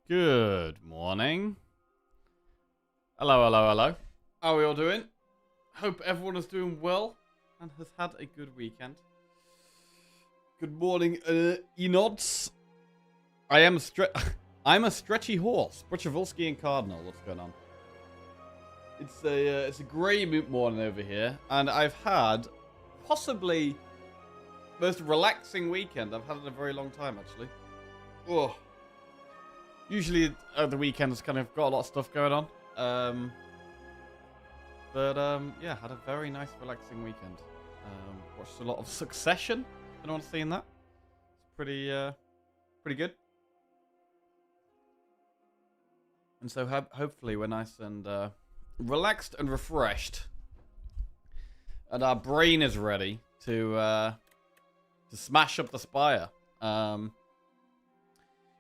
Good morning. Hello, hello, hello. How are we all doing? Hope everyone is doing well and has had a good weekend. Good morning, Enods. I'm a stretchy horse. Butchervolsky and Cardinal. What's going on? It's a grey morning over here, and I've had possibly the most relaxing weekend I've had in a very long time, actually. Oh. Usually the weekend's kind of got a lot of stuff going on. Yeah, had a very nice relaxing weekend. Watched a lot of Succession. Anyone seen that? It's pretty good. And so hopefully we're nice and relaxed and refreshed. And our brain is ready to smash up the spire.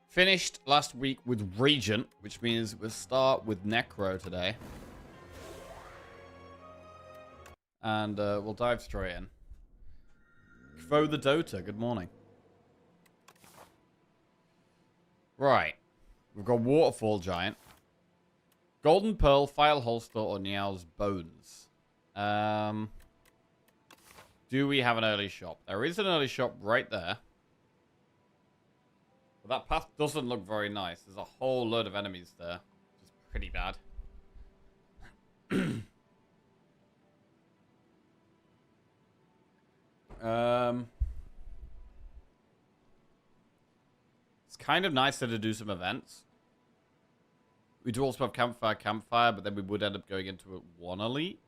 Finished last week with Regent, which means we'll start with Necro today. And we'll dive straight in. Kvo the Dota, good morning. Right. We've got Waterfall Giant. Golden Pearl, File Holster, or Niao's Bones. Do we have an early shop? There is an early shop right there. But that path doesn't look very nice. There's a whole load of enemies there. Which is pretty bad. It's kind of nicer to do some events. We do also have Campfire, but then we would end up going into one elite.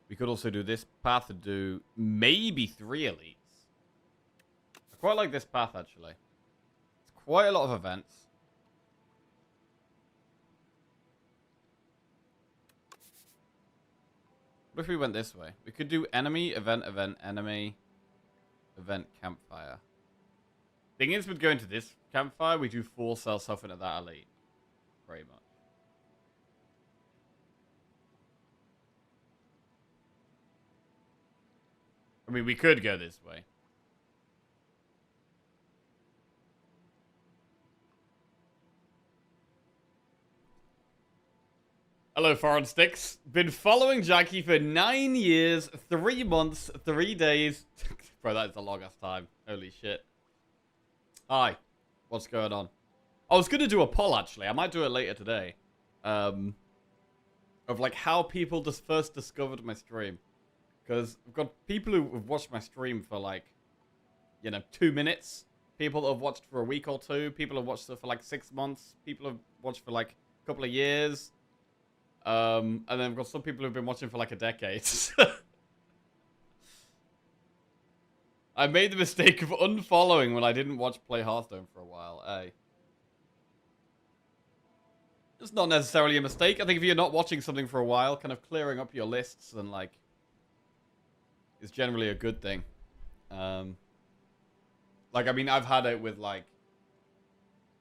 We could also do this path and do maybe 3 elites. I quite like this path, actually. It's quite a lot of events. What if we went this way? We could do enemy, event, enemy, event, campfire. Thing is, with going to this campfire, we do force ourselves into that elite. Very much. I mean, we could go this way. Hello, Foreign Sticks. Been following Jackie for 9 years, 3 months, 3 days. Bro, that is a long ass time. Holy shit. Hi. What's going on? I was going to do a poll, actually. I might do it later today. Of, like, how people just first discovered my stream. Because I've got people who have watched my stream for, like, 2 minutes. People that have watched for a week or two. People who have watched it for, like, 6 months. People who have watched for, like, a couple of years. And then I've got some people who've been watching for, like, a decade. I made the mistake of unfollowing when I didn't watch Play Hearthstone for a while. Hey. It's not necessarily a mistake. I think if you're not watching something for a while, kind of clearing up your lists and, like, is generally a good thing. Like, I mean, I've had it with, like,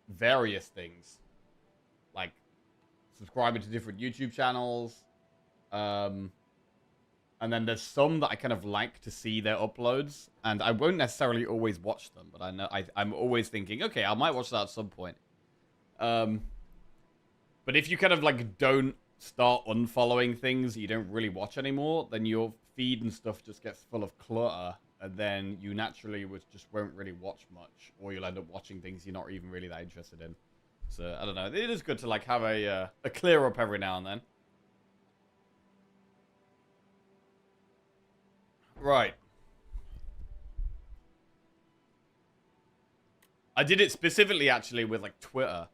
various things. Like, subscribing to different YouTube channels. And then there's some that I kind of like to see their uploads. And I won't necessarily always watch them. But I know I'm always thinking, okay, I might watch that at some point. But if you kind of, like, don't start unfollowing things that you don't really watch anymore, then your feed and stuff just gets full of clutter. And then you naturally just won't really watch much. Or you'll end up watching things you're not even really that interested in. So, I don't know. It is good to, like, have a clear up every now and then. Right. I did it specifically, actually, with, like, Twitter.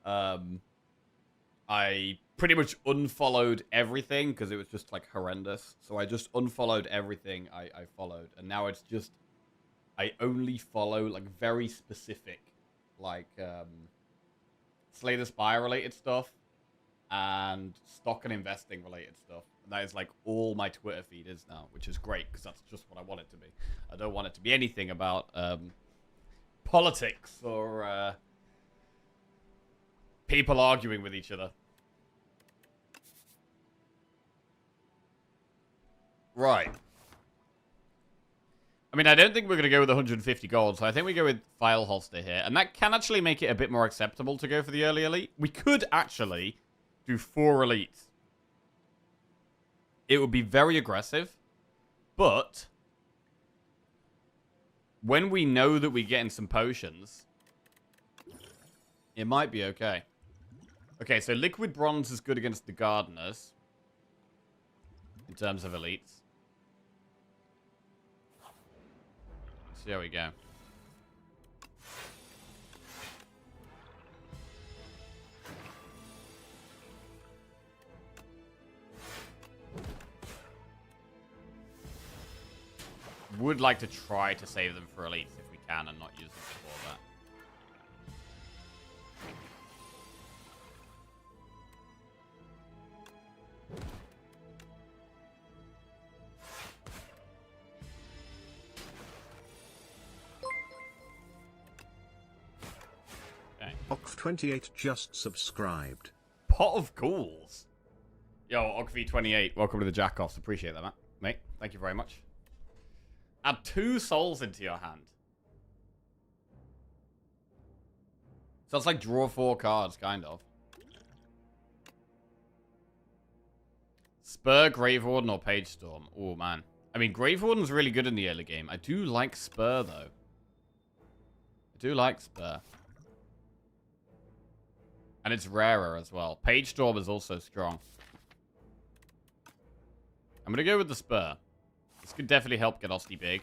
I pretty much unfollowed everything because it was just, like, horrendous. So I just unfollowed everything I followed. And now it's just, I only follow, like, very specific, like, Slay the Spire related stuff and stock and investing related stuff. And that is, like, all my Twitter feed is now, which is great because that's just what I want it to be. I don't want it to be anything about politics or people arguing with each other. Right. I mean, I don't think we're going to go with 150 gold, so I think we go with File Holster here. And that can actually make it a bit more acceptable to go for the early elite. We could actually do 4 elites. It would be very aggressive, but when we know that we're getting some potions, it might be okay. Okay, so Liquid Bronze is good against the Gardeners in terms of elites. See how we go. Would like to try to save them for elites if we can and not use them for that. Ox28 just subscribed. Pot of Ghouls. Yo, Ogv28, welcome to the Jackoffs. Appreciate that, mate. Thank you very much. Add 2 souls into your hand. So it's like draw 4 cards, kind of. Spur, Grave Warden, or Page Storm. Oh, man. I mean, Grave Warden's really good in the early game. I do like Spur, though. I do like Spur. And it's rarer as well. Page Storm is also strong. I'm going to go with the Spur. This could definitely help get Osti big.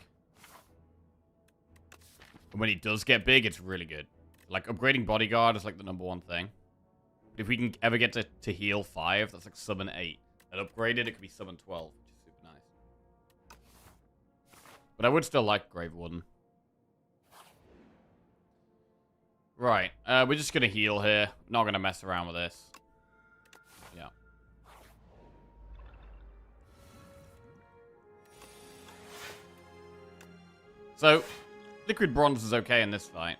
And when he does get big, it's really good. Like, upgrading Bodyguard is like the #1 thing. But if we can ever get to heal 5, that's like summon 8. And upgraded, it could be summon 12, which is super nice. But I would still like Grave Warden. Right, we're just going to heal here. Not going to mess around with this. Yeah. So, Liquid Bronze is okay in this fight.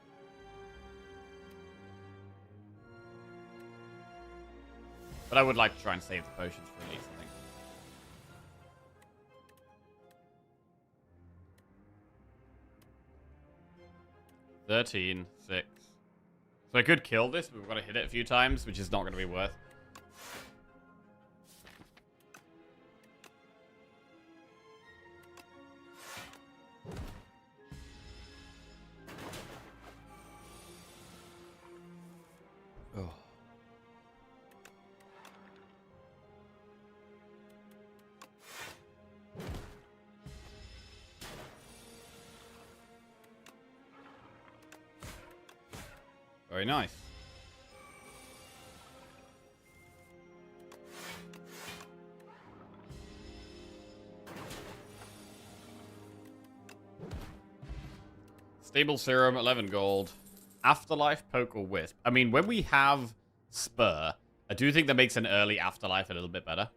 But I would like to try and save the potions for elites, I think. $13, 6. So I could kill this, but we've got to hit it a few times, which is not going to be worth. Oh. Very nice. Stable Serum, 11 gold. Afterlife, Poke, or Wisp. I mean, when we have Spur, I do think that makes an early Afterlife a little bit better.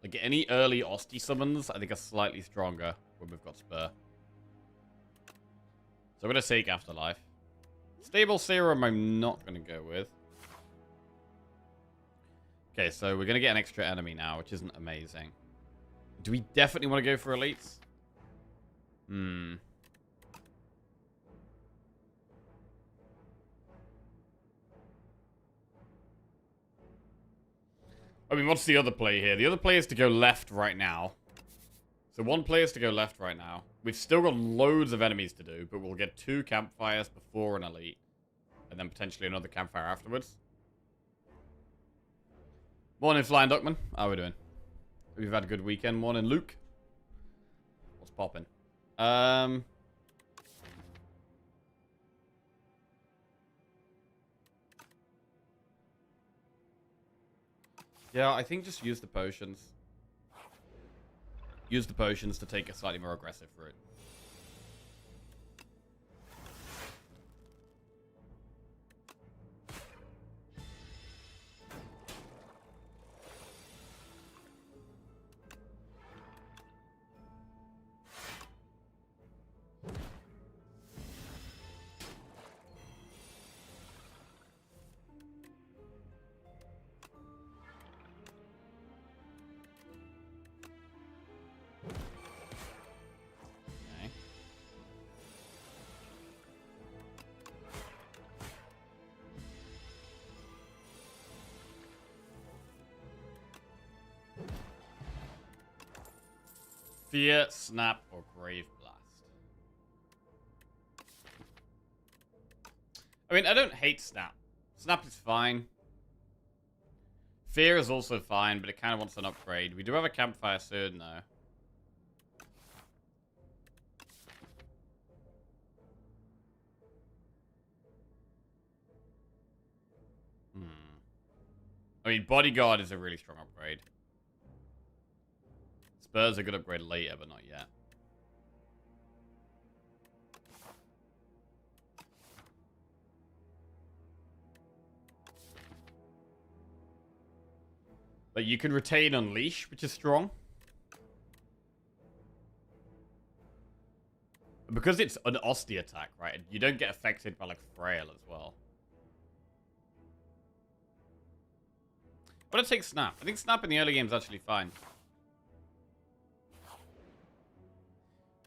Like, any early Osti summons, I think are slightly stronger when we've got Spur. So I'm going to take Afterlife. Stable Serum, I'm not going to go with. Okay, so we're going to get an extra enemy now, which isn't amazing. Do we definitely want to go for elites? Hmm. I mean, what's the other play here? The other play is to go left right now. So one play is to go left right now. We've still got loads of enemies to do, but we'll get 2 campfires before an elite. And then potentially another campfire afterwards. Morning, Flying Duckman. How are we doing? We've had a good weekend. Morning, Luke. What's popping? Yeah, I think just use the potions. Use the potions to take a slightly more aggressive route. Okay. Fear, Snap, or Grave Blast. I mean, I don't hate Snap. Snap is fine. Fear is also fine, but it kind of wants an upgrade. We do have a campfire soon, though. I mean, Bodyguard is a really strong upgrade. Spurs a good upgrade later, but not yet. But you can retain Unleash, which is strong. Because it's an Osty attack, right? You don't get affected by, like, Frail as well. But I take Snap. I think Snap in the early game is actually fine.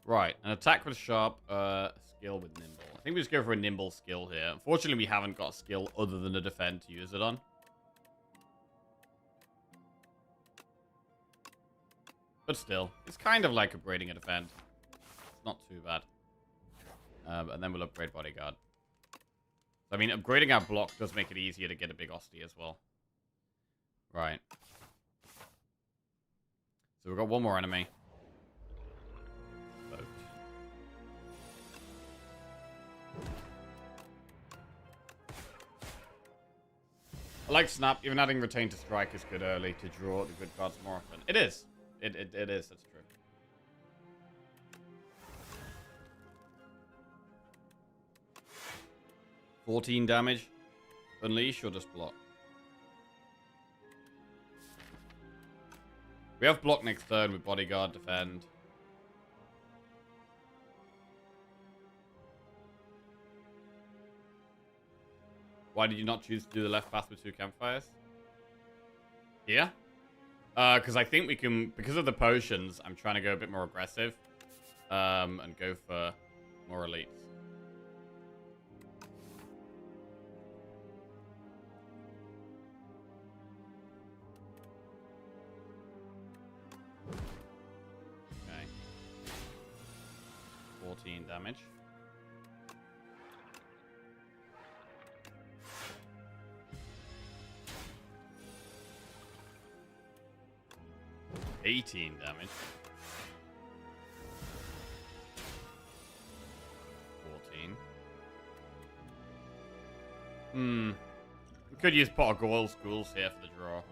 Right, an attack with Sharp, skill with Nimble. I think we just go for a Nimble skill here. Unfortunately, we haven't got a skill other than a Defend to use it on. But still, it's kind of like upgrading a Defend. It's not too bad. And then we'll upgrade Bodyguard. I mean, upgrading our block does make it easier to get a big Osty as well. Right. So we've got one more enemy. Boat. I like Snap. Even adding Retain to Strike is good early to draw the good cards more often. It is. It is. That's true. $14 damage. Unleash or just block? We have block next turn with Bodyguard, Defend. Why did you not choose to do the left pass with 2 campfires? Yeah? Because I think we can... Because of the potions, I'm trying to go a bit more aggressive. And go for more elites. Okay. 14 damage. $18 damage. 14. We could use Pot of Goil Schools here for the draw.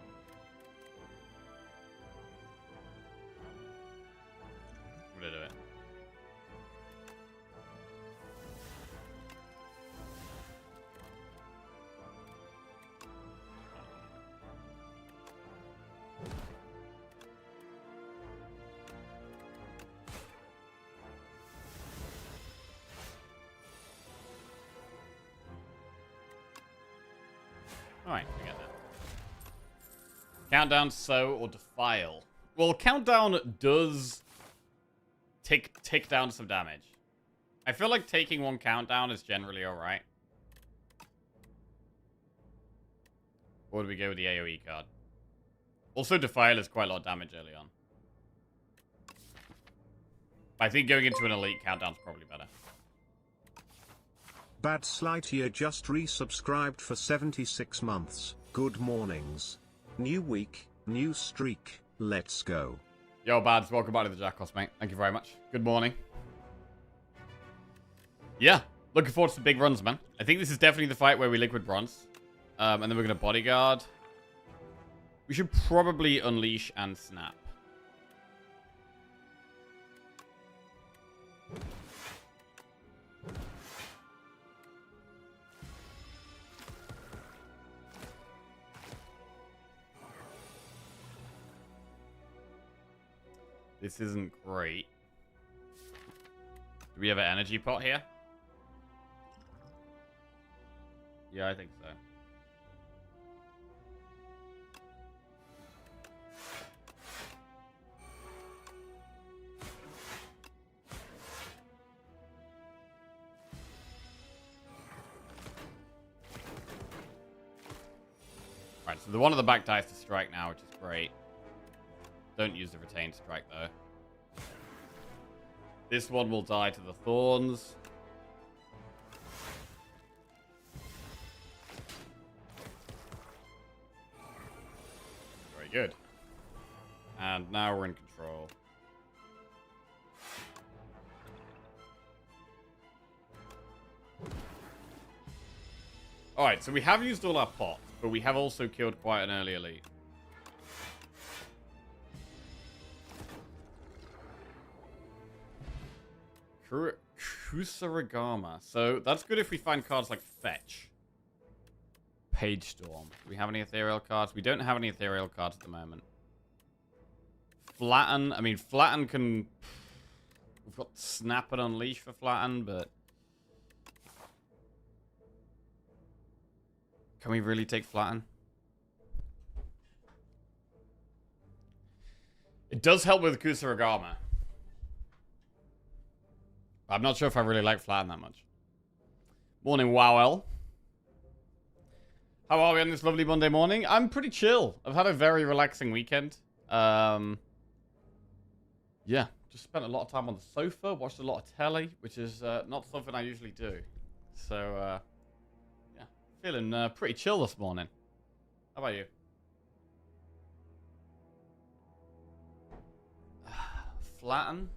I'm gonna do it. Alright, we get that. Countdown, Sow, or Defile. Well, Countdown does tick down some damage. I feel like taking one Countdown is generally alright. Or do we go with the AoE card? Also, Defile is quite a lot of damage early on. I think going into an Elite Countdown's probably better. Bad Slight here just resubscribed for 76 months. Good mornings. New week, new streak. Let's go. Yo, Bads, welcome back to the Jackos, mate. Thank you very much. Good morning. Yeah, looking forward to some big runs, man. I think this is definitely the fight where we liquid bronze. And then we're going to Bodyguard. We should probably Unleash and Snap. This isn't great. Do we have an energy pot here? Yeah, I think so. Right, so the one at the back dies to strike now, which is great. Don't use the retained strike, though. This one will die to the thorns. Very good. And now we're in control. Alright, so we have used all our pots, but we have also killed quite an early elite. Kusarigama. So that's good if we find cards like Fetch. Page Storm. Do we have any ethereal cards? We don't have any ethereal cards at the moment. Flatten. I mean, Flatten can... We've got Snap and Unleash for Flatten, but... Can we really take Flatten? It does help with Kusarigama. I'm not sure if I really like Flatten that much. Morning, Wowell. How are we on this lovely Monday morning? I'm pretty chill. I've had a very relaxing weekend. Yeah, just spent a lot of time on the sofa, watched a lot of telly, which is not something I usually do. So, yeah, feeling pretty chill this morning. How about you? Flatten.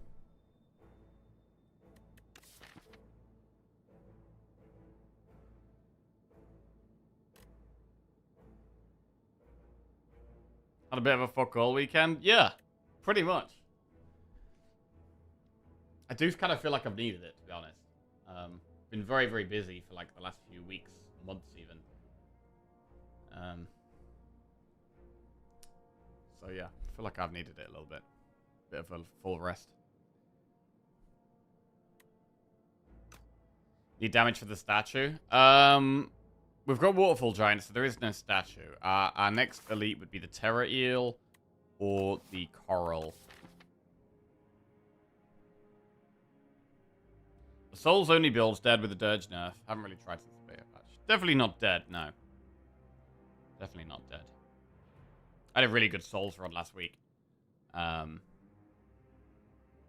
Had a bit of a fuck all weekend? Yeah, pretty much. I do kind of feel like I've needed it, to be honest. Been very, very busy for like the last few weeks, months even. So yeah, I feel like I've needed it a little bit. Bit of a full rest. Need damage for the statue? We've got Waterfall Giant, so there is no statue. Our next elite would be the Terror Eel or the Coral. The Soul's only build's dead with the Dirge nerf. Haven't really tried since the beta patch. Definitely not dead, no. Definitely not dead. I had a really good Souls run last week. I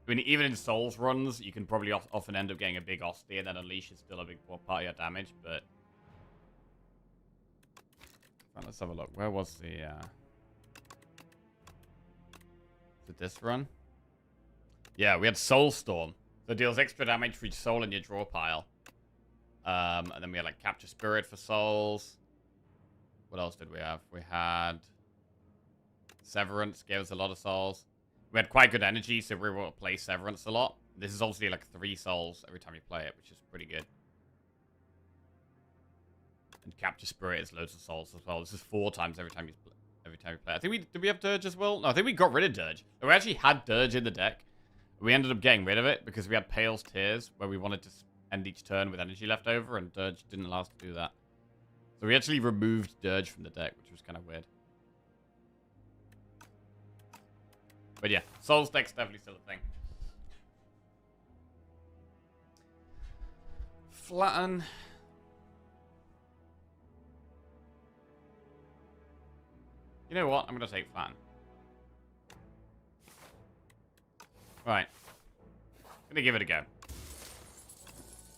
mean, even in Souls runs, you can probably often end up getting a big Osty, and then Unleash is still a big part of your damage, but... Right, let's have a look. Where was the... Did this run? Yeah, we had Soulstorm. So it deals extra damage for each soul in your draw pile. And then we had, like, Capture Spirit for souls. What else did we have? We had... Severance gave us a lot of souls. We had quite good energy, so we were able to play Severance a lot. This is obviously, like, 3 souls every time you play it, which is pretty good. And Capture Spirit is loads of souls as well. This is 4 times every time you play. I think did we have Dirge as well? No, I think we got rid of Dirge. We actually had Dirge in the deck. We ended up getting rid of it because we had Pale's Tears, where we wanted to end each turn with energy left over, and Dirge didn't allow us to do that. So we actually removed Dirge from the deck, which was kind of weird. But yeah, Souls deck's definitely still a thing. Flatten. You know what? I'm going to take Flatten. Right. I'm going to give it a go.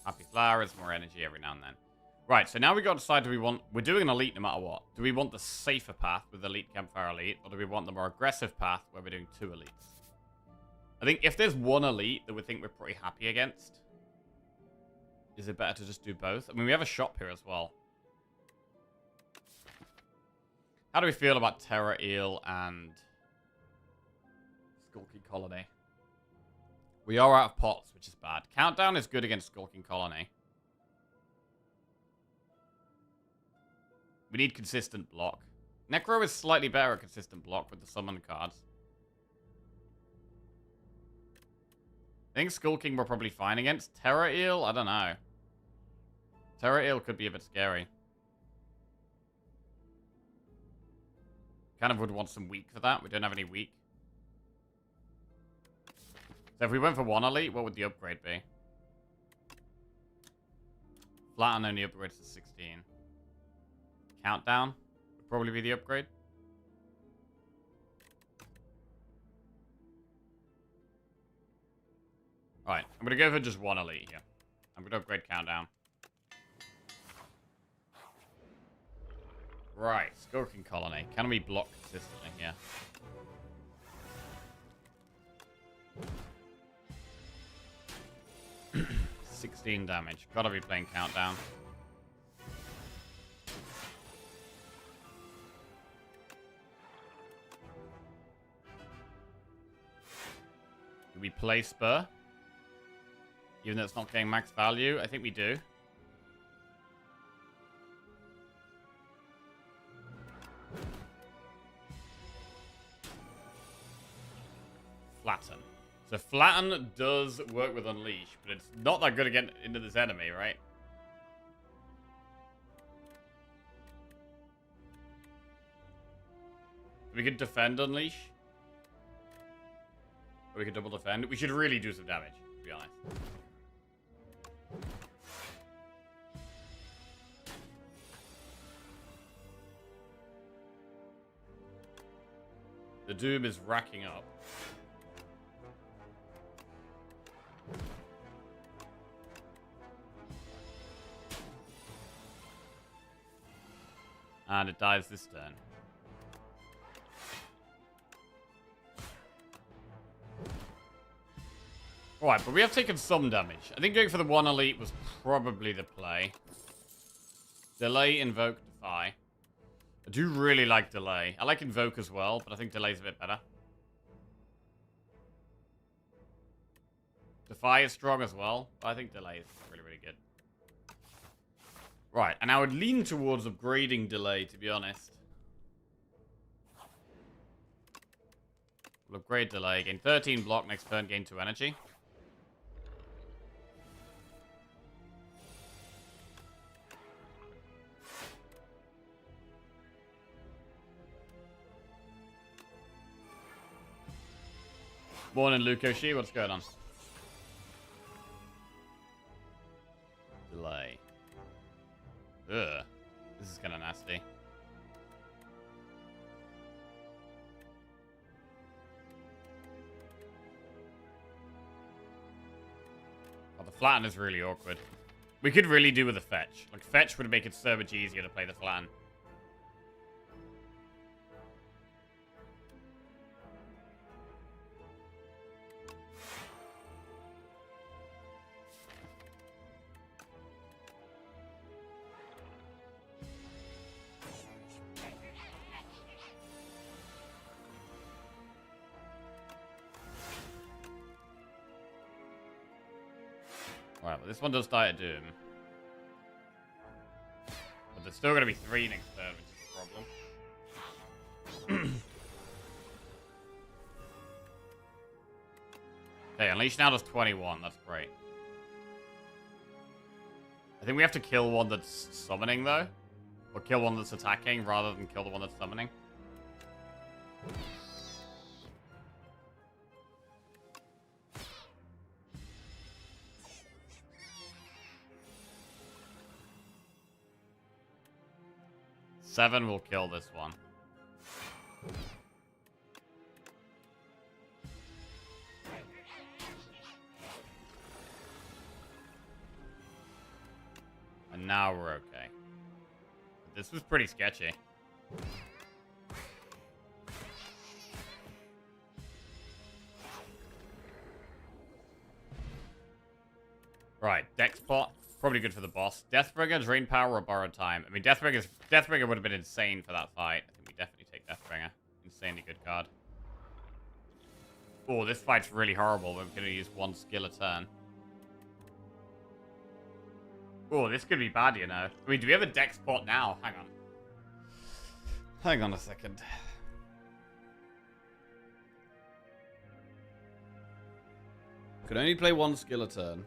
Happy Flower is more energy every now and then. Right, so now we got to decide, do we want... We're doing an elite no matter what. Do we want the safer path with Elite Campfire Elite, or do we want the more aggressive path where we're doing 2 elites? I think if there's one elite that we think we're pretty happy against, is it better to just do both? I mean, we have a shop here as well. How do we feel about Terror Eel and Skulking Colony? We are out of pots, which is bad. Countdown is good against Skulking Colony. We need consistent block. Necro is slightly better at consistent block with the summon cards. I think Skulking we're probably fine against. Terror Eel? I don't know. Terror Eel could be a bit scary. Kind of would want some weak for that. We don't have any weak. So if we went for 1 elite, what would the upgrade be? Flatten only upgrades to 16. Countdown would probably be the upgrade. Right, I'm going to go for just one elite here. I'm going to upgrade countdown. Right, Skulking Colony. Can we block consistently here? Yeah. 16 damage. Gotta be playing countdown. Do we play Spur? Even though it's not getting max value? I think we do. Flatten. So Flatten does work with Unleash, but it's not that good to get into this enemy, right? We could defend Unleash. Or we could double defend. We should really do some damage, to be honest. The Doom is racking up. And it dies this turn. Alright, but we have taken some damage. I think going for the one elite was probably the play. Delay, Invoke, Defy. I do really like Delay. I like Invoke as well, but I think Delay's a bit better. Defy is strong as well, but I think Delay is really, really good. Right, and I would lean towards upgrading Delay, to be honest. We'll upgrade Delay. Gain 13 block next turn, gain 2 energy. Morning, Lukoshi. What's going on? Delay. Ugh. This is kind of nasty. Oh, the flatten is really awkward. We could really do with a fetch. Like, fetch would make it so much easier to play the flatten. Right, well, this one does die at Doom. But there's still going to be 3 next turn, which is a problem. Okay, Unleash now does 21. That's great. I think we have to kill one that's summoning, though. Or kill one that's attacking, rather than kill the one that's summoning. Seven will kill this one. And now we're okay. This was pretty sketchy. Right, Dex pot. Probably good for the boss. Deathbringer, Drain Power, or Borrowed Time. I mean, Deathbringer would have been insane for that fight. I think we definitely take Deathbringer. Insanely good card. Oh, this fight's really horrible. We're going to use 1 skill a turn. Oh, this could be bad, you know. I mean, do we have a Dex pot now? Hang on. Hang on a second. Could only play 1 skill a turn.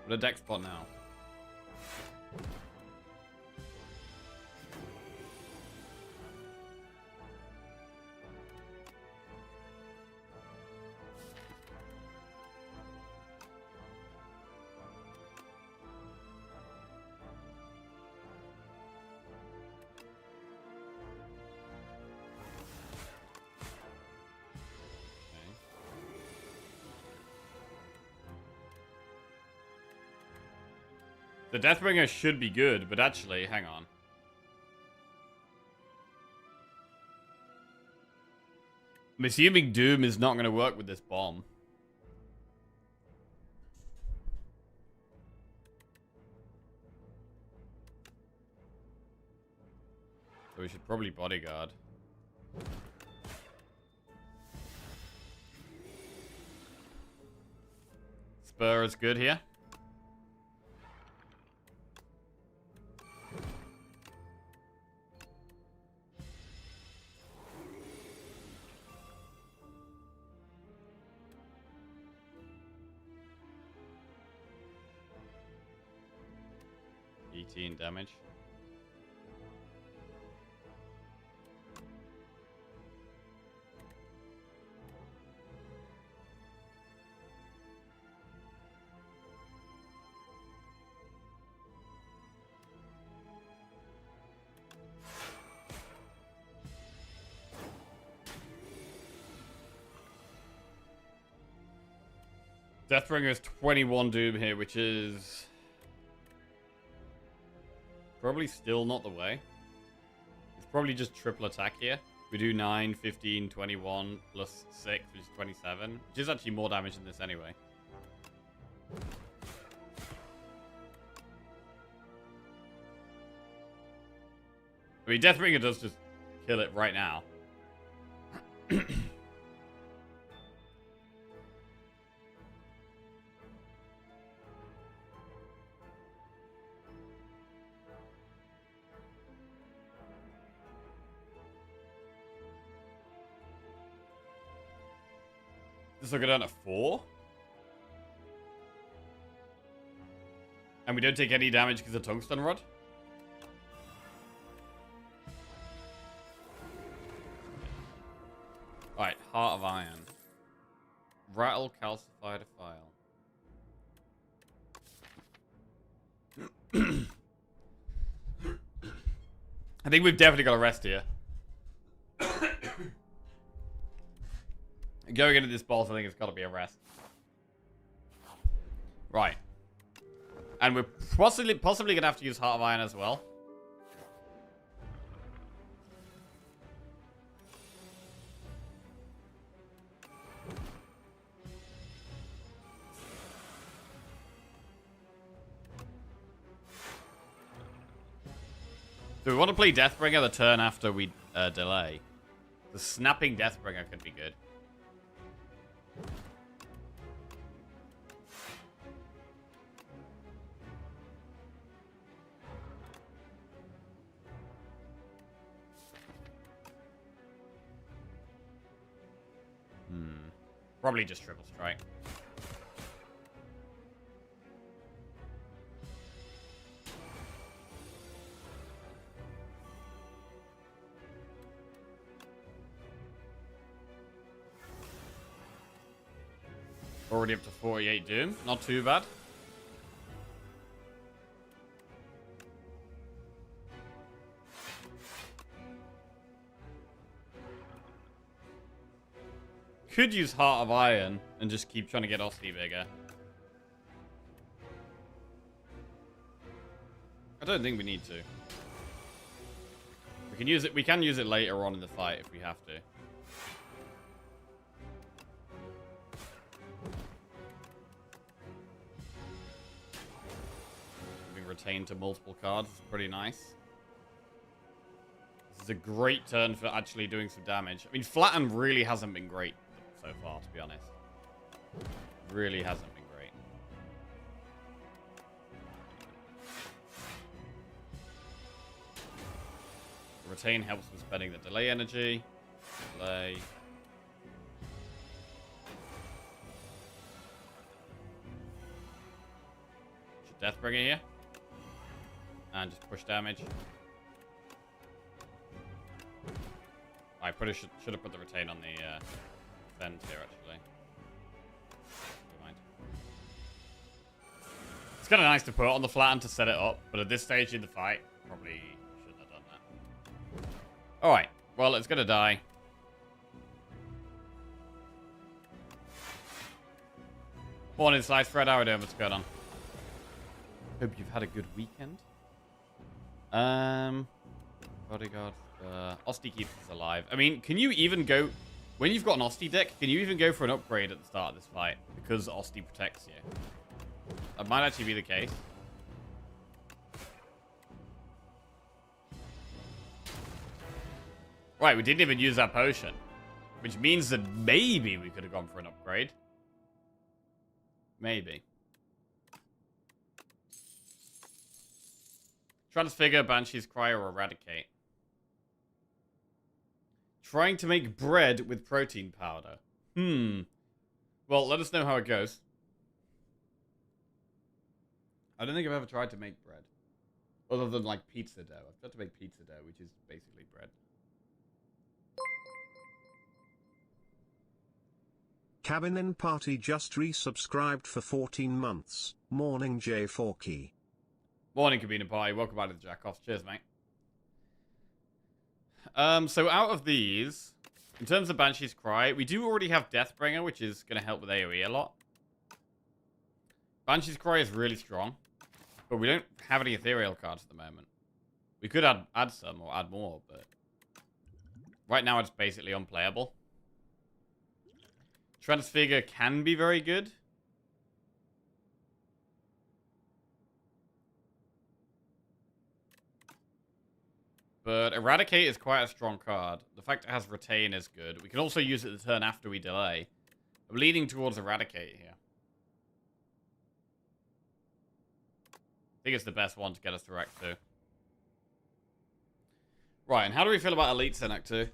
But a Dex pot now. The Deathbringer should be good, but actually, hang on. I'm assuming Doom is not going to work with this bomb. So we should probably bodyguard. Spur is good here. Damage. Deathbringer is 21 Doom here, which is probably still not the way. It's probably just triple attack here. We do 9, 15, 21, plus 6, which is 27. Which is actually more damage than this anyway. I mean, Deathbringer does just kill it right now. This will go down to 4. And we don't take any damage because of tungsten rod. Alright, Heart of Iron. Rattle, calcify the file. I think we've definitely got a rest here. Going into this boss, I think it's got to be a rest. Right. And we're possibly going to have to use Heart of Iron as well. So we want to play Deathbringer the turn after we delay. The snapping Deathbringer could be good. Probably just triple strike. Already up to 48 Doom. Not too bad. Could use Heart of Iron and just keep trying to get Osti bigger. I don't think we need to. We can use it. We can use it later on in the fight if we have to. Being retained to multiple cards is pretty nice. This is a great turn for actually doing some damage. I mean, Flatten really hasn't been great so far, to be honest. Really hasn't been great. Retain helps with spending the delay energy. Delay. Should Deathbringer here. And just push damage. I should have put the retain on the fend here, actually. Never mind. It's kind of nice to put it on the flatten to set it up, but at this stage in the fight, probably shouldn't have done that. Alright, well, it's gonna die. Morning, Slice Fred, how are we doing? What's going on? Hope you've had a good weekend. Bodyguard. Osti keeps us alive. I mean, can you even go... When you've got an Osti deck, can you even go for an upgrade at the start of this fight? Because Osti protects you. That might actually be the case. Right, we didn't even use that potion. Which means that maybe we could have gone for an upgrade. Maybe. Transfigure, Banshee's Cry, or Eradicate. Trying to make bread with protein powder. Well, let us know how it goes. I don't think I've ever tried to make bread. Other than, like, pizza dough. I've tried to make pizza dough, which is basically bread. Cabin in Party just resubscribed for 14 months. Morning J Forky. Morning, Cabin in Party. Welcome back to the Jackoffs. Cheers, mate. So out of these, in terms of Banshee's Cry, we do already have Deathbringer, which is going to help with AoE a lot. Banshee's Cry is really strong, but we don't have any ethereal cards at the moment. We could add some or add more, but right now it's basically unplayable. Transfigure can be very good. But Eradicate is quite a strong card. The fact it has Retain is good. We can also use it the turn after we delay. I'm leaning towards Eradicate here. I think it's the best one to get us through Act 2. Right, and how do we feel about Elites in Act 2?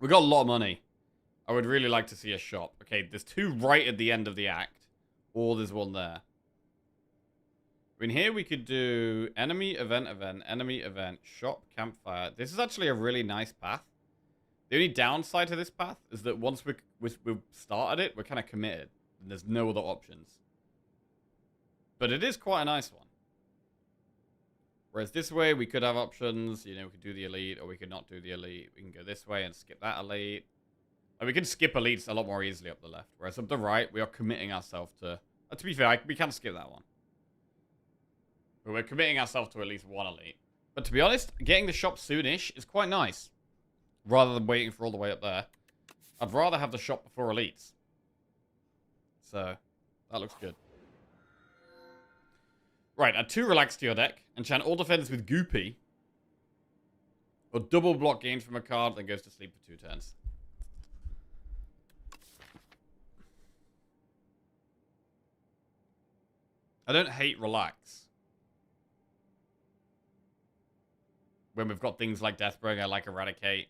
We got a lot of money. I would really like to see a shop. Okay, there's two right at the end of the act. Or there's one there. I mean, here we could do enemy, event, enemy, event, shop, campfire. This is actually a really nice path. The only downside to this path is that once we've started it, we're kind of committed. And there's no other options. But it is quite a nice one. Whereas this way, we could have options. You know, we could do the elite, or we could not do the elite. We can go this way and skip that elite. And we can skip elites a lot more easily up the left. Whereas up the right, we are committing ourselves to... to be fair, we can skip that one. But we're committing ourselves to at least one elite. But to be honest, getting the shop soonish is quite nice. Rather than waiting for all the way up there. I'd rather have the shop before elites. So, that looks good. Right, add 2 relax to your deck. Enchant all defenders with Goopy. Or double block gains from a card, then goes to sleep for 2 turns. I don't hate relax. When we've got things like Deathbringer, like Eradicate.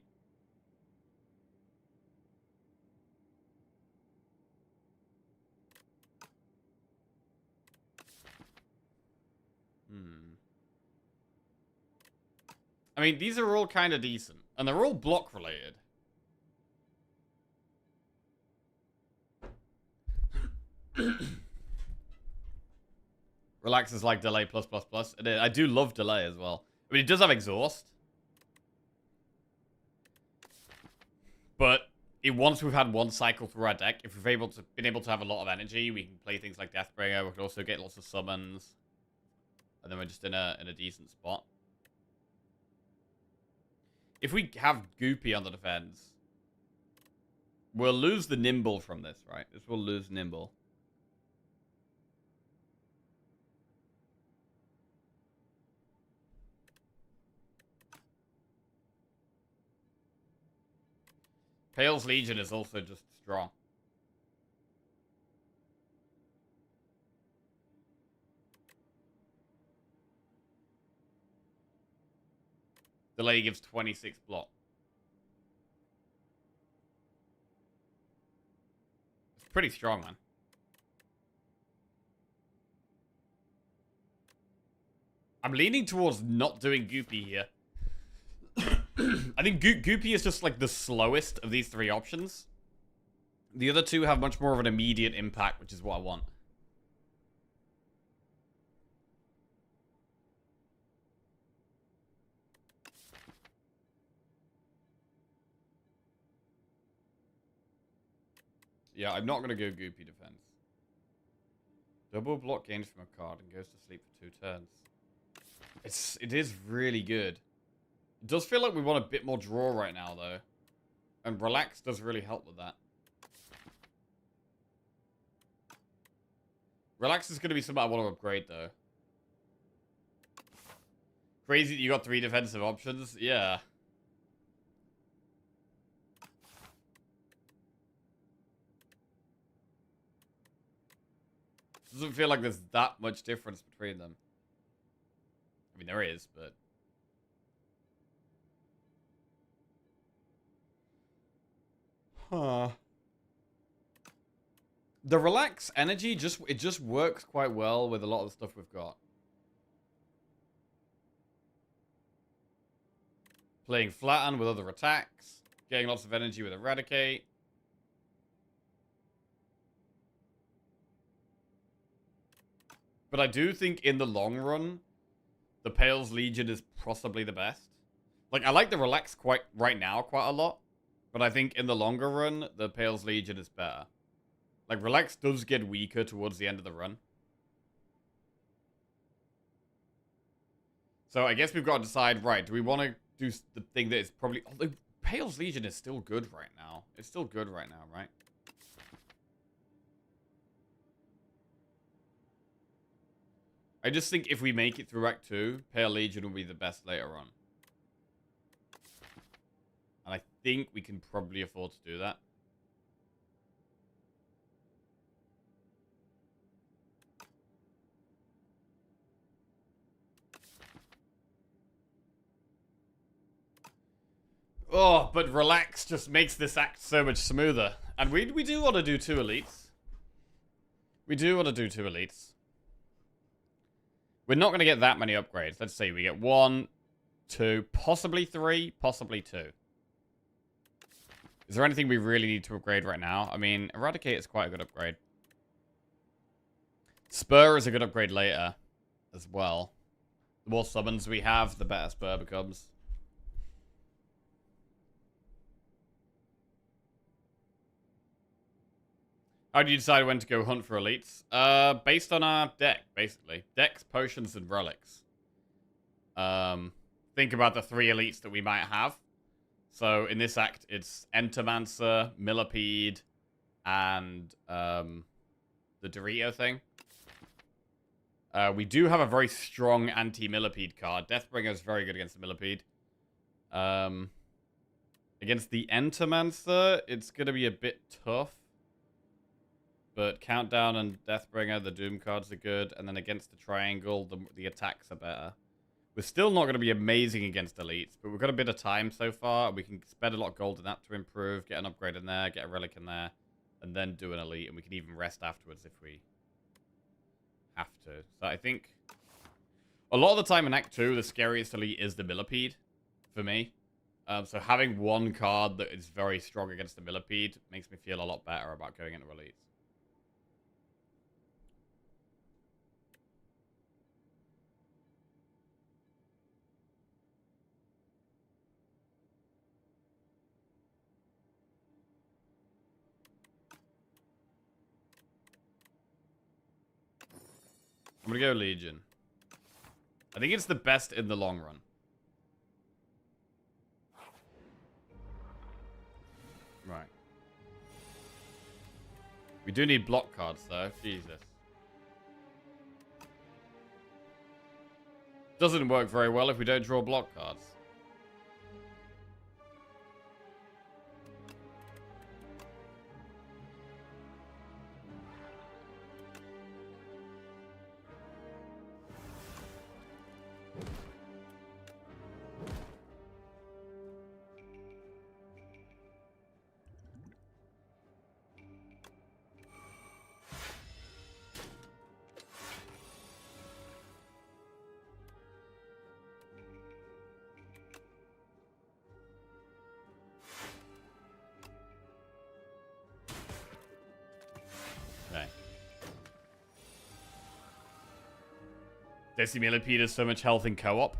I mean, these are all kind of decent. And they're all block related. Relax is like delay plus plus plus. I do love delay as well. I mean, it does have exhaust. But once we've had one cycle through our deck, if we've been able to have a lot of energy, we can play things like Deathbringer. We can also get lots of summons. And then we're just in a decent spot. If we have Goopy on the defense, we'll lose the Nimble from this, right? This will lose Nimble. Pale's Legion is also just strong. Delay gives 26 block. It's pretty strong, man. I'm leaning towards not doing Goopy here. I think Goopy is just like the slowest of these 3 options. The other 2 have much more of an immediate impact, which is what I want. Yeah, I'm not going to go Goopy defense. Double block gains from a card and goes to sleep for 2 turns. It is really good. It does feel like we want a bit more draw right now, though. And Relax does really help with that. Relax is going to be something I want to upgrade, though. Crazy that you got 3 defensive options? Yeah. Doesn't feel like there's that much difference between them. I mean, there is, but... Huh. The Relax energy, it just works quite well with a lot of the stuff we've got. Playing Flatten with other attacks. Getting lots of energy with Eradicate. But I do think in the long run, the Pale's Legion is possibly the best. Like, I like the Relax right now quite a lot. But I think in the longer run, the Pale's Legion is better. Like, Relax does get weaker towards the end of the run. So I guess we've got to decide, right, do we want to do the thing that is probably... Oh, the Pale's Legion is still good right now. It's still good right now, right? I just think if we make it through Act 2, Pale Legion will be the best later on. And I think we can probably afford to do that. Oh, but Relax just makes this act so much smoother. And we do want to do 2 elites. We do want to do 2 elites. We're not going to get that many upgrades. Let's see, we get 1, 2, possibly 3, possibly 2. Is there anything we really need to upgrade right now? I mean, Eradicate is quite a good upgrade. Spur is a good upgrade later as well. The more summons we have, the better Spur becomes. How do you decide when to go hunt for elites? Based on our deck, basically. Decks, potions, and relics. Think about the 3 elites that we might have. So, in this act, it's Entomancer, Millipede, and the Dorito thing. We do have a very strong anti-Millipede card. Deathbringer is very good against the Millipede. Against the Entomancer, it's going to be a bit tough. But Countdown and Deathbringer, the Doom cards are good. And then against the Triangle, the attacks are better. We're still not going to be amazing against elites, but we've got a bit of time so far. We can spend a lot of gold in that to improve, get an upgrade in there, get a relic in there, and then do an elite. And we can even rest afterwards if we have to. So I think a lot of the time in Act 2, the scariest elite is the Millipede for me. So having one card that is very strong against the Millipede makes me feel a lot better about going into elites. I'm gonna go Legion. I think it's the best in the long run. Right. We do need block cards, though. Jesus. Doesn't work very well if we don't draw block cards. Desi Millipede has so much health in co-op.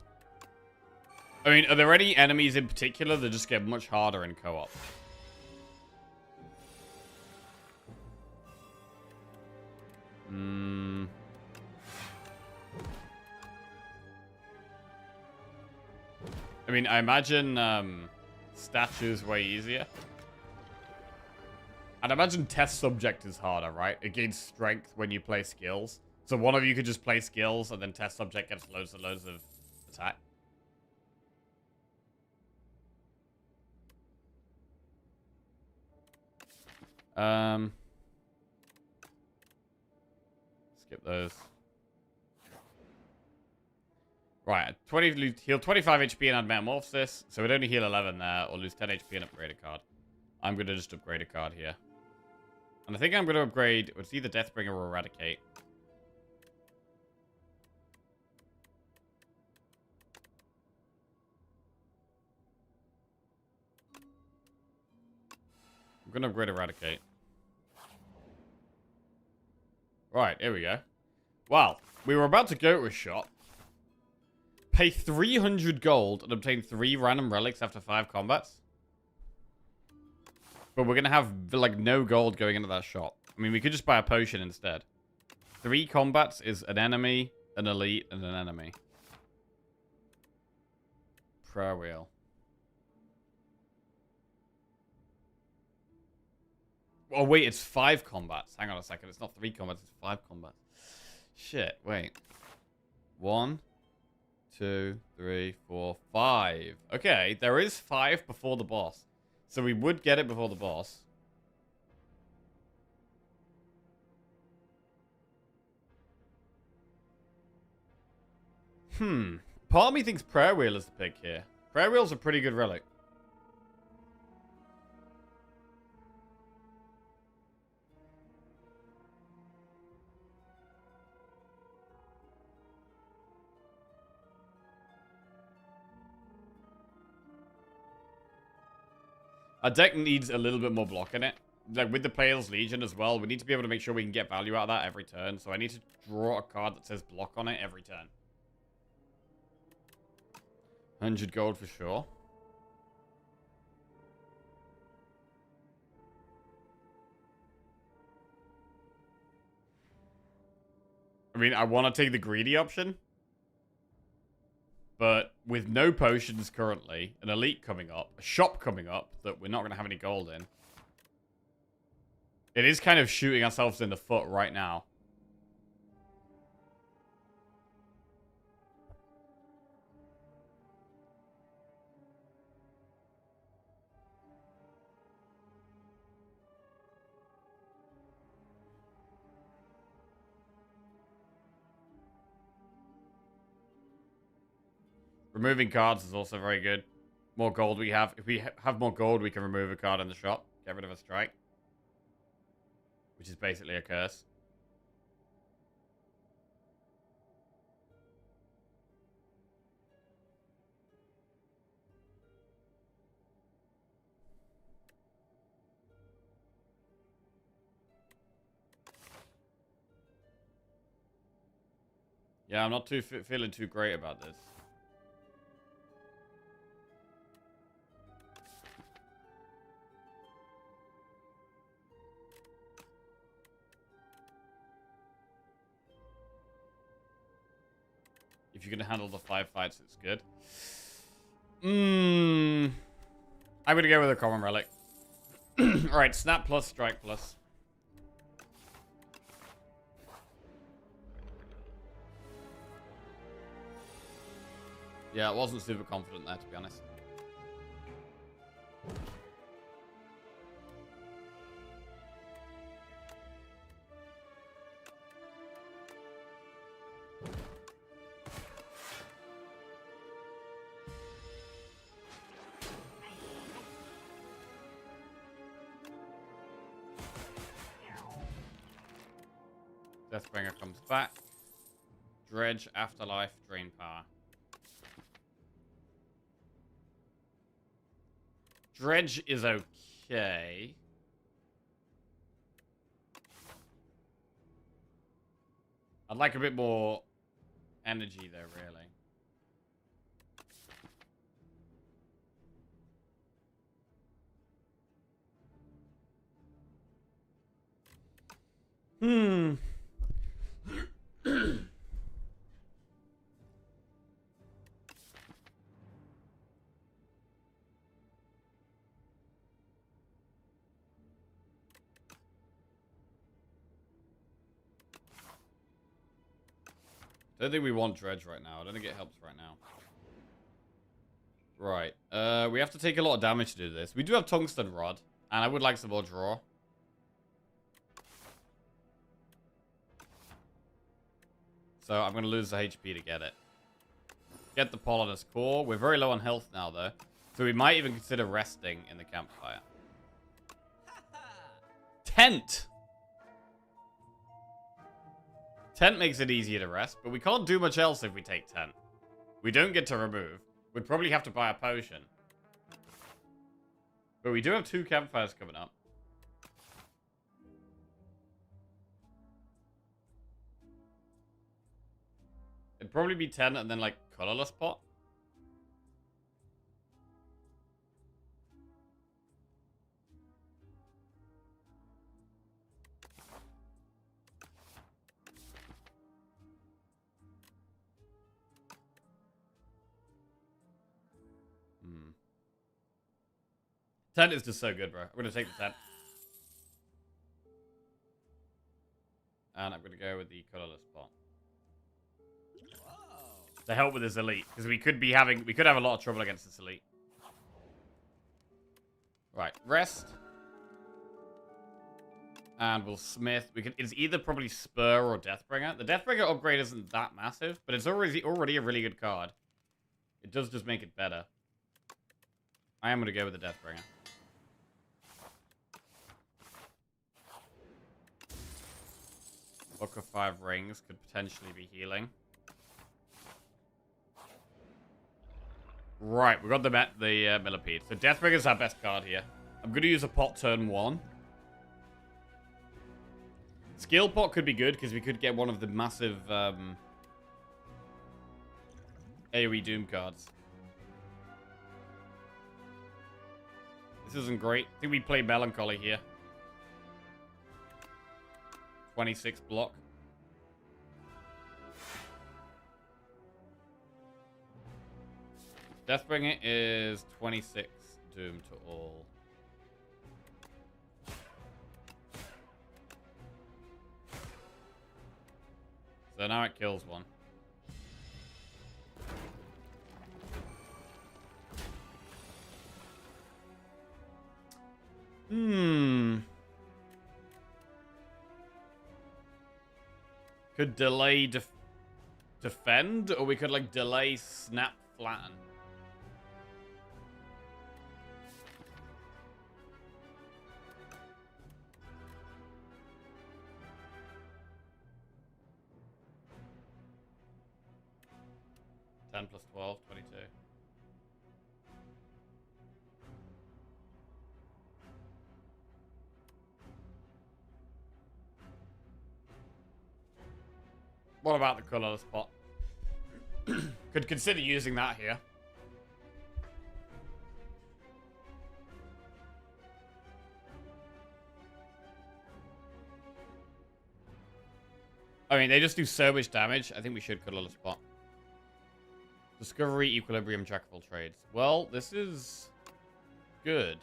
I mean, are there any enemies in particular that just get much harder in co-op? Hmm. I mean, I imagine statues way easier. I'd imagine test subject is harder, right? It gains strength when you play skills. So one of you could just play skills, and then test subject gets loads and loads of attack. Skip those. Right, 20 heal 25 HP and add Metamorphosis, so we'd only heal 11 there, or lose 10 HP and upgrade a card. I'm gonna just upgrade a card here. And I think I'm gonna upgrade, it's either Deathbringer or Eradicate. I'm gonna upgrade Eradicate. Right, here we go. Well, we were about to go to a shop, pay 300 gold, and obtain 3 random relics after 5 combats. But we're gonna have, like, no gold going into that shop. I mean, we could just buy a potion instead. 3 combats is an enemy, an elite, and an enemy. Prayer wheel. Oh, wait, it's 5 combats. Hang on a second. It's not 3 combats, it's 5 combats. Shit, wait. 1, 2, 3, 4, 5. Okay, there is 5 before the boss. So we would get it before the boss. Part of me thinks Prayer Wheel is the pick here. Prayer Wheel's a pretty good relic. Our deck needs a little bit more block in it. Like, with the Player's Legion as well, we need to be able to make sure we can get value out of that every turn. So I need to draw a card that says block on it every turn. 100 gold for sure. I mean, I want to take the greedy option. But with no potions currently, an elite coming up, a shop coming up that we're not going to have any gold in. It is kind of shooting ourselves in the foot right now. Removing cards is also very good. More gold we have. If we have more gold, we can remove a card in the shop. Get rid of a strike. Which is basically a curse. Yeah, I'm not feeling too great about this. If you can handle the 5 fights, it's good. I'm going to go with a common relic. Alright, snap plus, strike plus. Yeah, I wasn't super confident there, to be honest. Deathbringer comes back. Dredge, Afterlife, Drain Power. Dredge is okay. I'd like a bit more energy there, really. Don't think we want dredge right now. I don't think it helps right now. Right. We have to take a lot of damage to do this. We do have tungsten rod, and I would like some more draw. So I'm going to lose the HP to get it. Get the Polonus core. We're very low on health now, though. So we might even consider resting in the campfire. Tent! Tent makes it easier to rest, but we can't do much else if we take tent. We don't get to remove. We'd probably have to buy a potion. But we do have 2 campfires coming up. It'd probably be 10 and then, like, colorless pot. Tent is just so good, bro. I'm going to take the tent. And I'm going to go with the colorless pot. To help with this elite. Because we could have a lot of trouble against this elite. Right, rest. And we'll smith. It's either probably Spur or Deathbringer. The Deathbringer upgrade isn't that massive, but it's already a really good card. It does just make it better. I am going to go with the Deathbringer. Book of 5 rings could potentially be healing. Right, we got the Millipede. So Deathbringer's our best card here. I'm going to use a pot turn 1. Skill pot could be good because we could get one of the massive AoE Doom cards. This isn't great. I think we play Melancholy here. 26 block. Deathbringer is 26 doom to all. So now it kills one. Could delay defend, or we could like delay snap flatten. Plus 12, 22. What about the colorless pot? Could consider using that here. I mean, they just do so much damage. I think we should colorless pot. Discovery, Equilibrium, Jack of all trades. Well, this is good.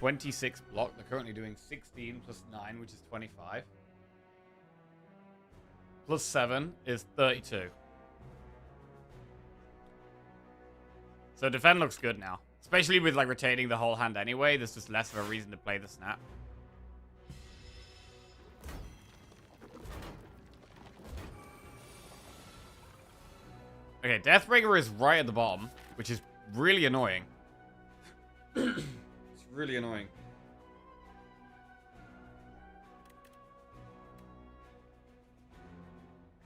$26 block. They're currently doing 16 plus 9, which is 25. Plus 7 is 32. So defend looks good now. Especially with, like, retaining the whole hand anyway. There's just less of a reason to play the snap. Okay, Deathbringer is right at the bottom, which is really annoying. It's really annoying.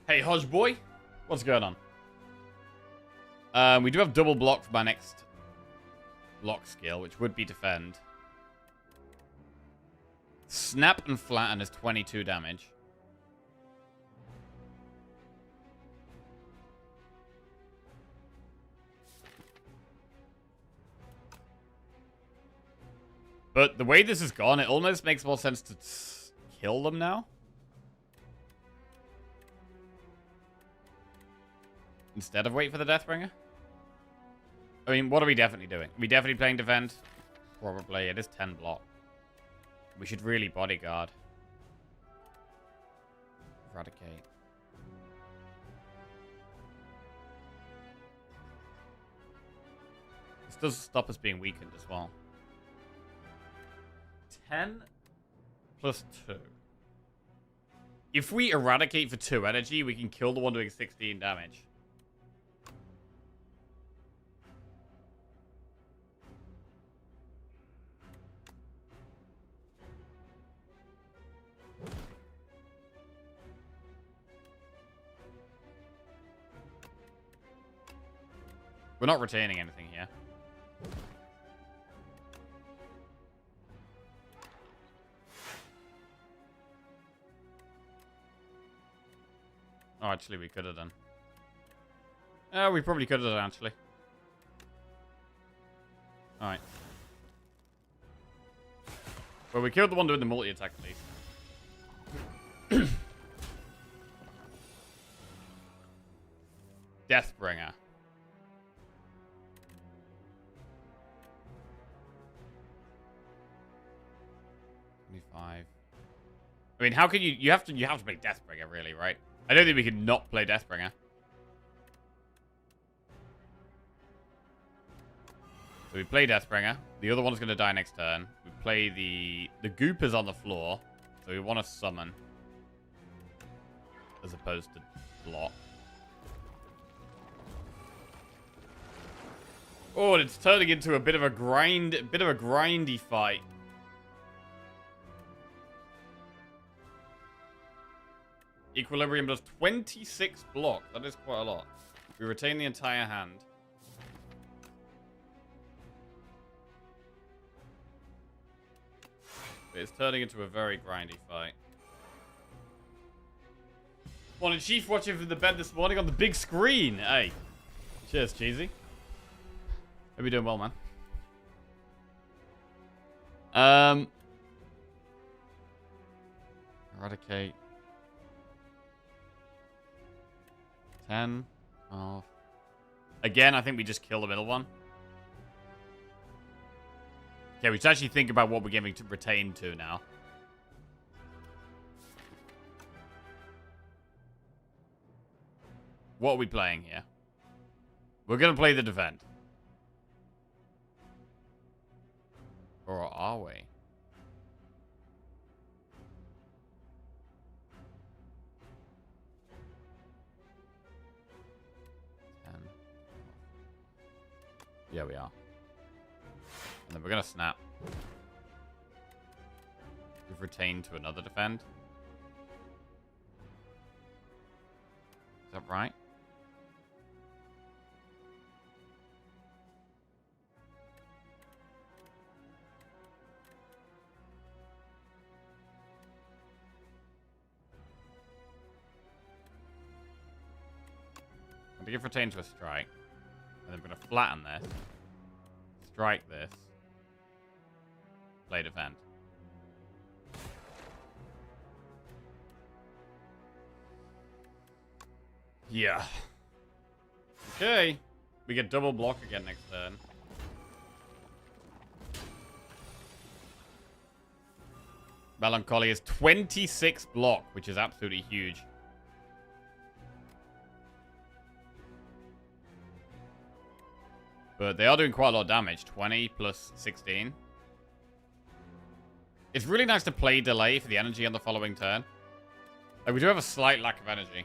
Hey, Hodge boy. What's going on? We do have double block for my next block skill, which would be defend. Snap and flatten is 22 damage. But the way this has gone, it almost makes more sense to kill them now. Instead of wait for the Deathbringer. I mean, what are we definitely doing? Are we definitely playing defend? Probably. It is 10 block. We should really bodyguard. Eradicate. This does stop us being weakened as well. 10 plus 2. If we eradicate for 2 energy, we can kill the one doing 16 damage. We're not retaining anything here. Oh, actually, we could have done. We probably could have done, actually. Alright. Well, we killed the one doing the multi-attack, at least. Deathbringer. I mean, how can you have to play Deathbringer, really, right? I don't think we can not play Deathbringer. So we play Deathbringer. The other one's going to die next turn. We play the goop is on the floor. So we want to summon. As opposed to block. Oh, and it's turning into a bit of a grindy fight. Equilibrium does 26 block. That is quite a lot. We retain the entire hand. But it's turning into a very grindy fight. Wanted Chief watching from the bed this morning on the big screen. Hey. Cheers, Cheesy. Hope you're doing well, man. Eradicate. 10, 12. Again, I think we just kill the middle one. Okay, we should actually think about what we're giving to retain to now. What are we playing here? We're going to play the defend. Or are we? Yeah, we are. And then we're going to snap. We've retained to another defend. Is that right? I'm going to give retain to a strike. And then we're going to flatten this. Strike this. Play defend. Yeah. Okay. We get double block again next turn. Melancholy is 26 block, which is absolutely huge. But they are doing quite a lot of damage. 20 plus 16. It's really nice to play delay for the energy on the following turn. Like, we do have a slight lack of energy.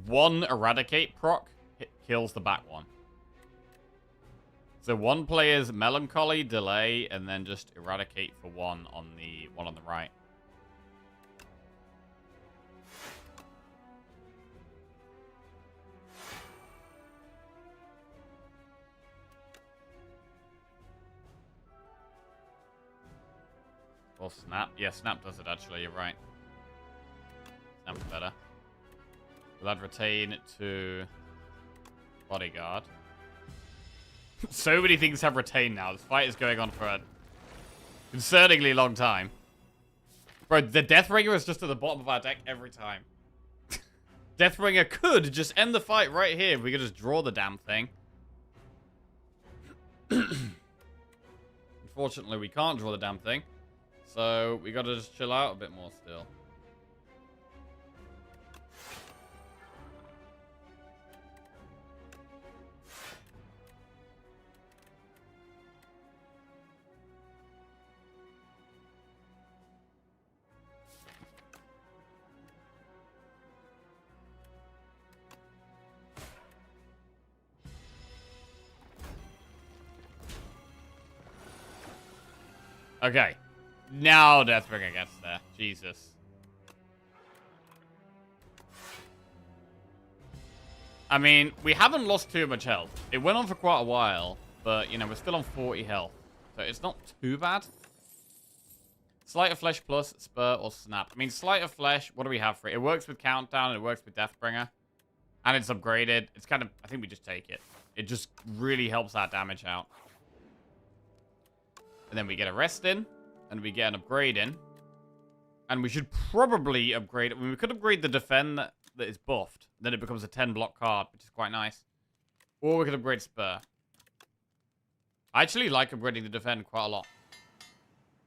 One Eradicate proc kills the back one. So one player's Melancholy, Delay, and then just Eradicate for one on the right. Or Snap. Yeah, Snap does it actually, you're right. Snap's better. We'll add Retain to Bodyguard. So many things have Retain now. This fight is going on for Concerningly long time. Bro, the Deathbringer is just at the bottom of our deck every time. Deathbringer could just end the fight right here if we could just draw the damn thing. Unfortunately, we can't draw the damn thing. So, we gotta just chill out a bit more still. Okay. Now Deathbringer gets there. Jesus. I mean, we haven't lost too much health. It went on for quite a while, but, you know, we're still on 40 health. So it's not too bad. Sleight of Flesh plus, Spur, or Snap. I mean, Sleight of Flesh, what do we have for it? It works with Countdown, and it works with Deathbringer. And it's upgraded. It's kind of, I think we just take it. It just really helps our damage out. And then we get a rest in, and we get an upgrade in. And we should probably upgrade it. I mean, we could upgrade the defend that is buffed. Then it becomes a 10 block card, which is quite nice. Or we could upgrade Spur. I actually like upgrading the defend quite a lot.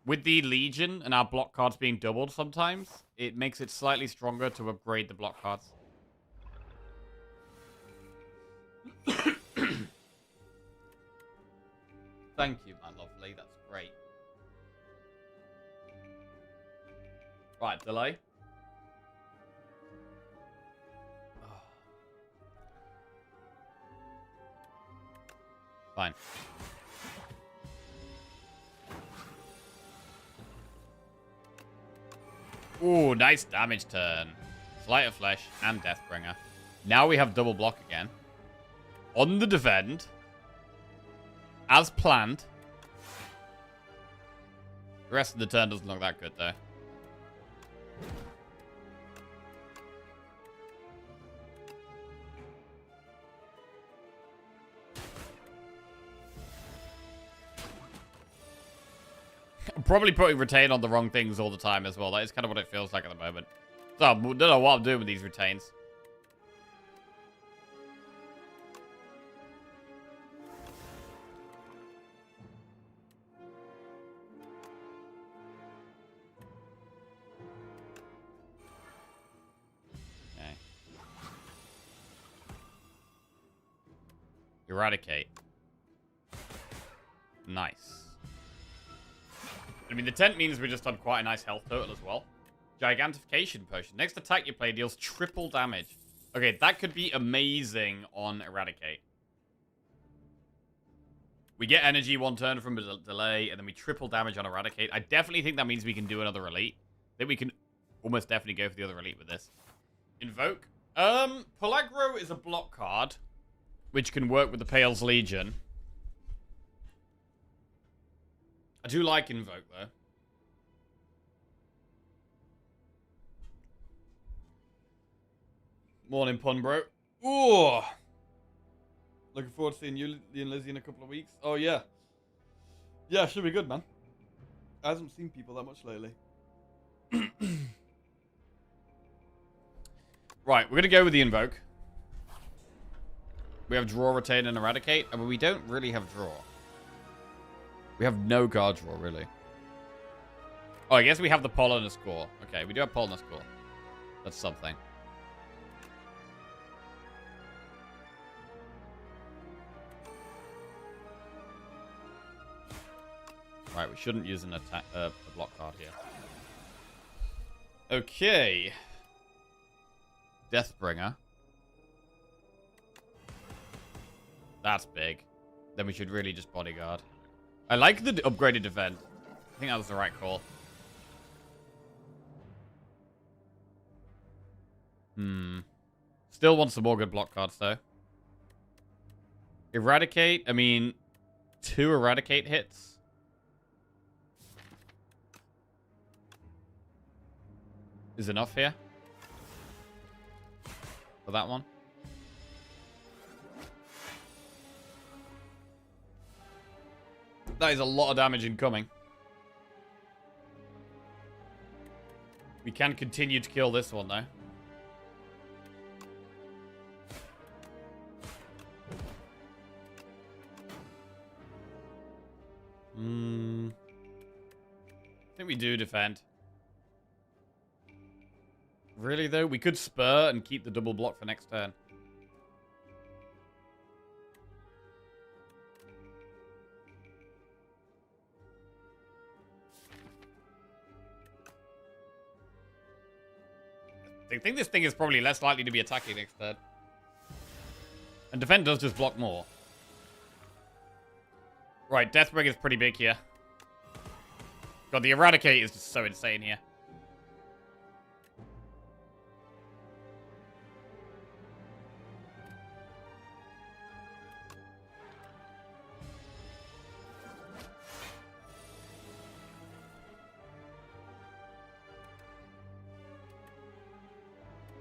With the Legion and our block cards being doubled sometimes, it makes it slightly stronger to upgrade the block cards. Thank you, my lovely. That's great. Right, delay. Fine. Ooh, nice damage turn. Sleight of Flesh and Deathbringer. Now we have double block again. On the defend. As planned. The rest of the turn doesn't look that good, though. I'm probably putting retain on the wrong things all the time as well. That is kind of what it feels like at the moment. So I don't know what I'm doing with these retains. Okay. Eradicate. Nice. I mean, the tent means we just done quite a nice health total as well. Gigantification potion. Next attack you play deals triple damage. Okay, that could be amazing on Eradicate. We get energy one turn from a delay, and then we triple damage on Eradicate. I definitely think that means we can do another elite. I think we can almost definitely go for the other elite with this. Invoke. Pellaggro is a block card, which can work with the Pale's Legion. I do like Invoke, though. Morning, Pun, bro. Ooh. Looking forward to seeing you and Lizzie in a couple of weeks. Oh, yeah. Yeah, should be good, man. I haven't seen people that much lately. Right, we're going to go with the Invoke. We have Draw, Retain, and Eradicate. But we don't really have Draw. We have no card draw, really. Oh, I guess we have the Poll and a Score. Okay, we do have Poll and a Score. That's something. Right, we shouldn't use an attack, a block card here. Okay. Deathbringer. That's big. Then we should really just Bodyguard. I like the upgraded defend. I think that was the right call. Still want some more good block cards, though. Eradicate. I mean, 2 Eradicate hits. Is enough here. For that one. That is a lot of damage incoming. We can continue to kill this one, though. I think we do defend. Really, though? We could spur and keep the double block for next turn. I think this thing is probably less likely to be attacking next turn. And defend does just block more. Right, Deathbringer is pretty big here. God, the Eradicate is just so insane here.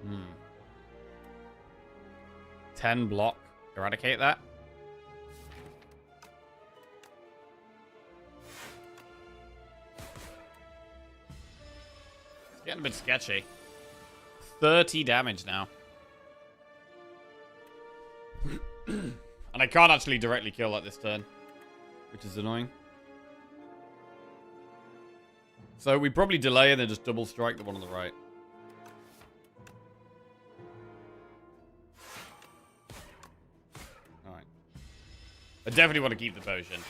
Hmm. 10 block. Eradicate that. It's getting a bit sketchy. 30 damage now. And I can't actually directly kill that this turn, which is annoying. So we probably delay and then just double strike the one on the right. Alright. I definitely want to keep the potion.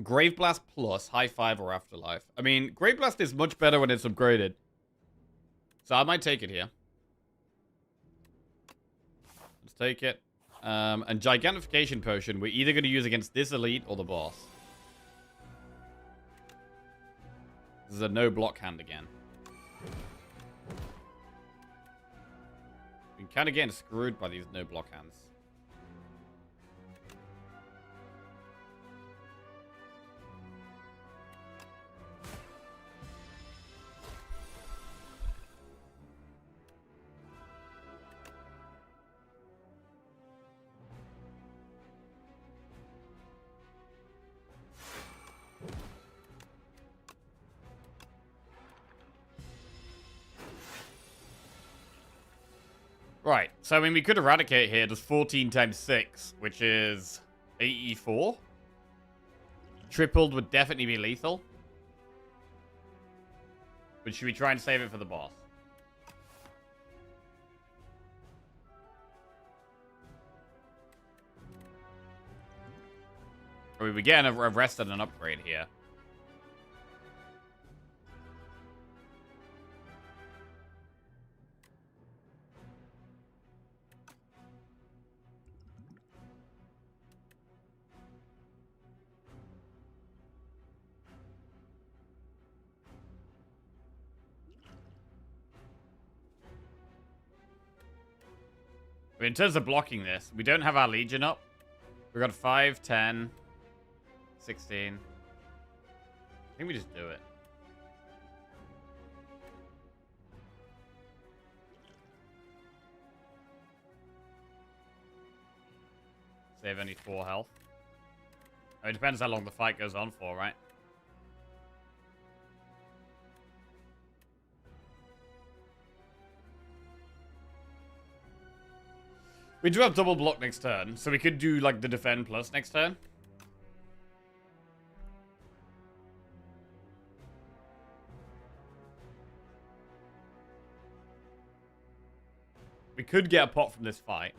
Grave Blast plus, High Five or Afterlife. I mean, Grave Blast is much better when it's upgraded. So I might take it here. Let's take it. And Gigantification Potion, we're either going to use against this elite or the boss. This is a no block hand again. We're kind of getting screwed by these no block hands. Right, so I mean, we could eradicate here, just 14 times 6, which is 84. Tripled would definitely be lethal. But should we try and save it for the boss? Or we get a rest and an upgrade here. I mean, in terms of blocking this, we don't have our Legion up. We've got 5, 10, 16. I think we just do it. Save only 4 health. It depends how long the fight goes on for, right? We do have double block next turn, so we could do, like, the defend plus next turn. We could get a pot from this fight.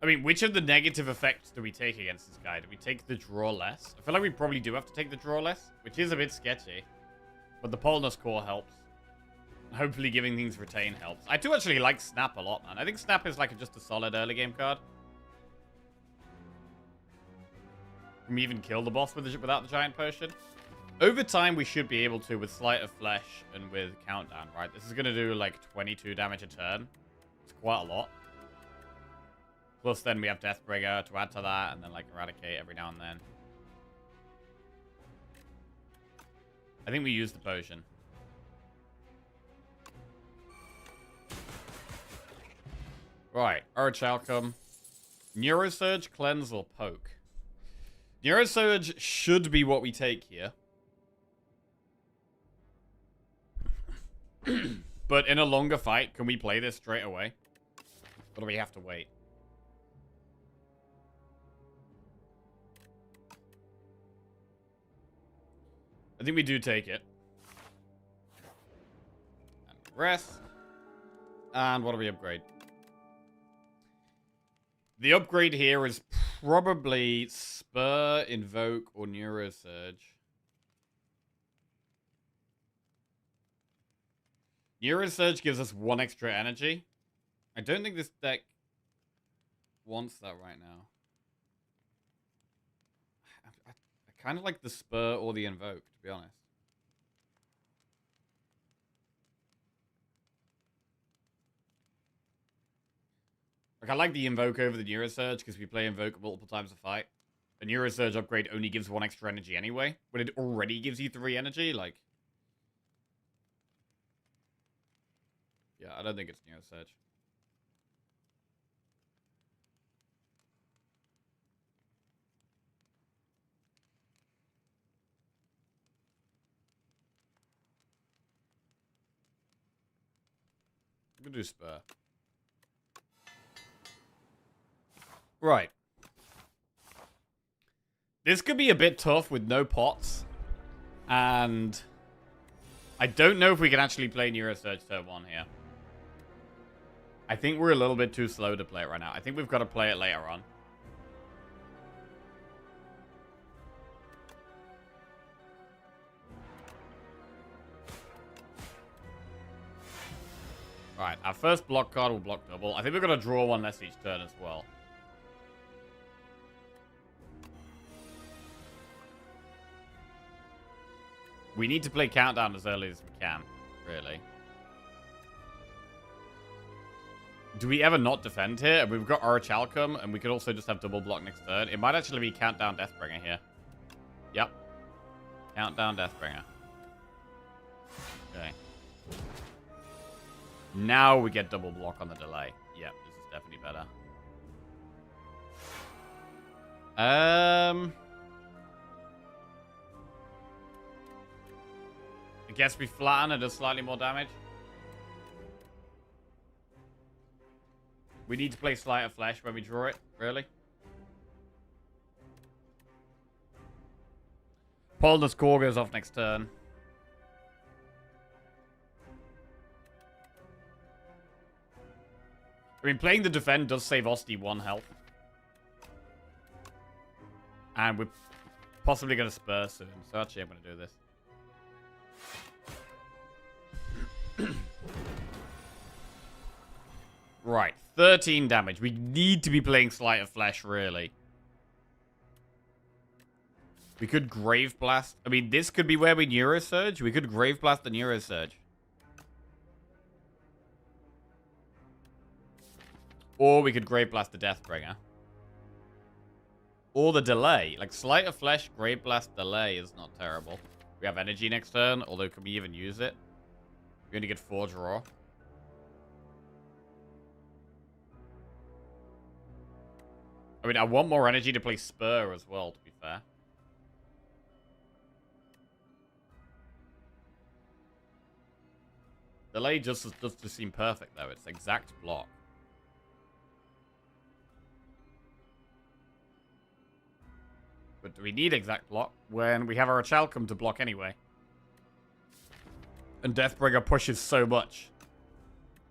I mean, which of the negative effects do we take against this guy? Do we take the draw less? I feel like we probably do have to take the draw less, which is a bit sketchy. But the Polnus Core helps. Hopefully giving things retain helps. I do actually like Snap a lot, man. I think Snap is like just a solid early game card. Can we even kill the boss without the Giant Potion? Over time, we should be able to with Sleight of Flesh and with Countdown, right? This is going to do like 22 damage a turn. It's quite a lot. Plus then we have Deathbringer to add to that, and then like Eradicate every now and then. I think we use the potion. Right, Urge Outcome. Neurosurge, Cleanse, or Poke? Neurosurge should be what we take here. But in a longer fight, can we play this straight away? Or do we have to wait? I think we do take it. And rest. And what do we upgrade? The upgrade here is probably Spur, Invoke, or Neurosurge. Neurosurge gives us 1 extra energy. I don't think this deck wants that right now. I kind of like the Spur or the Invoke, to be honest. Like, I like the Invoke over the Neurosurge because we play Invoke multiple times a fight. A Neurosurge upgrade only gives 1 extra energy anyway, but it already gives you 3 energy, like... Yeah, I don't think it's Neurosurge. I'm gonna do Spur. Right. This could be a bit tough with no pots. And I don't know if we can actually play Neurosurge turn 1 here. I think we're a little bit too slow to play it right now. I think we've got to play it later on. Alright, our first block card will block double. I think we're going to draw 1 less each turn as well. We need to play Countdown as early as we can, really. Do we ever not defend here? We've got Orichalcum, and we could also just have double block next turn. It might actually be Countdown Deathbringer here. Yep. Countdown Deathbringer. Okay. Now we get double block on the delay. Yep, this is definitely better. I guess we flatten and does slightly more damage. We need to play Sleight of Flesh when we draw it, really. Polnus Core goes off next turn. I mean, playing the defend does save Osti 1 health. And we're possibly going to Spur soon, so actually I'm going to do this. Right, 13 damage. We need to be playing Sleight of Flesh, really. We could Grave Blast. I mean, this could be where we Neurosurge. We could Grave Blast the Neurosurge. Or we could Grave Blast the Deathbringer. Or the Delay. Like, Sleight of Flesh, Grave Blast, Delay is not terrible. We have energy next turn, although can we even use it? We only get 4 draw. I mean, I want more energy to play Spur as well, to be fair. Delay just seem perfect, though. It's exact block. But do we need exact block when we have our Orichalcum to block anyway? And Deathbringer pushes so much.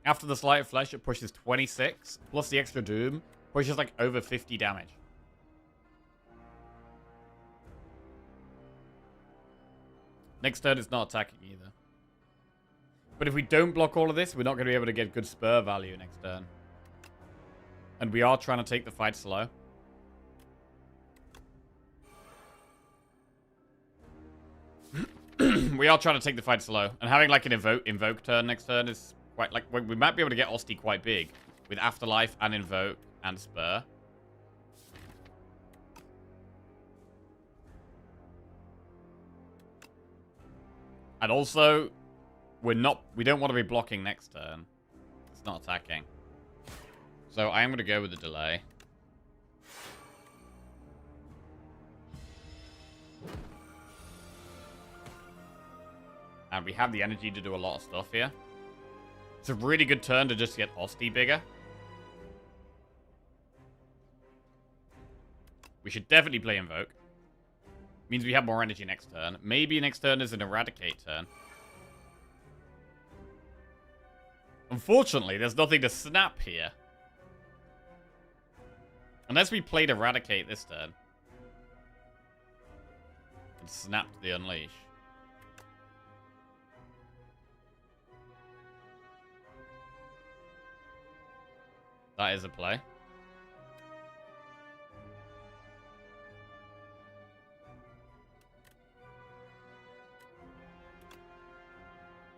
After the Sleight of Flesh, it pushes 26, plus the extra Doom, pushes like over 50 damage. Next turn, it's not attacking either. But if we don't block all of this, we're not going to be able to get good Spur value next turn. And we are trying to take the fight slow. We are trying to take the fight slow. And having like an invoke turn next turn is quite like... We might be able to get Osti quite big. With Afterlife and Invoke and Spur. And also, we don't want to be blocking next turn. It's not attacking. So I am going to go with the delay. And we have the energy to do a lot of stuff here. It's a really good turn to just get Osti bigger. We should definitely play Invoke. Means we have more energy next turn. Maybe next turn is an Eradicate turn. Unfortunately, there's nothing to snap here. Unless we played Eradicate this turn. And snapped the Unleash. That is a play.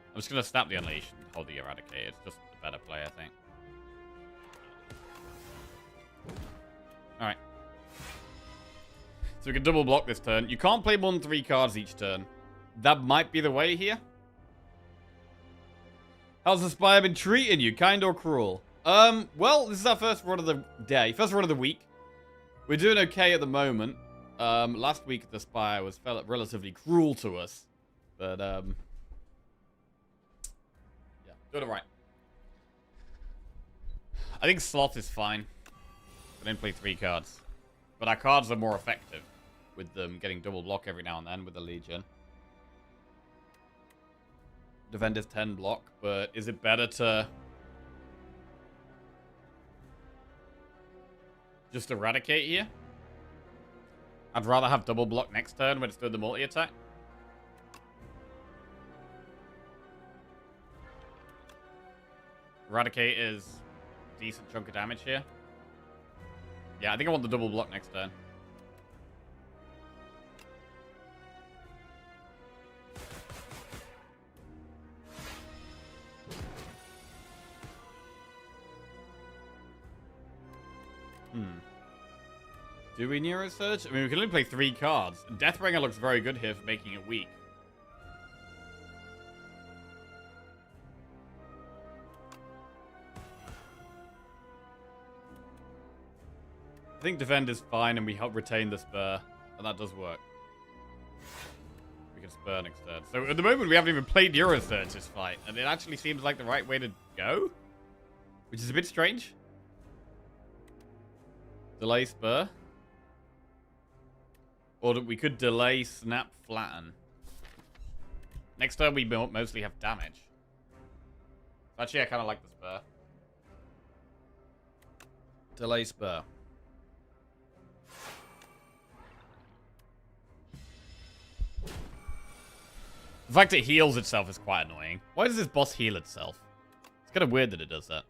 I'm just going to snap the Unleash and hold the Eradicate. It's just a better play, I think. Alright. So we can double block this turn. You can't play more than 3 cards each turn. That might be the way here. How's the Spire been treating you? Kind or cruel? Well, this is our first run of the day. First run of the week. We're doing okay at the moment. Last week the Spire felt relatively cruel to us. But, yeah, doing it right. I think Sloth is fine. I didn't play 3 cards. But our cards are more effective with them getting double block every now and then with the Legion. Defender's 10 block, but is it better to just Eradicate here? I'd rather have double block next turn when it's doing the multi-attack. Eradicate is a decent chunk of damage here. Yeah, I think I want the double block next turn. Do we Neurosurge? I mean, we can only play 3 cards. Deathbringer looks very good here for making it weak. I think Defend is fine and we help retain the Spur. And that does work. We can Spur next turn. So at the moment we haven't even played Neurosurge this fight. And it actually seems like the right way to go. Which is a bit strange. Delay Spur. Or we could delay, snap, flatten. Next turn we mostly have damage. Actually, I kind of like the Spur. Delay Spur. The fact it heals itself is quite annoying. Why does this boss heal itself? It's kind of weird that it does that.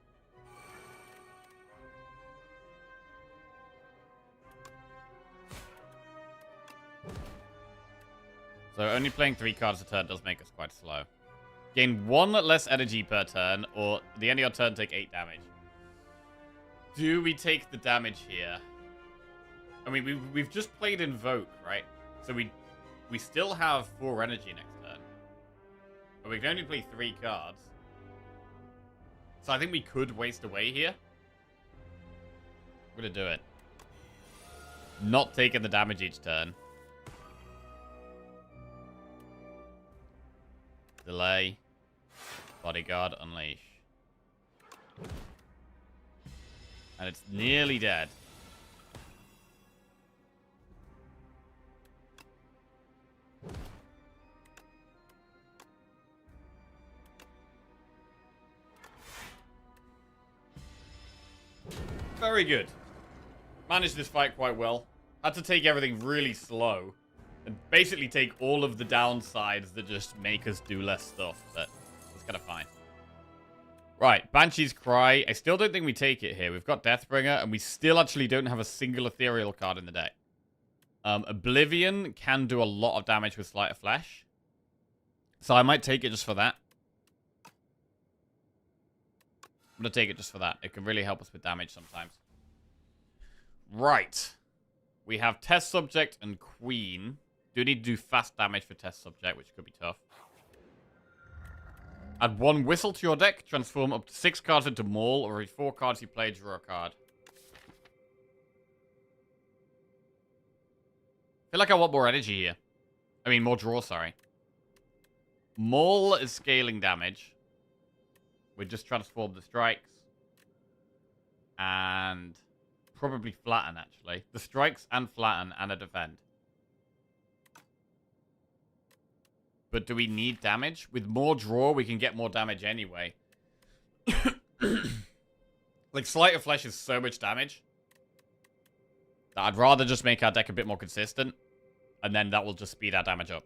So only playing 3 cards a turn does make us quite slow. Gain 1 less energy per turn, or the end of your turn take 8 damage. Do we take the damage here? I mean, we've just played Invoke, right? So we still have 4 energy next turn. But we can only play 3 cards. So I think we could waste away here. I'm gonna do it. Not taking the damage each turn. Delay. Bodyguard, Unleash. And it's nearly dead. Very good. Managed this fight quite well. Had to take everything really slow. And basically take all of the downsides that just make us do less stuff. But it's kind of fine. Right, Banshee's Cry. I still don't think we take it here. We've got Deathbringer, and we still actually don't have a single Ethereal card in the deck. Oblivion can do a lot of damage with Sleight of Flesh. So I might take it just for that. I'm going to take it just for that. It can really help us with damage sometimes. Right. We have Test Subject and Queen. Do need to do fast damage for Test Subject, which could be tough. Add 1 Whistle to your deck. Transform up to 6 cards into Maul, or every 4 cards you play, draw a card. I feel like I want more energy here. I mean, more draw, sorry. Maul is scaling damage. We just transform the strikes. And probably flatten, actually. The strikes and flatten and a defend. But do we need damage? With more draw, we can get more damage anyway. Like, Sleight of Flesh is so much damage that I'd rather just make our deck a bit more consistent. And then that will just speed our damage up.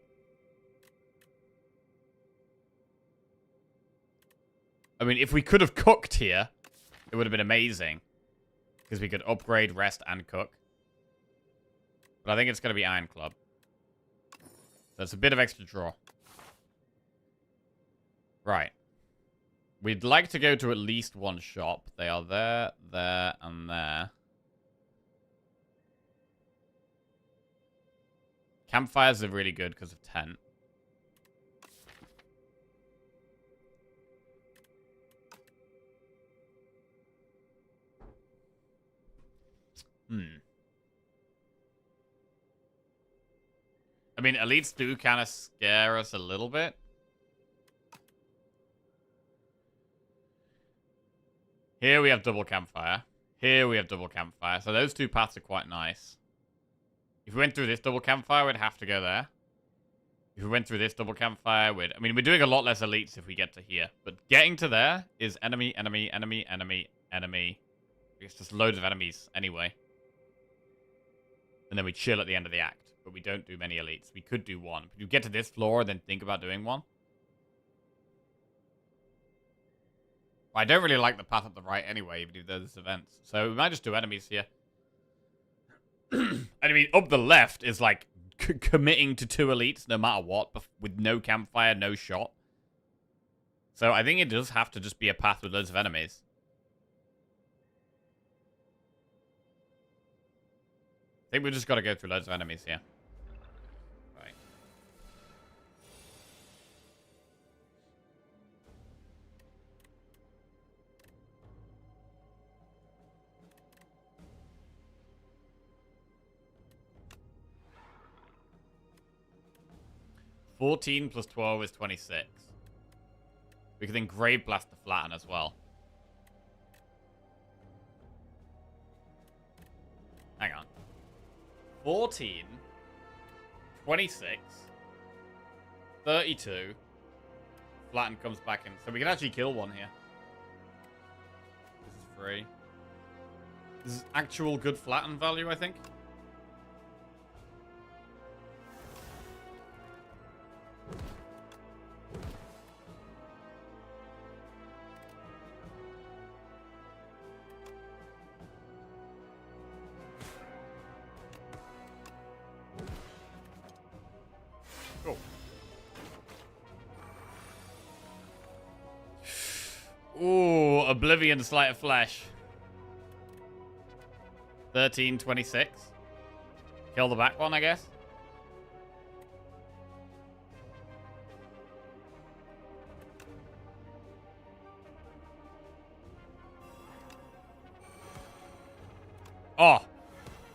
I mean, if we could have cooked here, it would have been amazing. Because we could upgrade, rest, and cook. But I think it's going to be Iron Club. So it's a bit of extra draw. Right. We'd like to go to at least one shop. They are there, there, and there. Campfires are really good because of tent. I mean, elites do kind of scare us a little bit. Here we have double campfire. Here we have double campfire. So those two paths are quite nice. If we went through this double campfire, we'd have to go there. If we went through this double campfire, we'd... I mean, we're doing a lot less elites if we get to here. But getting to there is enemy, enemy, enemy, enemy, enemy. It's just loads of enemies anyway. And then we chill at the end of the act. But we don't do many elites. We could do one. If you get to this floor and then think about doing one. I don't really like the path up the right anyway, even if there's events. So we might just do enemies here. And I mean, up the left is like committing to 2 elites no matter what, with no campfire, no shot. So I think it does have to just be a path with loads of enemies. I think we've just got to go through loads of enemies here. Right. $14 plus 12 is 26. We can then Grave Blast the flatten as well. Hang on. 14, 26, 32. Flatten comes back in. So we can actually kill one here. This is free. This is actual good flatten value, I think. Cool. Ooh, Oblivion Sleight of Flesh. 1326. Kill the back one, I guess. Oh,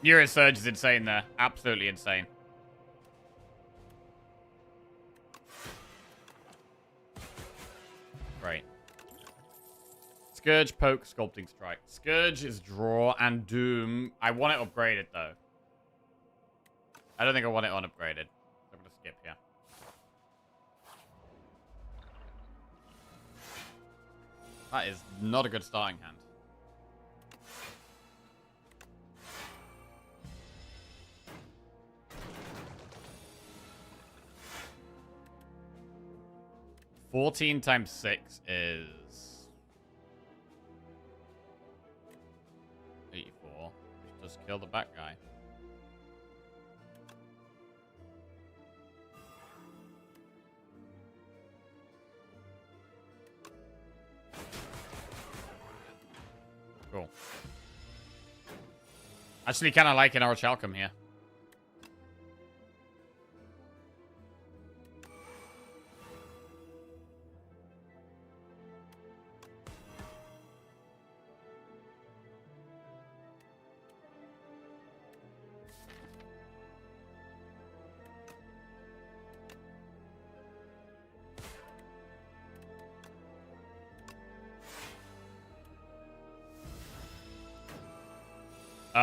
Neurosurge is insane there. Absolutely insane. Right. Scourge, Poke, Sculpting Strike. Scourge is Draw and Doom. I want it upgraded, though. I don't think I want it unupgraded. I'm going to skip here. That is not a good starting hand. $14 times 6 is 84. Just kill the back guy. Cool. Actually, kind of liking our Chalcom here.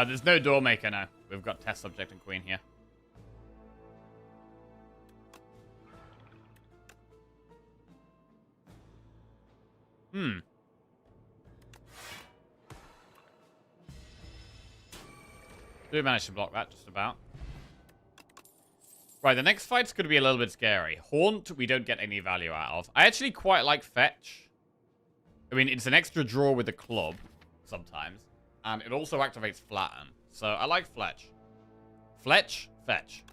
There's no Doormaker now. We've got Test Subject and Queen here. We managed to block that just about. Right, the next fight's going to be a little bit scary. Haunt, we don't get any value out of. I actually quite like Fetch. I mean, it's an extra draw with the club, sometimes. And it also activates Flatten. So, I like Fletch. Fletch, Fetch.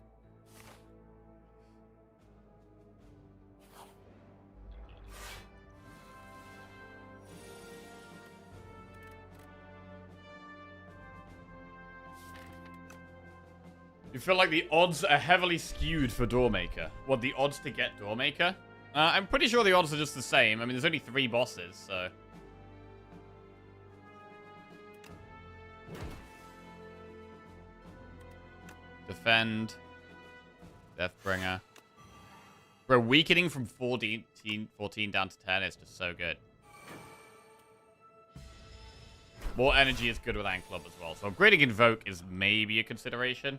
You feel like the odds are heavily skewed for Doormaker. What, the odds to get Doormaker? I'm pretty sure the odds are just the same. I mean, there's only 3 bosses, so... Defend. Deathbringer. Bro, weakening from 14 down to 10 is just so good. More energy is good with Ant Club as well. So upgrading Invoke is maybe a consideration.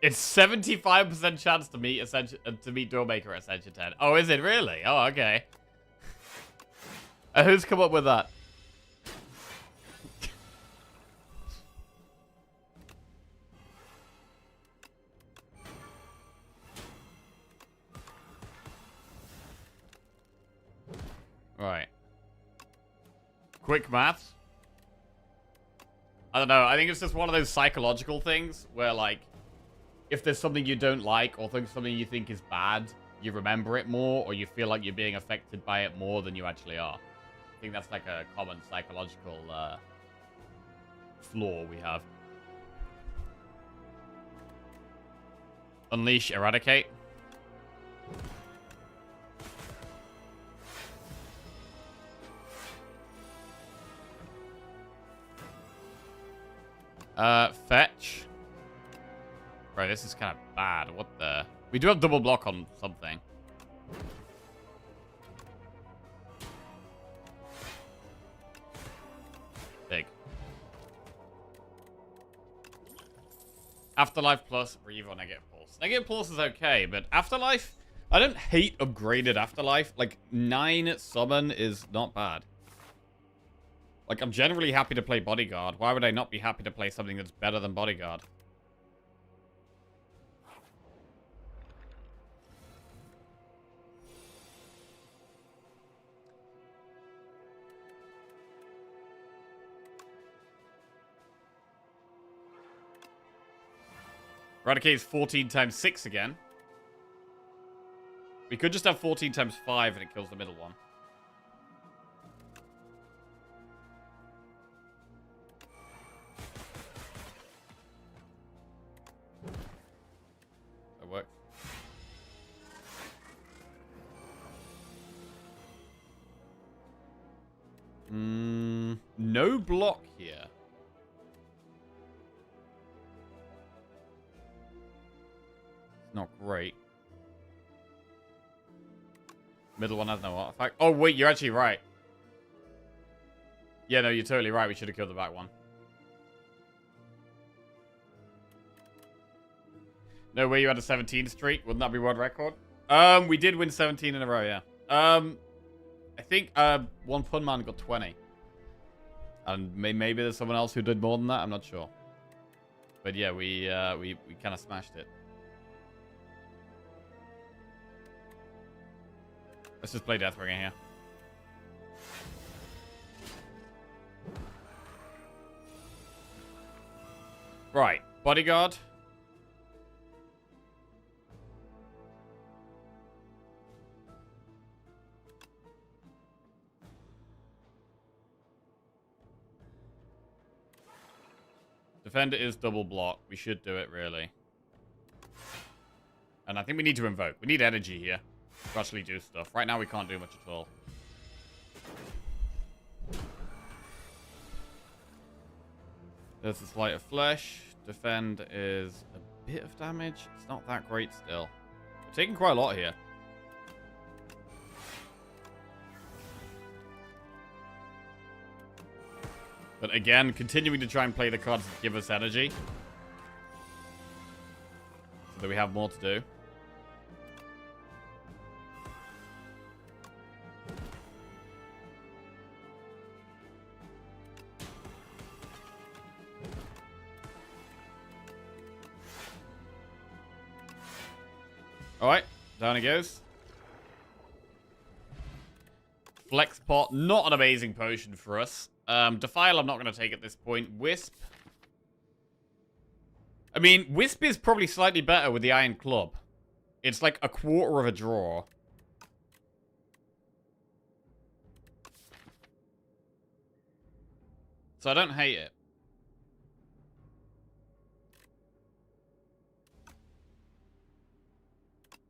It's 75% chance to meet Doormaker at Ascension 10. Oh, is it really? Oh, okay. Who's come up with that? Right. Quick maths. I don't know. I think it's just one of those psychological things where, like, if there's something you don't like or something you think is bad, you remember it more or you feel like you're being affected by it more than you actually are. I think that's like a common psychological flaw we have. Unleash, Eradicate. Fetch. Bro, this is kind of bad. What the... We do have double block on something. Big. Afterlife plus Breathe or Negative Pulse. Negative Pulse is okay, but Afterlife... I don't hate upgraded Afterlife. Like, 9 summon is not bad. Like, I'm generally happy to play Bodyguard. Why would I not be happy to play something that's better than Bodyguard? Eradicate is 14 times 6 again. We could just have 14 times 5 and it kills the middle one. That works. No block here. Not great. Middle one has no artifact. Oh, wait, you're actually right. Yeah, no, you're totally right. We should have killed the back one. No way you had a 17 streak. Wouldn't that be world record? We did win 17 in a row, yeah. I think one pun man got 20. And maybe there's someone else who did more than that. I'm not sure. But yeah, we kind of smashed it. Let's just play Deathbringer here. Right. Bodyguard. Defender is double block. We should do it, really. And I think we need to invoke. We need energy here to actually do stuff. Right now, we can't do much at all. There's a sleight of flesh. Defend is a bit of damage. It's not that great still. We're taking quite a lot here. But again, continuing to try and play the cards that give us energy. So that we have more to do. Alright, down it goes. Flex pot, not an amazing potion for us. Defile, I'm not going to take at this point. Wisp. I mean, Wisp is probably slightly better with the Iron Club. It's like a quarter of a draw. So I don't hate it.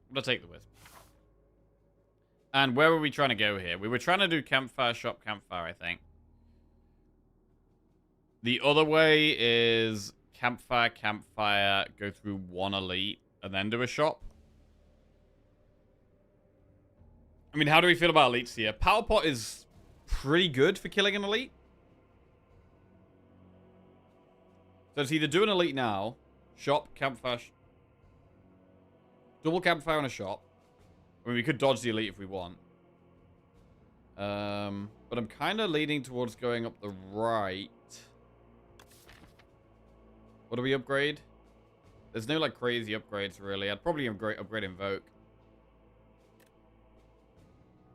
I'm going to take the Wisp. And where were we trying to go here? We were trying to do Campfire, Shop, Campfire, I think. The other way is Campfire, Campfire, go through one elite, and then do a shop. I mean, how do we feel about elites here? Power Pot is pretty good for killing an elite. So it's either do an elite now, shop, Campfire, double Campfire on a shop. I mean, we could dodge the elite if we want. But I'm kind of leaning towards going up the right. What do we upgrade? There's no, like, crazy upgrades, really. I'd probably upgrade Invoke.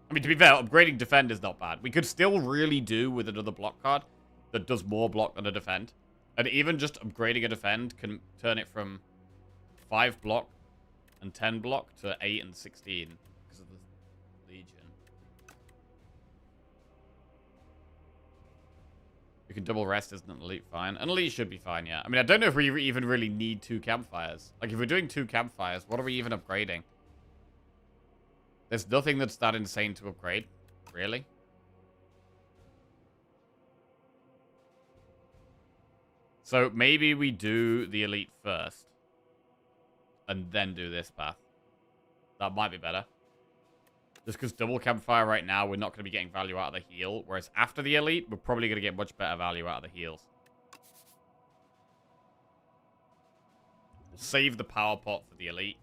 I mean, to be fair, upgrading Defend is not bad. We could still really do with another block card that does more block than a Defend. And even just upgrading a Defend can turn it from 5 block and 10 block to 8 and 16 because of the Legion. We can double rest, isn't an elite fine? An elite should be fine, yeah. I mean, I don't know if we even really need 2 campfires. Like, if we're doing 2 campfires, what are we even upgrading? There's nothing that's that insane to upgrade. Really? So maybe we do the elite first. And then do this path. That might be better. Just because double campfire right now, we're not going to be getting value out of the heal. Whereas after the elite, we're probably going to get much better value out of the heals. We'll save the power pot for the elite.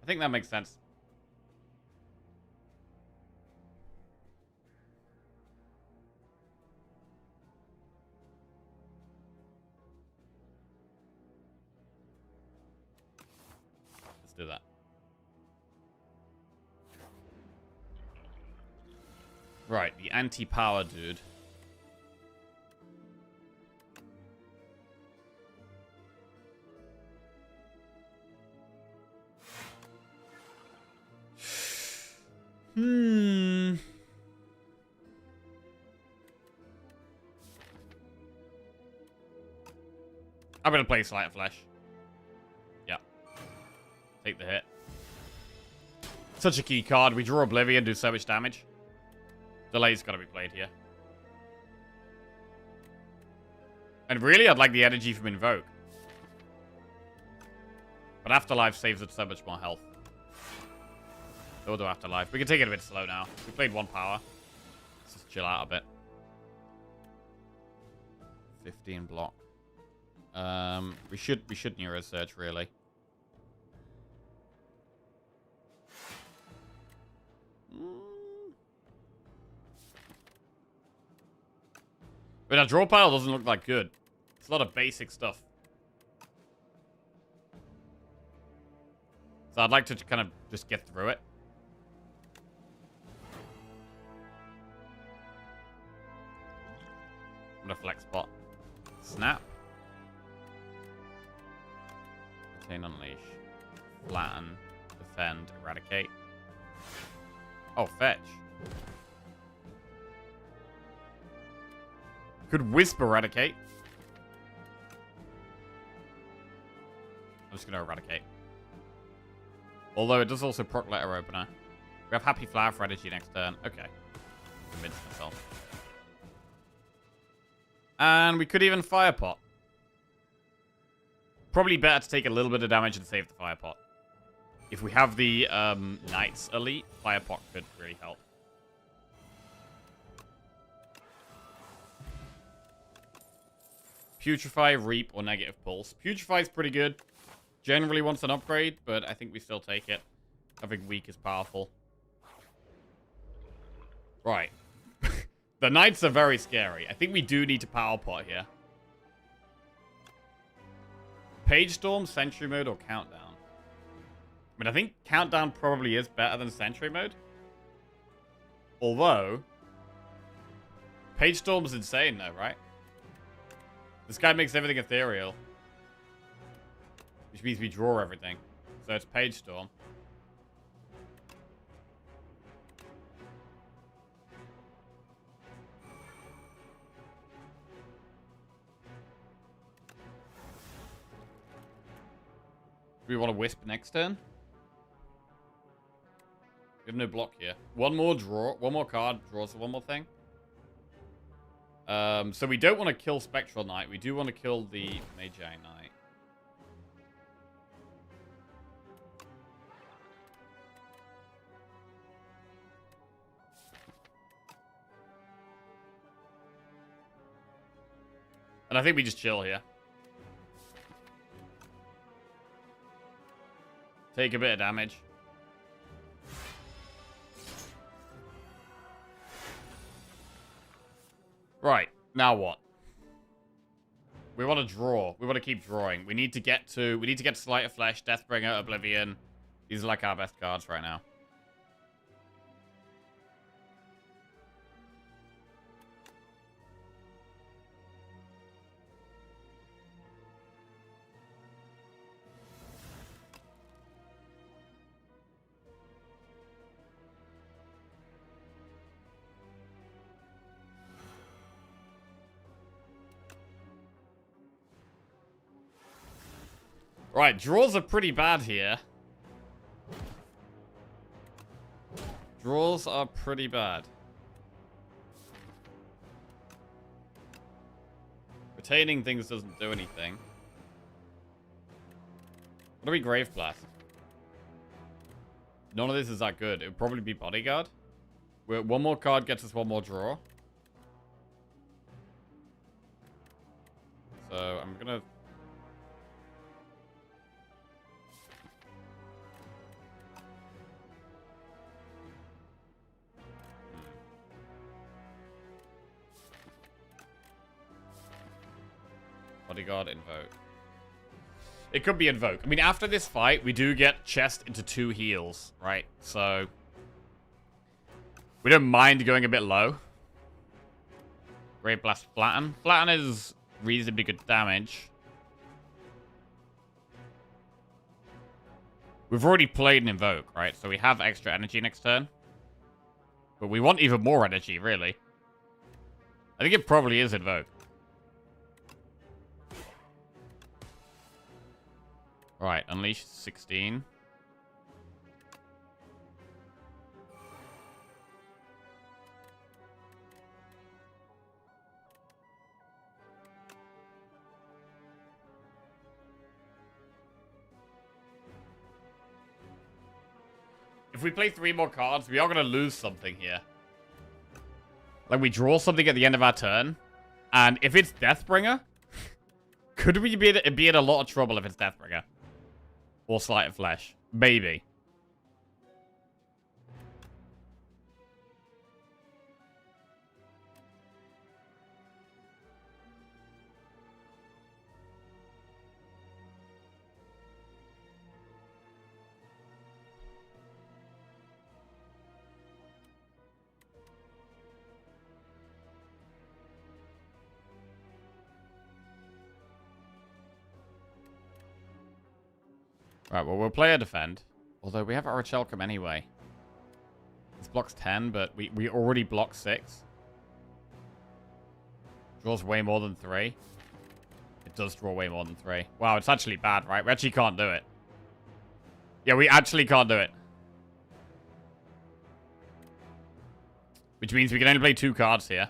I think that makes sense. Let's do that. Right, the anti-power dude. I'm gonna play Sleight of Flesh. Yeah. Take the hit. Such a key card. We draw Oblivion, do so much damage. Delay's gotta be played here. And really, I'd like the energy from Invoke. But Afterlife saves us so much more health. So we'll do Afterlife. We can take it a bit slow now. We played 1 power. Let's just chill out a bit. 15 block. We should Neuro Search, really. But our draw pile doesn't look that good. It's a lot of basic stuff. So I'd like to kind of just get through it. I'm gonna flex bot. Snap. Retain, unleash. Flatten. Defend. Eradicate. Oh, fetch. Could Wisp eradicate. I'm just gonna eradicate. Although it does also proc letter opener. We have Happy Flower for energy next turn. Okay. Convince myself. And we could even Fire Pot. Probably better to take a little bit of damage and save the Fire Pot. If we have the Knights elite, Fire Pot could really help. Putrefy, Reap, or Negative Pulse. Putrefy is pretty good. Generally wants an upgrade, but I think we still take it. I think Weak is powerful. Right. The Knights are very scary. I think we do need to power pot here. Page Storm, Sentry Mode, or Countdown? I mean, I think Countdown probably is better than Sentry Mode. Although, Page Storm's insane though, right? This guy makes everything ethereal. Which means we draw everything. So it's Page Storm. Do we want to Wisp next turn? We have no block here. One more draw. One more card draws one more thing. So we don't want to kill Spectral Knight. We do want to kill the Magi Knight. And I think we just chill here. Take a bit of damage. Right, now what? We want to draw. We want to keep drawing. We need to get Sleight of Flesh, Deathbringer, Oblivion. These are like our best cards right now. Right, draws are pretty bad here. Draws are pretty bad. Retaining things doesn't do anything. What do we Grave Blast? None of this is that good. It would probably be Bodyguard. One more card gets us one more draw. So I'm gonna... Bodyguard, Invoke. It could be Invoke. I mean, after this fight, we do get chest into 2 heals, right? So, we don't mind going a bit low. Great Blast, Flatten. Flatten is reasonably good damage. We've already played an Invoke, right? So we have extra energy next turn. But we want even more energy, really. I think it probably is Invoke. Right, Unleash 16. If we play 3 more cards, we are going to lose something here. Like, we draw something at the end of our turn. And if it's Deathbringer, could we be in a lot of trouble if it's Deathbringer? Or Sleight of Flesh. Maybe. Right, well, we'll play a defend. Although we have our Chelcom anyway. This blocks 10, but we already block 6. Draws way more than 3. It does draw way more than 3. Wow, it's actually bad, right? We actually can't do it. Yeah, we actually can't do it. Which means we can only play 2 cards here.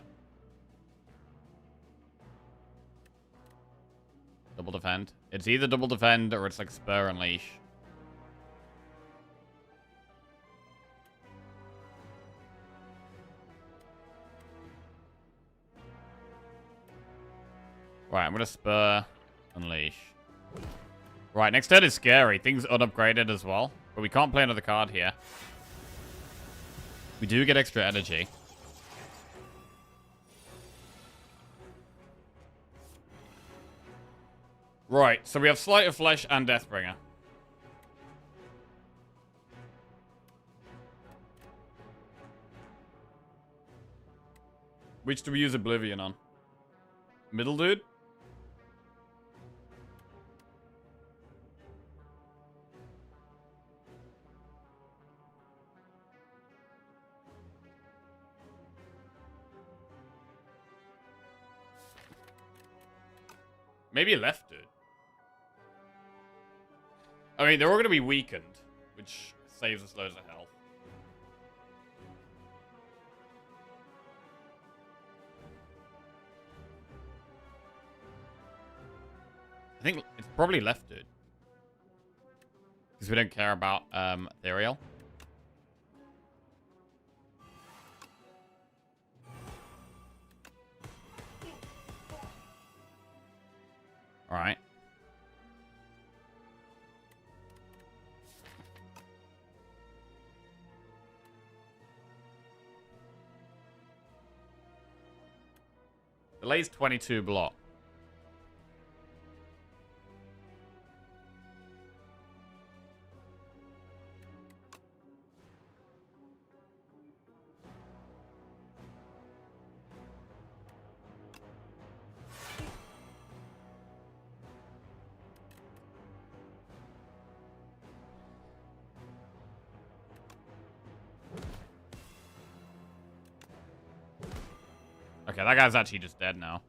Double defend. It's either double defend or it's like Spur Unleash. Right, I'm going to spur, unleash. Right, next turn is scary. Things unupgraded as well. But we can't play another card here. We do get extra energy. Right, so we have Sleight of Flesh and Deathbringer. Which do we use Oblivion on? Middle dude? Maybe left dude. I mean, they're all going to be weakened, which saves us loads of health. I think it's probably left dude. Because we don't care about Ethereal. Alright. Delays 22 block. Okay, that guy's actually just dead now.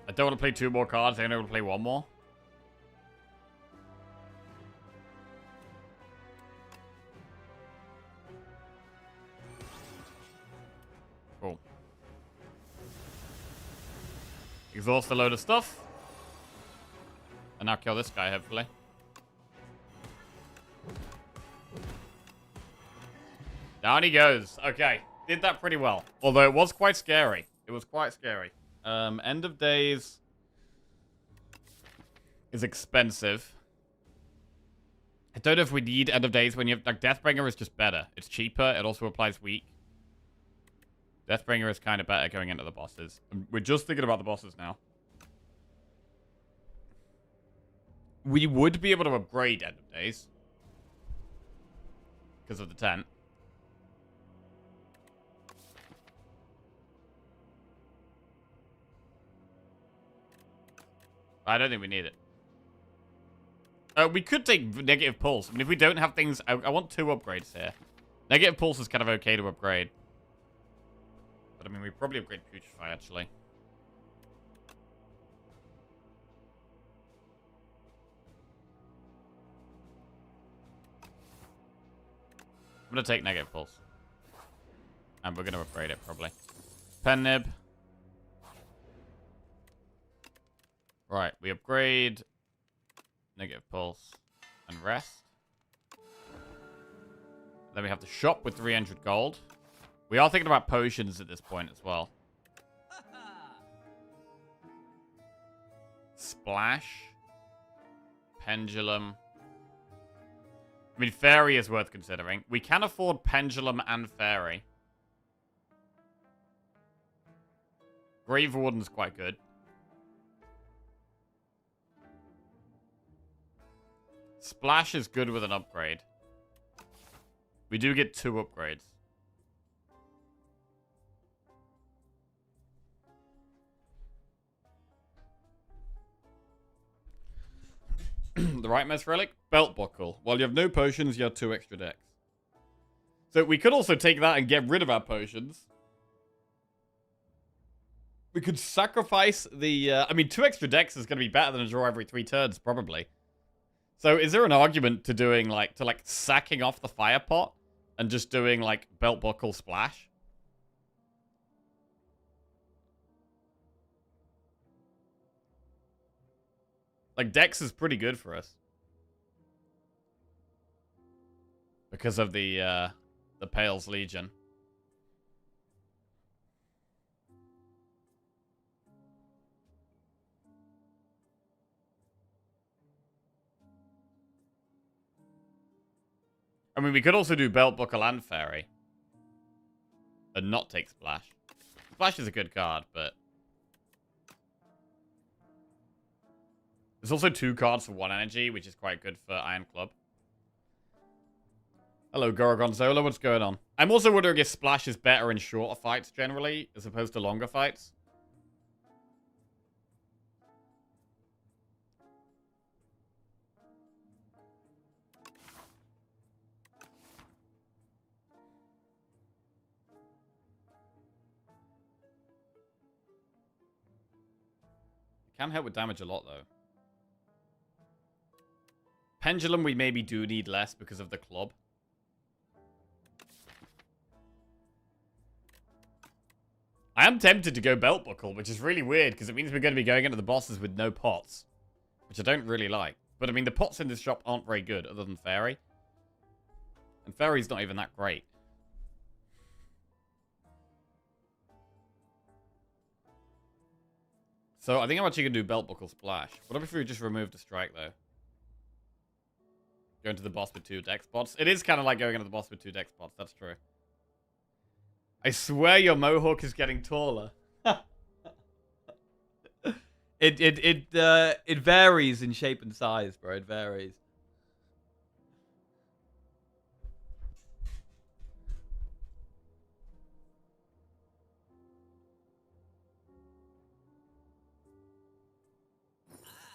I don't want to play 2 more cards. I only want to play 1 more. Cool. Exhaust a load of stuff. And now kill this guy, hopefully. Down he goes. Okay. Did that pretty well. Although it was quite scary. It was quite scary. End of days is expensive. I don't know if we need end of days when you have... Like, Deathbringer is just better. It's cheaper. It also applies weak. Deathbringer is kind of better going into the bosses. We're just thinking about the bosses now. We would be able to upgrade end of days. Because of the tent. I don't think we need it. We could take Negative Pulse. I mean, if we don't have things... I want 2 upgrades here. Negative Pulse is kind of okay to upgrade. But, I mean, we probably upgrade Putrefy, actually. I'm going to take Negative Pulse. And we're going to upgrade it, probably. Pen Nib. Right, we upgrade Negative Pulse and Rest. Then we have the shop with 300 gold. We are thinking about potions at this point as well. Splash. Pendulum. I mean, Fairy is worth considering. We can afford Pendulum and Fairy. Grave Warden's quite good. Splash is good with an upgrade. We do get 2 upgrades. The right Mess Relic? Belt Buckle. While you have no potions, you have 2 extra decks. So we could also take that and get rid of our potions. We could sacrifice the... I mean, 2 extra decks is going to be better than a draw every 3 turns, probably. So is there an argument to doing, like, sacking off the fire pot and just doing, like, Belt Buckle Splash? Like, Dex is pretty good for us. Because of the Pale's Legion. I mean, we could also do Belt Buckle and Fairy. And not take Splash. Splash is a good card, but... There's also 2 cards for 1 energy, which is quite good for Iron Club. Hello, Gorgonzola, what's going on? I'm also wondering if Splash is better in shorter fights, generally, as opposed to longer fights. It can help with damage a lot, though. Pendulum we maybe do need less because of the club. I am tempted to go Belt Buckle, which is really weird, because it means we're going to be going into the bosses with no pots. Which I don't really like. But, I mean, the pots in this shop aren't very good, other than Fairy. And Fairy's not even that great. So, I think I'm actually going to do Belt Buckle Splash. What if we just remove the strike, though? Go into the boss with 2 deck spots. It is kind of like going into the boss with 2 deck spots, that's true. I swear your mohawk is getting taller. It varies in shape and size, bro. It varies.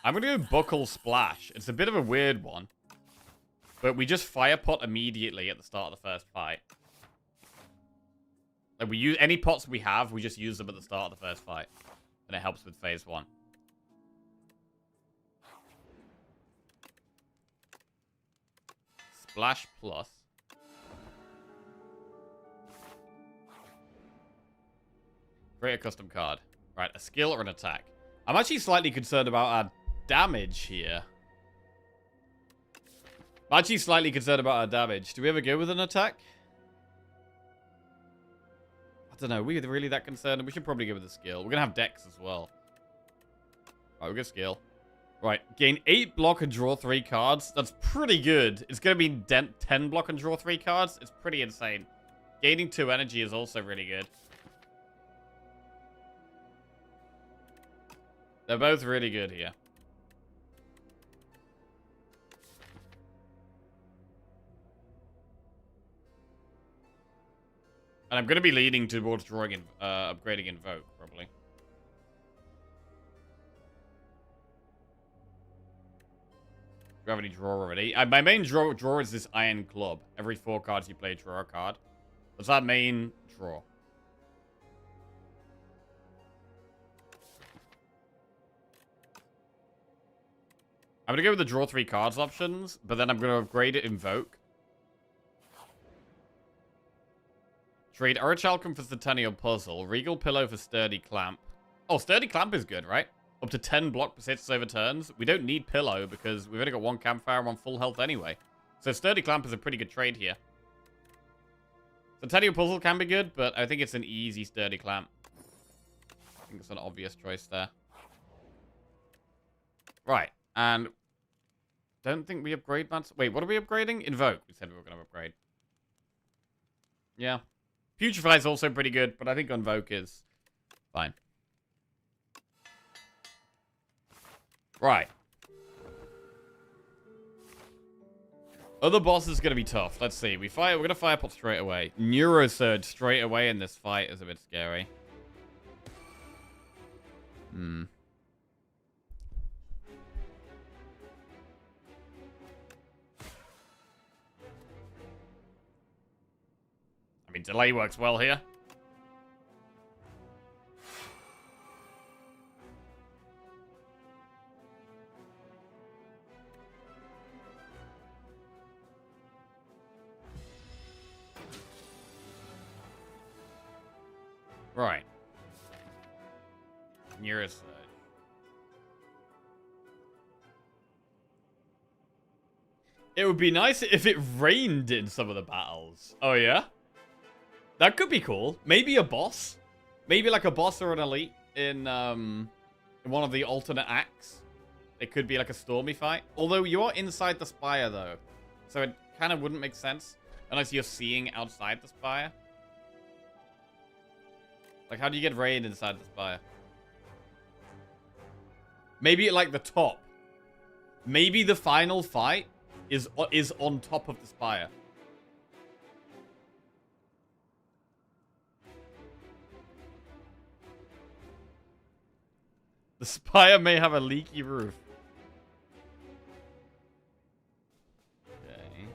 I'm gonna go Buckle Splash. It's a bit of a weird one. But we just fire pot immediately at the start of the first fight. Like, we use any pots we have, we just use them at the start of the first fight. And it helps with phase 1. Splash plus. Create a custom card. Right, a skill or an attack. I'm actually slightly concerned about our damage here. I'm actually slightly concerned about our damage. Do we ever go with an attack? I don't know. Are we really that concerned? We should probably go with a skill. We're going to have Dex as well. Right, we'll go skill. Right, gain 8 block and draw 3 cards. That's pretty good. It's going to be 10 block and draw 3 cards. It's pretty insane. Gaining 2 energy is also really good. They're both really good here. And I'm going to be leaning towards drawing upgrading Invoke, probably. Do I have any draw already? My main draw is this Iron Club. Every 4 cards you play, draw a card. That's our main draw. I'm going to go with the draw 3 cards options, but then I'm going to upgrade it Invoke. Trade Orichalcum for Centennial Puzzle. Regal Pillow for Sturdy Clamp. Oh, Sturdy Clamp is good, right? Up to 10 block persists over turns. We don't need Pillow because we've only got 1 Campfire and 1 full health anyway. So Sturdy Clamp is a pretty good trade here. Centennial Puzzle can be good, but I think it's an easy Sturdy Clamp. I think it's an obvious choice there. Right, and... Don't think we upgrade that. Wait, what are we upgrading? Invoke. We said we were going to upgrade. Yeah. Putrefy is also pretty good, but I think Invoke is fine. Right. Other boss is going to be tough. Let's see. We're going to fire pot straight away. Neurosurge straight away in this fight is a bit scary. I mean, delay works well here. Right. Neurosurge. It would be nice if it rained in some of the battles. Oh, yeah? That could be cool. Maybe a boss. Maybe like a boss or an elite in one of the alternate acts. It could be like a stormy fight. Although you are inside the spire, though. So it kind of wouldn't make sense unless you're seeing outside the spire. Like, how do you get rain inside the spire? Maybe at, like, the top. Maybe the final fight is on top of the spire. The spire may have a leaky roof. Okay.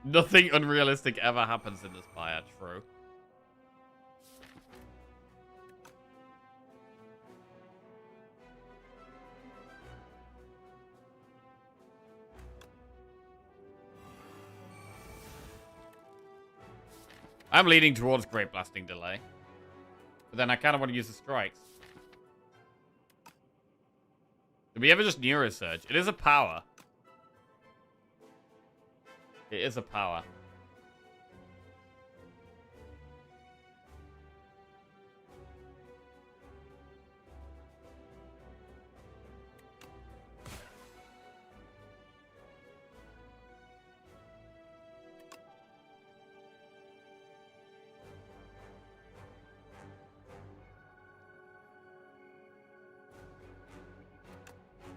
Nothing unrealistic ever happens in the spire, true. I'm leaning towards Great Blasting Delay. But then I kind of want to use the strikes. Did we ever just Neurosurge? It is a power. It is a power.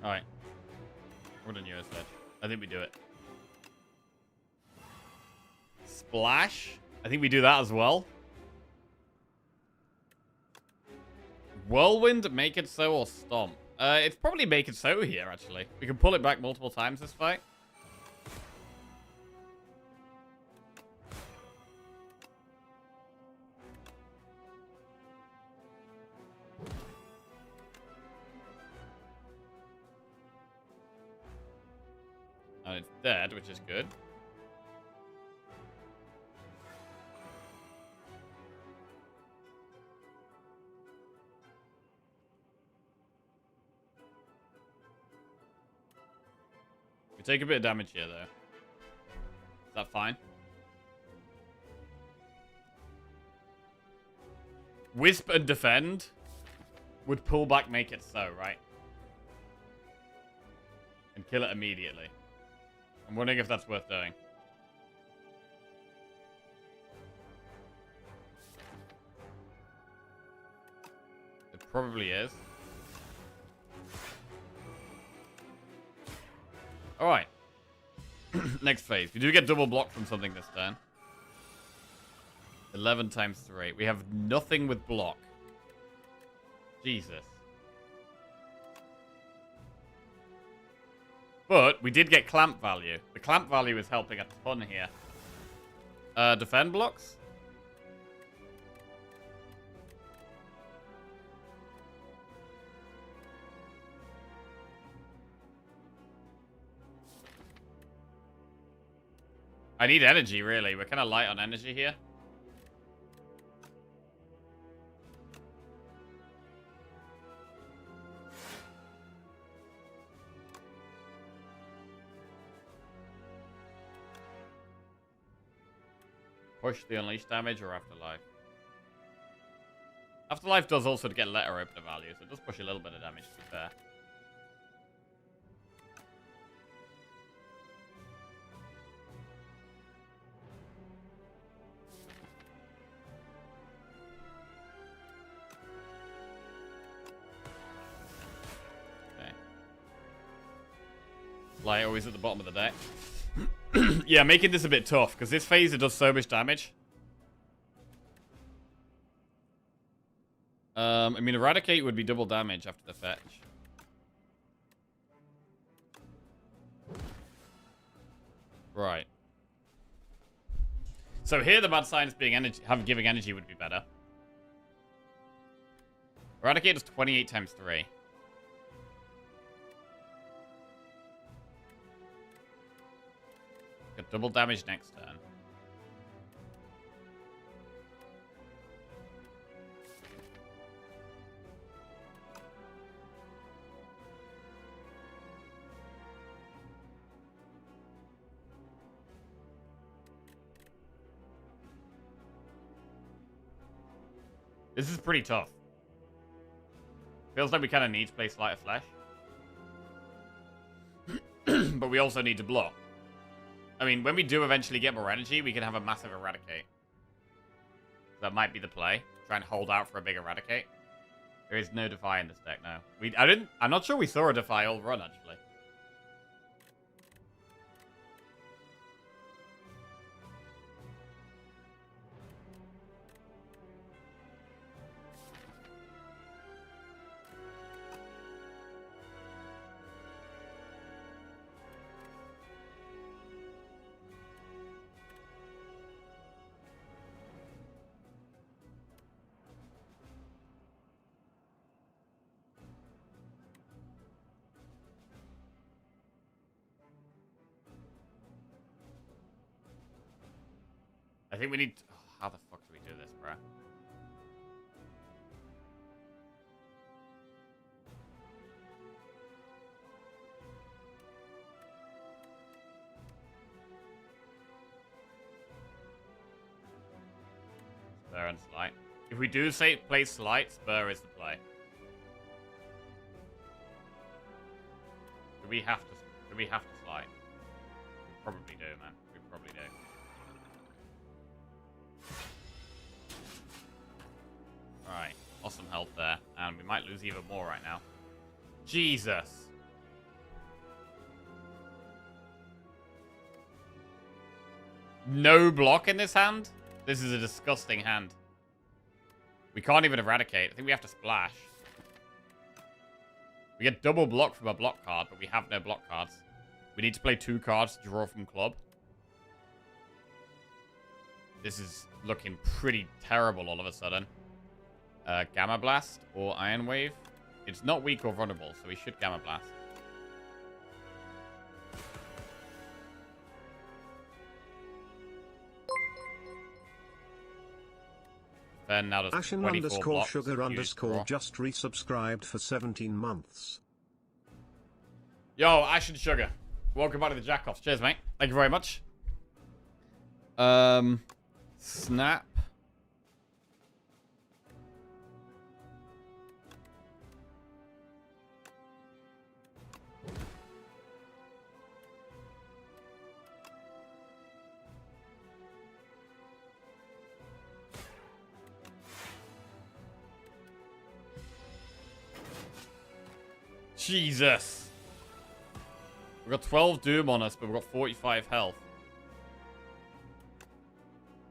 Alright. We're gonna Neurosurge. I think we do it. Splash. I think we do that as well. Whirlwind, Make It So, or Stomp. It's probably Make It So here, actually. We can pull it back multiple times this fight. And it's dead, which is good. We take a bit of damage here, though. Is that fine? Wisp and Defend would pull back Make It So, right? And kill it immediately. I'm wondering if that's worth doing. It probably is. Alright. Next phase. We do get double block from something this turn. 11 times 3. We have nothing with block. Jesus. But we did get clamp value. The clamp value is helping a ton here. Defend blocks? I need energy, really. We're kind of light on energy here. Push the unleash damage or Afterlife? Afterlife does also get letter opener value, so it does push a little bit of damage, to be fair. Okay. Light always at the bottom of the deck. Yeah, making this a bit tough, because this phaser does so much damage. I mean, Eradicate would be double damage after the fetch. Right. So here the bad science being energy, giving energy would be better. Eradicate is 28 times 3. Got double damage next turn. This is pretty tough. Feels like we kind of need to play Sleight of Flesh. But we also need to block. I mean, when we do eventually get more energy, we can have a massive Eradicate. That might be the play. Try and hold out for a big Eradicate. There is no Defy in this deck now. I'm not sure we saw a Defy all run, actually. I think we need... Oh, how the fuck do we do this, bro? Spur and Slight. If we do say play Slight, Spur is the play. Do we have to Slight? We probably do, man. We probably do. Alright, awesome health there. And we might lose even more right now. Jesus. No block in this hand? This is a disgusting hand. We can't even Eradicate. I think we have to Splash. We get double block from a block card, but we have no block cards. We need to play 2 cards to draw from club. This is looking pretty terrible all of a sudden. Gamma Blast or Iron Wave. It's not weak or vulnerable, so we should Gamma Blast. Then now there's Ashen 24 underscore blocks, sugar underscore draw. just resubscribed for 17 months. Yo, Ashen Sugar. Welcome back to the Jackoffs. Cheers, mate. Thank you very much. Snap. Jesus. We've got 12 Doom on us, but we've got 45 health.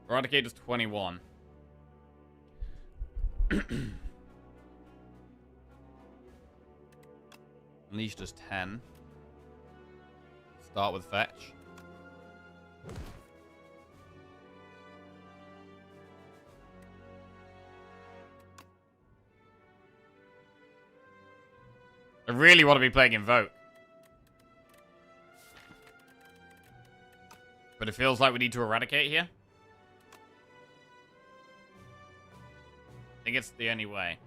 Eradicate is 21. Unleash does 10. Start with Fetch. I really want to be playing Invoke. But it feels like we need to Eradicate here. I think it's the only way.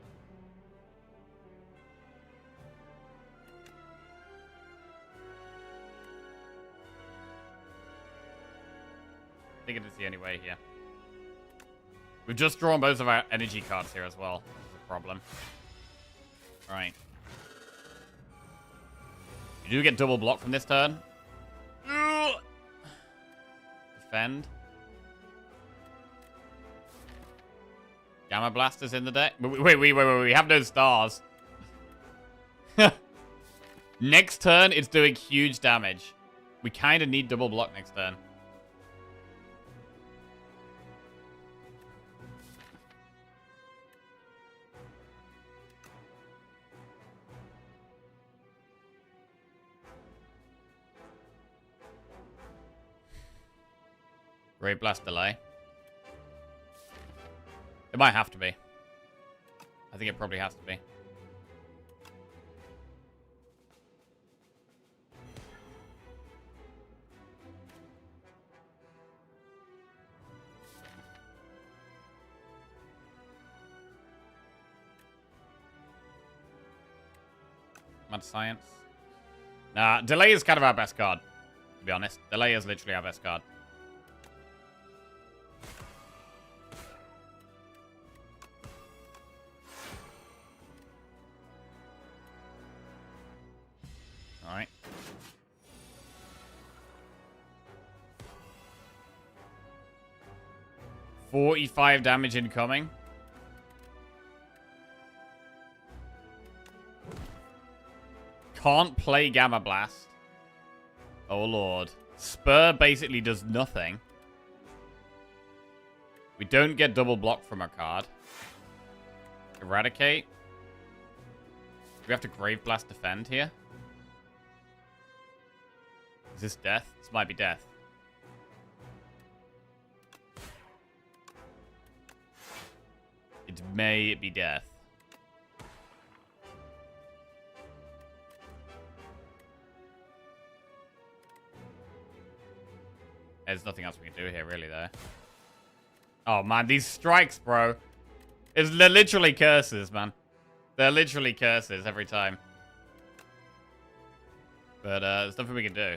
I think it is the only way here. We've just drawn both of our energy cards here as well. That's a problem. Right. You do get double block from this turn. Defend. Gamma Blasters in the deck. Wait. We have no stars. Next turn, it's doing huge damage. We kind of need double block next turn. Great Blast delay. It might have to be. I think it probably has to be. Mad Science. Nah, delay is kind of our best card, to be honest. Delay is literally our best card. Alright. $45 damage incoming. Can't play Gamma Blast. Oh, Lord. Spur basically does nothing. We don't get double block from our card. Eradicate. Do we have to Grave Blast defend here? Is this death? This might be death. It may be death. There's nothing else we can do here, really, though. Oh, man, these strikes, bro. They're literally curses, man. They're literally curses every time. But there's nothing we can do.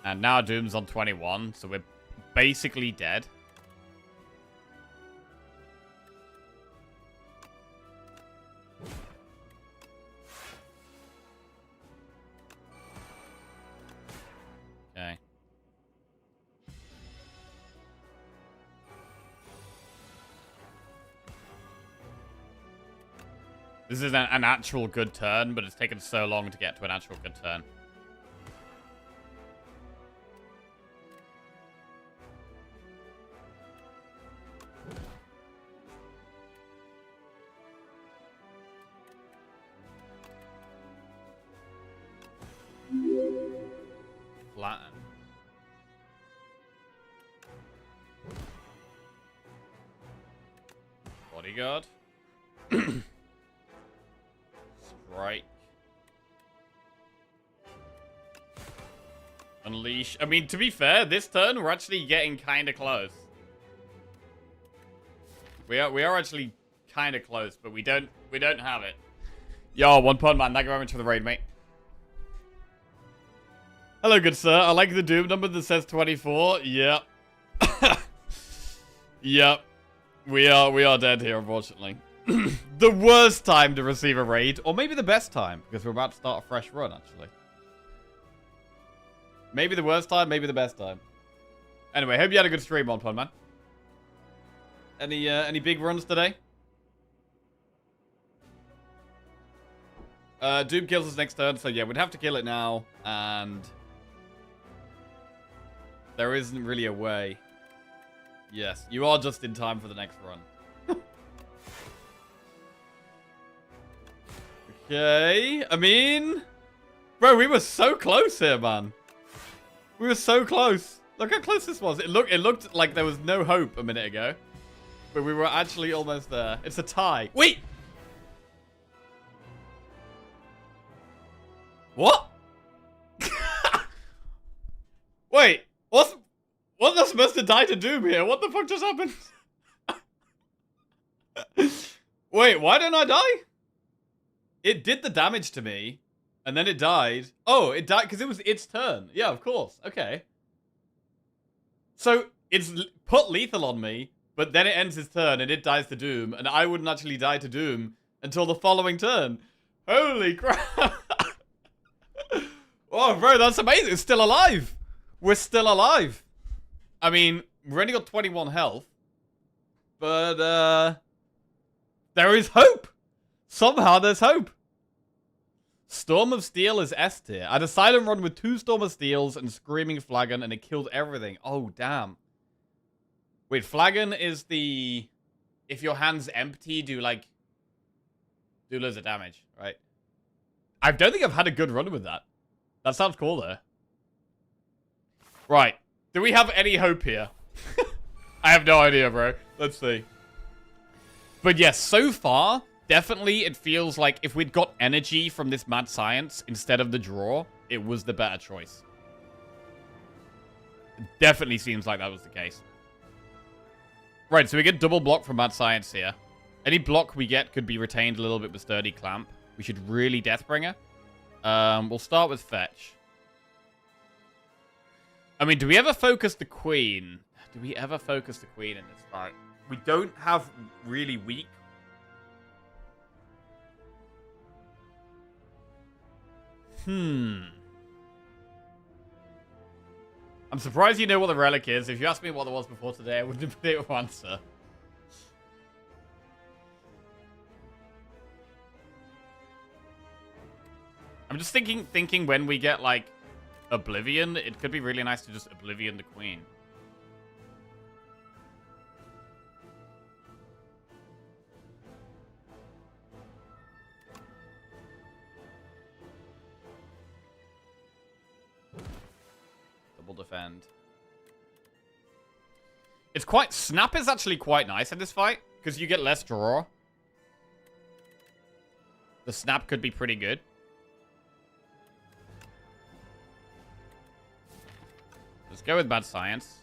And now Doom's on 21, so we're basically dead. Okay. This is an actual good turn, but it's taken so long to get to an actual good turn. Flatten. Bodyguard. Strike. Unleash. I mean, to be fair, this turn we're actually getting kind of close. We are actually kind of close, but we don't have it. Yo, 1 point, man. Thank you very much for the raid, mate. Hello, good sir. I like the Doom number that says 24. Yep. Yep. We are dead here, unfortunately. The worst time to receive a raid, or maybe the best time, because we're about to start a fresh run, actually. Maybe the worst time, maybe the best time. Anyway, hope you had a good stream, on man. Any big runs today? Doom kills us next turn, so yeah, we'd have to kill it now, and there isn't really a way. Yes, you are just in time for the next run. Okay, I mean, bro, we were so close here, man. We were so close. Look how close this was. It looked like there was no hope a minute ago, but we were actually almost there. It's a tie. Wait. What? Wait, wasn't I supposed to die to Doom here? What the fuck just happened? Wait, why didn't I die? It did the damage to me, and then it died. Oh, it died because it was its turn. Yeah, of course. Okay. So, it's put lethal on me, but then it ends its turn, and it dies to Doom, and I wouldn't actually die to Doom until the following turn. Holy crap. Oh, bro, that's amazing. It's still alive. We're still alive. I mean, we've only got 21 health, but, there is hope. Somehow there's hope. Storm of Steel is S tier. I had a silent run with 2 Storm of Steels and Screaming Flagon, and it killed everything. Oh, damn. Wait, Flagon is the... If your hand's empty, do loads of damage, right? I don't think I've had a good run with that. That sounds cool, though. Right. Do we have any hope here? I have no idea, bro. Let's see. But yes, so far... Definitely, it feels like if we'd got energy from this Mad Science instead of the draw, it was the better choice. It definitely seems like that was the case. Right, so we get double block from Mad Science here. Any block we get could be retained a little bit with Sturdy Clamp. We should really Deathbringer. We'll start with Fetch. I mean, do we ever focus the Queen? Do we ever focus the Queen in this fight? We don't have really weak. I'm surprised you know what the relic is. If you asked me what it was before today, I wouldn't have been able to answer. I'm just thinking when we get, like, Oblivion, it could be really nice to just Oblivion the Queen. Double defend. It's quite... Snap is actually quite nice in this fight, because you get less draw. The snap could be pretty good. Let's go with Bad Science.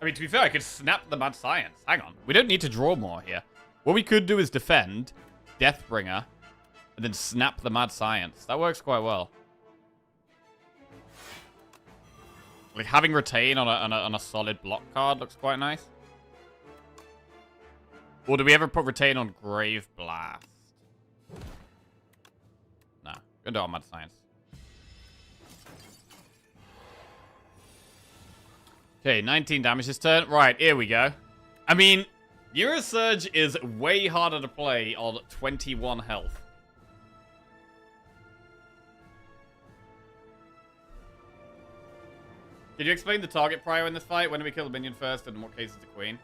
I mean, to be fair, I could snap the Bad Science. Hang on. We don't need to draw more here. What we could do is defend, Deathbringer, and then snap the Mad Science. That works quite well. Like, having Retain on a solid block card looks quite nice. Or do we ever put Retain on Grave Blast? No. Gonna do it on Mad Science. Okay, 19 damage this turn. Right, here we go. I mean, Neurosurge is way harder to play on 21 health. Did you explain the target prior in this fight? When do we kill the minion first, and in what case is the queen?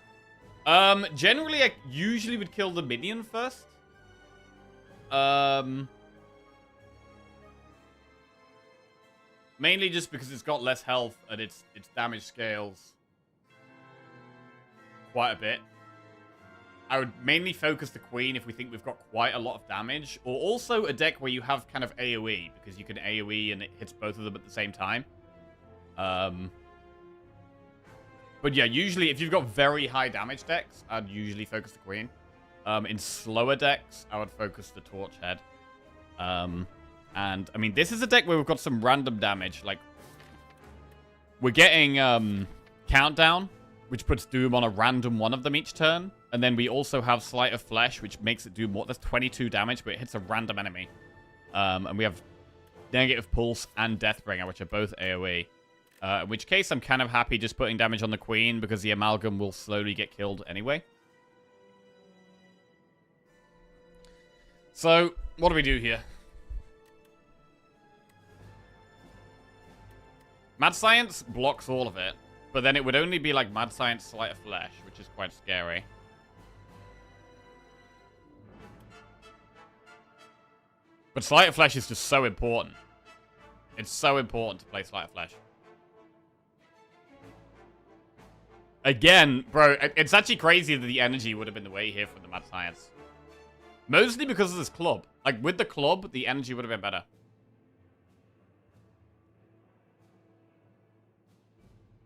Generally, I usually would kill the minion first. Mainly just because it's got less health and its damage scales quite a bit. I would mainly focus the queen if we think we've got quite a lot of damage. Or also a deck where you have kind of AoE, because you can AoE and it hits both of them at the same time. But yeah, usually if you've got very high damage decks, I'd usually focus the queen. In slower decks, I would focus the torch head. And, I mean, this is a deck where we've got some random damage. Like, we're getting Countdown, which puts Doom on a random one of them each turn. And then we also have Sleight of Flesh, which makes it do more. That's 22 damage, but it hits a random enemy. And we have Negative Pulse and Deathbringer, which are both AoE. In which case, I'm kind of happy just putting damage on the Queen, because the Amalgam will slowly get killed anyway. So, what do we do here? Mad Science blocks all of it, but then it would only be like Mad Science Sleight of Flesh, which is quite scary. But Sleight of Flesh is just so important. It's so important to play Sleight of Flesh. Again, bro, it's actually crazy that the energy would have been the way here for the Mad Science. Mostly because of this club. Like, with the club, the energy would have been better.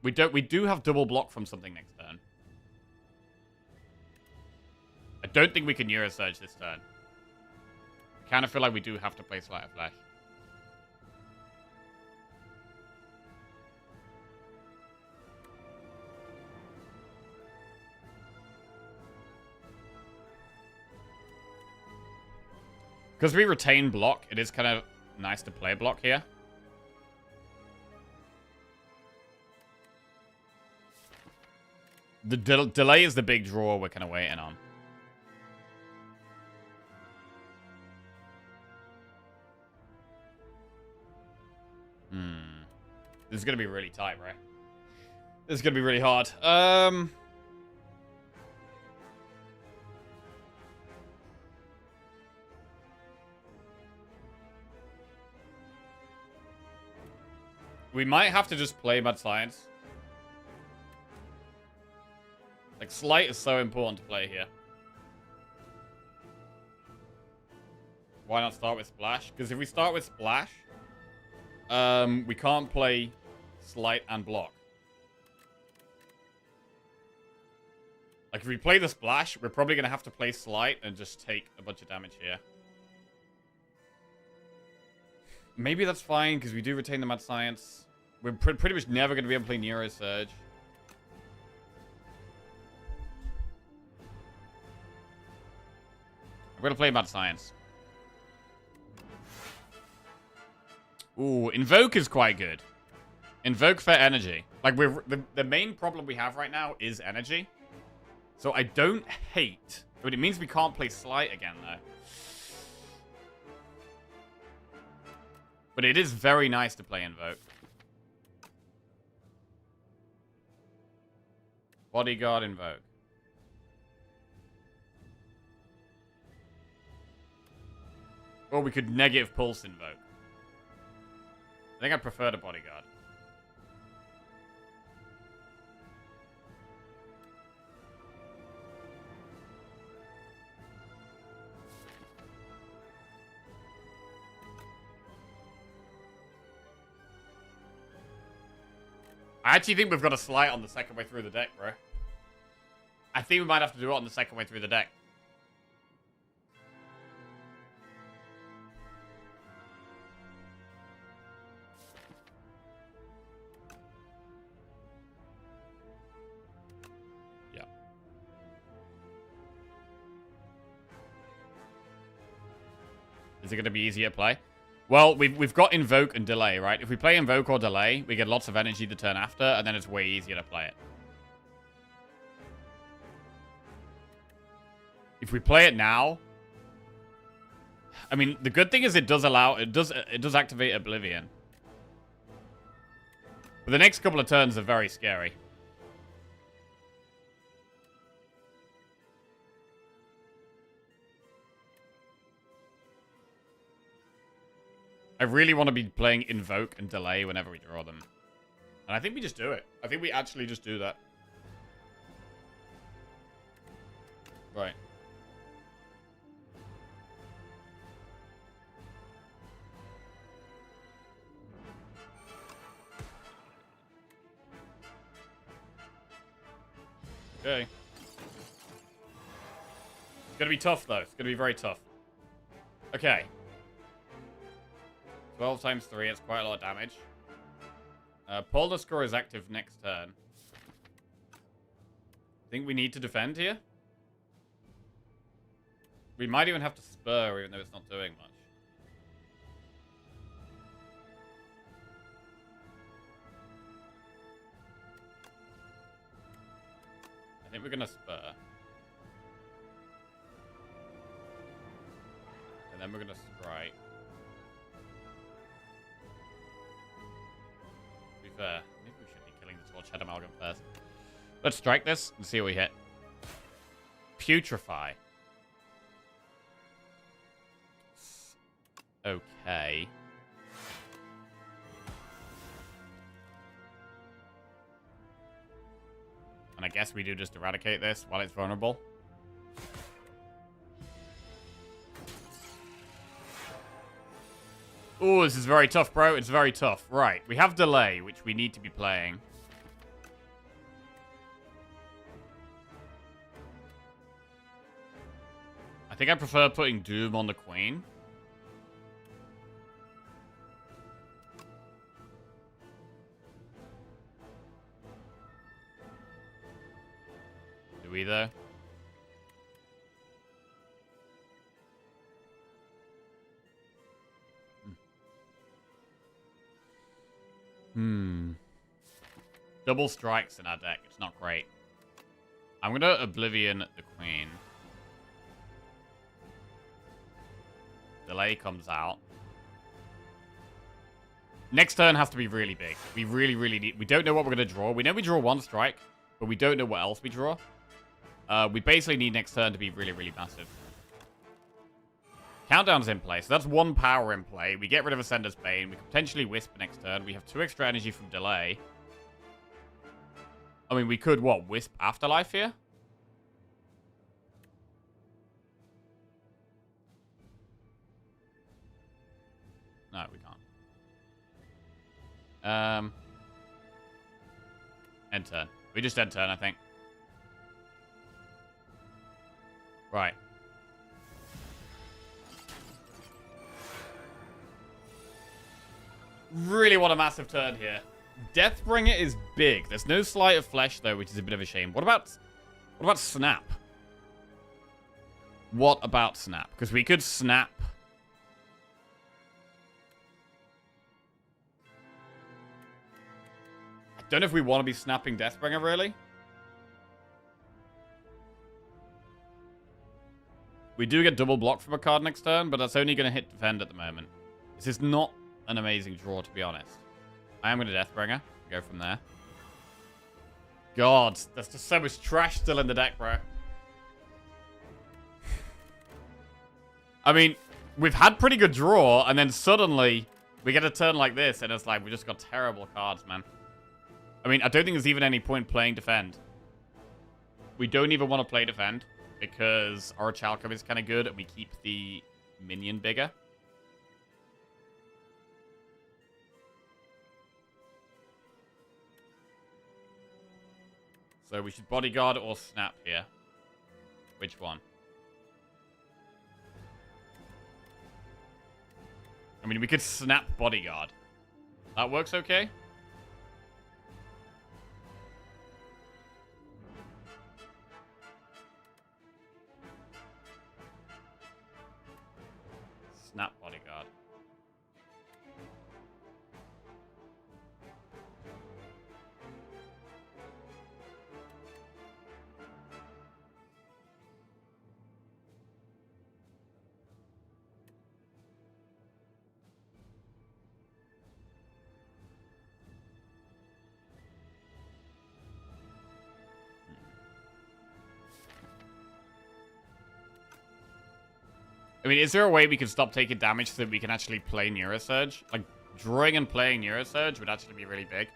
We do have double block from something next turn. I don't think we can Neurosurge this turn. I kind of feel like we do have to play Sleight of Flesh. Because we retain block, it is kind of nice to play block here. The delay is the big draw we're kind of waiting on. This is going to be really tight, right? This is going to be really hard. We might have to just play Mad Science. Like, Sleight is so important to play here. Why not start with Splash? Because if we start with Splash, we can't play Sleight and block. Like, if we play the Splash, we're probably going to have to play Sleight and just take a bunch of damage here. Maybe that's fine, because we do retain the Mad Science. We're pretty much never going to be able to play Neurosurge. I'm going to play Mad Science. Ooh, Invoke is quite good. Invoke for energy. Like, the main problem we have right now is energy. So I don't hate... But it means we can't play Slight again, though. But it is very nice to play Invoke. Bodyguard Invoke. Or we could negative pulse Invoke. I think I prefer the Bodyguard. I actually think we've got a Slight on the second way through the deck, bro. I think we might have to do it on the second way through the deck. Yeah. Is it going to be easier to play? Well, we've got Invoke and Delay, right? If we play Invoke or Delay, we get lots of energy the turn after, and then it's way easier to play it. If we play it now... I mean, the good thing is it does activate Oblivion. But the next couple of turns are very scary. I really want to be playing Invoke and Delay whenever we draw them. And I think we just do it. I think we actually just do that. Right. Okay. It's gonna be tough, though. It's gonna be very tough. Okay. 12 times 3, it's quite a lot of damage. Polder Score is active next turn. I think we need to defend here. We might even have to spur, even though it's not doing much. I think we're gonna spur. And then we're gonna strike. Fair. Maybe we should be killing the Torch Head Amalgam first. Let's strike this and see what we hit. Putrefy. Okay. And I guess we do just eradicate this while it's vulnerable. Ooh, this is very tough, bro. It's very tough. Right, we have Delay, which we need to be playing. I think I prefer putting Doom on the Queen. Do we, though? Double strikes in our deck. It's not great. I'm going to Oblivion the Queen. Delay comes out. Next turn has to be really big. We really, really need... We don't know what we're going to draw. We know we draw one strike, but we don't know what else we draw. We basically need next turn to be really, really massive. Countdown's in play, so that's one power in play. We get rid of Ascender's Bane. We can potentially Wisp next turn. We have 2 extra energy from Delay. I mean, we could, what, Wisp Afterlife here? No, we can't. End turn. We just end turn, I think. Right. Really want a massive turn here. Deathbringer is big. There's no Sleight of Flesh, though, which is a bit of a shame. What about Snap? What about Snap? Because we could Snap. Don't know if we want to be snapping Deathbringer, really. We do get double block from a card next turn, but that's only going to hit defend at the moment. This is not an amazing draw, to be honest. I am going to Deathbringer. Go from there. God, there's just so much trash still in the deck, bro. I mean, we've had pretty good draw, and then suddenly we get a turn like this, and it's like we just got terrible cards, man. I mean, I don't think there's even any point playing defend. We don't even want to play defend, because our Chalcom is kind of good, and we keep the minion bigger. So we should bodyguard or snap here. Which one? I mean, we could snap bodyguard. That works okay? Snap bodyguard. I mean, is there a way we can stop taking damage so that we can actually play Neurosurge? Like, drawing and playing Neurosurge would actually be really big.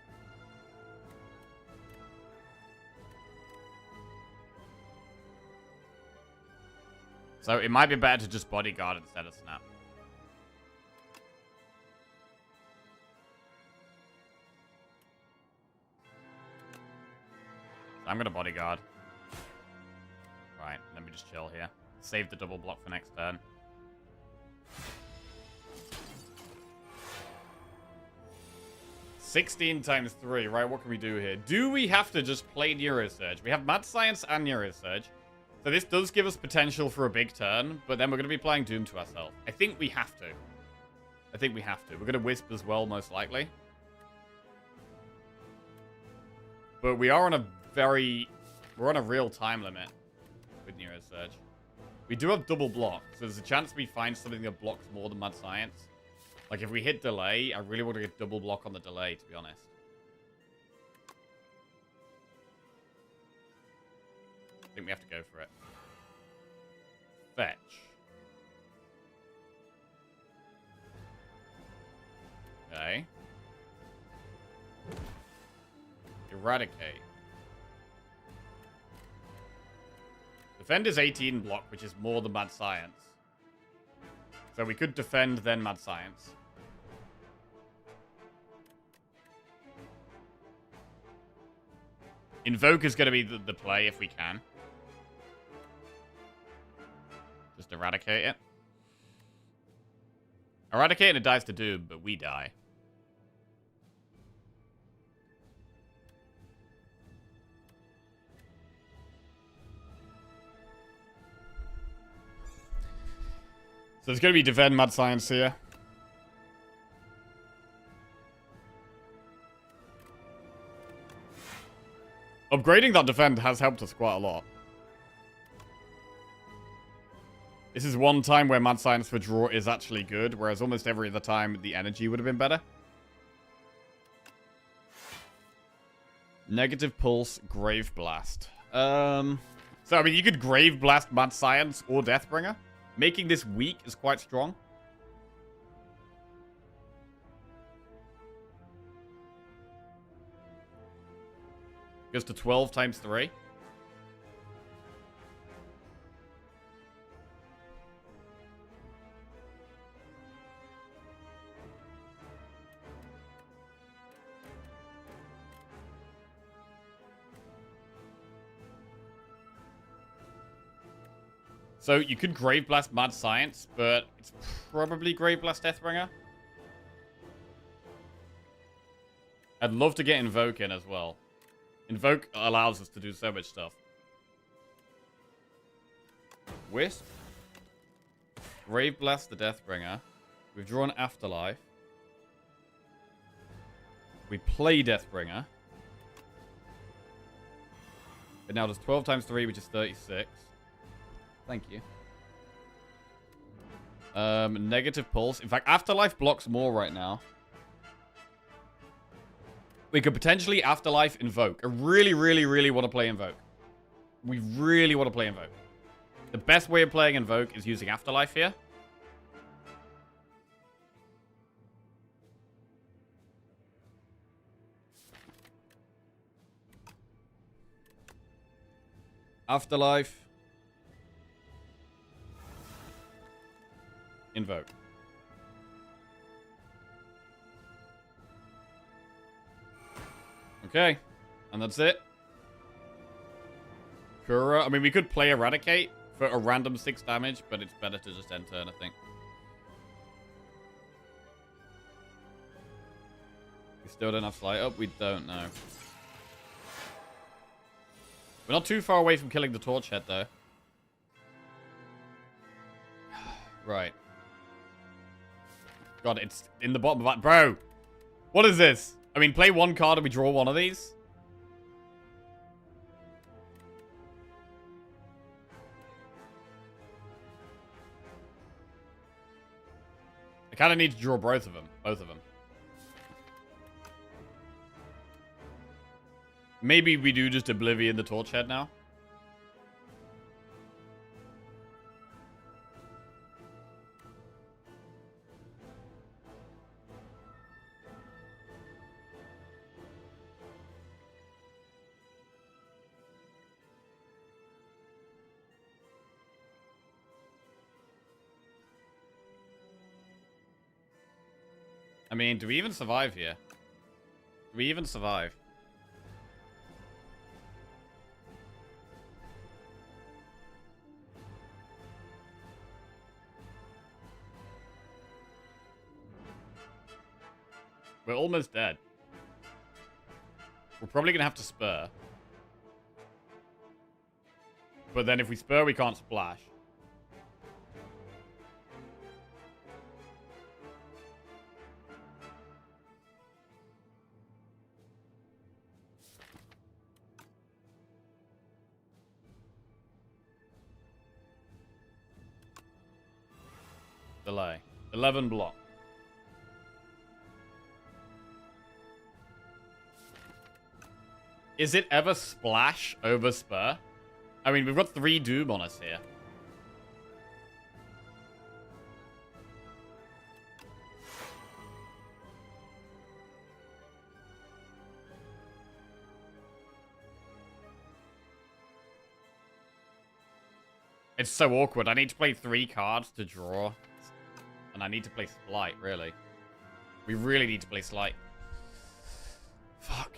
So it might be better to just bodyguard instead of snap. So I'm going to bodyguard. Right, let me just chill here. Save the double block for next turn. $16 times 3, right? What can we do here? Do we have to just play Neurosurge? We have Mad Science and Neurosurge. So this does give us potential for a big turn, but then we're going to be playing Doom to ourselves. I think we have to. We're going to Wisp as well, most likely. But we are on a we're on a real time limit with Neurosurge. We do have double block, so there's a chance we find something that blocks more than Mad Science. Like, if we hit delay, I really want to get double block on the delay, to be honest. I think we have to go for it. Fetch. Okay. Eradicate. Defend is 18 block, which is more than Mad Science. So we could defend, then Mad Science. Invoke is going to be the play if we can. Just eradicate it. Eradicate and it dies to Doom, but we die. So there's going to be defend Mad Science here. Upgrading that defend has helped us quite a lot. This is one time where Mad Science for draw is actually good, whereas almost every other time the energy would have been better. Negative Pulse, Grave Blast. So, I mean, you could Grave Blast Mad Science or Deathbringer. Making this weak is quite strong. Goes to 12 times 3. So you could Grave Blast Mad Science, but it's probably Grave Blast Deathbringer. I'd love to get Invoke in as well. Invoke allows us to do so much stuff. Wisp. Grave Blast the Deathbringer. We've drawn Afterlife. We play Deathbringer. It now does 12 times 3, which is 36. Thank you. Negative pulse. In fact, Afterlife blocks more right now. We could potentially Afterlife Invoke. I really, really, really want to play Invoke. We really want to play Invoke. The best way of playing Invoke is using Afterlife here. Afterlife. Invoke. Okay. And that's it. Kura. I mean, we could play Eradicate for a random 6 damage, but it's better to just end turn, I think. We still don't have Slight Up? We don't know. We're not too far away from killing the Torch Head, though. Right. God, it's in the bottom of that. Bro! What is this? I mean, play one card and we draw one of these? I kind of need to draw both of them. Both of them. Maybe we do just Oblivion the Torch Head now. I mean, do we even survive here? Do we even survive? We're almost dead. We're probably going to have to spur. But then if we spur, we can't splash. Delay. 11 block. Is it ever splash over spur? I mean, we've got 3 Doom on us here. It's so awkward. I need to play 3 cards to draw. And I need to play Slight, really. We really need to play Slight. Fuck.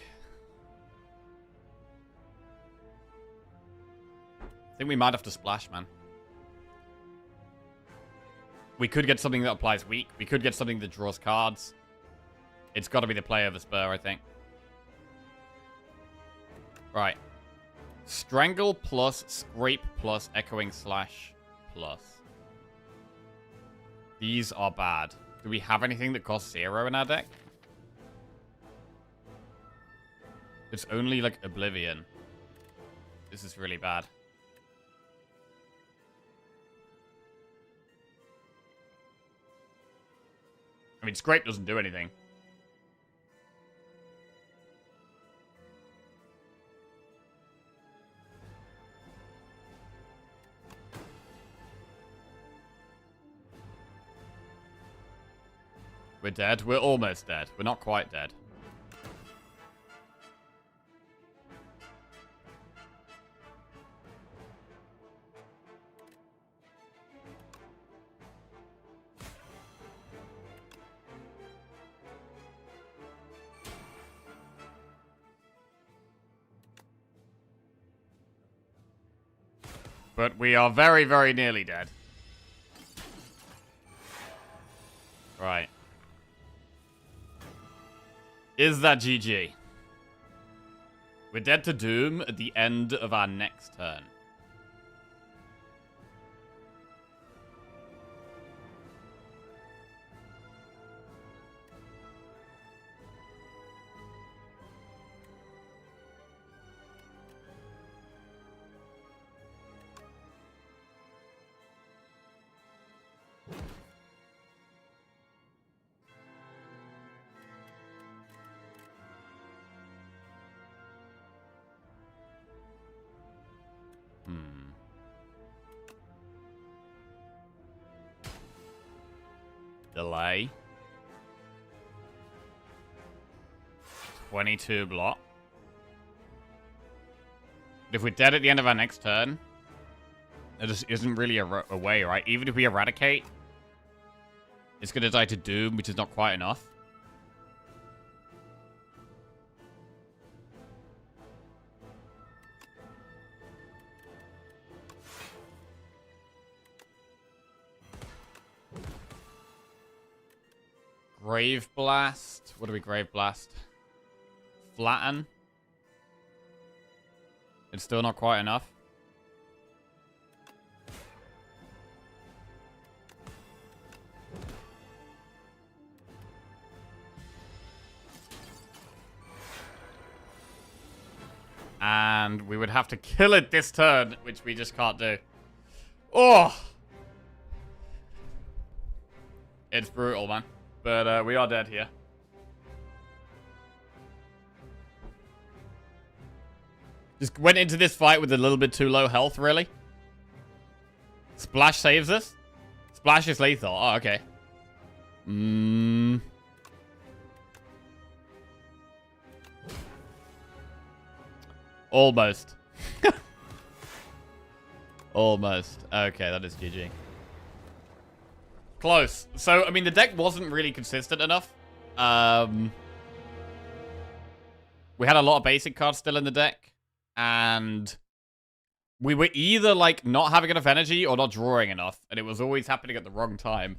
I think we might have to splash, man. We could get something that applies weak. We could get something that draws cards. It's got to be the play of the spur, I think. Right. Strangle plus, Scrape plus, Echoing Slash plus. These are bad. Do we have anything that costs 0 in our deck? It's only, like, Oblivion. This is really bad. I mean, Scrape doesn't do anything. We're dead. We're almost dead. We're not quite dead. But we are very, very nearly dead. Right. Is that GG? We're dead to Doom at the end of our next turn. Delay. 22 block. But if we're dead at the end of our next turn, there just isn't really a way, right? Even if we eradicate, it's going to die to Doom, which is not quite enough. Grave Blast. What do we Grave Blast? Flatten. It's still not quite enough. And we would have to kill it this turn, which we just can't do. Oh! It's brutal, man. But we are dead here. Just went into this fight with a little bit too low health, really. Splash saves us? Splash is lethal. Oh, okay. Almost. Almost. Okay, that is GG. Close. So, I mean, the deck wasn't really consistent enough. We had a lot of basic cards still in the deck. And we were either, like, not having enough energy or not drawing enough. And it was always happening at the wrong time.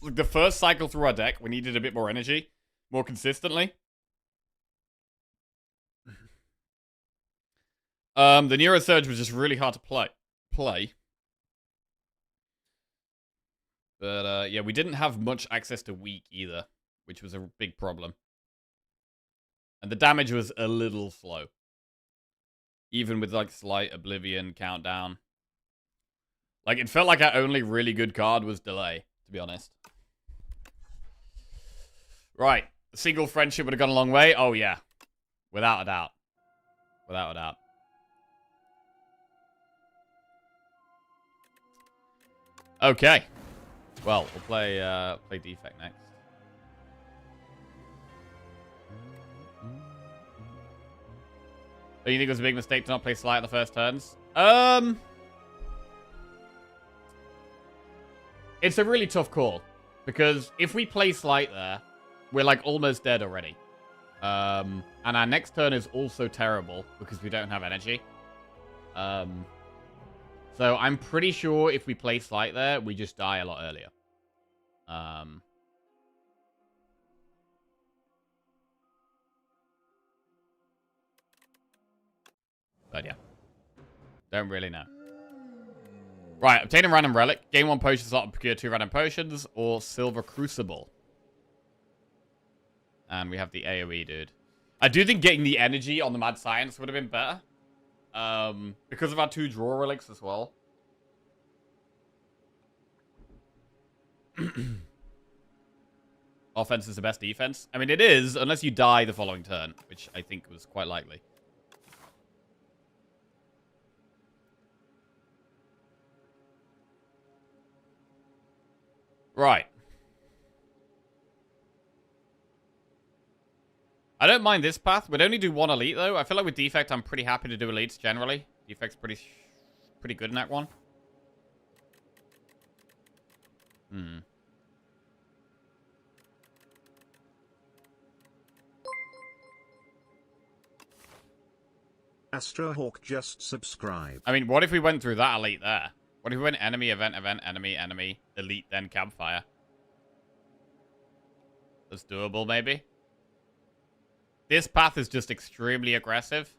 Like, the first cycle through our deck, we needed a bit more energy. More consistently. The Neurosurge was just really hard to play. But, yeah, we didn't have much access to weak either, which was a big problem. And the damage was a little slow. Even with, like, slight Oblivion countdown. Like, it felt like our only really good card was Delay, to be honest. Right. A single friendship would have gone a long way. Oh, yeah. Without a doubt. Without a doubt. Okay. Well, we'll play Defect next. Do you think it was a big mistake to not play Slight in the first turns? It's a really tough call. Because if we play Slight there, we're like almost dead already. And our next turn is also terrible because we don't have energy. So I'm pretty sure if we play Slight there, we just die a lot earlier. But yeah. Don't really know. Right, obtain a random relic. Gain 1 potion slot and procure 2 random potions. Or Silver Crucible. And we have the AoE, dude. I do think getting the energy on the Mad Science would have been better. Because of our 2 draw relics as well. Offense is the best defense. I mean, it is, unless you die the following turn, which I think was quite likely. Right. I don't mind this path. We'd only do 1 elite, though. I feel like with Defect, I'm pretty happy to do elites, generally. Defect's pretty good in that one. Astrohawk just subscribed. I mean, what if we went through that elite there? What if we went enemy, event, enemy, elite, then campfire? That's doable, maybe? This path is just extremely aggressive.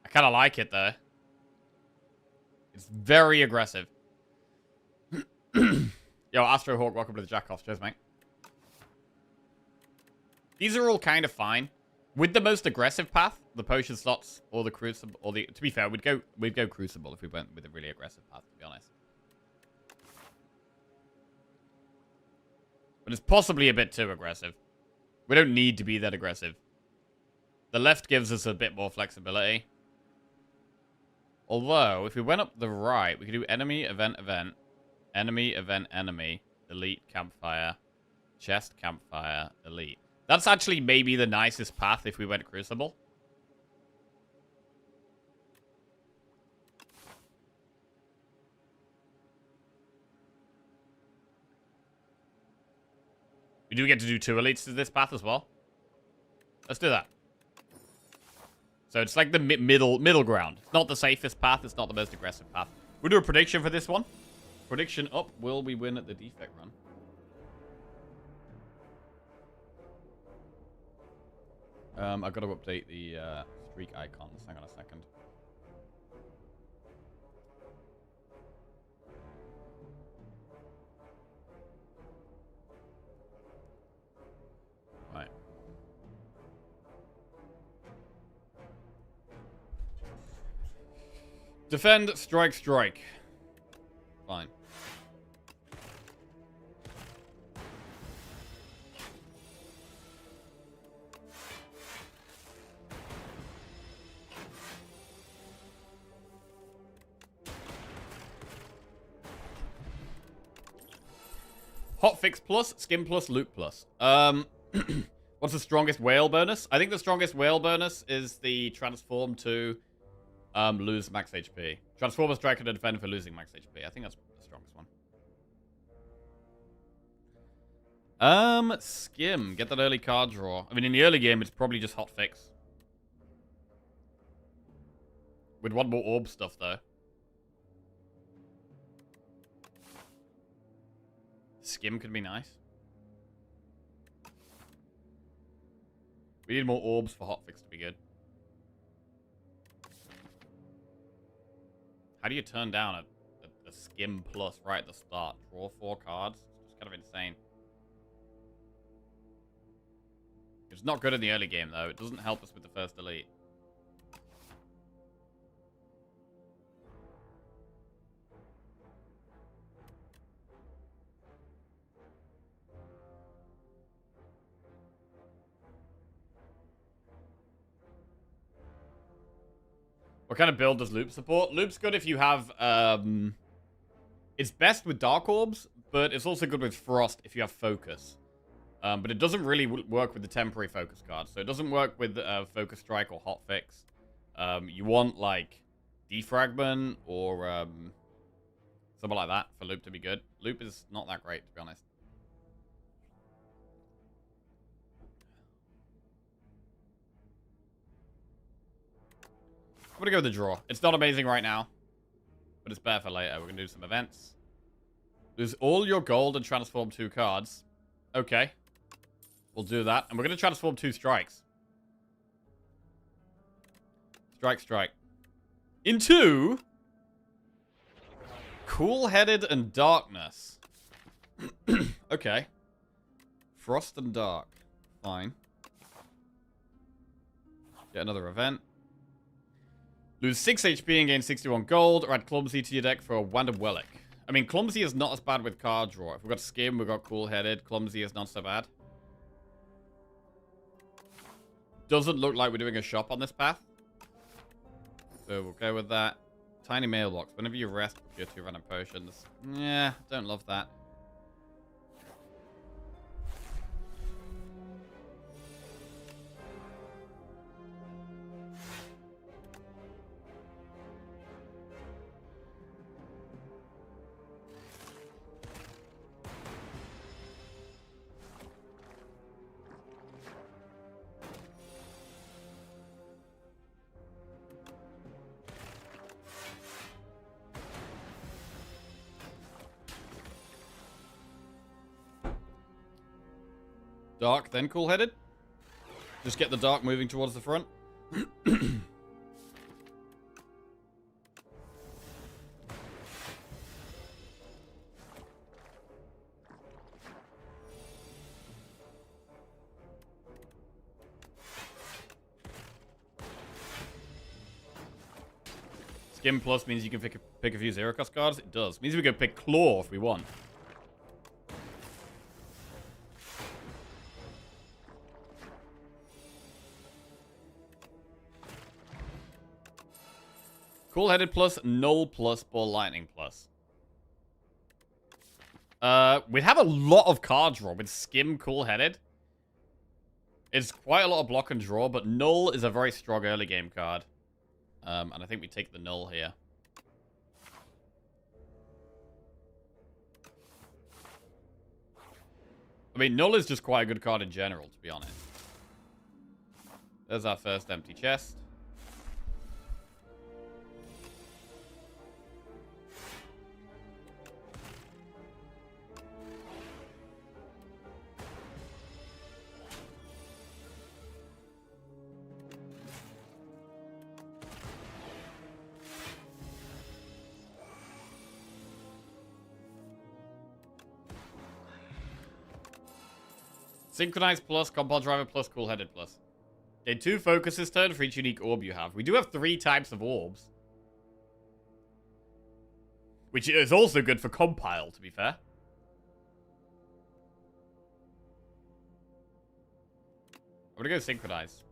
I kind of like it, though. It's very aggressive. Yo, Astrohawk, welcome to the Jackoff. Cheers, mate. These are all kind of fine. With the most aggressive path, the potion slots or the crucible, or the, to be fair, we'd go crucible if we went with a really aggressive path, to be honest. But it's possibly a bit too aggressive. We don't need to be that aggressive. The left gives us a bit more flexibility. Although, if we went up the right, we could do enemy, event, event, enemy, event, enemy, elite, campfire, chest, campfire, elite. That's actually maybe the nicest path if we went Crucible. We do get to do 2 elites to this path as well. Let's do that. So it's like the middle ground. It's not the safest path. It's not the most aggressive path. We'll do a prediction for this one. Prediction up. Will we win at the defect run? I've got to update the streak icons. Hang on a second. Right. Defend, strike, strike. Fine. Hotfix plus, skim plus, loot plus. What's the strongest whale bonus? I think the strongest whale bonus is the transform to lose max HP. Transform a striker to defend for losing max HP. I think that's the strongest one. Skim. Get that early card draw. I mean, in the early game, it's probably just hotfix. We'd want more orb stuff, though. Skim could be nice. We need more orbs for hotfix to be good. How do you turn down a skim plus right at the start? Draw 4 cards? It's kind of insane. It's not good in the early game, though. It doesn't help us with the first elite. What kind of build does Loop support? Loop's good if you have, it's best with Dark Orbs, but it's also good with Frost if you have Focus. But it doesn't really work with the temporary Focus cards. So it doesn't work with Focus Strike or Hotfix. You want, like, Defragment or something like that for Loop to be good. Loop is not that great, to be honest. I'm going to go with the draw. It's not amazing right now, but it's better for later. We're going to do some events. Lose all your gold and transform 2 cards. Okay. We'll do that. And we're going to transform 2 strikes. Strike, strike. Into Cool-Headed and Darkness. Okay. Frost and Dark. Fine. Get another event. Lose 6 HP and gain 61 gold, or add Clumsy to your deck for a Wanda Wellick. I mean, Clumsy is not as bad with card draw. If we've got Skim, we've got Cool-Headed. Clumsy is not so bad. Doesn't look like we're doing a shop on this path. So we'll go with that. Tiny mailbox. Whenever you rest, procure 2 random potions. Yeah, don't love that. Dark, then Cool-Headed. Just get the Dark moving towards the front. Skim Plus means you can pick a few zero-cost cards. It does. Means we can pick Claw if we want. Cool-headed plus, null plus, ball lightning plus. We'd have a lot of card draw with skim cool-headed. It's quite a lot of block and draw, but null is a very strong early game card. And I think we take the null here. I mean, null is just quite a good card in general, to be honest. There's our first empty chest. Synchronize plus, compound driver plus, cool-headed plus. Gain 2 focus this turn for each unique orb you have. We do have 3 types of orbs. Which is also good for compile, to be fair. I'm gonna go synchronize.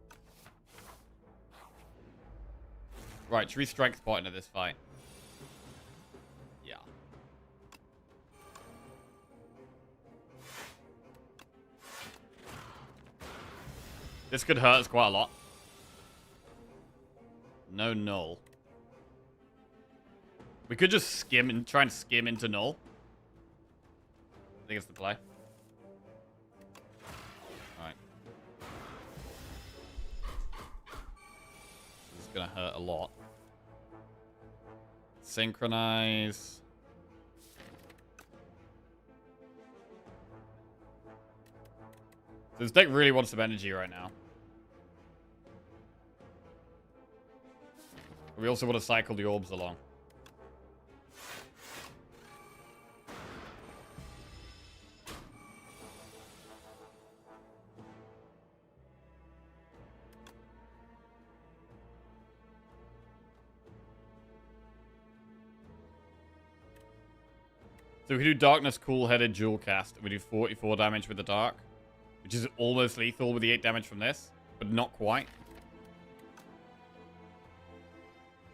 Right, should we strength pot into this fight? Yeah. This could hurt us quite a lot. No null. We could just skim and try and skim into null. I think it's the play. Alright. This is gonna hurt a lot. Synchronize. This deck really wants some energy right now. We also want to cycle the orbs along. So we can do Darkness Cool-Headed Dual Cast. We do 44 damage with the Dark. Which is almost lethal with the 8 damage from this. But not quite.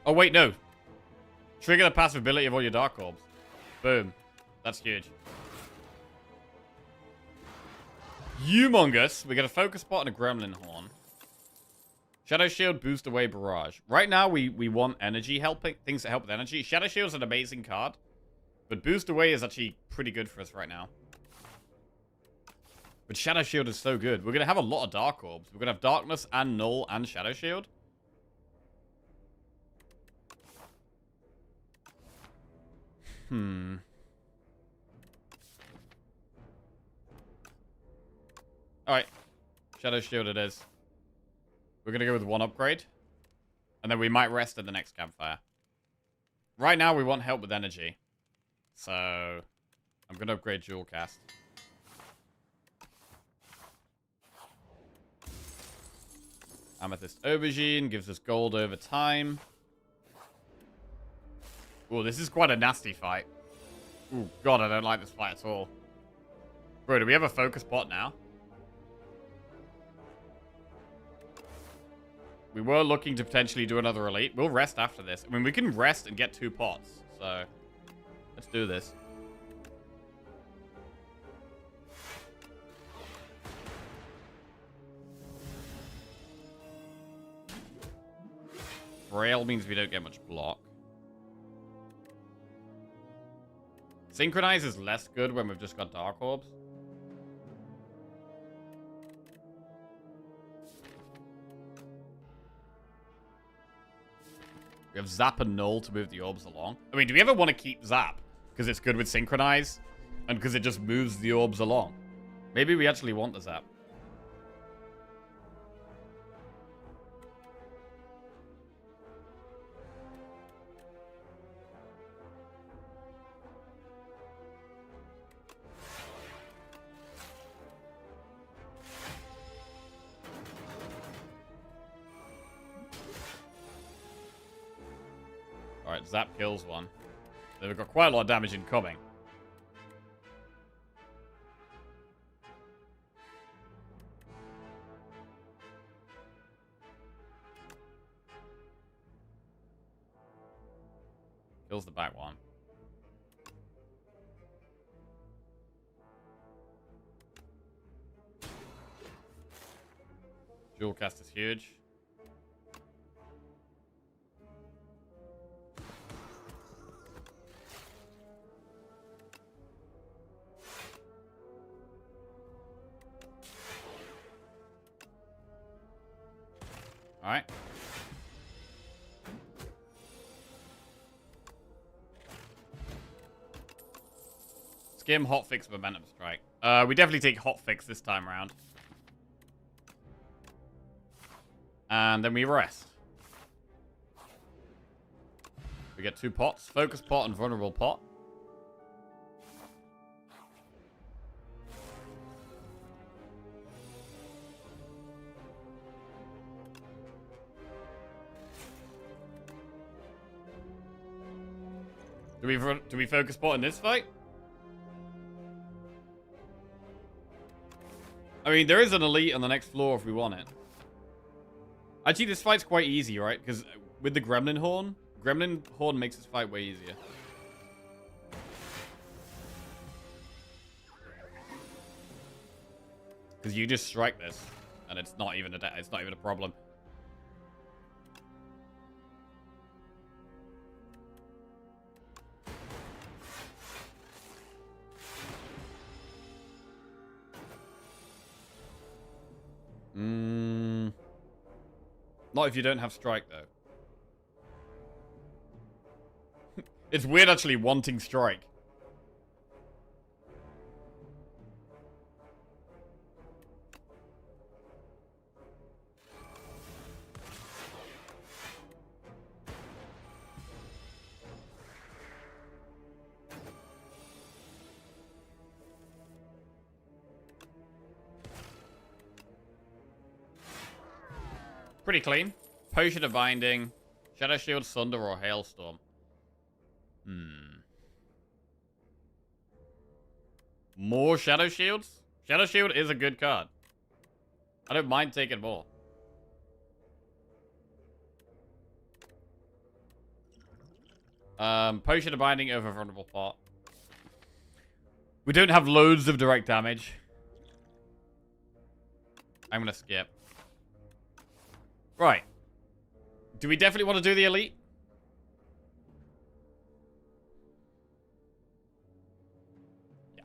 Oh, wait, no. Trigger the passive ability of all your Dark Orbs. Boom. That's huge. Humongous. We get a Focus Pot and a Gremlin Horn. Shadow Shield, Boost Away, Barrage. Right now, we want energy helping. Things that help with energy. Shadow Shield is an amazing card. But Boost Away is actually pretty good for us right now. But Shadow Shield is so good. We're going to have a lot of Dark Orbs. We're going to have Darkness and Null and Shadow Shield. Alright. Shadow Shield it is. We're going to go with 1 upgrade. And then we might rest at the next campfire. Right now, we want help with energy. So, I'm going to upgrade Dual Cast. Amethyst Aubergine gives us gold over time. Oh, this is quite a nasty fight. Oh, God, I don't like this fight at all. Bro, do we have a focus pot now? We were looking to potentially do another elite. We'll rest after this. I mean, we can rest and get 2 pots. So, let's do this. Frail means we don't get much block. Synchronize is less good when we've just got Dark Orbs. We have Zap and Null to move the orbs along. I mean, do we ever want to keep Zap? Because it's good with Synchronize? And because it just moves the orbs along? Maybe we actually want the Zap. Alright, Zap kills one. They've got quite a lot of damage incoming. Kills the back one. Dual cast is huge. Alright. Skim, hotfix, momentum strike. We definitely take hotfix this time around. And then we rest. We get 2 pots. Focus pot and vulnerable pot. Do we focus pot in this fight? I mean, there is an elite on the next floor if we want it. Actually, this fight's quite easy, right? Because with the Gremlin Horn makes this fight way easier. Because you just strike this, and it's not even a problem. Not if you don't have strike, though. It's weird actually wanting strike. Pretty clean. Potion of Binding, Shadow Shield, Sunder, or Hailstorm. More Shadow Shields? Shadow Shield is a good card. I don't mind taking more. Potion of Binding over Vulnerable Pot. We don't have loads of direct damage. I'm gonna skip. Right. Do we definitely want to do the elite? Yeah.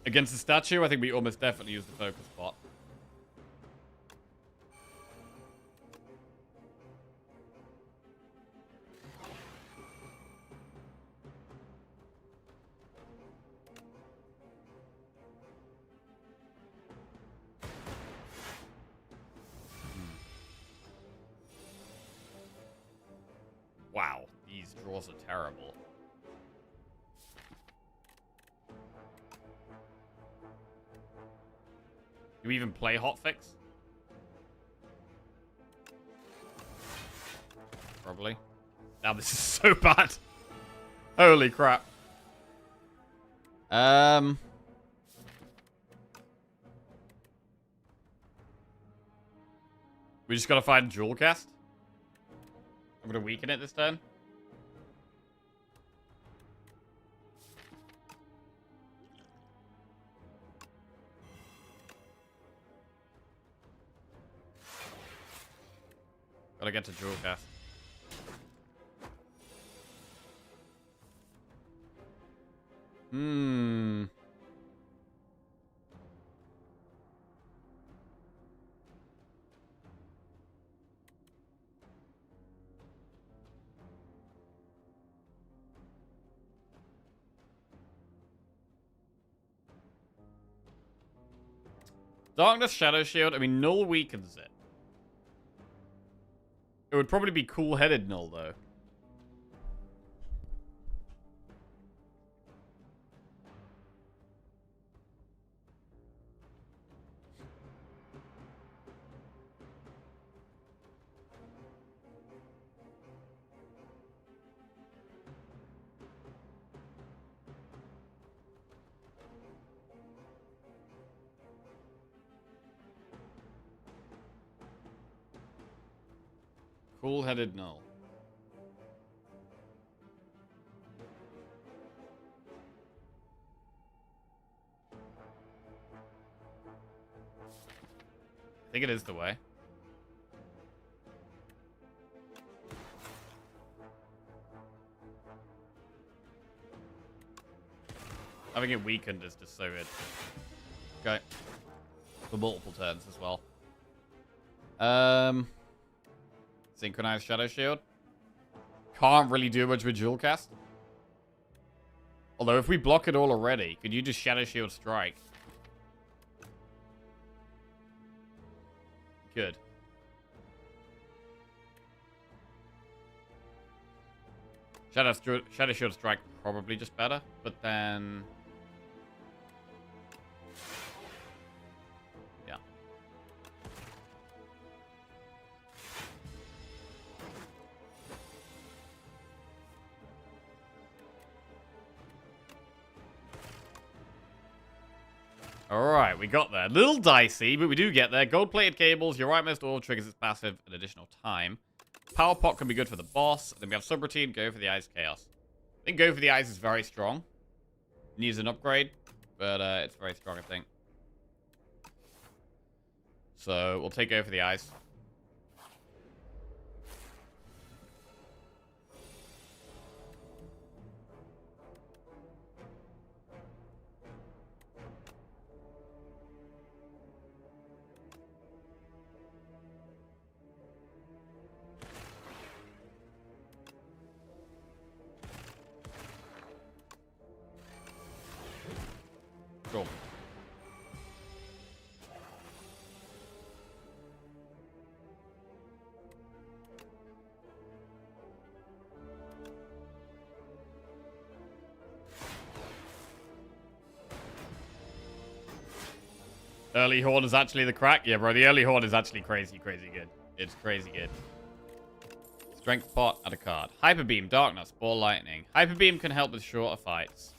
Against the statue, I think we almost definitely use the focus spot. Wow, these draws are terrible. Do we even play hotfix? Probably. Now this is so bad. Holy crap. We just gotta find dual cast. I'm gonna weaken it this turn. Gotta get to dual cast. Darkness Shadow Shield. I mean, Null weakens it. It would probably be cool-headed Null, though. Cool-headed null. I think it is the way. Having it weakened is just so good. Okay. For multiple turns as well. Synchronized Shadow Shield. Can't really do much with dual cast. Although if we block it all already, could you just Shadow Shield strike? Good. Shadow Shield strike probably just better, but then yeah. Alright, we got there. Little dicey, but we do get there. Gold-plated cables, your rightmost orb triggers its passive an additional time. Power pot can be good for the boss. Then we have subroutine, go for the eyes chaos. I think go for the eyes is very strong. Needs an upgrade, but it's very strong, I think. So we'll take go for the eyes. Cool. Early Horn is actually the crack? Yeah, bro, the early Horn is actually crazy, crazy good. It's crazy good. Strength pot, add a card. Hyper Beam, Darkness, Ball Lightning. Hyper Beam can help with shorter fights.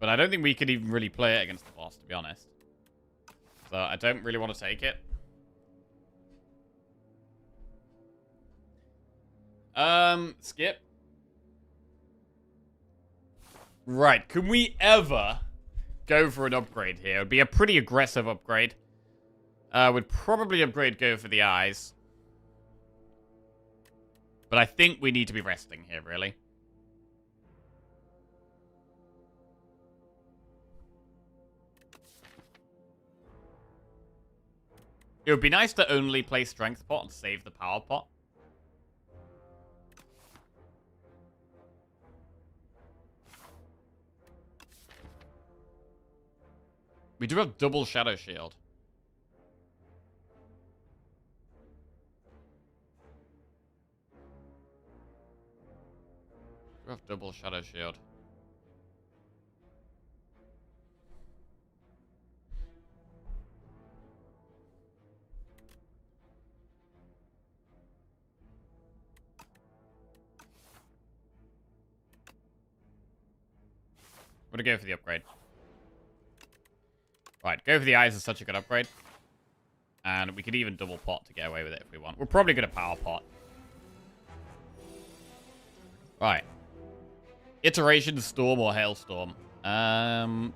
But I don't think we could even really play it against the boss, to be honest. So I don't really want to take it. Skip. Right, can we ever go for an upgrade here? It would be a pretty aggressive upgrade. Would probably upgrade go for the eyes. But I think we need to be resting here, really. It would be nice to only play Strength Pot and save the Power Pot. We do have double Shadow Shield. We have double Shadow Shield. I'm gonna go for the upgrade. Right, go for the eyes is such a good upgrade. And we could even double pot to get away with it if we want. We're probably gonna power pot. Right. Iteration, Storm, or Hailstorm.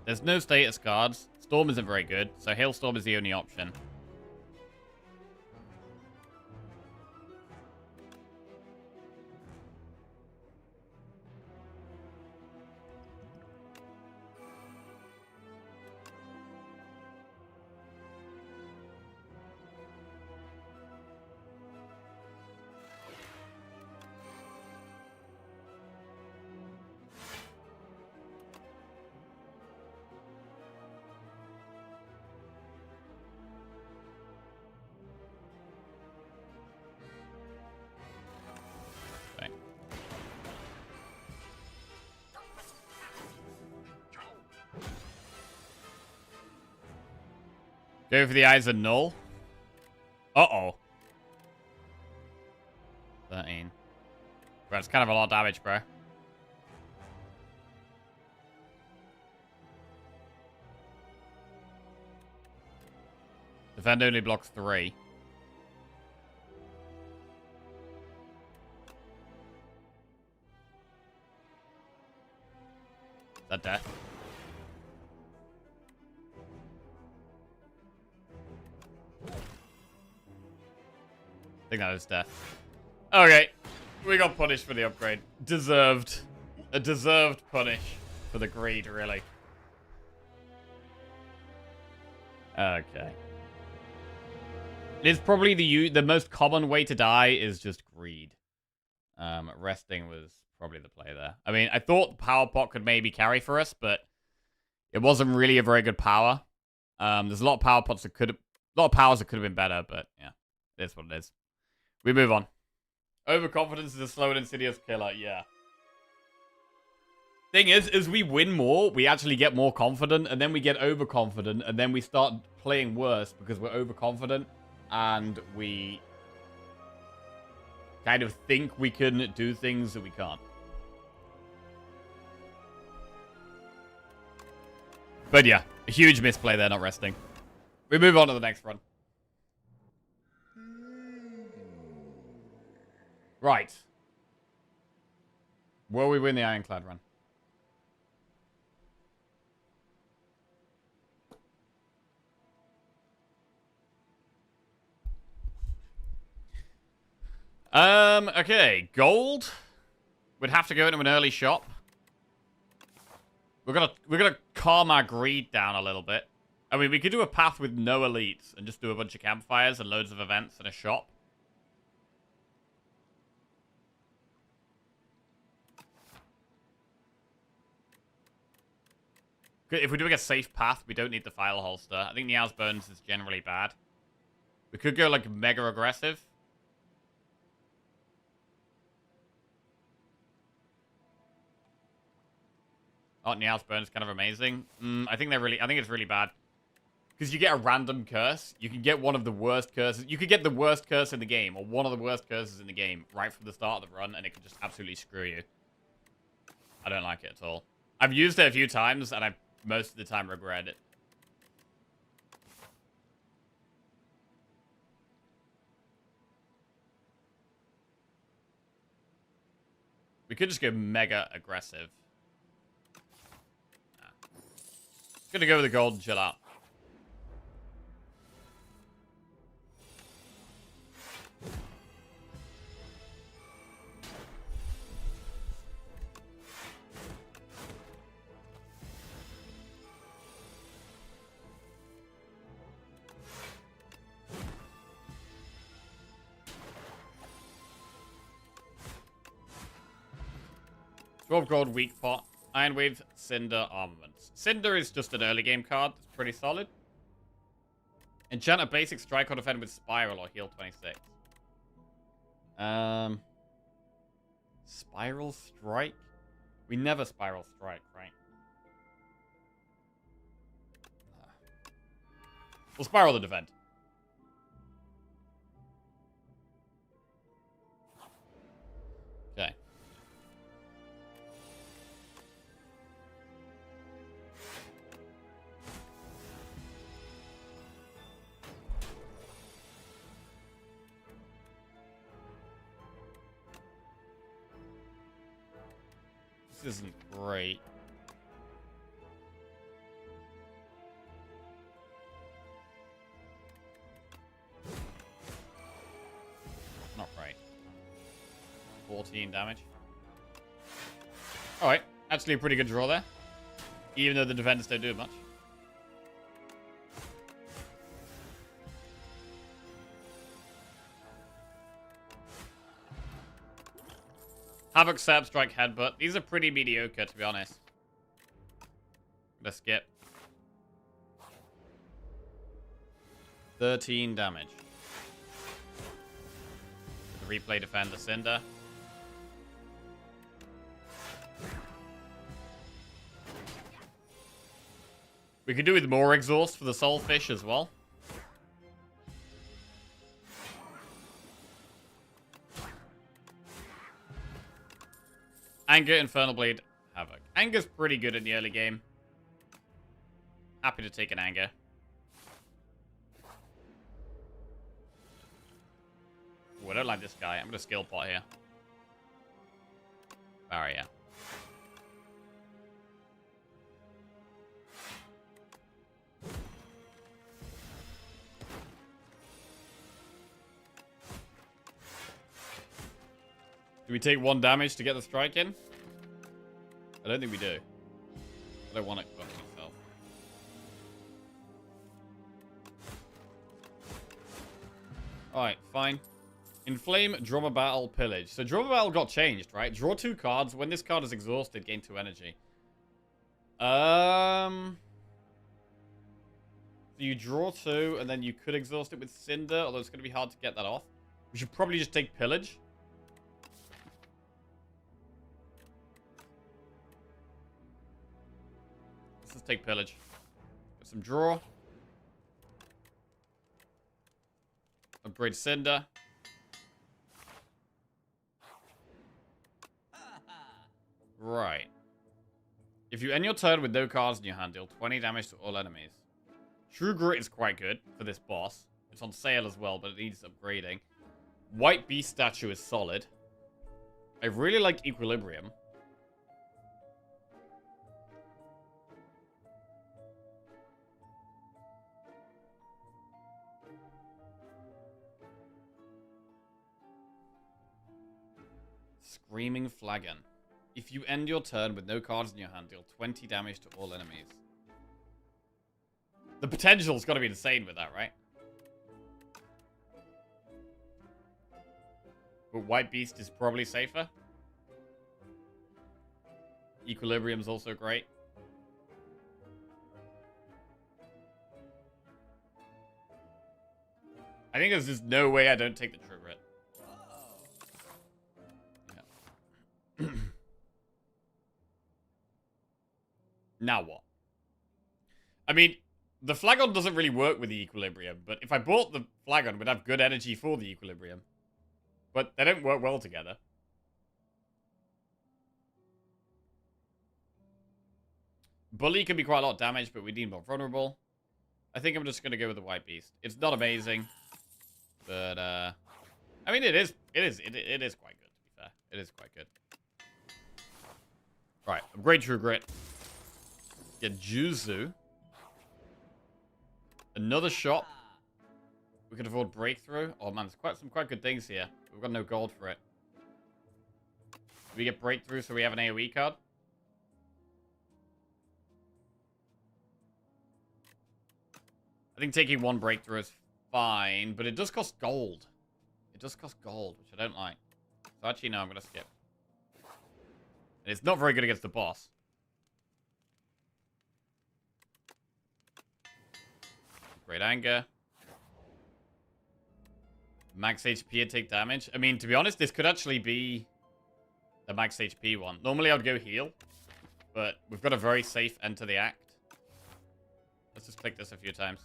There's no status cards. Storm isn't very good, so Hailstorm is the only option. Go for the eyes of null. Uh-oh. 13. Bro, it's kind of a lot of damage, bro. Defend only blocks 3. that death? I think that is death. Okay. We got punished for the upgrade. Deserved. A deserved punish for the greed, really. Okay. It's probably the most common way to die is just greed. Resting was probably the play there. I mean, I thought Power Pot could maybe carry for us, but it wasn't really a very good power. There's a lot of power pots that a lot of powers that could have been better, but yeah, it is what it is. We move on. Overconfidence is a slow and insidious killer. Yeah. Thing is, as we win more, we actually get more confident, and then we get overconfident, and then we start playing worse because we're overconfident, and we kind of think we can do things that we can't. But yeah, a huge misplay there, not resting. We move on to the next run. Right. Will we win the Ironclad run? Okay. Gold. We'd have to go into an early shop. We're gonna calm our greed down a little bit. I mean, we could do a path with no elites and just do a bunch of campfires and loads of events and a shop. If we're doing a safe path, we don't need the file holster. I think Niao's Bones is generally bad. We could go, like, mega aggressive. Oh, Niao's Bones is kind of amazing. I think it's really bad. Because you get a random curse. You can get one of the worst curses. You could get the worst curse in the game, or one of the worst curses in the game, right from the start of the run, and it can just absolutely screw you. I don't like it at all. I've used it a few times, and I most of the time regret it. We could just go mega aggressive. Nah. Gonna go with the gold and chill out. Gold weak pot. Ironwave, Cinder, Armaments. Cinder is just an early game card. It's pretty solid. Enchant a basic strike or defend with Spiral or heal 26. Spiral Strike? We never Spiral Strike, right? We'll Spiral the defend. Okay. This isn't great. Not right. 14 damage. Alright, actually a pretty good draw there. Even though the defenders don't do much. Havoc, Sab, Strike, Headbutt. These are pretty mediocre, to be honest. Let's skip. 13 damage. The replay defender, Cinder. We could do with more exhaust for the Soulfish as well. Anger, Infernal Blade, Havoc. Anger's pretty good in the early game. Happy to take an Anger. Ooh, I don't like this guy. I'm going to skill pot here. Barrier. Do we take 1 damage to get the strike in? I don't think we do. I don't want it to myself. Alright, fine. Inflame, Drummer Battle, Pillage. So Drummer Battle got changed, right? Draw 2 cards. When this card is exhausted, gain 2 energy. So you draw 2, and then you could exhaust it with Cinder, although it's going to be hard to get that off. We should probably just take Pillage. Let's just take Pillage. Get some draw. Upgrade Cinder. Right. If you end your turn with no cards in your hand, deal 20 damage to all enemies. True Grit is quite good for this boss. It's on sale as well, but it needs upgrading. White Beast Statue is solid. I really like Equilibrium. Screaming Flagon. If you end your turn with no cards in your hand, deal 20 damage to all enemies. The potential's got to be insane with that, right? But White Beast is probably safer. Equilibrium's also great. I think there's just no way I don't take the True Grit. Yeah. Now what? I mean, the Flagon doesn't really work with the Equilibrium, but if I bought the Flagon, we'd have good energy for the Equilibrium. But they don't work well together. Bully can be quite a lot of damage, but we need more vulnerable. I think I'm just going to go with the White Beast. It's not amazing, but I mean, it is quite good, to be fair. It is quite good. Right, upgrade True Grit. Get Juzu. Another shop. We can afford Breakthrough. Oh man, there's some quite good things here. We've got no gold for it. We get Breakthrough so we have an AoE card. I think taking 1 Breakthrough is fine, but it does cost gold. It does cost gold, which I don't like. So actually, no, I'm going to skip. And it's not very good against the boss. Great Anger. Max HP and take damage. I mean, to be honest, this could actually be the max HP one. Normally, I would go heal. But we've got a very safe end to the act. Let's just click this a few times.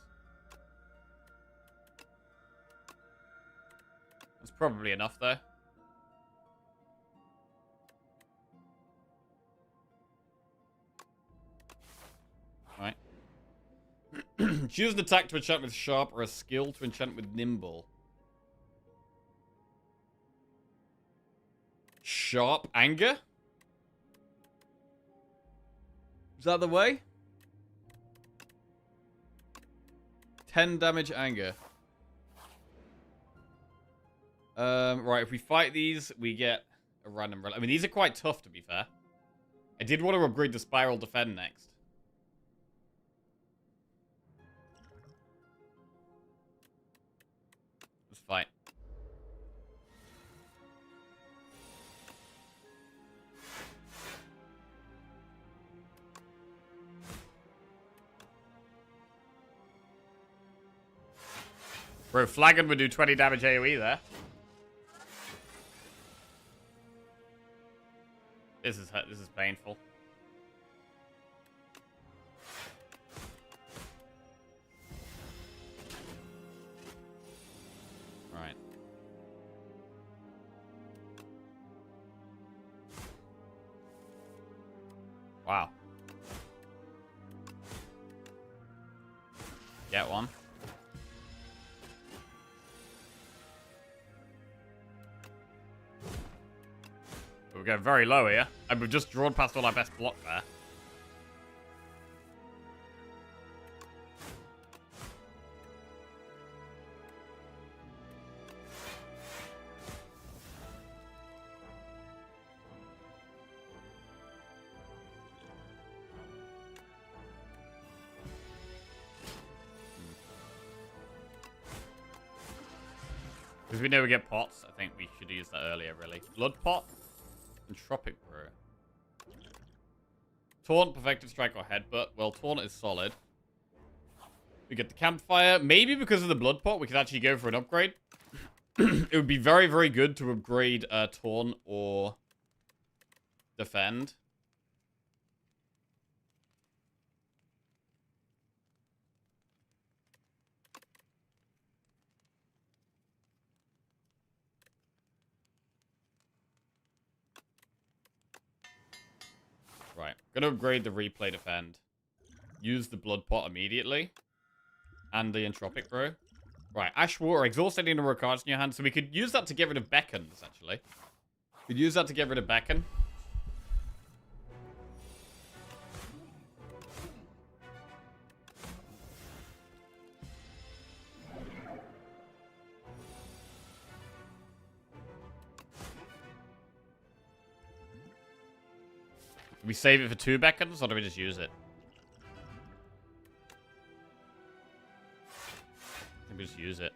That's probably enough, though. Alright. Choose an attack to enchant with Sharp or a skill to enchant with Nimble. Sharp Anger? Is that the way? 10 damage Anger. Right, if we fight these, we get a random... I mean, these are quite tough, to be fair. I did want to upgrade the Spiral Defend next. Let's fight. Bro, Flagon would do 20 damage AoE there. This is painful. Alright. Wow. Get one. We're going very low here. And we've just drawn past all our best block there. Because we know we get pots. I think we should use that earlier, really. Blood pot and Tropic Brew. Taunt, Perfected Strike, or Headbutt. Well, Taunt is solid. We get the Campfire. Maybe because of the Blood pot, we could actually go for an upgrade. It would be very, very good to upgrade Taunt or Defend. Right. Gonna upgrade the Replay Defend. Use the Blood Pot immediately. And the Entropic Brew. Right. Ash Water. Exhaust any number of cards in your hand. So we could use that to get rid of Beckons, actually. We'd use that to get rid of Beckon. Do we save it for 2 Beckons, or do we just use it? I think we just use it.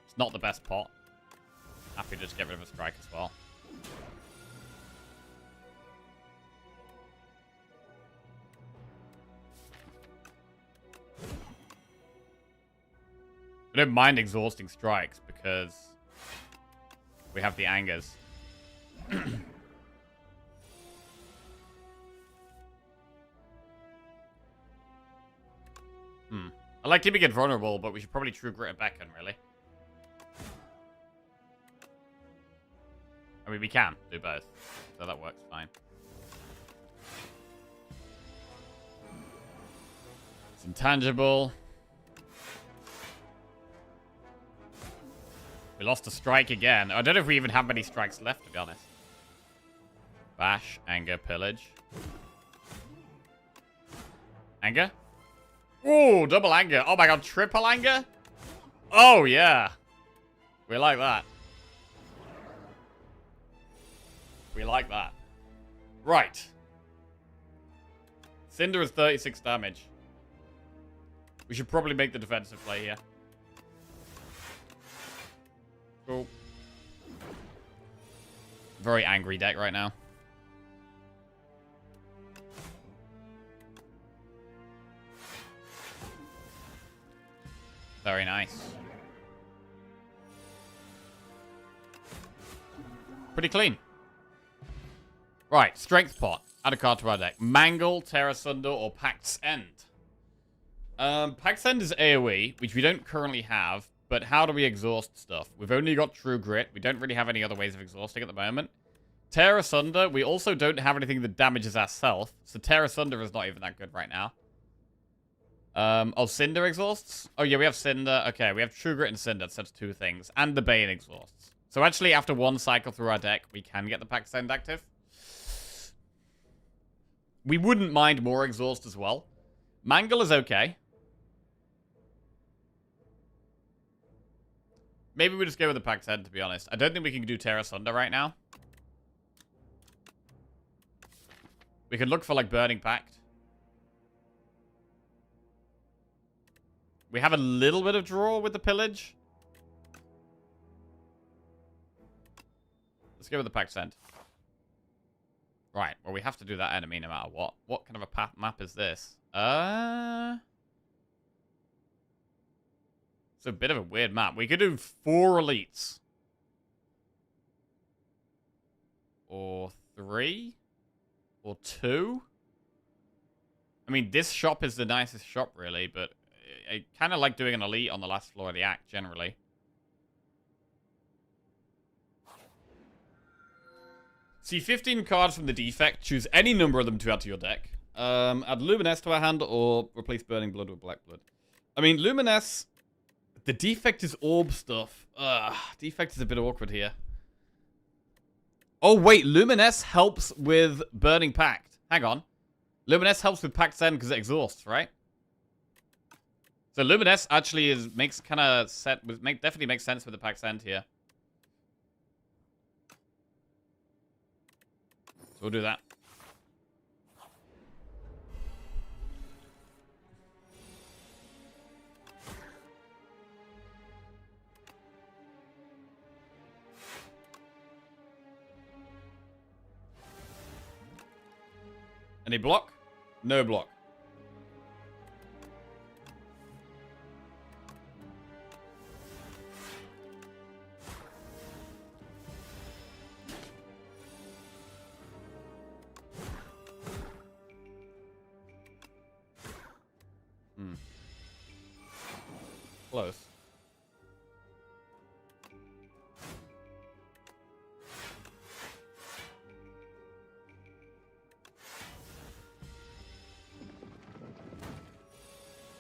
It's not the best pot. Happy to just get rid of a strike as well. I don't mind exhausting strikes because we have the angers. I like keeping it vulnerable, but we should probably True Grit a Beacon, really. I mean, we can do both, so that works fine. It's intangible. We lost a strike again. I don't know if we even have many strikes left, to be honest. Bash, Anger, Pillage. Anger? Ooh, double anger. Oh my god, triple anger? Oh, yeah. We like that. We like that. Right. Cinder is 36 damage. We should probably make the defensive play here. Cool. Very angry deck right now. Very nice. Pretty clean. Right, Strength Pot. Add a card to our deck. Mangle, Terra Sunder, or Pact's End. Pact's End is AoE, which we don't currently have, but how do we exhaust stuff? We've only got True Grit. We don't really have any other ways of exhausting at the moment. Terra Sunder, we also don't have anything that damages ourselves, so Terra Sunder is not even that good right now. Oh, Cinder exhausts? Oh, yeah, we have Cinder. Okay, we have True Grit and Cinder, so that's 2 things. And the Bane exhausts. So actually, after 1 cycle through our deck, we can get the Pact's End active. We wouldn't mind more exhaust as well. Mangle is okay. Maybe we just go with the Pact's End, to be honest. I don't think we can do Terra Sunder right now. We could look for, like, Burning Pact. We have a little bit of draw with the Pillage. Let's go with the Pact's End. Right, well, we have to do that enemy no matter what. What kind of a map is this? It's a bit of a weird map. We could do 4 elites. Or 3? Or 2? I mean, this shop is the nicest shop, really, but I kind of like doing an elite on the last floor of the act, generally. See 15 cards from the defect. Choose any number of them to add to your deck. Add Luminous to our hand or replace Burning Blood with Black Blood. I mean, Luminous... The defect is orb stuff. Defect is a bit awkward here. Oh, wait. Luminous helps with Burning Pact. Hang on. Luminous helps with Pact's End because it exhausts, right? So Luminous actually makes kind of definitely makes sense with the Pact's End here. So we'll do that. Any block? No block. Close.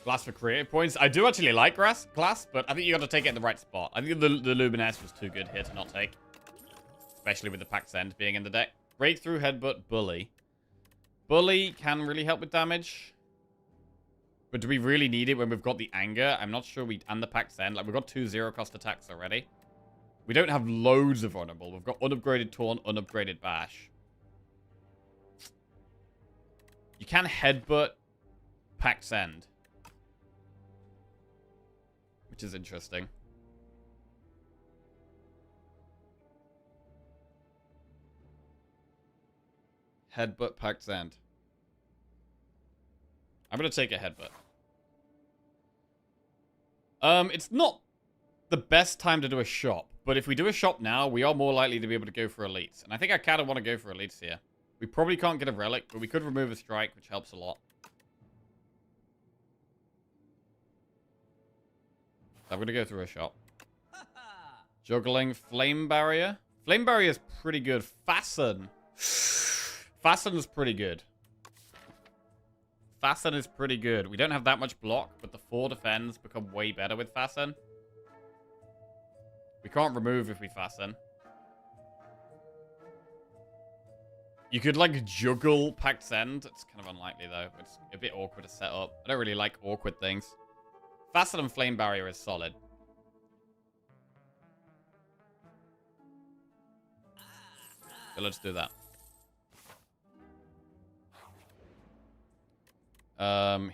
Glass for creative points. I do actually like glass, but I think you got to take it in the right spot. I think the Luminous was too good here to not take. Especially with the Pact End being in the deck. Breakthrough, Headbutt, Bully. Bully can really help with damage. But do we really need it when we've got the Anger? I'm not sure and the Pact End. Like, we've got 2 0-cost attacks already. We don't have loads of vulnerable. We've got unupgraded Taunt, unupgraded Bash. You can Headbutt Pact End. Which is interesting. Headbutt Pact End. I'm going to take a Headbutt. It's not the best time to do a shop, but if we do a shop now, we are more likely to be able to go for elites. And I think I kind of want to go for elites here. We probably can't get a relic, but we could remove a strike, which helps a lot. I'm going to go through a shop. Juggling Flame Barrier. Flame Barrier is pretty good. Fasten. Fasten is pretty good. Fasten is pretty good. We don't have that much block, but the 4 defends become way better with Fasten. We can't remove if we Fasten. You could, like, juggle Pact End. It's kind of unlikely, though. It's a bit awkward to set up. I don't really like awkward things. Fasten and Flame Barrier is solid. So let's do that.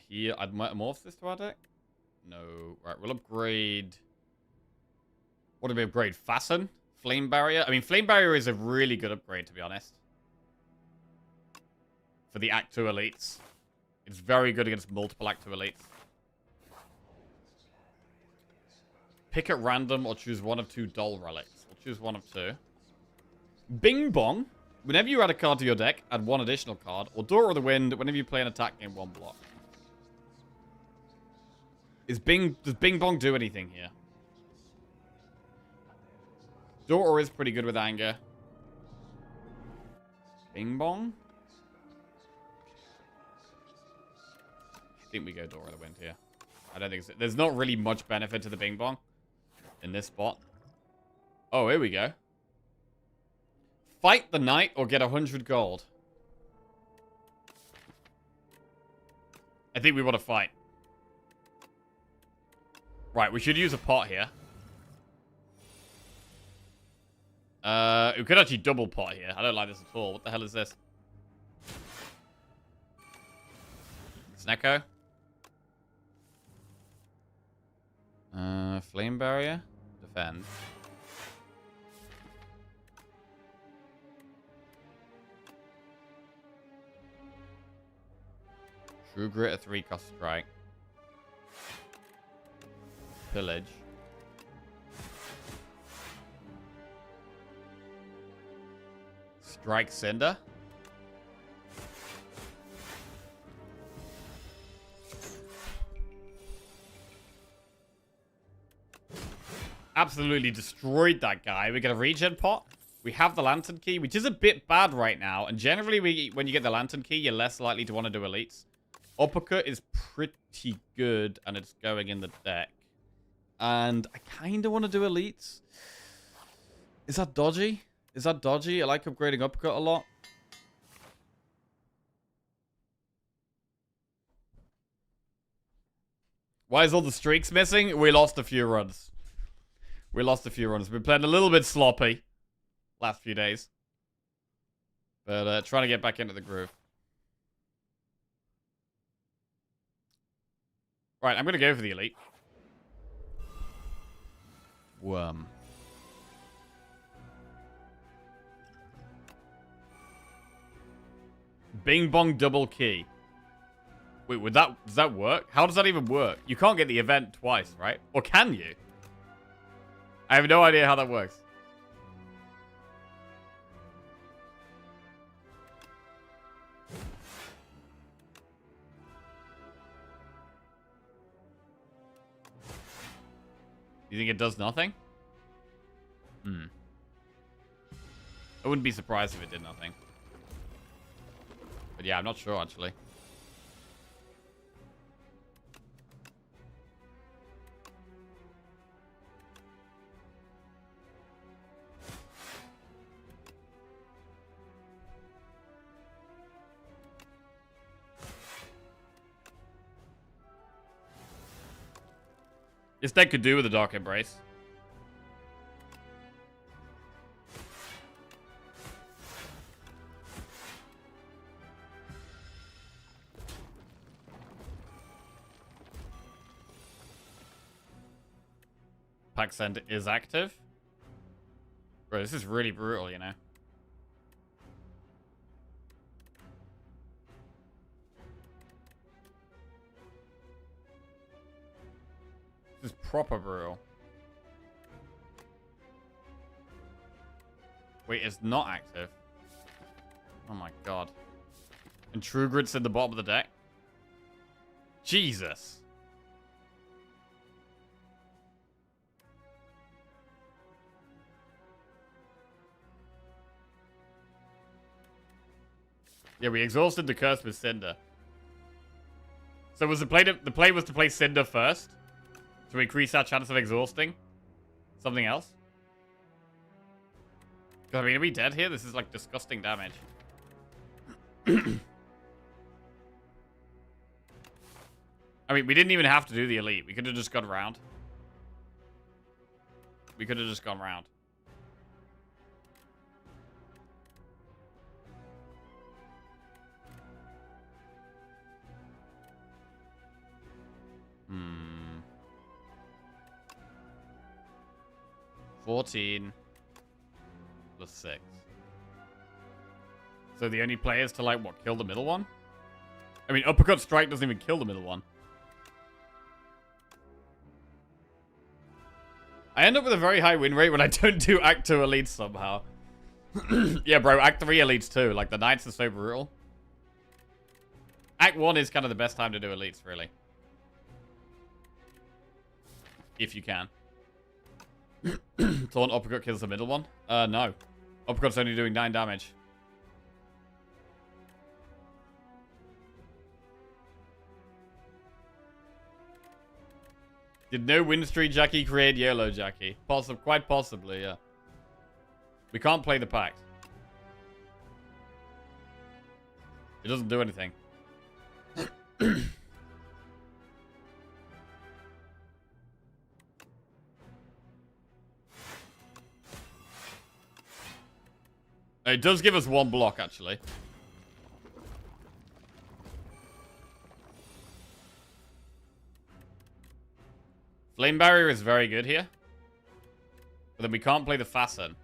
Here, I'd morph this to our deck? No. Right, we'll upgrade... What do we upgrade? Fasten? Flame Barrier? I mean, Flame Barrier is a really good upgrade, to be honest. For the Act 2 elites. It's very good against multiple Act 2 elites. Pick at random or choose one of 2 Doll relics. We'll choose one of 2. Bing Bong. Whenever you add a card to your deck, add 1 additional card. Or Door of the Wind, whenever you play an attack in 1 block. Does Bing Bong do anything here? Door is pretty good with Anger. Bing Bong? I think we go Door of the Wind here. I don't think so. There's not really much benefit to the Bing Bong in this spot. Oh, here we go. Fight the knight or get 100 gold. I think we want to fight. Right, we should use a pot here. We could actually double pot here. I don't like this at all. What the hell is this? Snecko? Flame Barrier? Defend. True Grit, a 3-cost strike. Pillage. Strike Cinder. Absolutely destroyed that guy. We get a regen pot. We have the Lantern Key, which is a bit bad right now. And generally, when you get the Lantern Key, you're less likely to want to do elites. Uppercut is pretty good, and it's going in the deck. And I kind of want to do elites. Is that dodgy? Is that dodgy? I like upgrading Uppercut a lot. Why is all the streaks missing? We lost a few runs. We lost a few runs. We've been playing a little bit sloppy last few days. But trying to get back into the groove. Right, I'm going to go for the elite. Worm. Bing bong double key. Wait, does that work? How does that even work? You can't get the event twice, right? Or can you? I have no idea how that works. You think it does nothing? I wouldn't be surprised if it did nothing. But yeah, I'm not sure, actually. This deck could do with a Dark Embrace. Pack Send is active. Bro, this is really brutal, you know. This is proper brutal. Wait, it's not active. Oh my god. And True Grit's in the bottom of the deck? Jesus. Yeah, we exhausted the curse with Cinder. So was the play was to play Cinder first? To increase our chance of exhausting? Something else? I mean, are we dead here? This is like disgusting damage. I mean, we didn't even have to do the elite. We could have just gone round. We could have just gone round. Hmm. 14 plus 6. So the only players to, like, what, kill the middle one? I mean, Uppercut Strike doesn't even kill the middle one. I end up with a very high win rate when I don't do Act 2 elites somehow. Yeah, bro, Act 3 elites too. Like, the Knights are so brutal. Act 1 is kind of the best time to do elites, really. If you can. Taunt Uppercut kills the middle one? No. Uppercut's only doing 9 damage. Did no win streak Jackie create YOLO Jackie? Quite possibly, yeah. We can't play the pact. It doesn't do anything. It does give us 1 block, actually. Flame Barrier is very good here. But then we can't play the Fasten.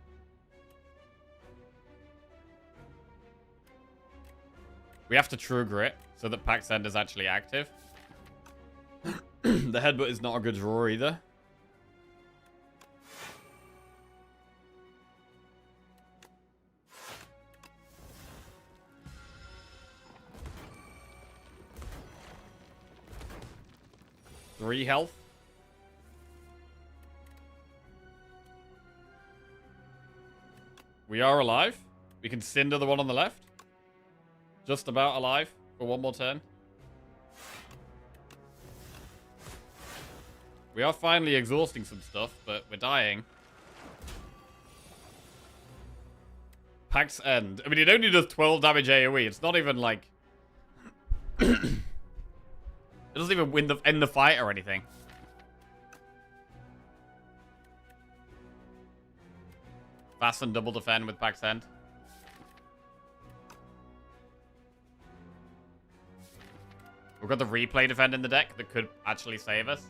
We have to True Grit so that Pact Send is actually active. The Headbutt is not a good draw either. Three health. We are alive. We can Cinder the one on the left. Just about alive for 1 more turn. We are finally exhausting some stuff, but we're dying. Pact's End. I mean, it only does 12 damage AoE. It's not even like... It doesn't even end the fight or anything. Fasten double defend with Pact's End. We've got the replay defend in the deck that could actually save us.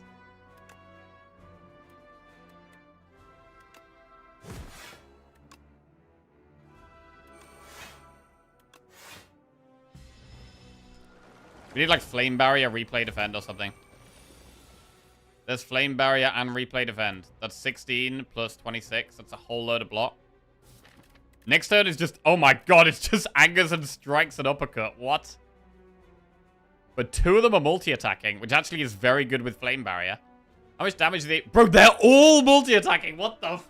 We need like Flame Barrier, Replay Defend or something. There's Flame Barrier and Replay Defend. That's 16 plus 26. That's a whole load of block. Next turn is just... Oh my god, it's just Angers and Strikes and Uppercut. What? But 2 of them are multi-attacking, which actually is very good with Flame Barrier. How much damage do they... Bro, they're all multi-attacking. What the...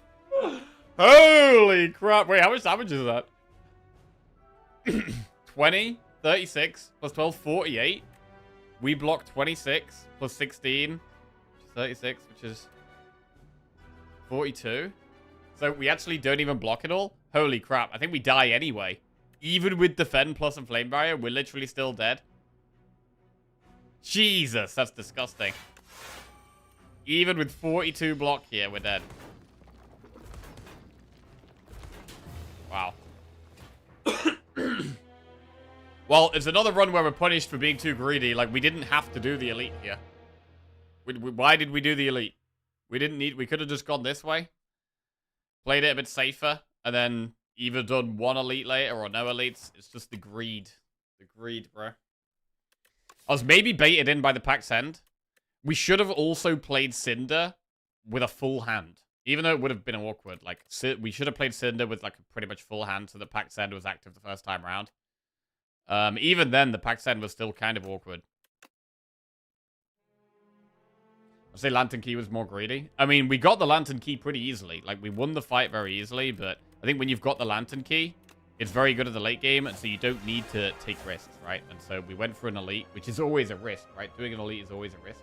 Holy crap. Wait, how much damage is that? 20, 36, plus 12, 48. We block 26, plus 16, 36, which is 42. So we actually don't even block it all? Holy crap. I think we die anyway. Even with Defend plus and Flame Barrier, we're literally still dead. Jesus, that's disgusting. Even with 42 block here, we're dead. Wow. Well, it's another run where we're punished for being too greedy. Like, we didn't have to do the elite here. Why did we do the elite? We didn't need... We could have just gone this way. Played it a bit safer. And then either done one elite later or no elites. It's just the greed. The greed, bro. I was maybe baited in by the Pack's End. We should have also played Cinder with a full hand. Even though it would have been awkward. Like, we should have played Cinder with, like, a pretty much full hand so the Pack's End was active the first time around. Even then, the Pack's End was still kind of awkward. I'd say Lantern Key was more greedy. I mean, we got the Lantern Key pretty easily. Like, we won the fight very easily, but I think when you've got the Lantern Key, it's very good at the late game, and so you don't need to take risks, right? And so we went for an elite, which is always a risk, right? Doing an elite is always a risk.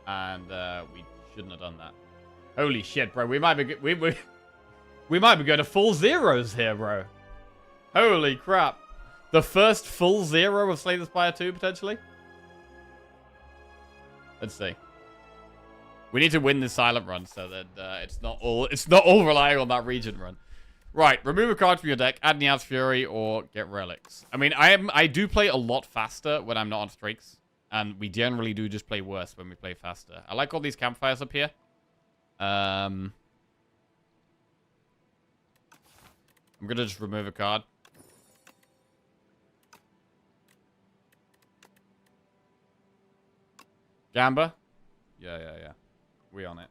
And we shouldn't have done that. Holy shit, bro. We might be we might be going to full zeros here, bro. Holy crap. The first full zero of Slay the Spire 2, potentially? Let's see. We need to win this silent run so that it's not all relying on that region run. Right, remove a card from your deck, add Niaz Fury, or get relics. I mean, I do play a lot faster when I'm not on streaks. And we generally do just play worse when we play faster. I like all these campfires up here. I'm gonna just remove a card. Gamba? Yeah. We on it.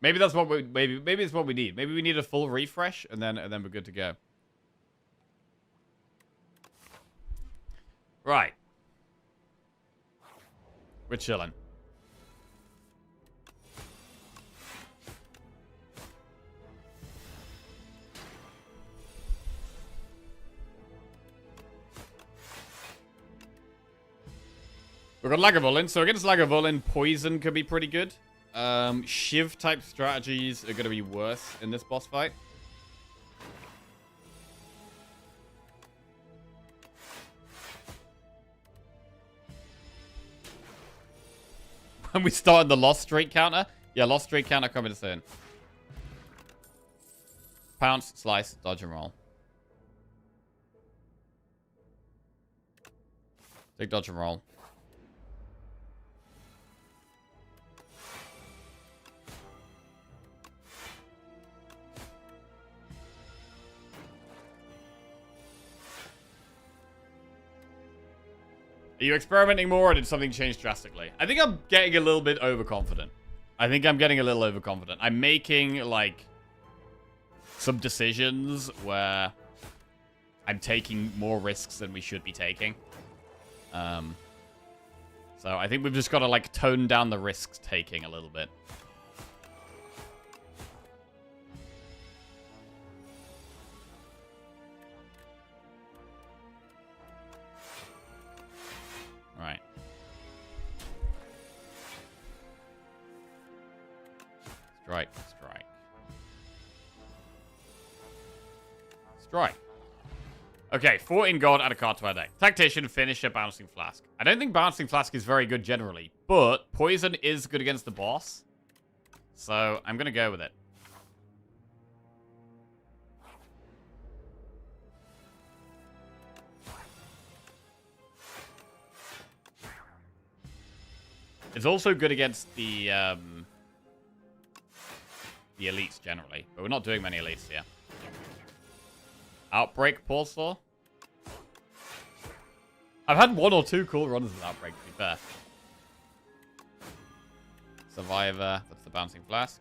Maybe that's what we maybe it's what we need. Maybe we need a full refresh and then we're good to go. Right. We're chilling. We've got Lagavulin. So against Lagavulin, Poison could be pretty good. Shiv type strategies are going to be worse in this boss fight. When we started the Lost Streak counter? Yeah, Lost Streak counter coming soon. Pounce, slice, dodge and roll. Take dodge and roll. Are you experimenting more, or did something change drastically? I think I'm getting a little bit overconfident. I'm making, like, some decisions where I'm taking more risks than we should be taking. So I think we've just got to, like, tone down the risks taking a little bit. Right. Strike. Okay, 14 gold, add a card to our deck. Tactician, Finisher, Bouncing Flask. I don't think Bouncing Flask is very good generally, but Poison is good against the boss. So, I'm going to go with it. It's also good against the elites generally, but we're not doing many elites here. Outbreak Pulsar. I've had 1 or 2 cool runs with Outbreak, to be fair. Survivor. That's the Bouncing Flask.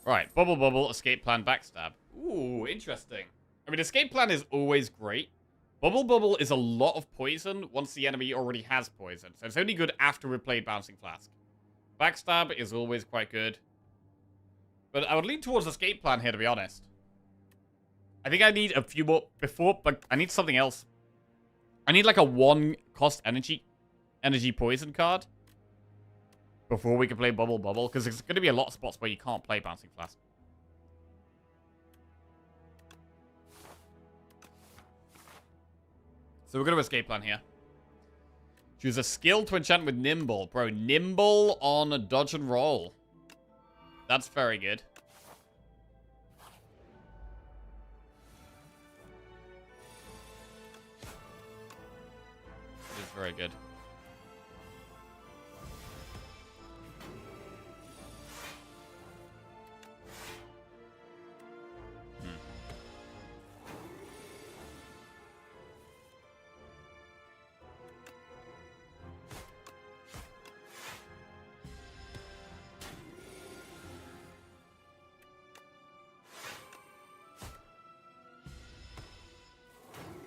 Right, Bubble Bubble, Escape Plan, Backstab. Ooh, interesting. I mean, Escape Plan is always great. Bubble Bubble is a lot of poison once the enemy already has poison. So it's only good after we played Bouncing Flask. Backstab is always quite good. But I would lean towards Escape Plan here, to be honest. I think I need a few more before, but I need something else. I need like a 1 cost energy poison card before we can play Bubble Bubble, because there's going to be a lot of spots where you can't play Bouncing Flask. So we're going to Escape Plan here. Choose a skill to enchant with Nimble. Bro, Nimble on a dodge and roll. That's very good. It is very good.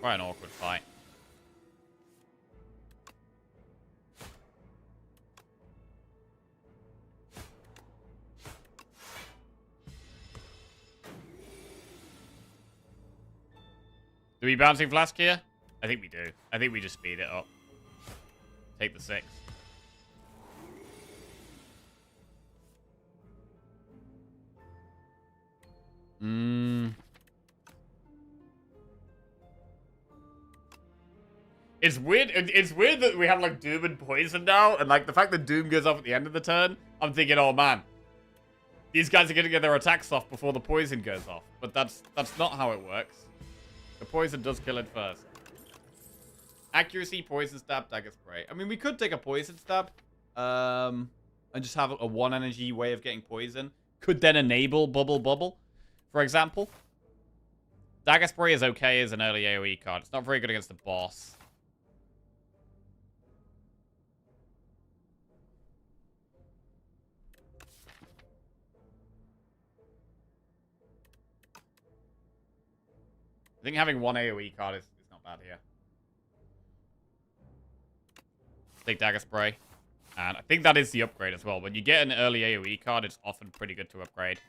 Quite an awkward fight. Do we Bouncing Flask here? I think we do. I think we just speed it up. Take the 6. It's weird. It's weird that we have like Doom and Poison now, and like the fact that Doom goes off at the end of the turn. I'm thinking, oh man, these guys are gonna get their attacks off before the Poison goes off. But that's not how it works. The Poison does kill it first. Accuracy, Poison Stab, Dagger Spray. I mean, we could take a Poison Stab, and just have a 1 energy way of getting poison. Could then enable Bubble Bubble, for example. Dagger Spray is okay as an early AoE card. It's not very good against the boss. I think having 1 AoE card is not bad here. Take Dagger Spray. And I think that is the upgrade as well. When you get an early AoE card, it's often pretty good to upgrade.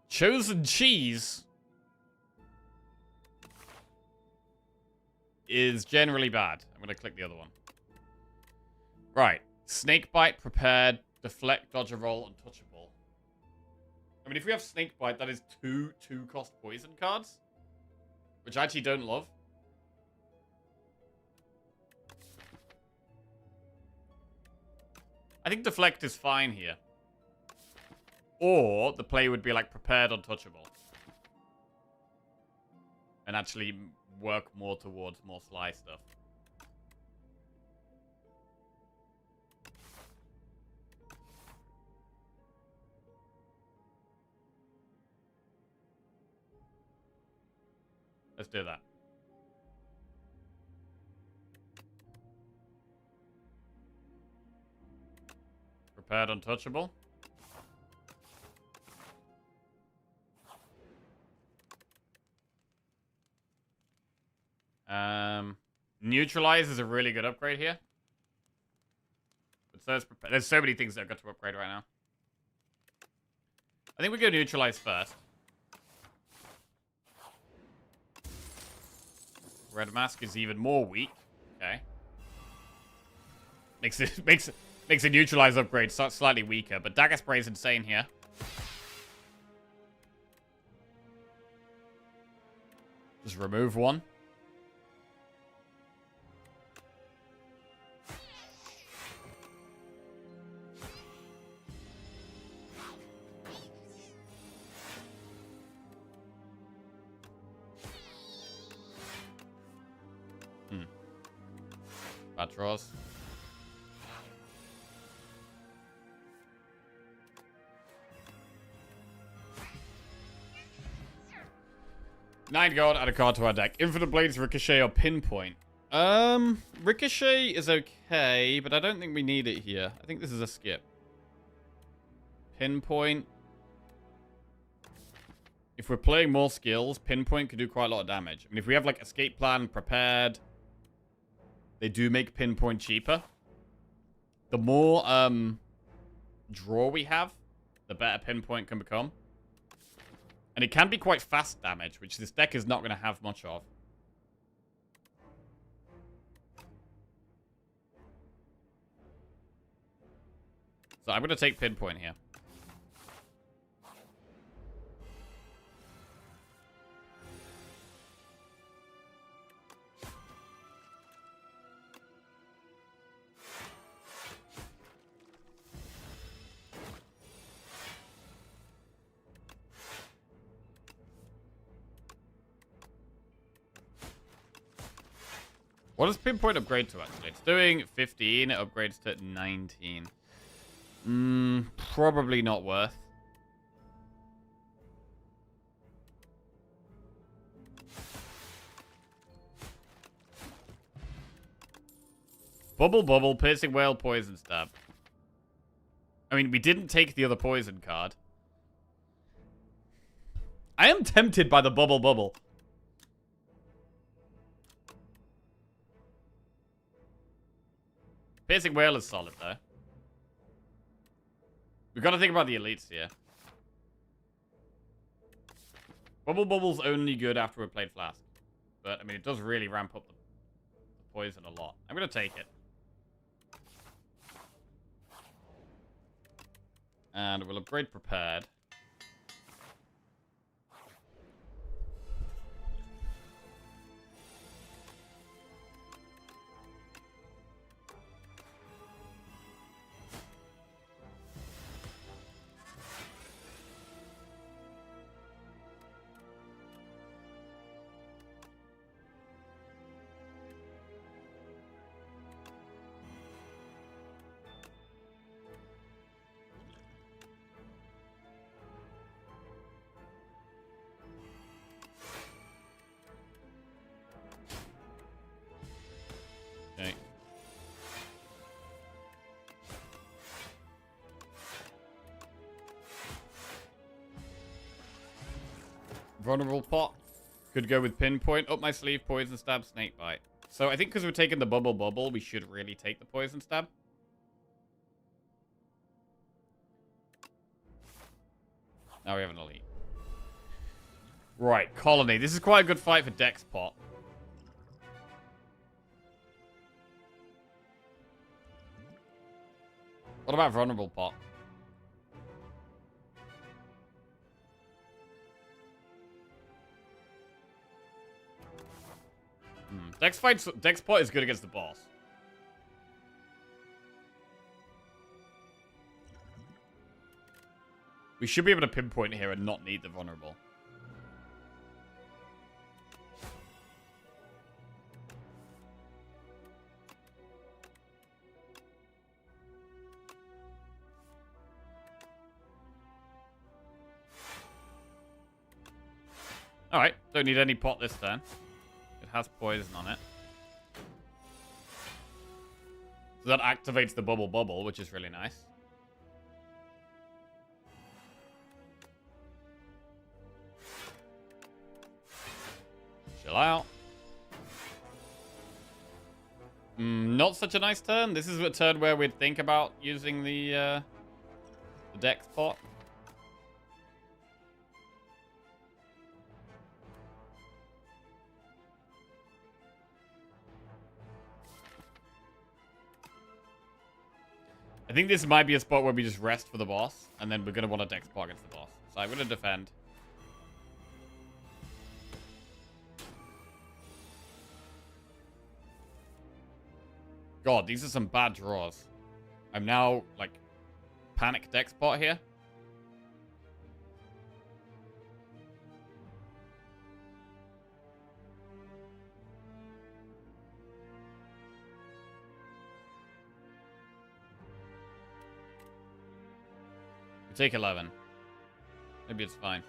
Chosen Cheese is generally bad. I'm going to click the other one. Right. Snakebite, Prepared, Deflect, Dodge a Roll, Untouchable. I mean, if we have Snakebite, that is 2 2-cost poison cards. Which I actually don't love. I think Deflect is fine here. Or the play would be like Prepared, Untouchable. And actually work more towards more Sly stuff. Let's do that. Prepared, Untouchable. Neutralize is a really good upgrade here. But so there's so many things that I've got to upgrade right now. I think we go Neutralize first. Red Mask is even more weak. Okay. Makes a Neutralize upgrade slightly weaker, but Dagger Spray is insane here. Just remove 1. Bad draws. Nine gold, add a card to our deck. Infinite Blades, Ricochet, or Pinpoint. Ricochet is okay, but I don't think we need it here. I think this is a skip. Pinpoint. If we're playing more skills, Pinpoint could do quite a lot of damage. I mean, if we have, like, Escape Plan prepared, they do make Pinpoint cheaper. The more, draw we have, the better Pinpoint can become. And it can be quite fast damage, which this deck is not going to have much of. So I'm going to take Pinpoint here. What does Pinpoint upgrade to, actually? It's doing 15. It upgrades to 19. Probably not worth. Bubble, Bubble, Piercing Whale, Poison Stab. I mean, we didn't take the other poison card. I am tempted by the Bubble, Bubble. Piercing Whale is solid, though. We've got to think about the elites here. Bubble Bubble's only good after we've played Flask. But, I mean, it does really ramp up the poison a lot. I'm going to take it. And we'll upgrade Prepared. Okay. Vulnerable Pot. Could go with Pinpoint. Up my sleeve, Poison Stab, Snake Bite. So I think because we're taking the Bubble Bubble, we should really take the Poison Stab. Now we have an elite. Right, Colony. This is quite a good fight for Dex Pot. What about Vulnerable Pot? Dex Pot is good against the boss. We should be able to Pinpoint here and not need the Vulnerable. Alright, don't need any pot this turn. It has poison on it. So that activates the Bubble Bubble, which is really nice. Chill out. Not such a nice turn. This is a turn where we'd think about using the Dex pot. I think this might be a spot where we just rest for the boss, and then we're going to want a Dex pot against the boss. So I'm going to defend. God, these are some bad draws. I'm now, like, panic Dex pot here. We take 11. Maybe it's fine.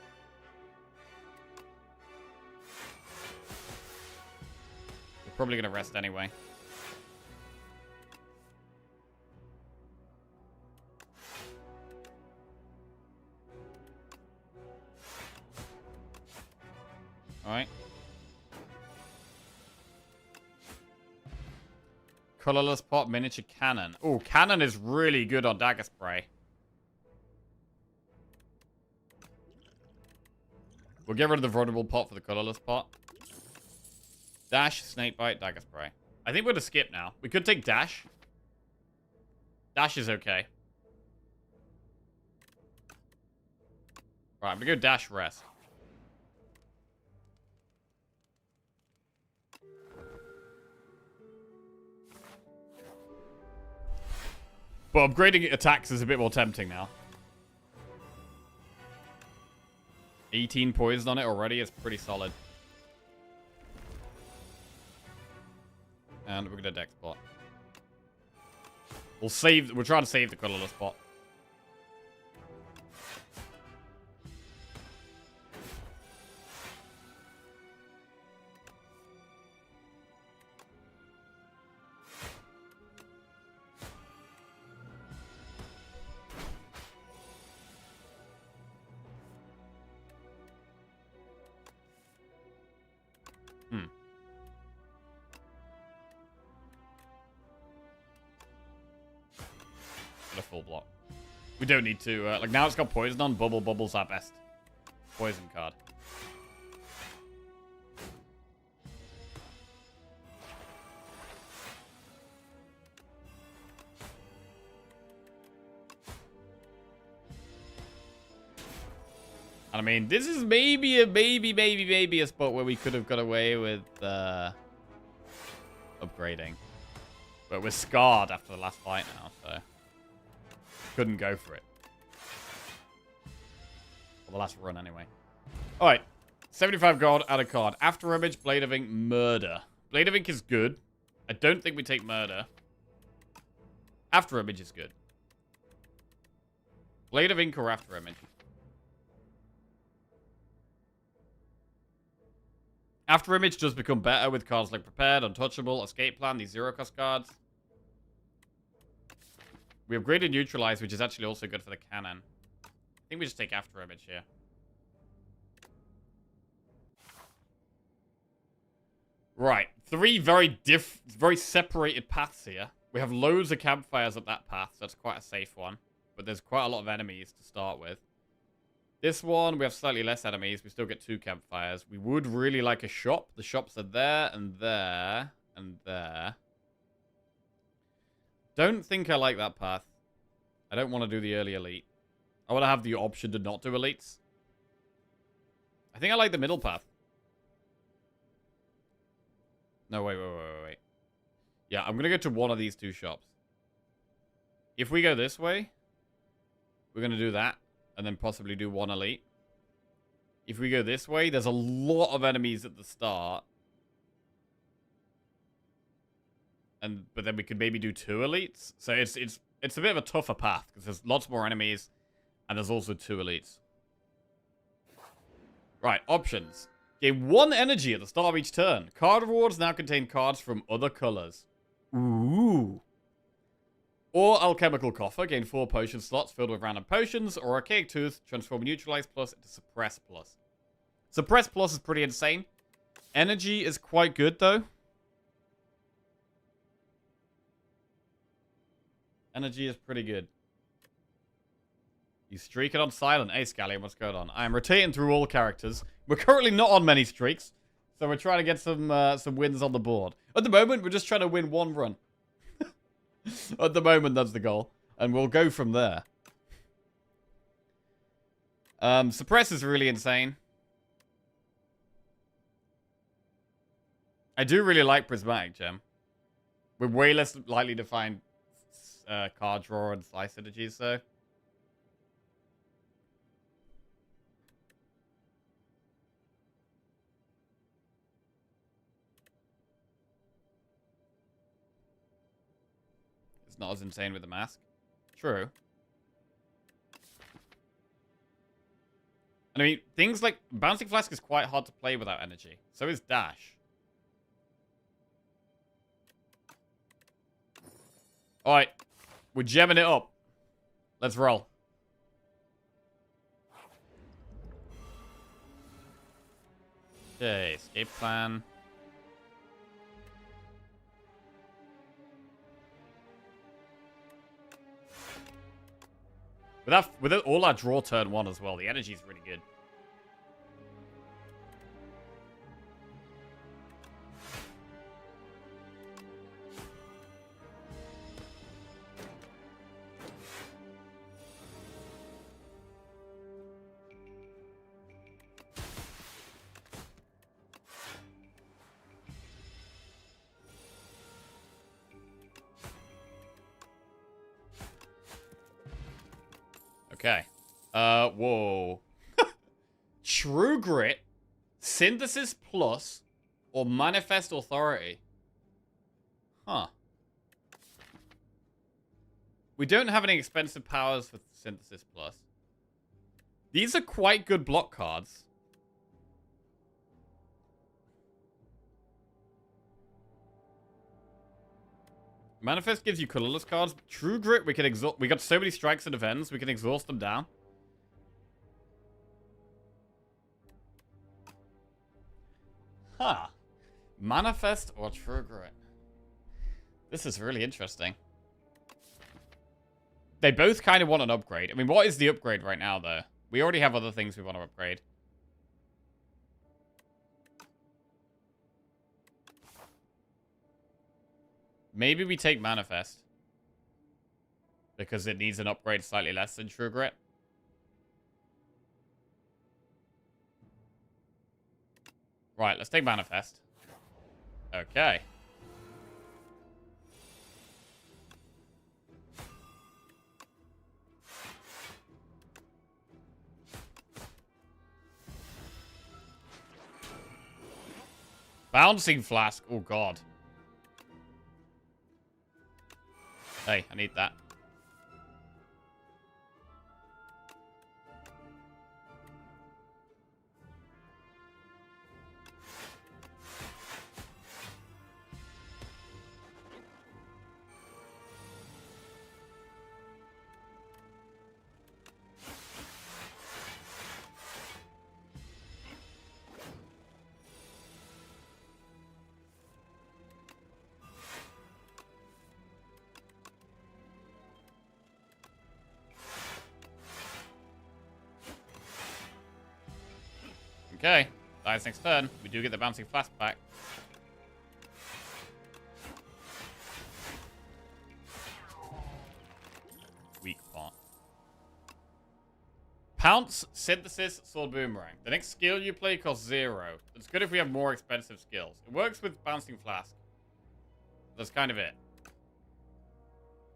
We're probably going to rest anyway. Alright. Colorless pot, miniature cannon. Oh, cannon is really good on dagger spray. We'll get rid of the vulnerable pot for the colorless pot. Dash, snakebite, dagger spray. I think we're going to skip now. We could take dash. Dash is okay. Right, I'm going to go dash rest. But upgrading attacks is a bit more tempting now. 18 poison on it already is pretty solid. And we're gonna dex spot. We're trying to save the colorless spot. A full block. We don't need to, like now it's got poison on, Bubble's our best poison card. And I mean, this is maybe a spot where we could have got away with upgrading. But we're scarred after the last fight now, so couldn't go for it. Well, the last run anyway. Alright. 75 gold, add a card. After Image, Blade of Ink, Murder. Blade of Ink is good. I don't think we take Murder. After Image is good. Blade of Ink or After Image? After Image does become better with cards like Prepared, Untouchable, Escape Plan, these zero-cost cards. We upgraded Neutralize, which is actually also good for the cannon. I think we just take After Image here. Right. Three very separated paths here. We have loads of campfires up that path, so that's quite a safe one. But there's quite a lot of enemies to start with. This one, we have slightly less enemies. We still get 2 campfires. We would really like a shop. The shops are there and there and there. Don't think I like that path. I don't want to do the early elite. I want to have the option to not do elites. I think I like the middle path. No, wait. Yeah, I'm going to go to one of these 2 shops. If we go this way, we're going to do that. And then possibly do 1 elite. If we go this way, there's a lot of enemies at the start. But then we could maybe do 2 elites. So it's a bit of a tougher path. Because there's lots more enemies. And there's also 2 elites. Right, options. Gain 1 energy at the start of each turn. Card rewards now contain cards from other colors. Ooh. Or Alchemical Coffer, gain 4 potion slots filled with random potions. Or Archaic Tooth, transform Neutralize Plus into Suppress Plus. Suppress Plus is pretty insane. Energy is quite good, though. Energy is pretty good. You streak it on silent. Hey, Scallion, what's going on? I am rotating through all characters. We're currently not on many streaks. So we're trying to get some wins on the board. At the moment, we're just trying to win 1 run. At the moment, that's the goal. And we'll go from there. Suppress is really insane. I do really like Prismatic Gem. We're way less likely to find card draw and slice synergies, so. It's not as insane with the mask. True. And I mean, things like Bouncing Flask is quite hard to play without energy. So is Dash. Alright. We're gemming it up. Let's roll. Okay, escape plan. With all our draw turn 1 as well, the energy is really good. Okay. Whoa. True Grit, Synthesis Plus, or Manifest Authority. Huh. We don't have any expensive powers for Synthesis Plus. These are quite good block cards. Manifest gives you colorless cards. True Grit, we can exhaust. We got so many strikes and events, we can exhaust them down. Huh. Manifest or True Grit? This is really interesting. They both kind of want an upgrade. I mean, what is the upgrade right now, though? We already have other things we want to upgrade. Maybe we take Manifest. Because it needs an upgrade slightly less than True Grit. Right, let's take Manifest. Okay. Bouncing Flask. Oh, God. Hey, I need that. Okay, dies next turn. We do get the Bouncing Flask back. Weak part. Pounce, Synthesis, Sword Boomerang. The next skill you play costs 0. It's good if we have more expensive skills. It works with Bouncing Flask. That's kind of it.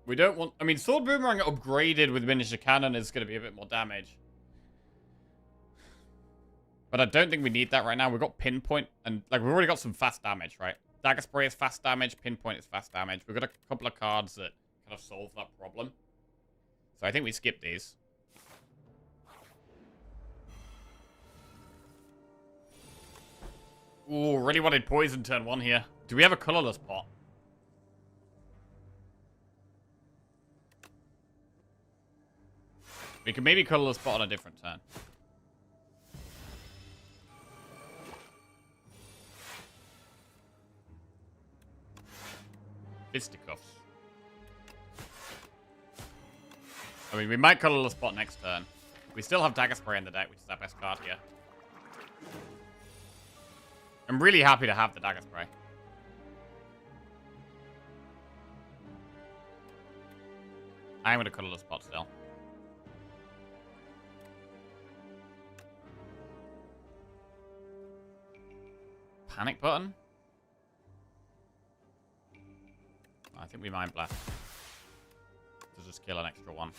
We don't want... I mean, Sword Boomerang upgraded with Miniature Cannon is going to be a bit more damage. But I don't think we need that right now. We've got Pinpoint, and like we've already got some fast damage, right? Dagger Spray is fast damage, Pinpoint is fast damage. We've got a couple of cards that kind of solve that problem. So I think we skip these. Ooh, really wanted Poison turn 1 here. Do we have a colorless pot? We can maybe colorless pot on a different turn. Fisticuffs. I mean, we might colorless pot next turn. We still have Dagger Spray in the deck, which is our best card here. I'm really happy to have the Dagger Spray. I'm going to colorless pot still. Panic button? I think we Mind Blast. To just kill an extra one.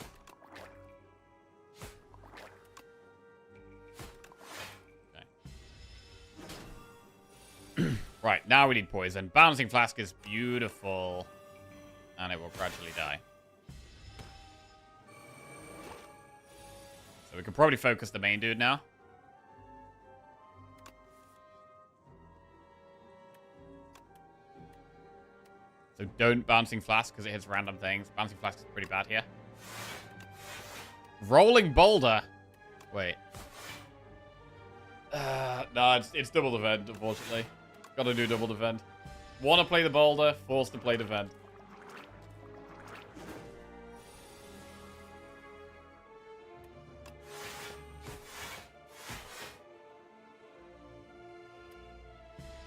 Okay. Right, now we need poison. Bouncing Flask is beautiful. And it will gradually die. So we can probably focus the main dude now. Don't Bouncing Flask because it hits random things. Bouncing Flask is pretty bad here. Rolling Boulder. Wait. No, it's double defend, unfortunately. Gotta do double defend. Wanna play the boulder, forced to play defend.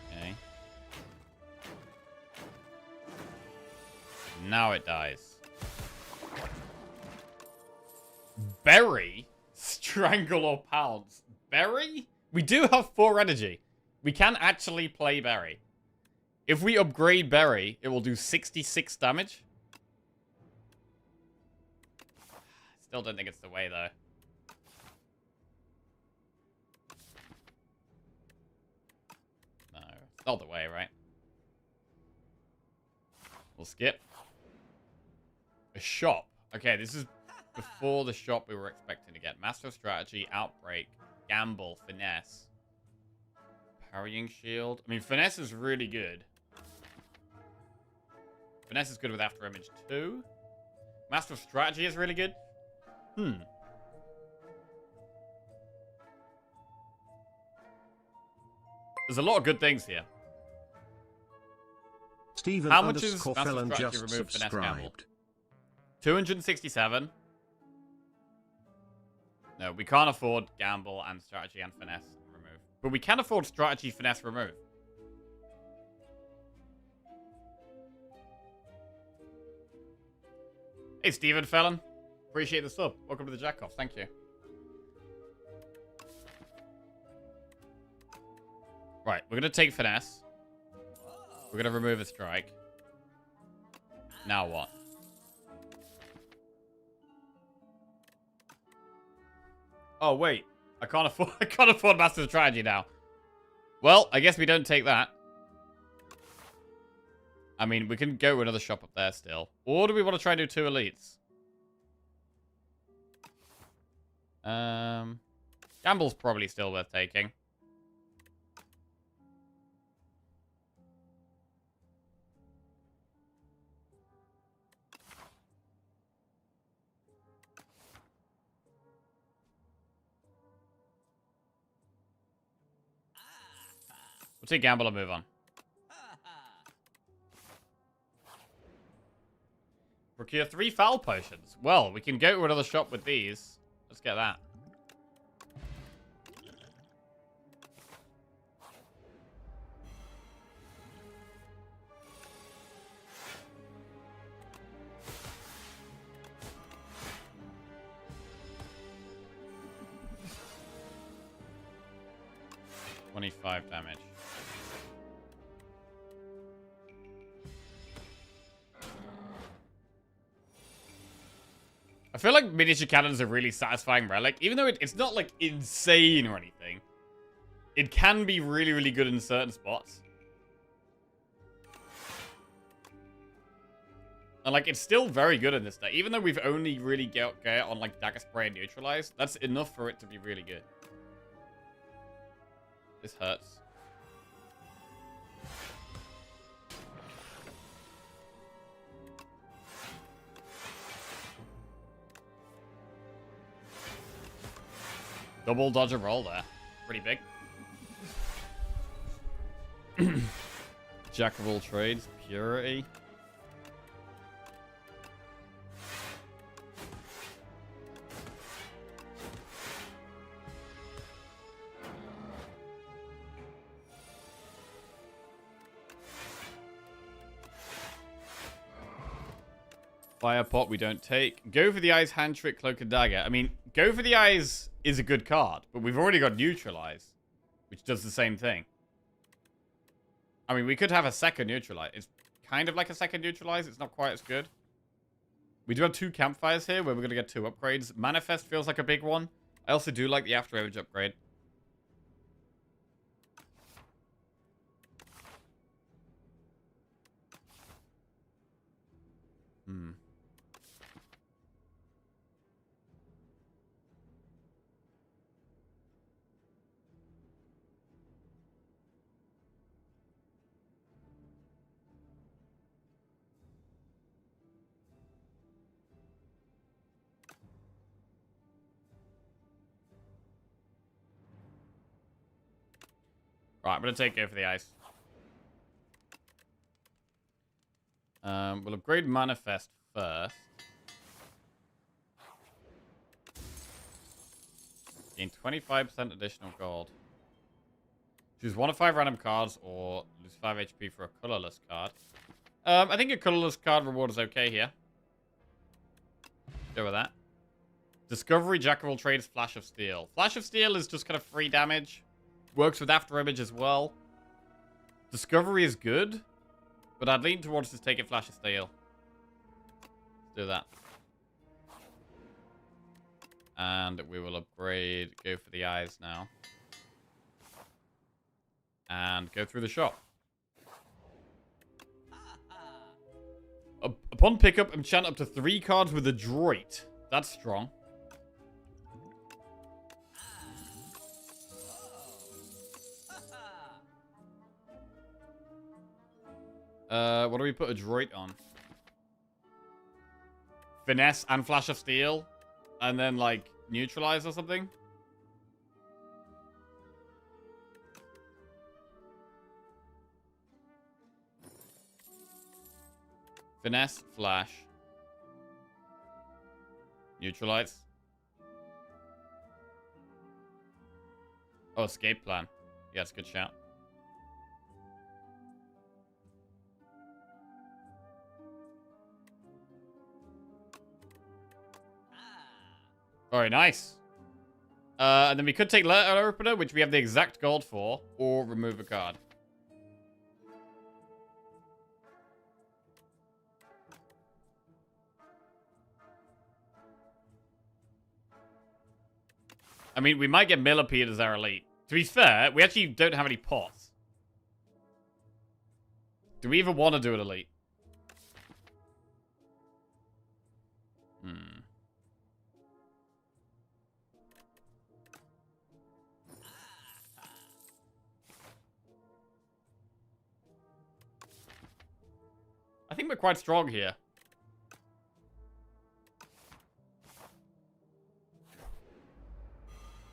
Okay. Now it dies. Berry? Strangle or pounce. Berry? We do have 4 energy. We can actually play Berry. If we upgrade Berry, it will do 66 damage. Still don't think it's the way, though. No, it's not the way, right? We'll skip. A shop. Okay, this is before the shop we were expecting to get. Master of Strategy, Outbreak, Gamble, Finesse. Parrying Shield. I mean, Finesse is really good. Finesse is good with After Image too. Master of Strategy is really good. There's a lot of good things here. Steven How much is underscore Master Felon Strategy just remove Finesse Gamble? subscribed. 267. No, we can't afford Gamble and Strategy and Finesse remove. But we can afford Strategy, Finesse, remove. Hey, Steven Felon. Appreciate the sub. Welcome to the Jackoff. Thank you. Right, we're going to take Finesse. We're going to remove a strike. Now what? Oh, wait. I can't afford Master Strategy now. Well, I guess we don't take that. I mean, we can go to another shop up there still. Or do we want to try and do 2 elites? Gamble's probably still worth taking. We'll take Gamble and move on. Procure 3 foul potions. Well, we can go to another shop with these. Let's get that. $25 damage. I feel like miniature cannons are a really satisfying relic. Even though it's not, like, insane or anything. It can be really, really good in certain spots. And, like, it's still very good in this deck. Even though we've only really get on, like, Dagger Spray and Neutralize, that's enough for it to be really good. This hurts. Double dodge and roll there. Pretty big. Jack of all trades. Purity. Fire pot we don't take. Go for the Eyes, Hand Trick, Cloak and Dagger. I mean, Go for the Eyes is a good card, but we've already got Neutralize, which does the same thing. I mean, we could have a second Neutralize. It's kind of like a second Neutralize. It's not quite as good. We do have 2 Campfires here where we're going to get 2 upgrades. Manifest feels like a big one. I also do like the After Image upgrade. Right, I'm going to take go for the ice. We'll upgrade Manifest first. Gain 25% additional gold. Choose 1 of 5 random cards or lose 5 HP for a colorless card. I think a colorless card reward is okay here. Go with that. Discovery, Jack of all trades, Flash of Steel. Flash of Steel is just kind of free damage. Works with After Image as well. Discovery is good, but I'd lean towards just taking Flash of Steel. Let's do that. And we will upgrade, go for the eyes now. And go through the shop. Upon pickup, enchant up to 3 cards with Adroit. That's strong. What do we put Adroit on? Finesse and Flash of Steel? And then, like, neutralize or something? Finesse, Flash. Neutralize. Oh, escape plan. Yeah, it's a good shout. Very nice. And then we could take letter opener, which we have the exact gold for, or remove a card. I mean, we might get Millipede as our elite. To be fair, we actually don't have any pots. Do we even want to do an elite? I think we're quite strong here.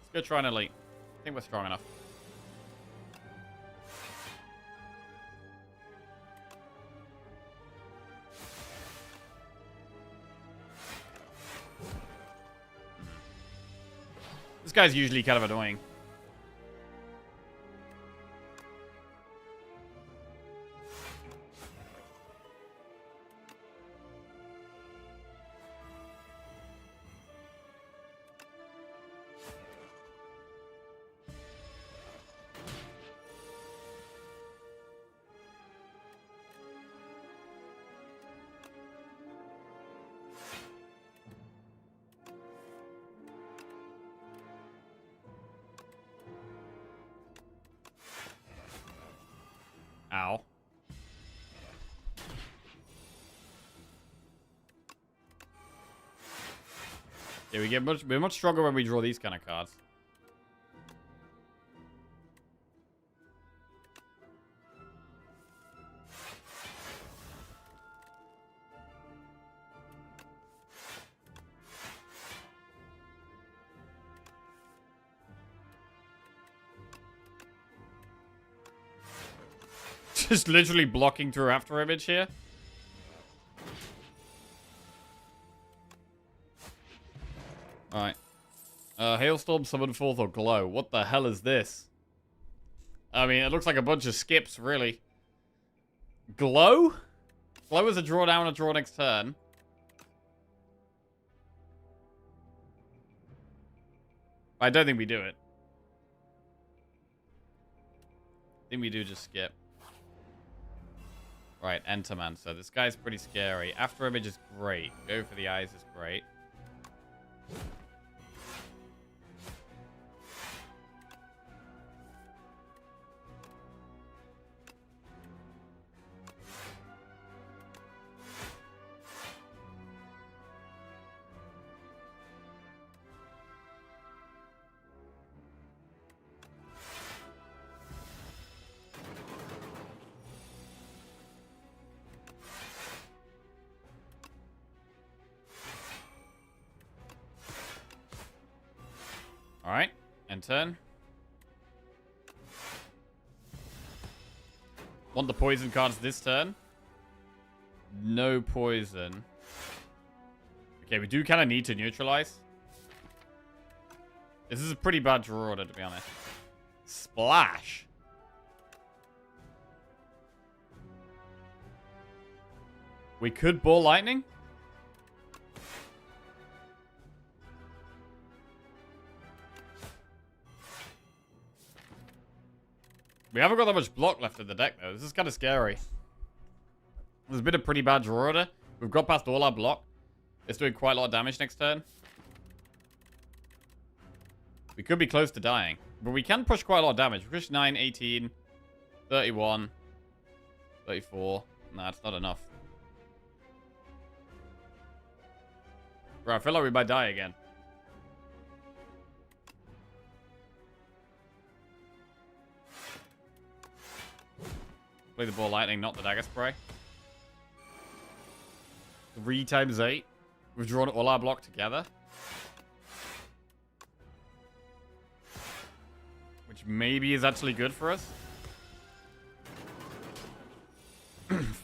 Let's go try an elite. I think we're strong enough. This guy's usually kind of annoying. Ow. Yeah, we're much stronger when we draw these kind of cards. Just literally blocking through After Image here. Alright. Hailstorm, Summon Forth, or Glow. What the hell is this? I mean, it looks like a bunch of skips, really. Glow? Glow is a draw down and a draw next turn. I don't think we do it. I think we do just skip. Right, Enterman. So this guy's pretty scary. After Image is great. Go for the eyes is great. Alright, end turn. Want the poison cards this turn? No poison. Okay, we do kind of need to neutralize. This is a pretty bad draw order, to be honest. Splash. We could ball lightning. We haven't got that much block left in the deck, though. This is kind of scary. There's been a pretty bad draw order. We've got past all our block. It's doing quite a lot of damage next turn. We could be close to dying. But we can push quite a lot of damage. We push 9, 18, 31, 34. Nah, it's not enough. Bro, I feel like we might die again. Play the ball lightning, not the dagger spray. 3 times 8. We've drawn all our block together. Which maybe is actually good for us.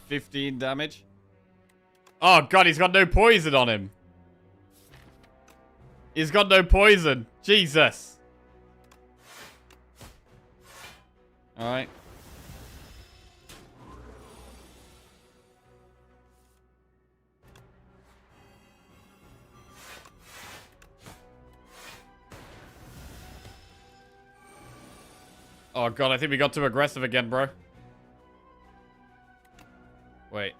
15 damage. Oh god, he's got no poison on him. He's got no poison. Jesus. Alright. Oh god, I think we got too aggressive again, bro. Wait.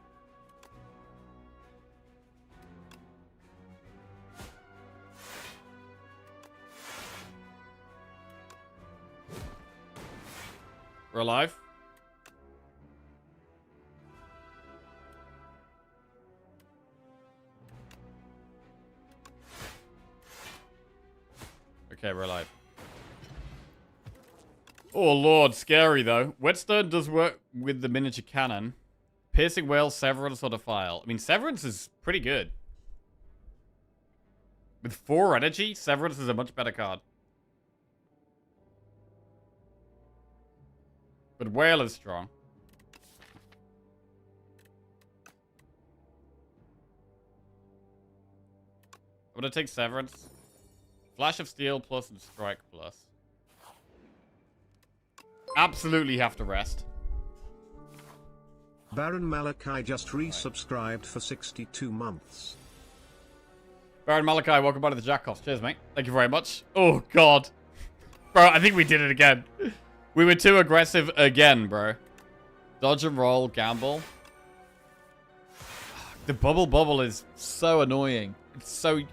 We're alive. Okay, we're alive. Oh lord, scary though. Whetstone does work with the miniature cannon. Piercing Whale, Severance, or Defile. I mean, Severance is pretty good. With 4 energy, Severance is a much better card. But Whale is strong. I'm gonna take Severance. Flash of Steel plus and Strike plus. Absolutely have to rest. Baron Malachi just resubscribed for 62 months. Baron Malachi, welcome back to the Jackoffs. Cheers, mate. Thank you very much. Oh, God. Bro, I think we did it again. We were too aggressive again, bro. Dodge and roll, gamble. The bubble is so annoying. It's so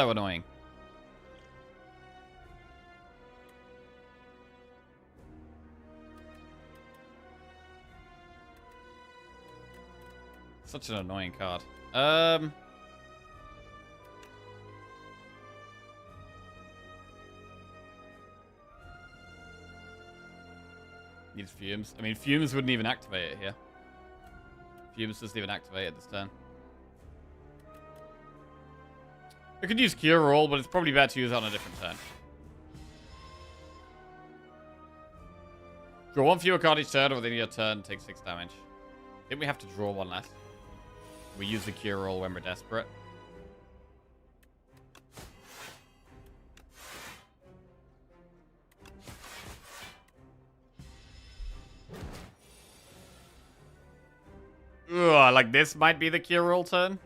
annoying. Such an annoying card. Needs Fumes. I mean, Fumes wouldn't even activate it here. Fumes doesn't even activate it this turn. I could use Cure Roll, but it's probably better to use it on a different turn. Draw 1 fewer card each turn, or within your turn, take 6 damage. I think we have to draw 1 less. We use the Cure Roll when we're desperate. Ugh, like this might be the Cure Roll turn.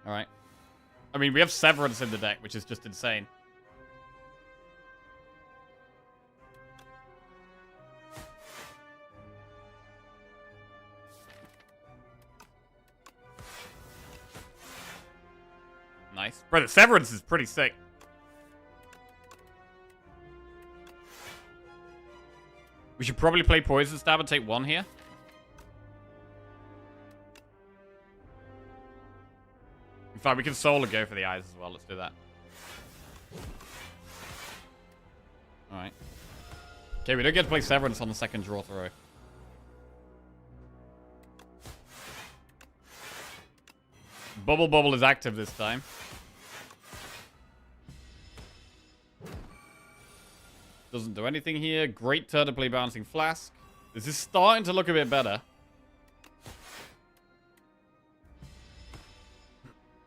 Alright. I mean, we have Severance in the deck, which is just insane. Nice. Bro, the Severance is pretty sick. We should probably play Poison Stab and take 1 here. In fact, we can Solar go for the eyes as well. Let's do that. Alright. Okay, we don't get to play Severance on the second draw throw. Bubble Bubble is active this time. Doesn't do anything here. Great turn to play Bouncing Flask. This is starting to look a bit better.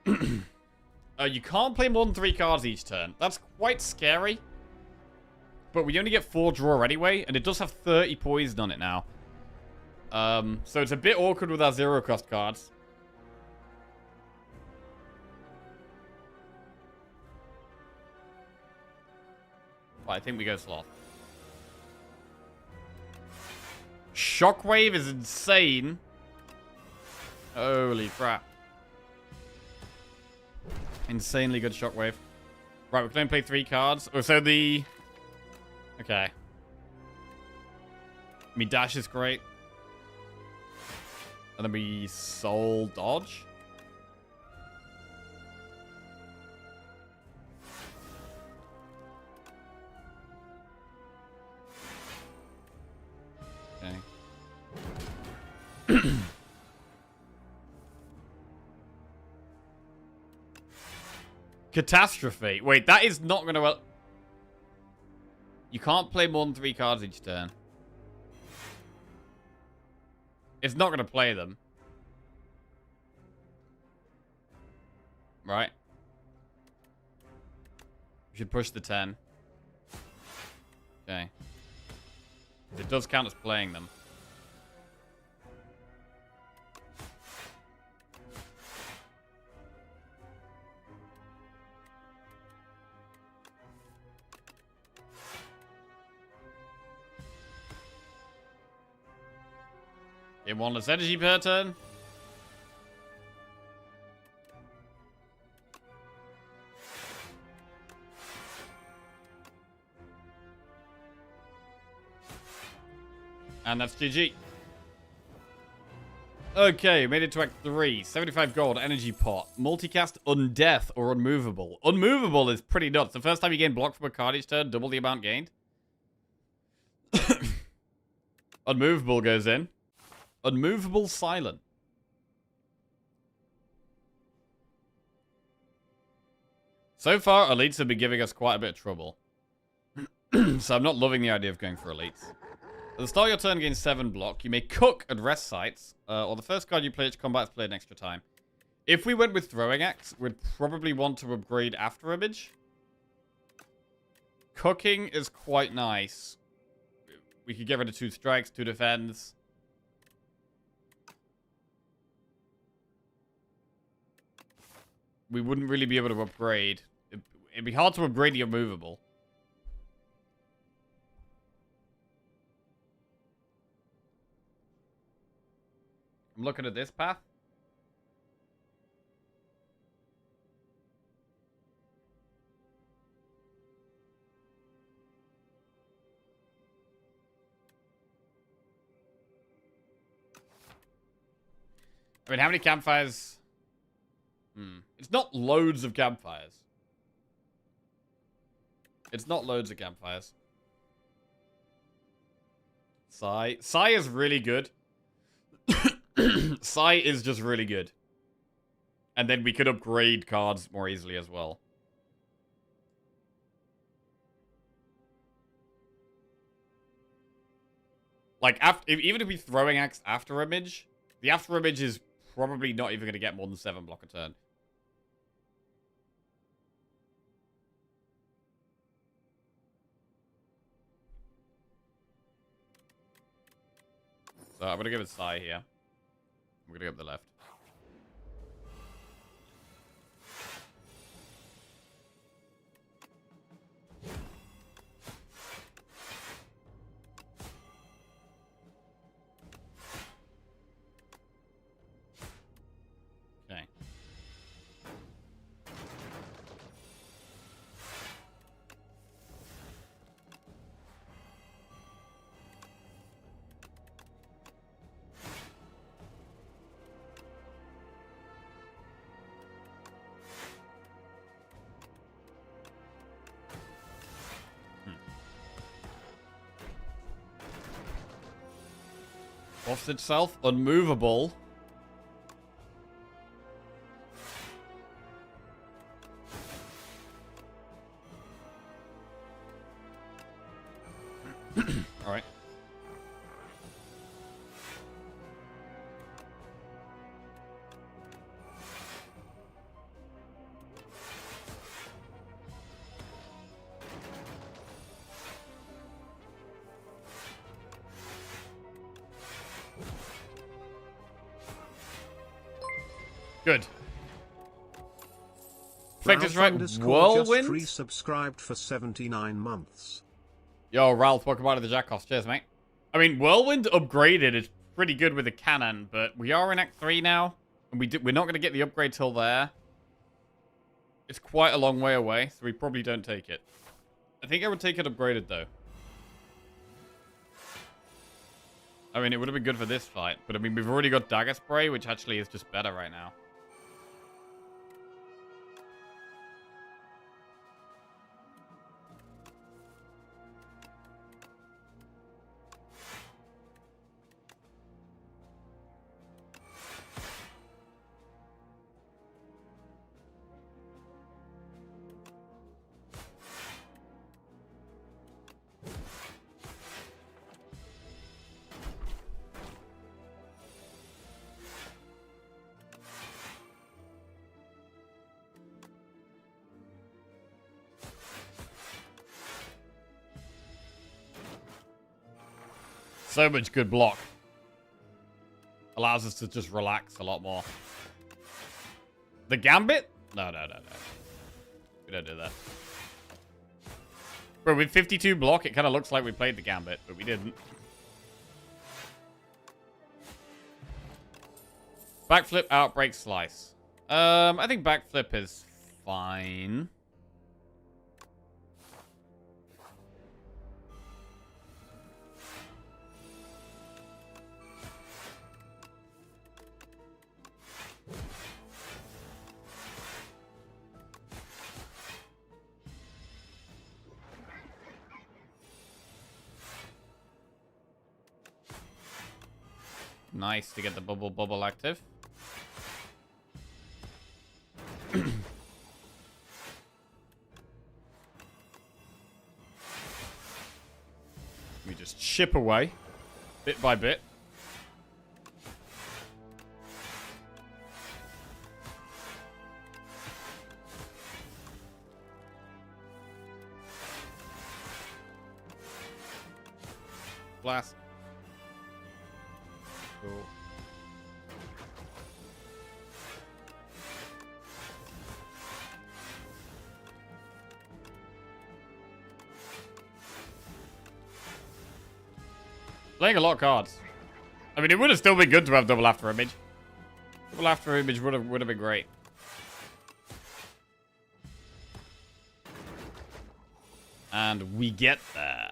You can't play more than 3 cards each turn. That's quite scary. But we only get 4 draw anyway, and it does have 30 poison on it now. So it's a bit awkward with our 0-cost cards. But I think we go Sloth. Shockwave is insane. Holy crap. Insanely good Shockwave. Right, we're going to play 3 cards. Oh, so the... Okay. I mean, Dash is great. And then we Soul Dodge. Okay. Catastrophe. Wait, that is not going to... You can't play more than 3 cards each turn. It's not going to play them. Right? We should push the 10. Okay. It does count as playing them. Get 1 less energy per turn. And that's GG. Okay, made it to Act 3. 75 gold, energy pot. Multicast, Undeath, or Unmovable. Unmovable is pretty nuts. The first time you gain block from a card each turn, double the amount gained. Unmovable goes in. Unmovable Silent. So far, elites have been giving us quite a bit of trouble. So I'm not loving the idea of going for elites. At the start of your turn, gain 7 block. You may cook and rest sites, or the first card you play each combat is played an extra time. If we went with Throwing Axe, we'd probably want to upgrade After Image. Cooking is quite nice. We could get rid of 2 strikes, 2 defends. We wouldn't really be able to upgrade. It'd be hard to upgrade the Immovable. I'm looking at this path. I mean, how many campfires? It's not loads of campfires. It's not loads of campfires. Sai is really good. Sai is just really good. And then we could upgrade cards more easily as well. Like, even if we Throwing Axe After Image, the After Image is probably not even going to get more than 7 block a turn. So I'm going to give it Sai here. I'm going to go up the left. Okay. Offs itself, Unmovable. All right. Good. Perfect is right. Whirlwind. Just resubscribed for 79 months. Yo, Ralph, welcome back to the Jackoffs. Cheers, mate. I mean, Whirlwind upgraded is pretty good with the cannon, but we are in Act 3 now, and we're not going to get the upgrade till there. It's quite a long way away, so we probably don't take it. I think I would take it upgraded, though. I mean, it would have been good for this fight, but I mean, we've already got Dagger Spray, which actually is just better right now. So much good block. Allows us to just relax a lot more. The Gambit? No. We don't do that. Bro, with 52 block, it kind of looks like we played the Gambit, but we didn't. Backflip, outbreak, slice. I think backflip is fine. Nice to get the bubble active. We just chip away, bit by bit. Blast. Cool. Playing a lot of cards. I mean, it would have still been good to have double after image. Double after image would have been great. And we get there.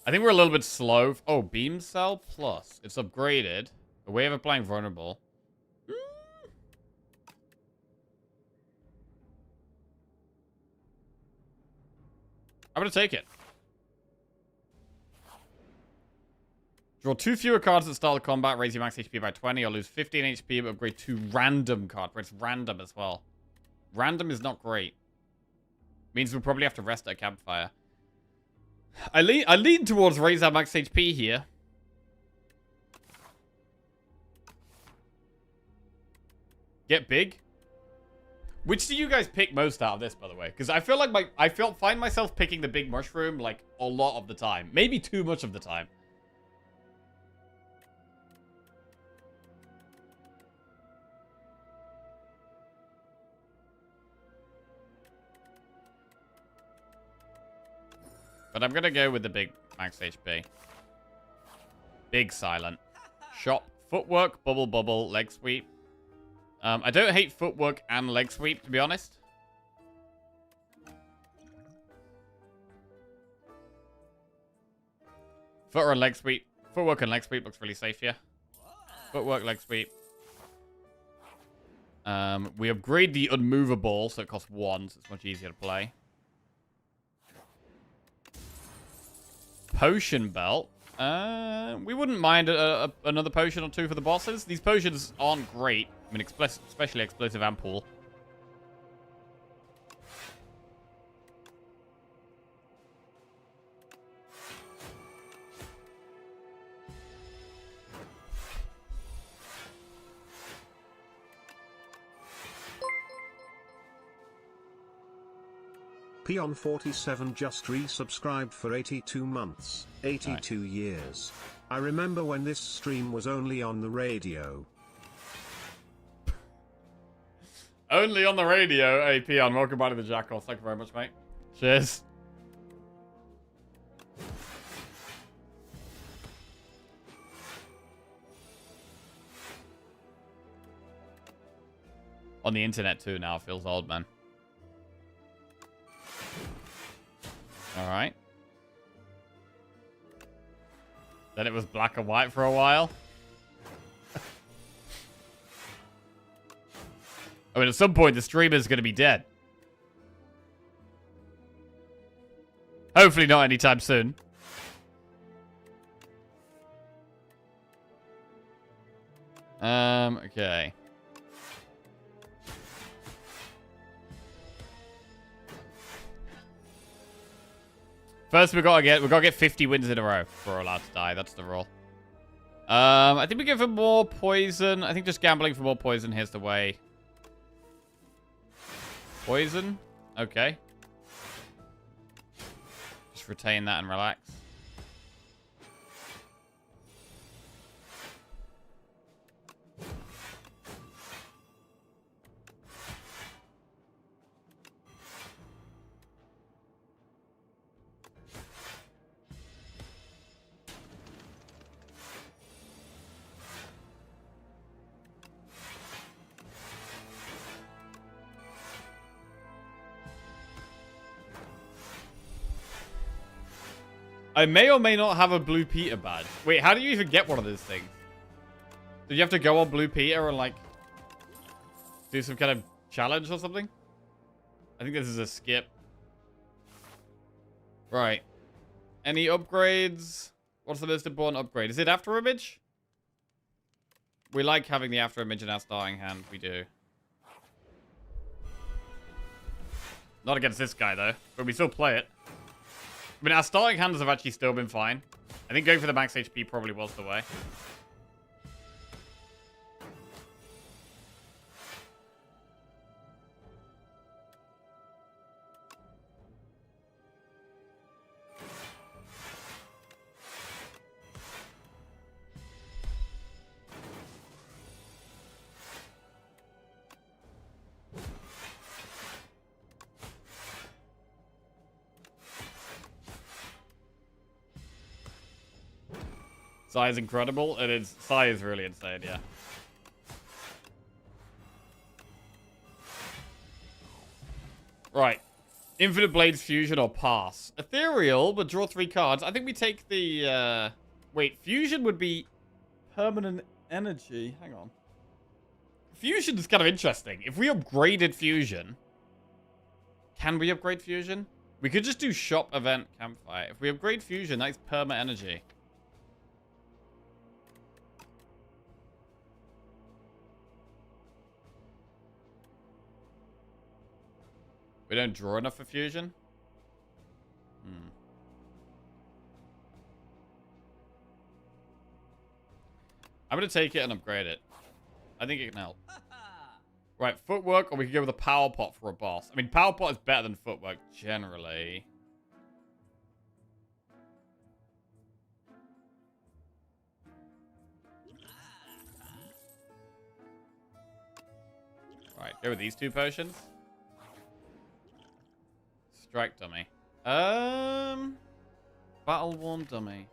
I think we're a little bit slow. Oh, Beam Cell Plus. It's upgraded. A way of applying Vulnerable. I'm going to take it. Draw 2 fewer cards at the start of combat. Raise your max HP by 20. Or lose 15 HP but upgrade 2 random cards. But it's random as well. Random is not great. Means we'll probably have to rest at a campfire. I lean towards raise our max HP here. Get big. Which do you guys pick most out of this, by the way? Because I feel like find myself picking the big mushroom like a lot of the time. Maybe too much of the time. But I'm going to go with the big max HP. Big silent. Shop. Footwork, bubble, leg sweep. I don't hate footwork and leg sweep, to be honest. Footwork and leg sweep. Footwork and leg sweep looks really safe here. Footwork, leg sweep. We upgrade the unmovable, so it costs 1, so it's much easier to play. Potion belt. We wouldn't mind another potion or 2 for the bosses. These potions aren't great. I mean, especially explosive ampoule. Peon47 just resubscribed for 82 months, 82 years. I remember when this stream was only on the radio. Only on the radio. Hey, Peon, welcome back to the Jackal. Thank you very much, mate. Cheers. On the internet too now. Feels old, man. Alright. Then it was black and white for a while. I mean, at some point, the streamer's going to be dead. Hopefully not anytime soon. Okay. First, we gotta get 50 wins in a row before we're allowed to die. That's the rule. I think we go for more poison. I think just gambling for more poison. Here's the way. Poison? Okay. Just retain that and relax. I may or may not have a Blue Peter badge. Wait, how do you even get one of those things? Do you have to go on Blue Peter and, like, do some kind of challenge or something? I think this is a skip. Right. Any upgrades? What's the most important upgrade? Is it After Image? We like having the After Image in our starting hand. We do. Not against this guy, though. But we still play it. I mean, our starting hands have actually still been fine. I think going for the max HP probably was the way. Sai is incredible. It is. Sai is really insane, yeah. Right. Infinite Blades Fusion or pass. Ethereal, but draw 3 cards. I think we take the, Wait, Fusion would be permanent energy. Hang on. Fusion is kind of interesting. If we upgraded Fusion... Can we upgrade Fusion? We could just do Shop Event Campfire. If we upgrade Fusion, that's perma energy. We don't draw enough for Fusion? I'm going to take it and upgrade it. I think it can help. Right, Footwork, or we could go with a Power Pot for a boss. I mean, Power Pot is better than Footwork, generally. Right, go with these 2 potions. Strike dummy. Battle worn dummy.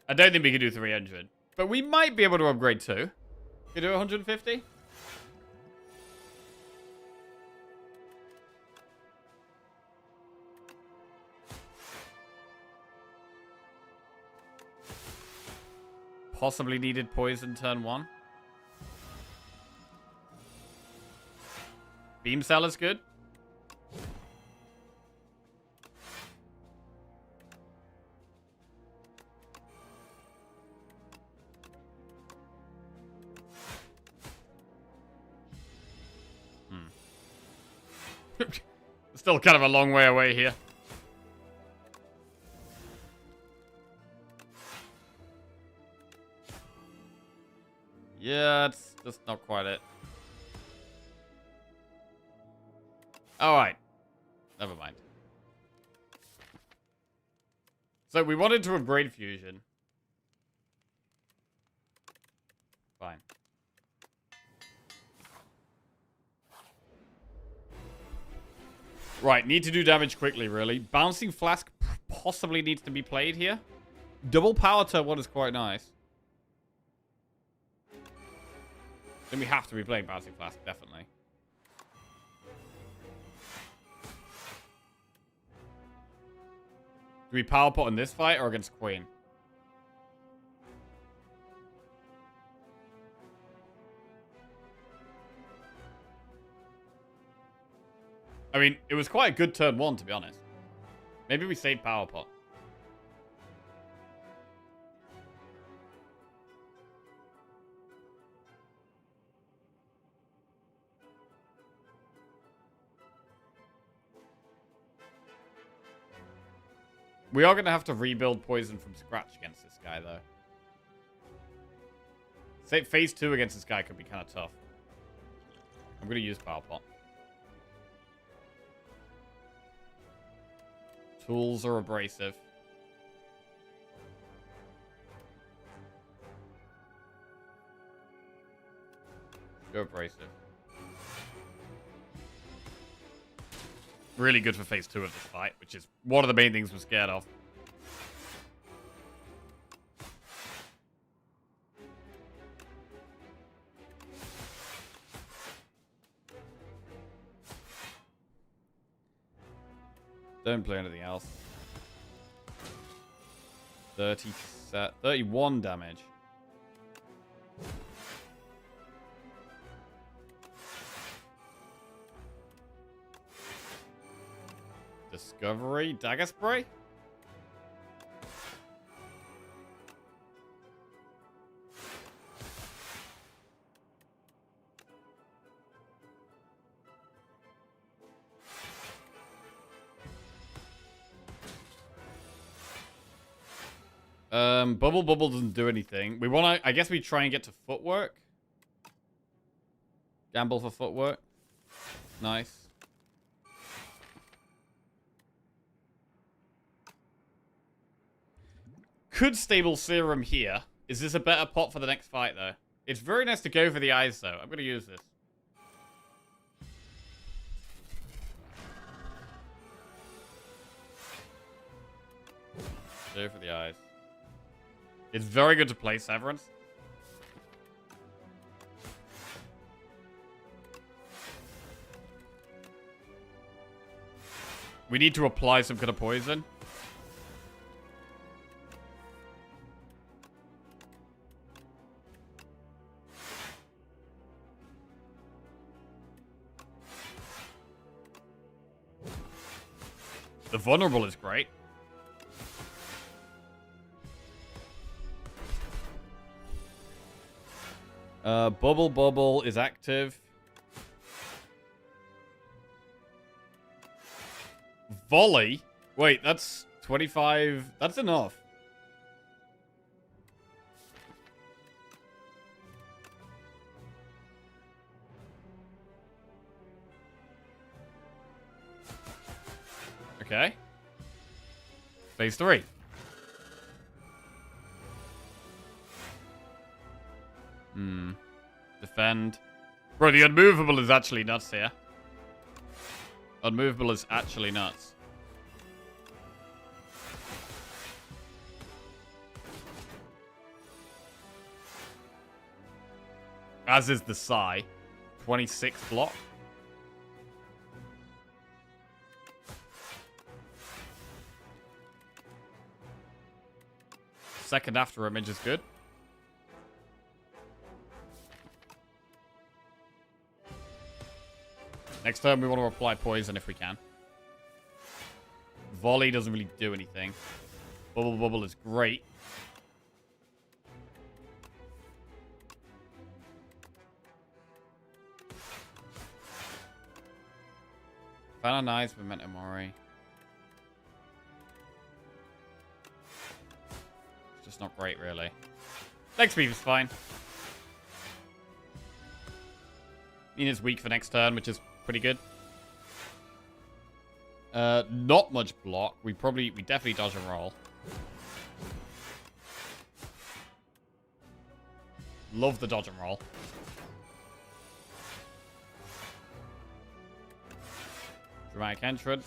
I don't think we can do 300. But we might be able to upgrade 2. Can you do 150? Possibly needed poison turn 1. Beam Cell is good. Still kind of a long way away here. Yeah, it's just not quite it. Alright. Never mind. So we wanted to upgrade fusion. Fine. Right, need to do damage quickly, really. Bouncing Flask possibly needs to be played here. Double Power Turn 1 is quite nice. Then we have to be playing Bouncing Flask, definitely. Do we Power Pot in this fight or against Queen? I mean, it was quite a good turn 1, to be honest. Maybe we save Power Pot. We are going to have to rebuild poison from scratch against this guy, though. Say phase 2 against this guy could be kind of tough. I'm going to use Power Pot. Tools are abrasive. Go abrasive. Really good for phase 2 of this fight, which is one of the main things we're scared of. Don't play anything else. 31 damage. Discovery? Dagger Spray? Bubble Bubble doesn't do anything. We want to... I guess we try and get to footwork. Gamble for footwork. Nice. Could stable Serum here. Is this a better pot for the next fight, though? It's very nice to go for the eyes, though. I'm going to use this. Go for the eyes. It's very good to play Severance. We need to apply some kind of poison. The vulnerable is great. Bubble Bubble is active. Volley? Wait, that's 25. That's enough. Okay. Phase 3. Defend. Bro, the unmovable is actually nuts here. Unmovable is actually nuts. As is the Psy. 26 block. Second after image is good. Next turn, we want to apply poison if we can. Volley doesn't really do anything. Bubble Bubble is great. Final Nice, Memento Mori. It's just not great, really. Next beef is fine. Nina's weak for next turn, which is pretty good. Not much block. We definitely dodge and roll. Love the dodge and roll. Dramatic entrance.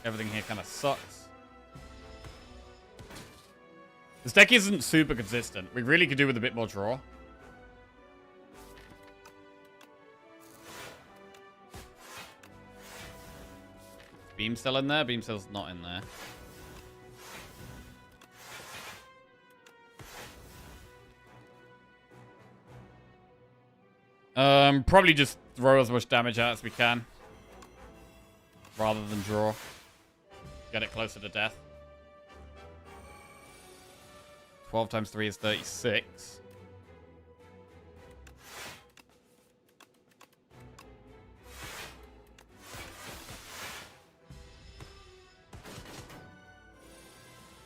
Everything here kind of sucks. This deck isn't super consistent. We really could do with a bit more draw. Beam still in there? Beam still's not in there. Probably just throw as much damage out as we can. Rather than draw. Get it closer to death. 12 times 3 is 36.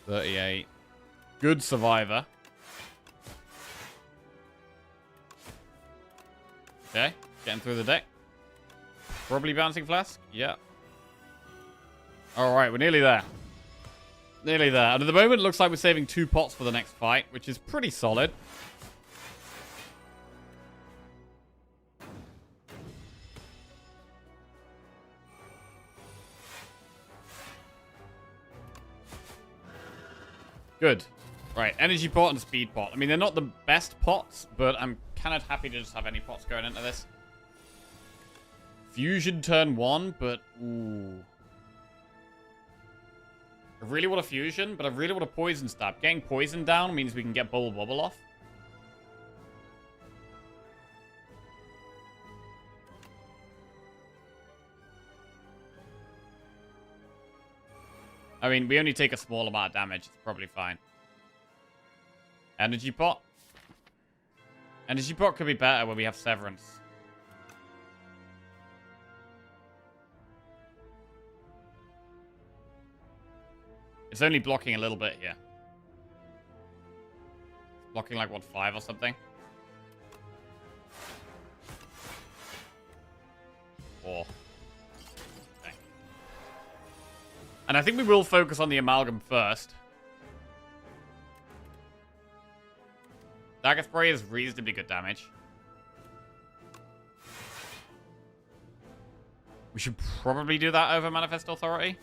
$38. Good survivor. Okay, getting through the deck. Probably bouncing flask. Yeah. Alright, we're nearly there. Nearly there. And at the moment, it looks like we're saving 2 pots for the next fight, which is pretty solid. Good. Right, energy pot and speed pot. I mean, they're not the best pots, but I'm kind of happy to just have any pots going into this. Fusion turn 1, but... Ooh. I really want a fusion, but I really want a poison stab. Getting poison down means we can get bubble bubble off. I mean, we only take a small amount of damage. It's probably fine. Energy pot. Energy pot could be better when we have Severance. It's only blocking a little bit here. It's blocking like, what, 5 or something? 4. Okay. And I think we will focus on the amalgam first. Dagger Spray is reasonably good damage. We should probably do that over Manifest Authority.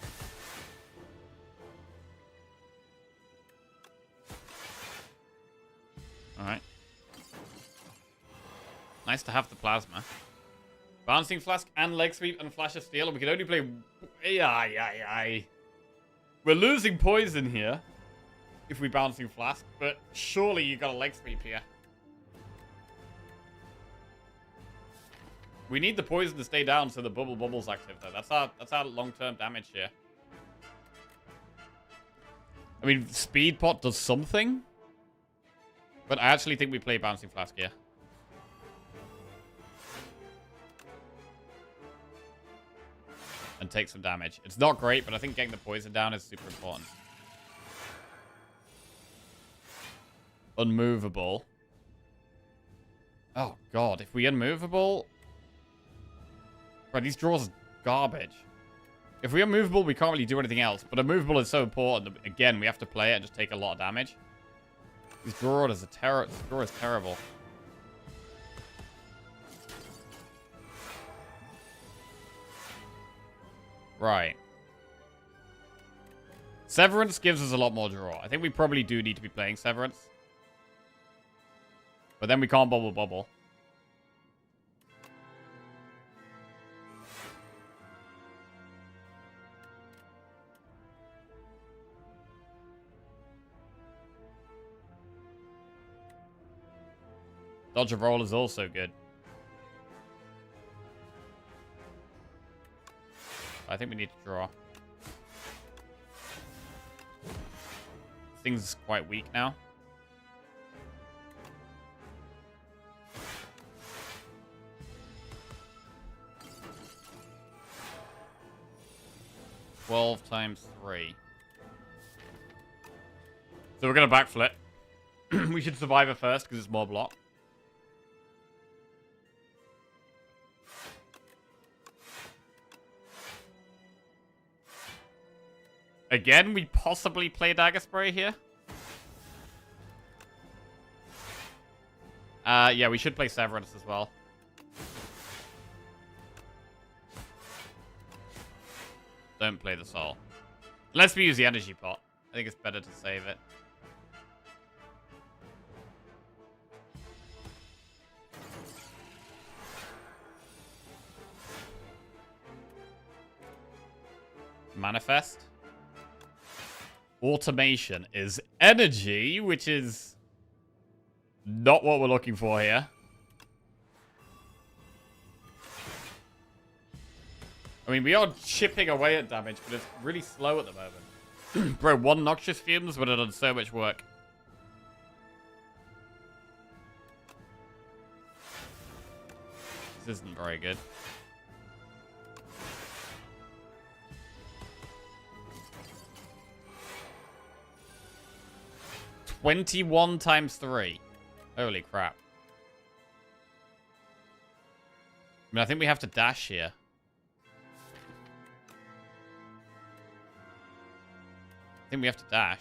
Alright. Nice to have the plasma. Bouncing Flask and Leg Sweep and Flash of Steel. We can only play... We're losing poison here. If we Bouncing Flask. But surely you got a Leg Sweep here. We need the poison to stay down so the bubble bubble's active though. That's our long-term damage here. I mean, Speed Pot does something. But I actually think we play Bouncing Flask here. And take some damage. It's not great, but I think getting the poison down is super important. Unmovable. Oh, God. If we unmovable... Bro, these draws are garbage. If we unmovable, we can't really do anything else. But unmovable is so important that, again, we have to play it and just take a lot of damage. This draw is terrible. Right. Severance gives us a lot more draw. I think we probably do need to be playing Severance. But then we can't bubble. Dodge of Roll is also good. I think we need to draw. This thing's quite weak now. $12 times 3. So we're going to backflip. We should survive it first because it's more block. Again, we possibly play Dagger Spray here. Yeah, we should play Severance as well. Don't play the Soul. Unless we use the Energy Pot. I think it's better to save it. Manifest. Automation is energy, which is not what we're looking for here. I mean, we are chipping away at damage, but it's really slow at the moment. Bro, one Noxious Fumes would have done so much work. This isn't very good. $21 times 3. Holy crap. I mean, I think we have to dash here. I think we have to dash.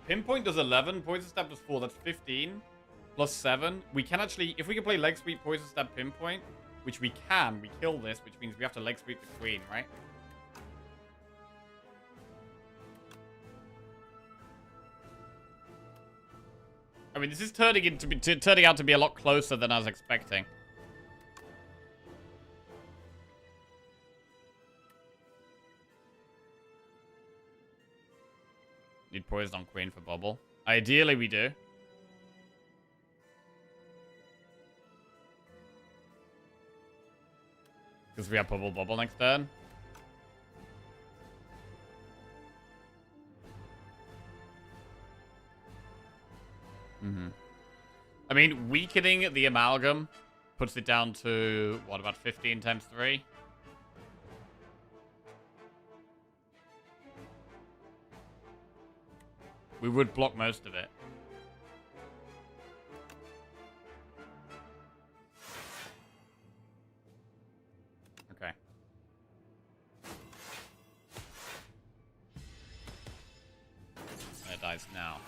Pinpoint does 11. Poison Stab does 4. That's 15. Plus 7. We can actually... If we can play Leg Sweep, Poison Stab, Pinpoint, which we can, we kill this, which means we have to Leg Sweep the Queen, right? I mean, this is turning out to be a lot closer than I was expecting. Need Poison on Queen for Bubble. Ideally, we do. Because we have Bubble next turn. I mean, weakening the Amalgam puts it down to, what, about 15 times 3? We would block most of it. Okay. And it dies now.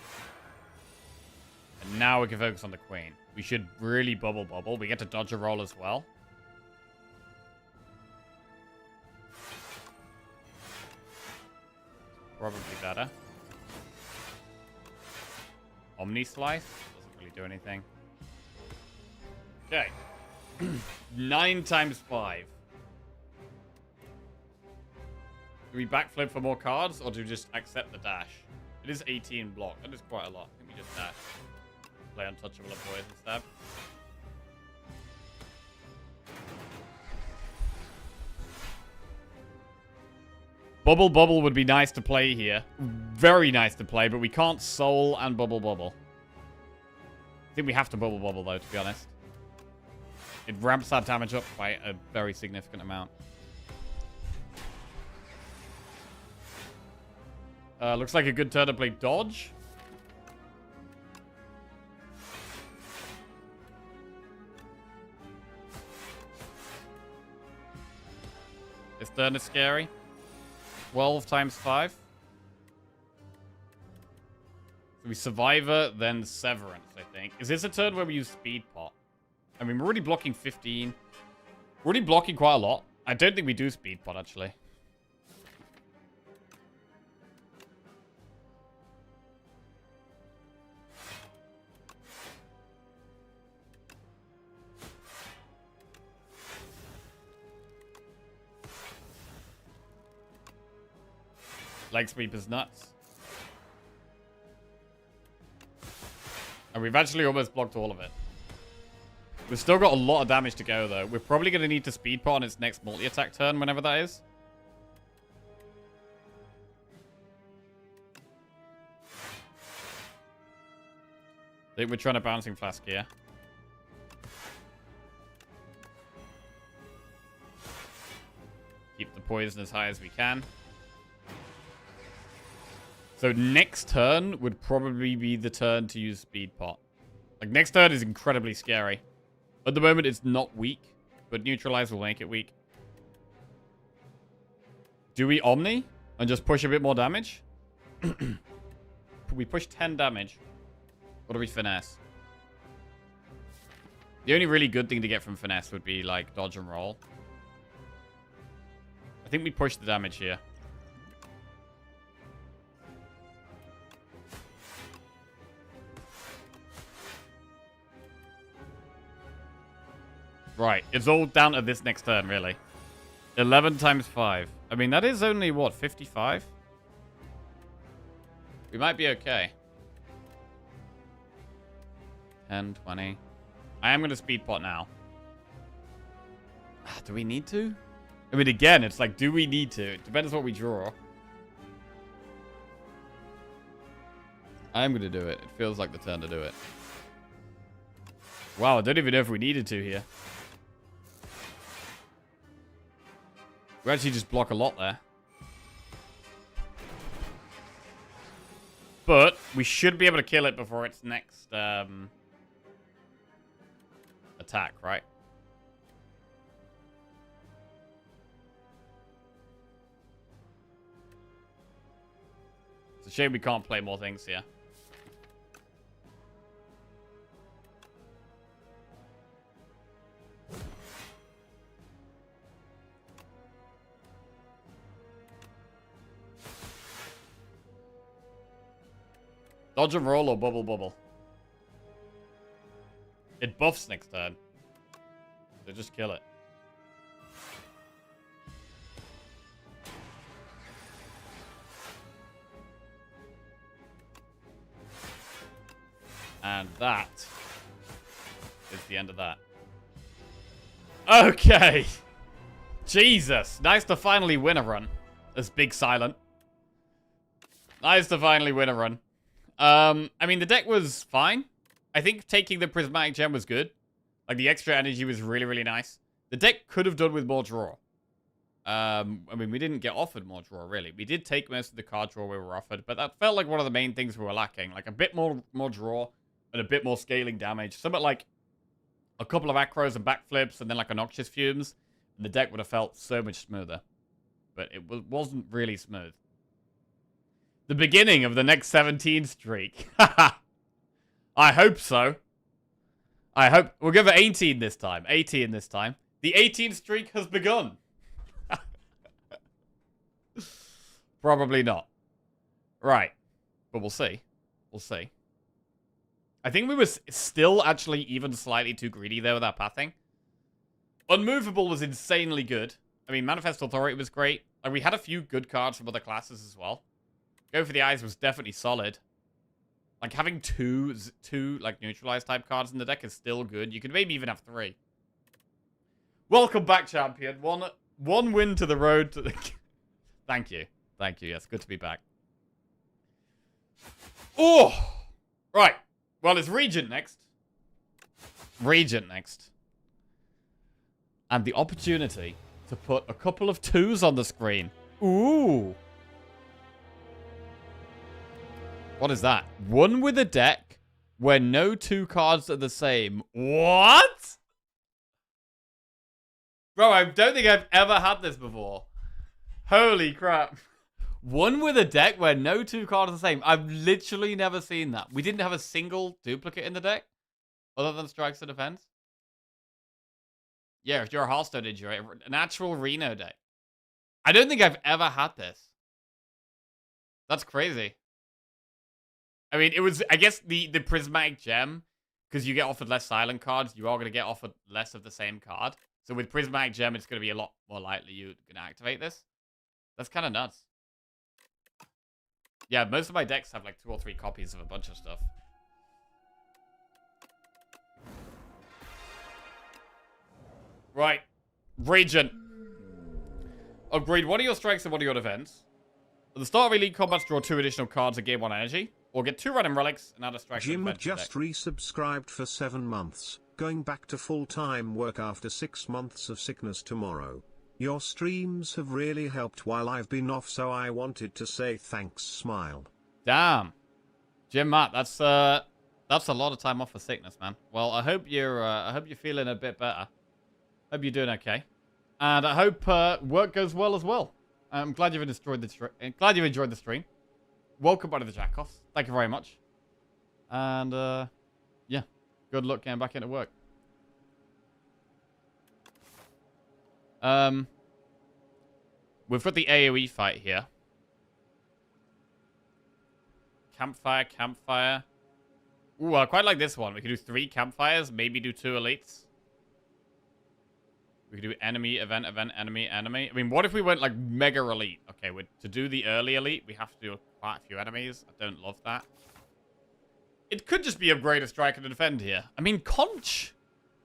And now we can focus on the Queen. We should really bubble. We get to dodge a roll as well. Probably better. Omni Slice doesn't really do anything. Okay. 9 times 5. Do we backflip for more cards, or do we just accept the dash? It is 18 block. That is quite a lot. I think we just dash. Play Untouchable and Poison Stab. Bubble would be nice to play here. Very nice to play, but we can't Soul and Bubble. I think we have to Bubble though, to be honest. It ramps our damage up by a very significant amount. Looks like a good turn to play Dodge. This turn is scary. 12 times 5. So we Survivor, then Severance, I think. Is this a turn where we use Speed Pot? I mean, we're already blocking 15. We're already blocking quite a lot. I don't think we do Speed Pot, actually. Leg Sweep is nuts. And we've actually almost blocked all of it. We've still got a lot of damage to go, though. We're probably going to need to Speed Pot on its next multi-attack turn, whenever that is. I think we're trying to Bouncing Flask here. Keep the poison as high as we can. So next turn would probably be the turn to use Speed Pot. Like, next turn is incredibly scary. At the moment, it's not weak, but Neutralize will make it weak. Do we Omni and just push a bit more damage? We push 10 damage. Or do we Finesse? The only really good thing to get from Finesse would be, like, dodge and roll. I think we push the damage here. Right, it's all down to this next turn, really. 11 times 5. I mean, that is only, what, 55? We might be okay. 10, 20. I am going to Speed Pot now. Do we need to? I mean, again, it's like, do we need to? It depends what we draw. I am going to do it. It feels like the turn to do it. Wow, I don't even know if we needed to here. We actually just block a lot there. But we should be able to kill it before its next attack, right? It's a shame we can't play more things here. Dodge and roll or bubble bubble? It buffs next turn. So just kill it. And that is the end of that. Okay. Jesus. Nice to finally win a run. As Big Silent. Nice to finally win a run. I mean, the deck was fine. I think taking the Prismatic Gem was good. Like, the extra energy was really, really nice. The deck could have done with more draw. I mean, we didn't get offered more draw, really. We did take most of the card draw we were offered, but that felt like one of the main things we were lacking. Like, a bit more draw and a bit more scaling damage. Something like a couple of acros and backflips and then, like, a Noxious Fumes. And the deck would have felt so much smoother. But it wasn't really smooth. The beginning of the next 17 streak. I hope so. I hope. We'll give it 18 this time. 18 this time. The 18 streak has begun. Probably not. Right. But we'll see. We'll see. I think we were still actually even slightly too greedy there with our pathing. Unmovable was insanely good. I mean, Manifest Authority was great. Like, we had a few good cards from other classes as well. Go for the Eyes was definitely solid. Like, having two like, neutralized type cards in the deck is still good. You could maybe even have 3. Welcome back, champion. One win to the road to the... Thank you. Thank you. Yes, good to be back. Oh! Right. Well, it's Regent next. Regent next. And the opportunity to put a couple of 2s on the screen. Ooh! What is that? One with a deck where no 2 cards are the same. What? Bro, I don't think I've ever had this before. Holy crap. One with a deck where no 2 cards are the same. I've literally never seen that. We didn't have a single duplicate in the deck. Other than Strikes to Defense. Yeah, if you're a Hearthstone injury, an actual Reno deck. I don't think I've ever had this. That's crazy. I mean, it was, I guess, the Prismatic Gem, because you get offered less silent cards, you are going to get offered less of the same card. So with Prismatic Gem, it's going to be a lot more likely you're going to activate this. That's kind of nuts. Yeah, most of my decks have like 2 or 3 copies of a bunch of stuff. Right. Regent. Agreed. What are your strikes and what are your defense? At the start of Elite Combats, draw 2 additional cards and gain 1 energy. Or get 2 random relics and add a strike. Jim just resubscribed for 7 months, going back to full-time work after 6 months of sickness tomorrow. Your streams have really helped while I've been off, so I wanted to say thanks, smile. Damn. Jim Matt, that's a lot of time off for sickness, man. Well, I hope you're feeling a bit better. Hope you're doing okay. And I hope work goes well as well. I'm glad you've enjoyed the stream. Welcome back to the Jackoffs. Thank you very much. And yeah, good luck getting back into work. We've got the AoE fight here. Campfire. Ooh, I quite like this one. We could do 3 campfires, maybe do 2 elites. We could do enemy, event, enemy. I mean, what if we went like mega elite? Okay, to do the early elite, we have to do quite a few enemies. I don't love that. It could just be upgrade a strike and a defend here. I mean, Conch.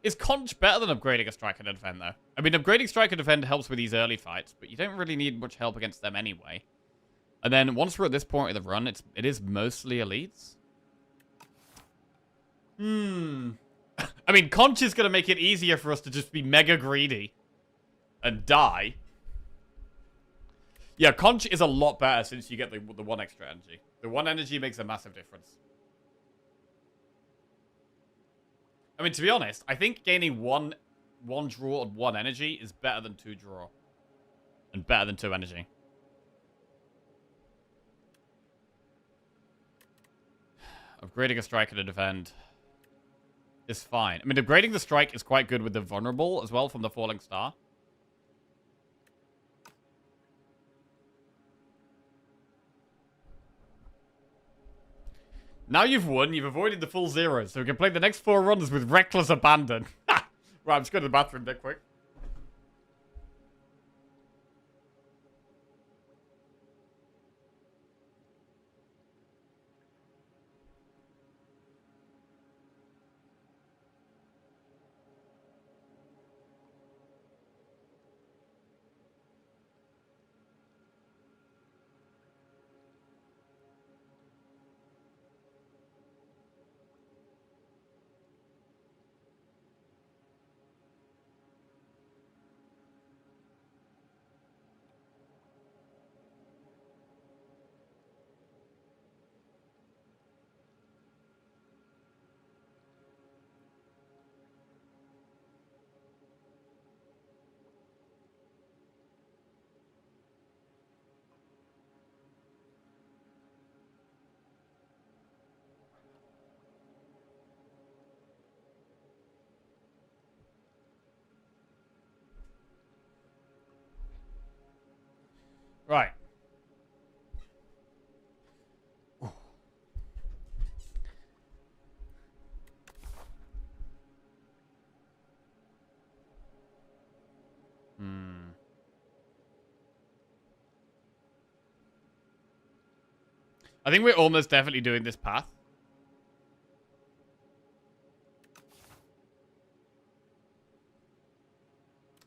Is Conch better than upgrading a strike and a defend, though? I mean, upgrading strike and defend helps with these early fights, but you don't really need much help against them anyway. And then once we're at this point of the run, it is mostly elites. I mean, Conch is going to make it easier for us to just be mega greedy and die. Yeah, Conch is a lot better since you get the 1 extra energy. The 1 energy makes a massive difference. I mean, to be honest, I think gaining one draw and 1 energy is better than 2 draw. And better than 2 energy. Upgrading a strike and a defend is fine. I mean, upgrading the strike is quite good with the vulnerable as well from the falling star. Now you've won, you've avoided the full zeros, so we can play the next 4 runs with reckless abandon. Right, I'm just going to the bathroom a bit quick. Right. I think we're almost definitely doing this path.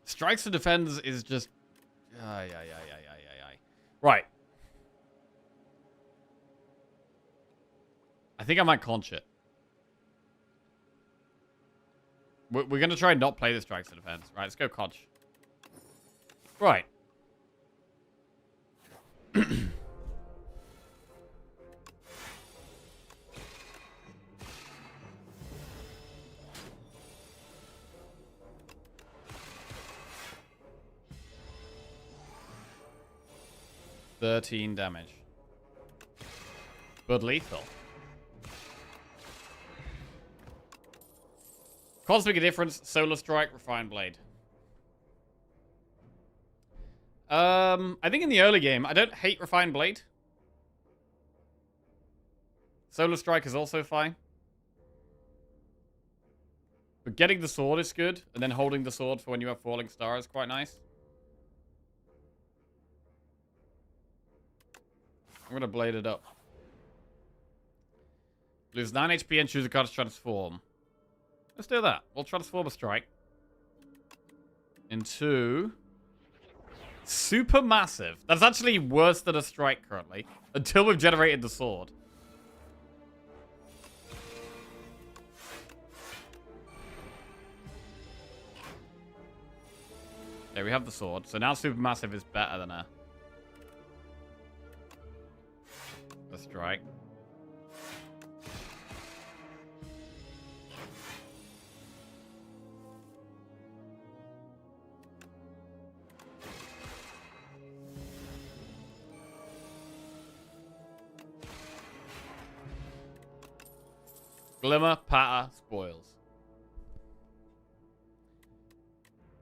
Strikes and defends is just... Right. I think I might conch it. We're going to try and not play the strikes and defends. Right, let's go conch. Right. $13 damage. But lethal. Cause make a difference. Solar Strike, Refined Blade. I think in the early game, I don't hate Refined Blade. Solar Strike is also fine. But getting the sword is good, and then holding the sword for when you have Falling Star is quite nice. I'm gonna blade it up. Lose 9 HP and choose a card to transform. Let's do that. We'll transform a strike into super massive. That's actually worse than a strike currently, until we've generated the sword. Okay, we have the sword. So now super massive is better than a the strike. Glimmer, Patter, Spoils.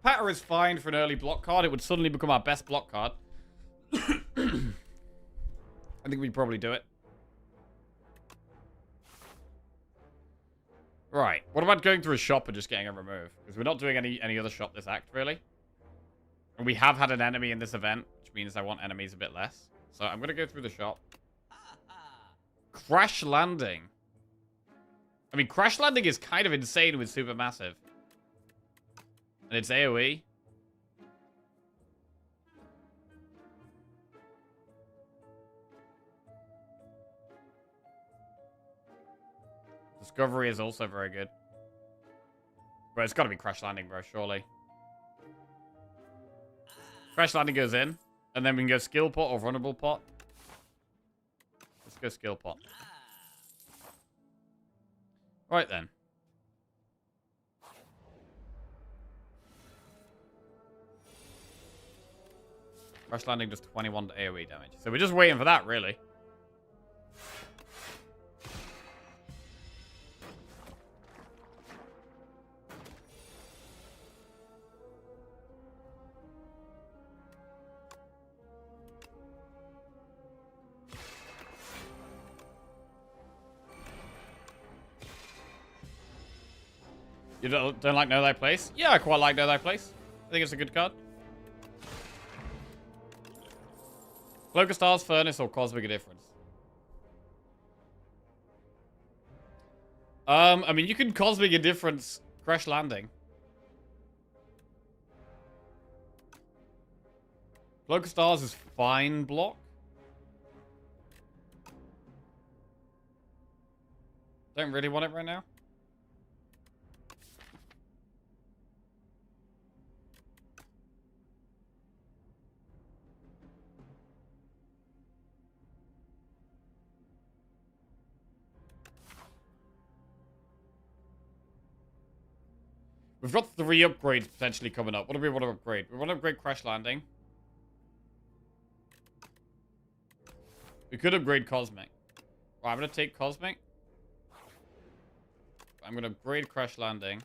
Patter is fine for an early block card. It would suddenly become our best block card. I think we'd probably do it. Right. What about going through a shop and just getting a remove? Because we're not doing any other shop this act, really. And we have had an enemy in this event, which means I want enemies a bit less. So I'm going to go through the shop. Crash Landing. I mean, Crash Landing is kind of insane with Supermassive. And it's AoE. Discovery is also very good. But it's got to be Crash Landing, bro, surely. Crash Landing goes in. And then we can go Skill Pot or Vulnerable Pot. Let's go Skill Pot. Right then. Crash Landing does 21 AoE damage. So we're just waiting for that, really. You don't like Know Thy Place? Yeah, I quite like Know Thy Place. I think it's a good card. Cloak of Stars, Furnace, or Cosmic Indifference? I mean, you can Cosmic Indifference Crash Landing. Cloak of Stars is fine block. Don't really want it right now. We've got 3 upgrades potentially coming up. What do we want to upgrade? We want to upgrade Crash Landing. We could upgrade Cosmic. Right, I'm going to take Cosmic. I'm going to upgrade Crash Landing.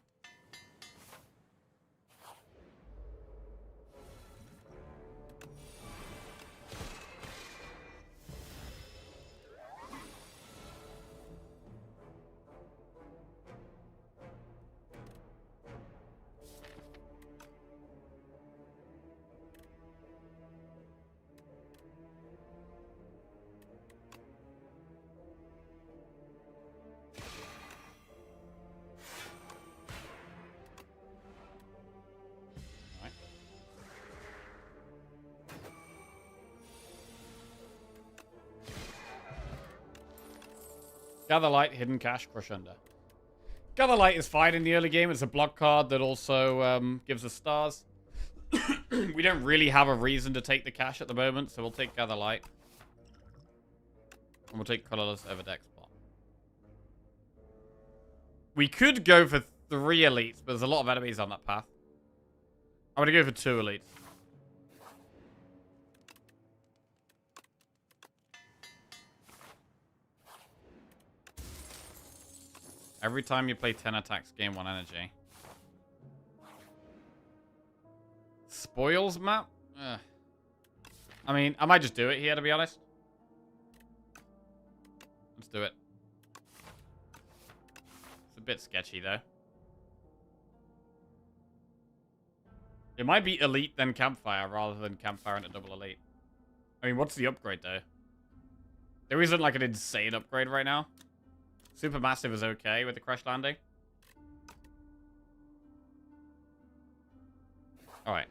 Gather Light, Hidden Cache, Crush Under. Gather Light is fine in the early game. It's a block card that also gives us stars. We don't really have a reason to take the cache at the moment, so we'll take Gather Light. And we'll take Colorless Everdex Spot. We could go for 3 elites, but there's a lot of enemies on that path. I'm going to go for 2 elites. Every time you play 10 attacks, gain 1 energy. Spoils map? Ugh. I mean, I might just do it here, to be honest. Let's do it. It's a bit sketchy, though. It might be elite then campfire, rather than campfire and a double elite. I mean, what's the upgrade, though? There isn't, like, an insane upgrade right now. Supermassive is okay with the Crash Landing. Alright.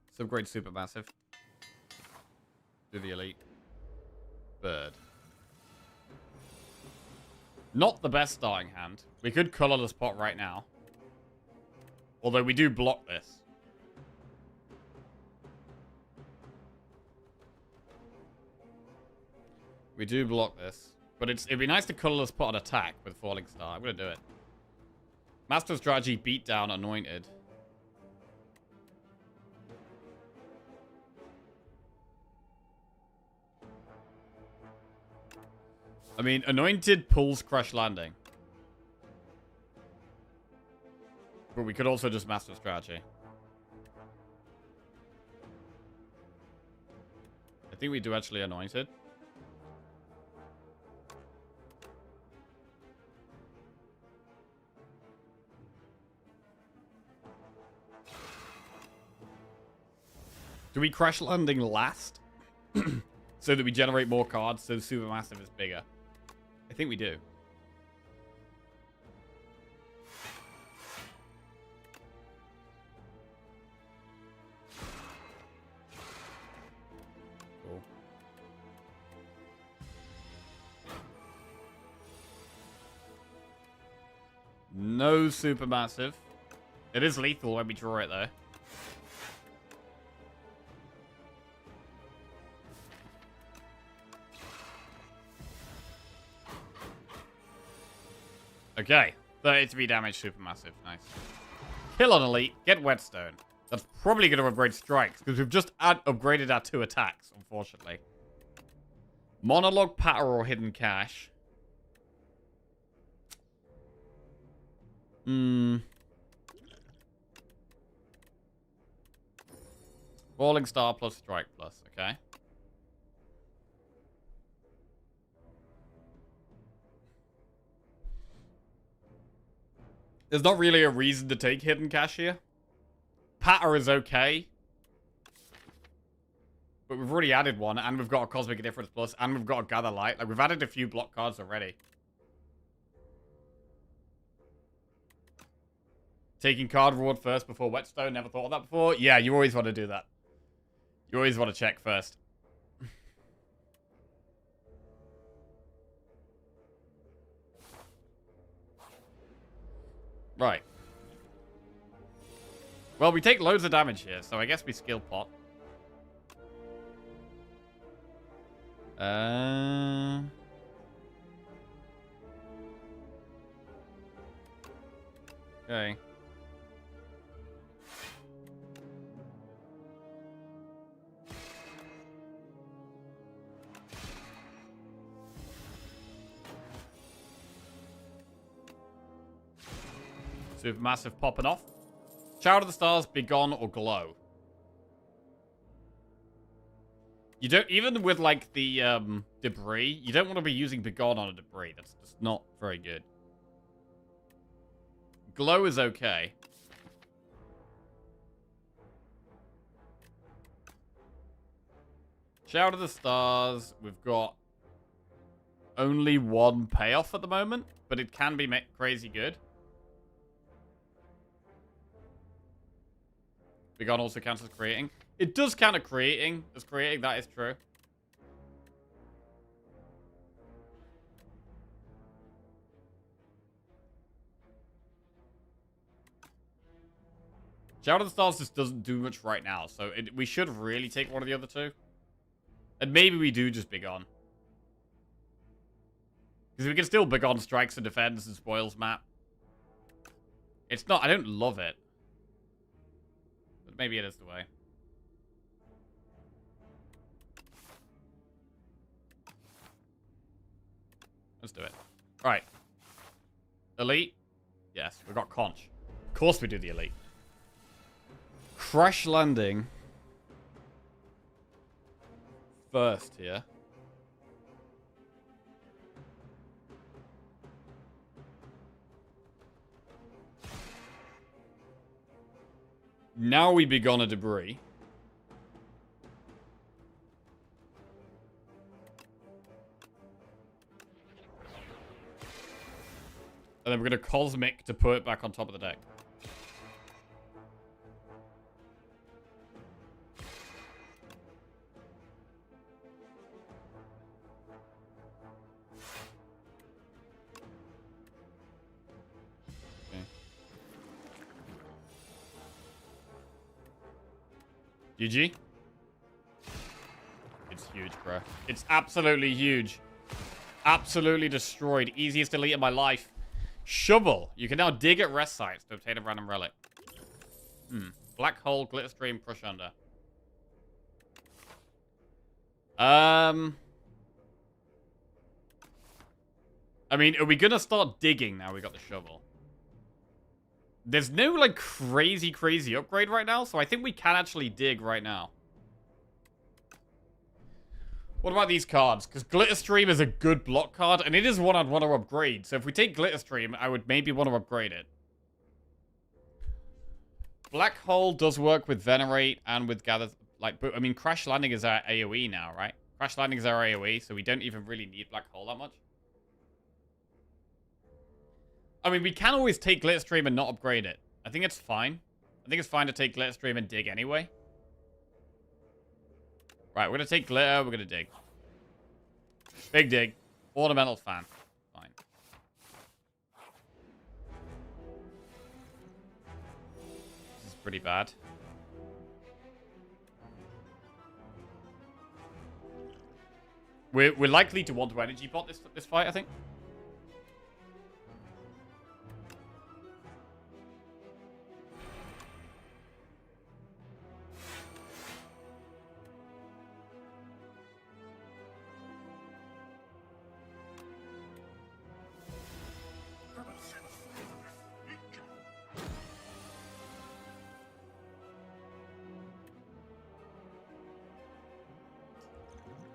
Let's upgrade Supermassive. Do the elite. Bird. Not the best starting hand. We could colorless pot right now. Although we do block this. We do block this. But it'd be nice to colorless put on attack with Falling Star. I'm going to do it. Master Strategy, beat down, Anointed. I mean, Anointed pulls Crash Landing. But we could also just Master Strategy. I think we do actually Anointed. Do we Crash Landing last? So that we generate more cards so Supermassive is bigger? I think we do. Cool. No Supermassive. It is lethal when we draw it though. Okay, 33 damage, Supermassive. Nice. Kill on Elite, get Whetstone. That's probably going to upgrade Strikes, because we've just upgraded our 2 attacks, unfortunately. Monologue, Patter, or Hidden Cache. Falling Star plus Strike plus, okay. There's not really a reason to take Hidden Cache here. Patter is okay. But we've already added one, and we've got a Cosmic Indifference Plus, and we've got a Gather Light. Like, we've added a few block cards already. Taking card reward first before Whetstone. Never thought of that before. Yeah, you always want to do that. You always want to check first. Right. Well, we take loads of damage here, so I guess we skill pot. Okay. Supermassive popping off. Shout of the Stars, Begone, or Glow. You don't, even with like the debris, you don't want to be using Begone on a debris. That's just not very good. Glow is okay. Shout of the Stars, we've got only one payoff at the moment, but it can be crazy good. Begone also counts as creating. It does count as creating, that is true. Shout of the Stars just doesn't do much right now, so we should really take one of the other two. And maybe we do just Begone. Because we can still Begone Strikes and Defends and Spoils map. It's not, I don't love it. But maybe it is the way. Let's do it. Right. Elite? Yes, we've got Conch. Of course we do the Elite. Crash Landing. First here. Now we Begone a debris. And then we're going to Cosmic to put it back on top of the deck. GG. It's huge, bro. It's absolutely huge. Absolutely destroyed. Easiest delete of my life. Shovel. You can now dig at rest sites to obtain a random relic. Black hole, glitter stream, crush under. I mean, are we gonna start digging now we got the shovel? There's no, like, crazy upgrade right now, so I think we can actually dig right now. What about these cards? Because Glitter Stream is a good block card, and it is one I'd want to upgrade. So if we take Glitter Stream, I would maybe want to upgrade it. Black Hole does work with Venerate and with Gather... Like, but, I mean, Crash Landing is our AoE now, right? Crash Landing is our AoE, so we don't even really need Black Hole that much. I mean, we can always take Glitter Stream and not upgrade it. I think it's fine. I think it's fine to take Glitter Stream and dig anyway. Right, we're going to take Glitter, we're going to dig. Big dig. Ornamental fan. Fine. This is pretty bad. We're likely to want to energy bot this fight, I think.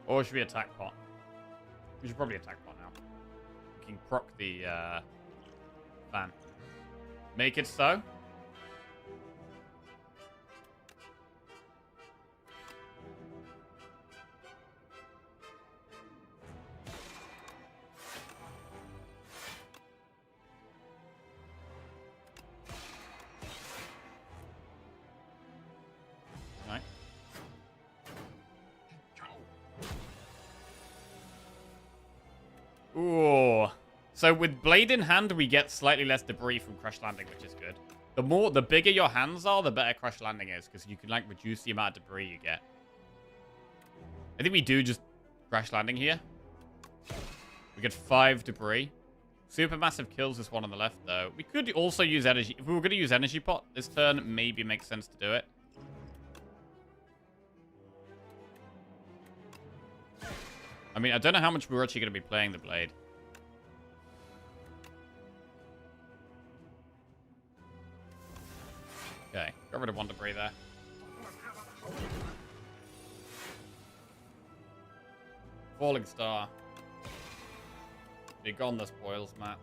Or should we attack pot? We should probably attack pot now. We can proc the fan. Make it so. Right. Ooh. So with Blade in hand, we get slightly less debris from Crash Landing, which is good. The bigger your hands are, the better Crash Landing is, because you can, like, reduce the amount of debris you get. I think we do just Crash Landing here. We get 5 debris. Supermassive kills this one on the left, though. We could also use energy. If we were going to use Energy Pot this turn, maybe it makes sense to do it. I mean, I don't know how much we're actually going to be playing the Blade. Okay, got rid of 1 debris there. Falling Star. Be gone the spoils, Matt.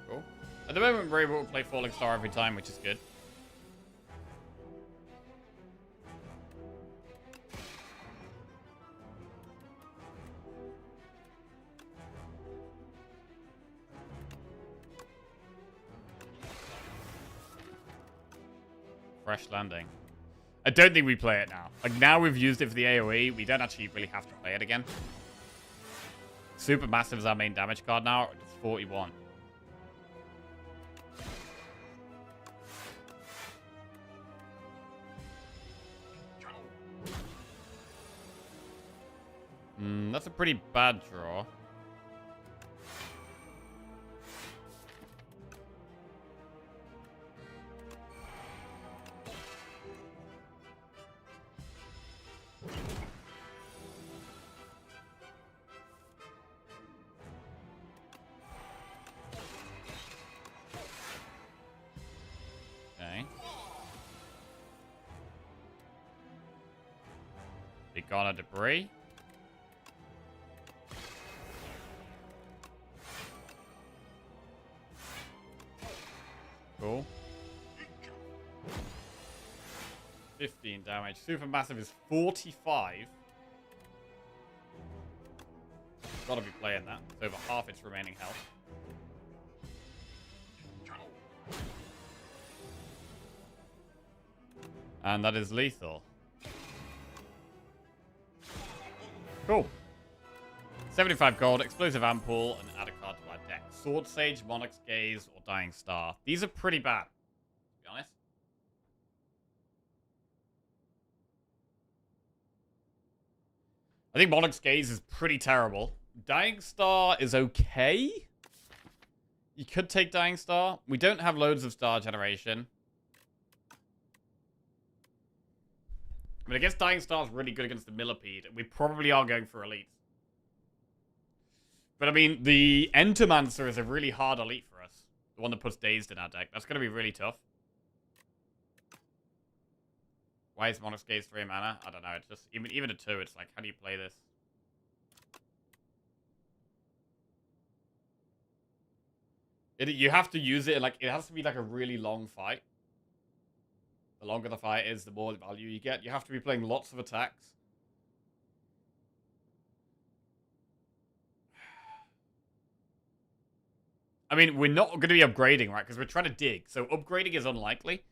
Cool. At the moment, we're able to play Falling Star every time, which is good. Fresh Landing. I don't think we play it now. Like, now we've used it for the AoE, we don't actually really have to play it again. Supermassive is our main damage card now. It's 41. That's a pretty bad draw. Okay. Be gone of debris. Cool. 15 damage. Supermassive is 45. Gotta be playing that. It's over half its remaining health. And that is lethal. Cool. 75 gold, explosive ampoule, and add a card to our deck. Sword Sage, Monarch's Gaze, or Dying Star. These are pretty bad, to be honest. I think Monarch's Gaze is pretty terrible. Dying Star is okay. You could take Dying Star. We don't have loads of star generation. I mean, I guess Dying Star is really good against the Millipede. We probably are going for elites. But I mean, the Entomancer is a really hard elite for us. The one that puts Dazed in our deck. That's going to be really tough. Why is Monarch's Gaze 3 mana? I don't know. It's just, even a 2, it's like, how do you play this? You have to use it, like, it has to be like a really long fight. The longer the fight is, the more value you get. You have to be playing lots of attacks. I mean, we're not going to be upgrading, right? Because we're trying to dig. So upgrading is unlikely.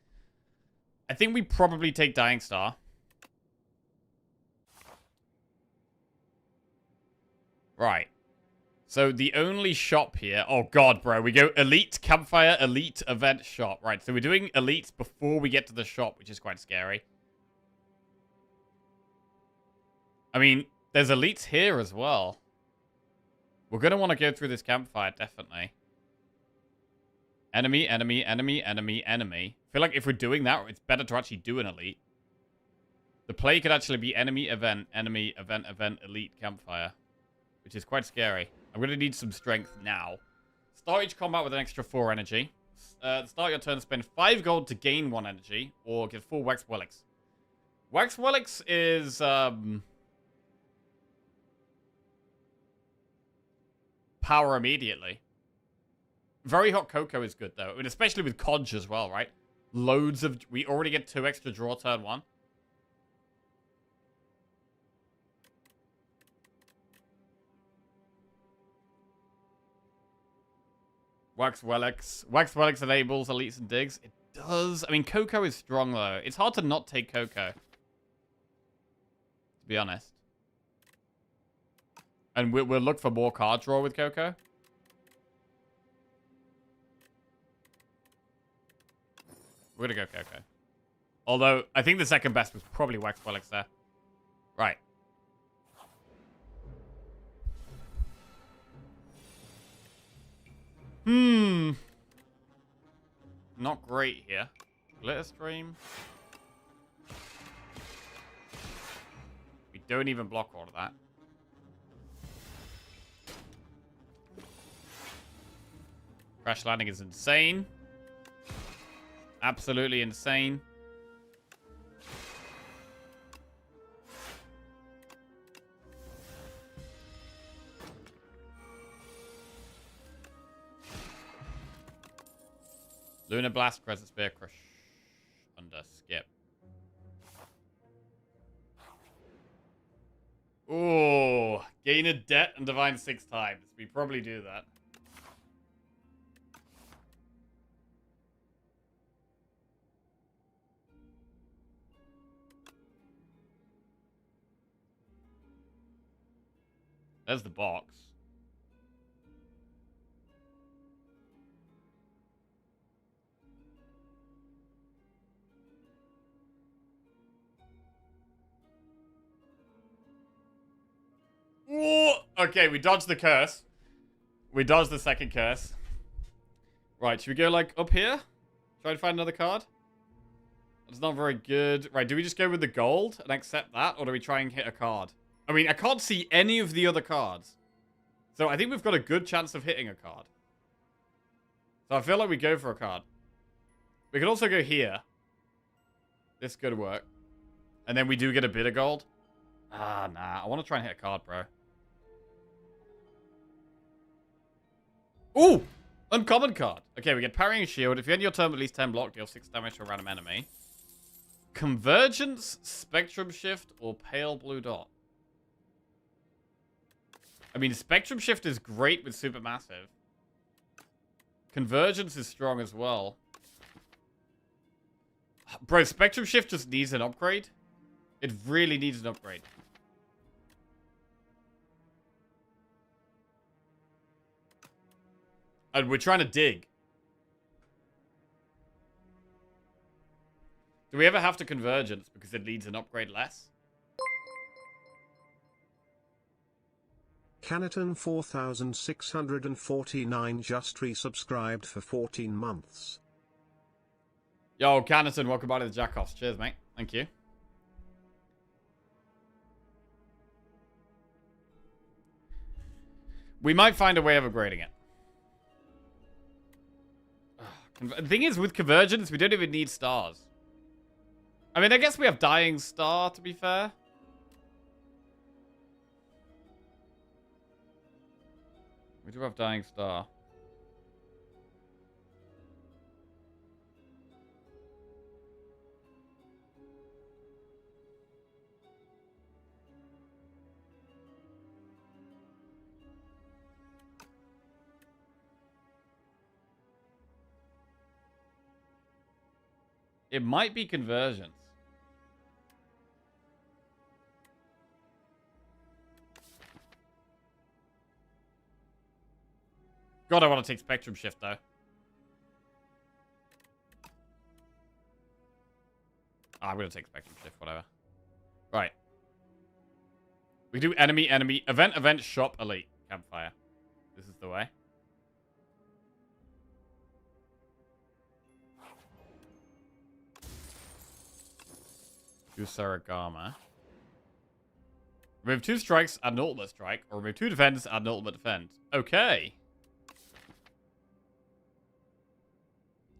I think we probably take Dying Star. Right. So the only shop here... Oh, God, bro. We go Elite, Campfire, Elite, Event, Shop. Right, so we're doing Elites before we get to the shop, which is quite scary. I mean, there's Elites here as well. We're going to want to go through this Campfire, definitely. Enemy, enemy, enemy, enemy, enemy. I feel like if we're doing that, it's better to actually do an Elite. The play could actually be enemy, event, Elite, Campfire. Which is quite scary. I'm going to need some strength now. Start each combat with an extra 4 energy. Start your turn, spend 5 gold to gain 1 energy. Or get 4 Wax Relics. Wax Relics is... power immediately. Very Hot Cocoa is good, though. I mean, especially with Codge as well, right? Loads of... We already get 2 extra draw turn 1. Wax Relics. Wax Relics enables elites and digs. It does. I mean, Cocoa is strong, though. It's hard to not take Cocoa. To be honest. And we'll look for more card draw with Cocoa. We're going to go Cocoa. Although, I think the second best was probably Wax Relics there. Right. Not great here. Glitter Stream. We don't even block all of that. Crash Landing is insane. Absolutely insane. Lunar Blast, Crescent Spear, Crush, Under, Skip. Ooh, gain a debt and divine 6 times. We probably do that. There's the box. Ooh, okay, we dodged the curse. We dodged the second curse. Right, should we go, like, up here? Try to find another card? That's not very good. Right, do we just go with the gold and accept that? Or do we try and hit a card? I mean, I can't see any of the other cards. So I think we've got a good chance of hitting a card. So I feel like we go for a card. We could also go here. This could work. And then we do get a bit of gold. Ah, nah. I want to try and hit a card, bro. Ooh! Uncommon card. Okay, we get Parrying Shield. If you end your turn with at least 10 block, deal 6 damage to a random enemy. Convergence, Spectrum Shift, or Pale Blue Dot. I mean, Spectrum Shift is great with Supermassive. Convergence is strong as well. Bro, Spectrum Shift just needs an upgrade. It really needs an upgrade. And we're trying to dig. Do we ever have to Convergence because it needs an upgrade less? Canaton 4649 just resubscribed for 14 months. Yo, Canison, welcome back to the Jackoffs. Cheers, mate. Thank you. We might find a way of upgrading it. The thing is, with convergence, we don't even need stars. I mean, I guess we have Dying Star, to be fair. We do have Dying Star. It might be conversions. God, I want to take Spectrum Shift, though. I'm going to take Spectrum Shift, whatever. Right. We do enemy, enemy, event, event, shop, elite, campfire. This is the way. Do Saragama. Remove 2 strikes, add an ultimate strike. Or remove 2 defense, add an ultimate defense. Okay.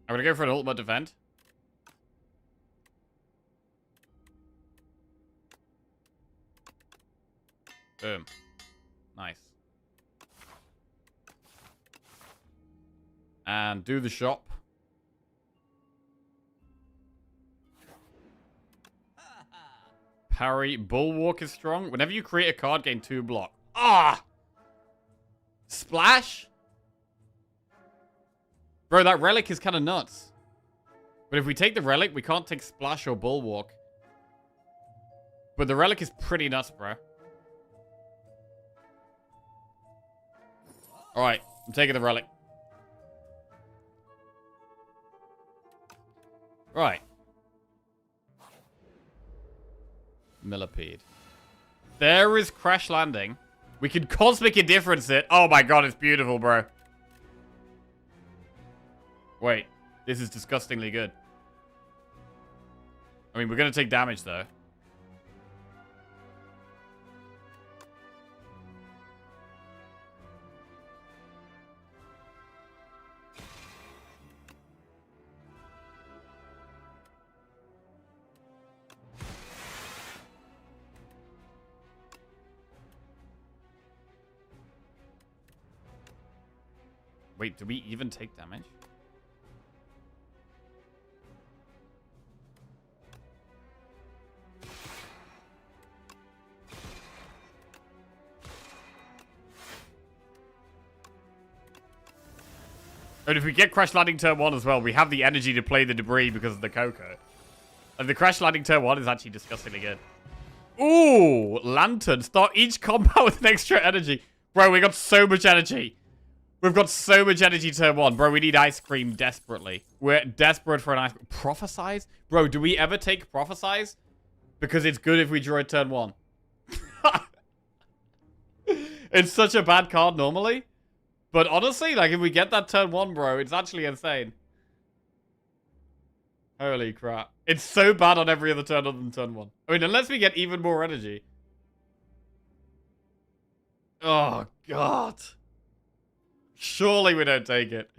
I'm gonna go for an ultimate defend. Boom. Nice. And do the shop. Parry. Bulwark is strong. Whenever you create a card, gain 2 block. Ah! Splash? Bro, that relic is kind of nuts. But if we take the relic, we can't take Splash or Bulwark. But the relic is pretty nuts, bro. Alright, I'm taking the relic. Right. Millipede. There is Crash Landing. We can Cosmic Indifference it. Oh my god, it's beautiful, bro. Wait, this is disgustingly good. I mean, we're going to take damage, though. Wait, do we even take damage? And if we get Crash Landing turn 1 as well, we have the energy to play the debris because of the Coco. And the Crash Landing turn 1 is actually disgustingly good. Ooh, Lantern. Start each combat with an extra energy. Bro, we got so much energy. We've got so much energy turn 1. Bro, we need ice cream desperately. We're desperate for an ice cream. Prophesize? Bro, do we ever take Prophesize? Because it's good if we draw it turn 1. It's such a bad card normally. But honestly, like, if we get that turn 1, bro, it's actually insane. Holy crap. It's so bad on every other turn other than turn 1. I mean, unless we get even more energy. Oh, God. Surely we don't take it.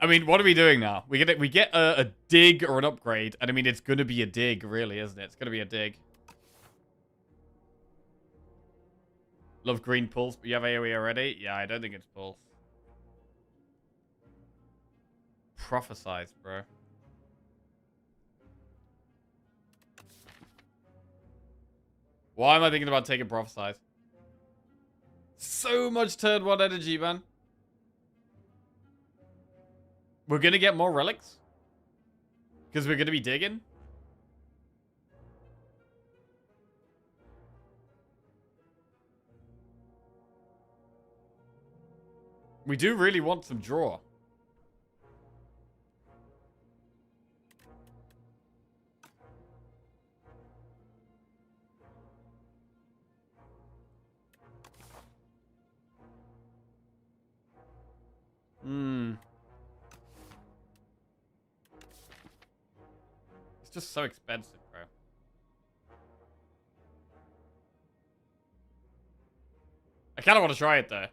I mean, what are we doing now? We get a dig or an upgrade. And I mean, it's going to be a dig, really, isn't it? It's going to be a dig. Love green pulse, but you have AoE already? Yeah, I don't think it's pulse. Prophesize, bro. Why am I thinking about taking Prophesize? So much turn 1 energy, man. We're gonna get more relics? Because we're gonna be digging? We do really want some draw. It's just so expensive, bro. I kind of want to try it, though.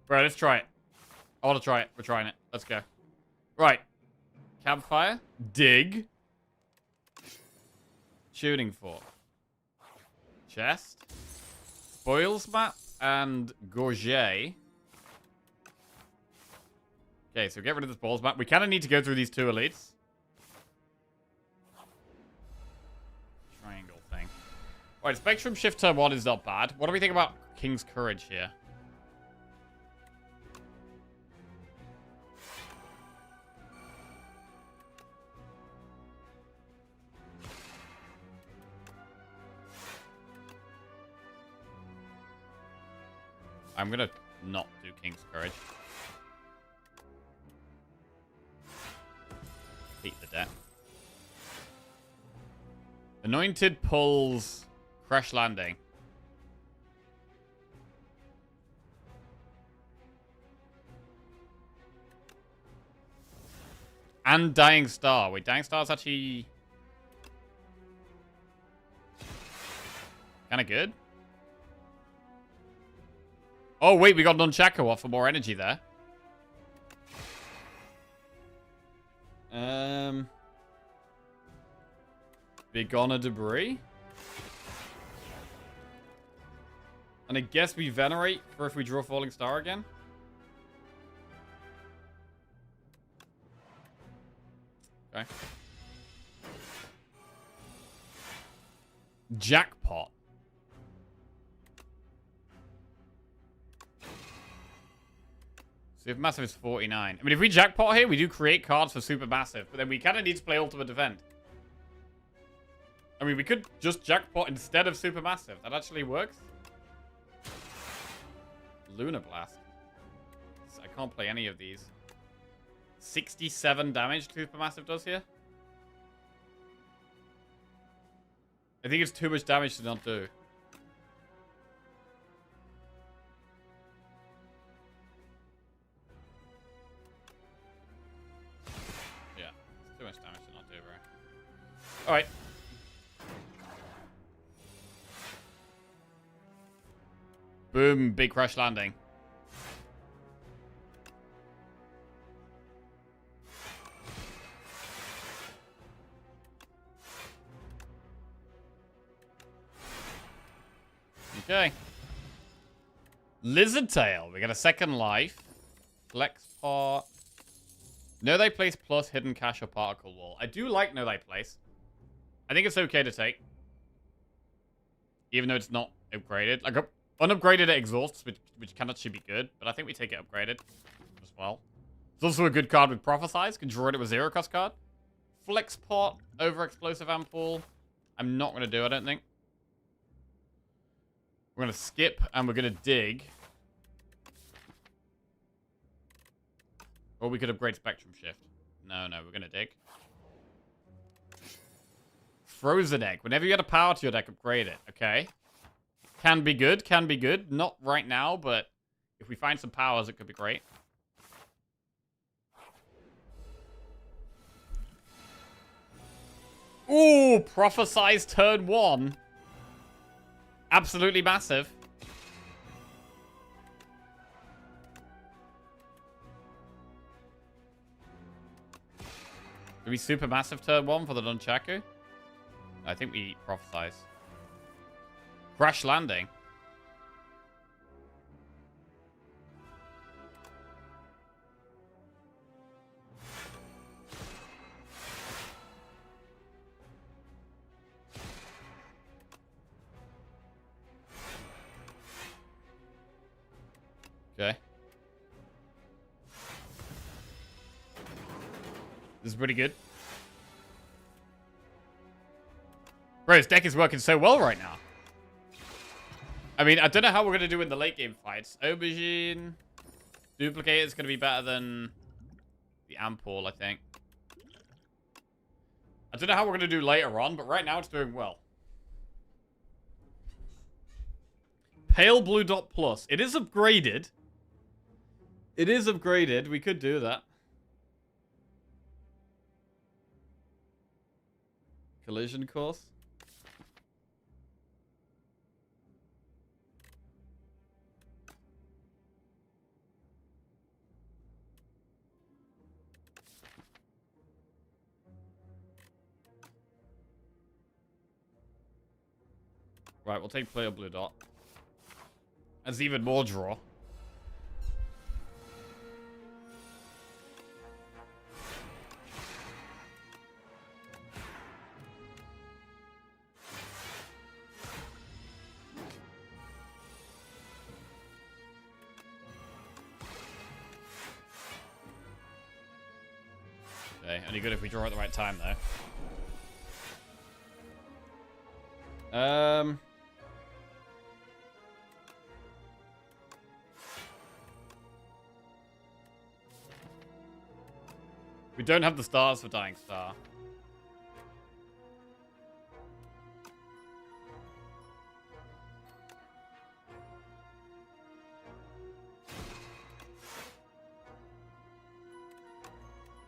Bro, let's try it. I want to try it. We're trying it. Let's go. Right. Campfire. Dig. Shooting fork. Chest. Spoils map. And Gorget. Okay, so get rid of this balls map. We kind of need to go through these two elites. Triangle thing. Alright, Spectrum Shift turn 1 is not bad. What do we think about King's Courage here? I'm gonna not do King's Courage. Beat the death. Anointed pulls Crash Landing. And Dying Star. Wait, Dying Star's actually kind of good. Oh, wait, we got Nunchaku off for more energy there. Begona Debris. And I guess we Venerate for if we draw Falling Star again. Okay. Jackpot. Supermassive is 49. I mean, if we jackpot here, we do create cards for Supermassive, but then we kind of need to play Ultimate Defend. I mean, we could just jackpot instead of Supermassive. That actually works. Lunar Blast. I can't play any of these. 67 damage Supermassive does here. I think it's too much damage to not do. Yeah, it's too much damage to not do, bro. Alright. Boom, big Crash Landing. Okay. Lizard Tail. We got a second life. Flex pot. Know Thy Place plus Hidden Cache or Particle Wall. I do like Know Thy Place. I think it's okay to take. Even though it's not upgraded. Like, unupgraded it exhausts, which can actually be good. But I think we take it upgraded as well. It's also a good card with Prophesize. Can draw it with 0-cost card. Flex pot over Explosive Ampoule. I'm not going to do it, I don't think. We're going to skip, and we're going to dig. Or we could upgrade Spectrum Shift. No, we're going to dig. Frozen Egg. Whenever you add a power to your deck, upgrade it. Okay. Can be good, can be good. Not right now, but if we find some powers, it could be great. Ooh, Prophesize turn 1. Absolutely massive. Do we super massive turn 1 for the Nunchaku? I think we Prophesize. Crash Landing. Okay. This is pretty good. Bro, this deck is working so well right now. I mean, I don't know how we're going to do in the late game fights. Aubergine. Duplicate is going to be better than the Ampoule, I think. I don't know how we're going to do later on, but right now it's doing well. Pale Blue Dot Plus. It is upgraded. It is upgraded. We could do that. Collision course. Right, we'll take player blue dot. That's even more draw. Okay, only good if we draw at the right time, though. We don't have the stars for Dying Star.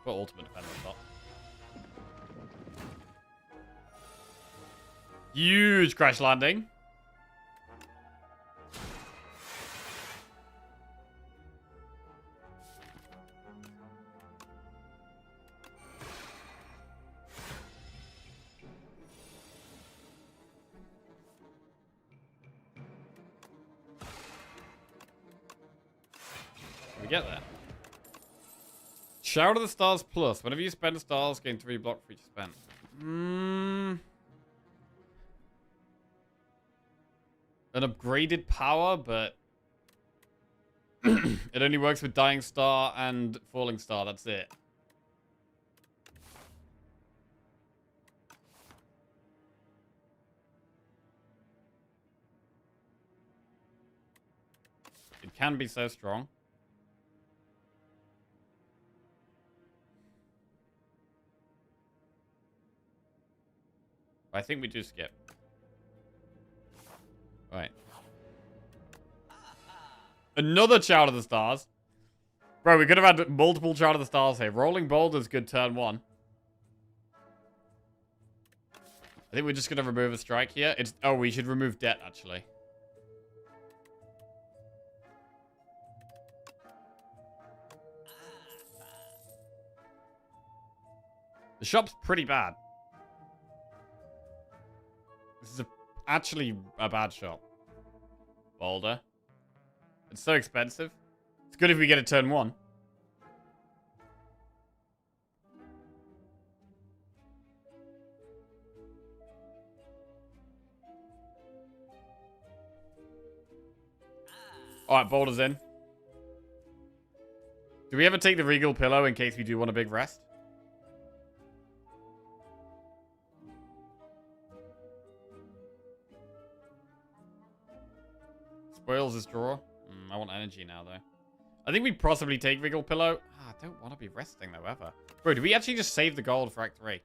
Put Ultimate Defender on top. Huge crash landing. We get there. Shout of the Stars Plus. Whenever you spend stars, gain 3 block for each spent. An upgraded power, but it only works with Dying Star and Falling Star. That's it. It can be so strong. I think we do skip. Right. Another Child of the Stars. Bro, we could have had multiple Child of the Stars here. Rolling Boulder's good turn 1. I think we're just going to remove a strike here. Oh, we should remove debt, actually. The shop's pretty bad. This is actually a bad shop. Boulder. It's so expensive. It's good if we get a turn 1. Alright, Boulder's in. Do we ever take the Regal Pillow in case we do want a big rest? Spoils his draw. I want energy now, though. I think we possibly take Regal Pillow. I don't want to be resting, though, ever. Bro, do we actually just save the gold for Act 3?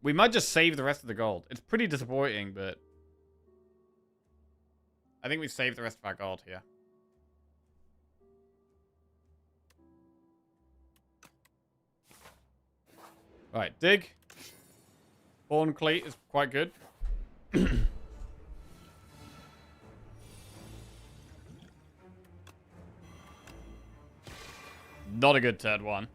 We might just save the rest of the gold. It's pretty disappointing, but... I think we save the rest of our gold here. Right, dig. Horn Cleat is quite good. Not a good turn 1.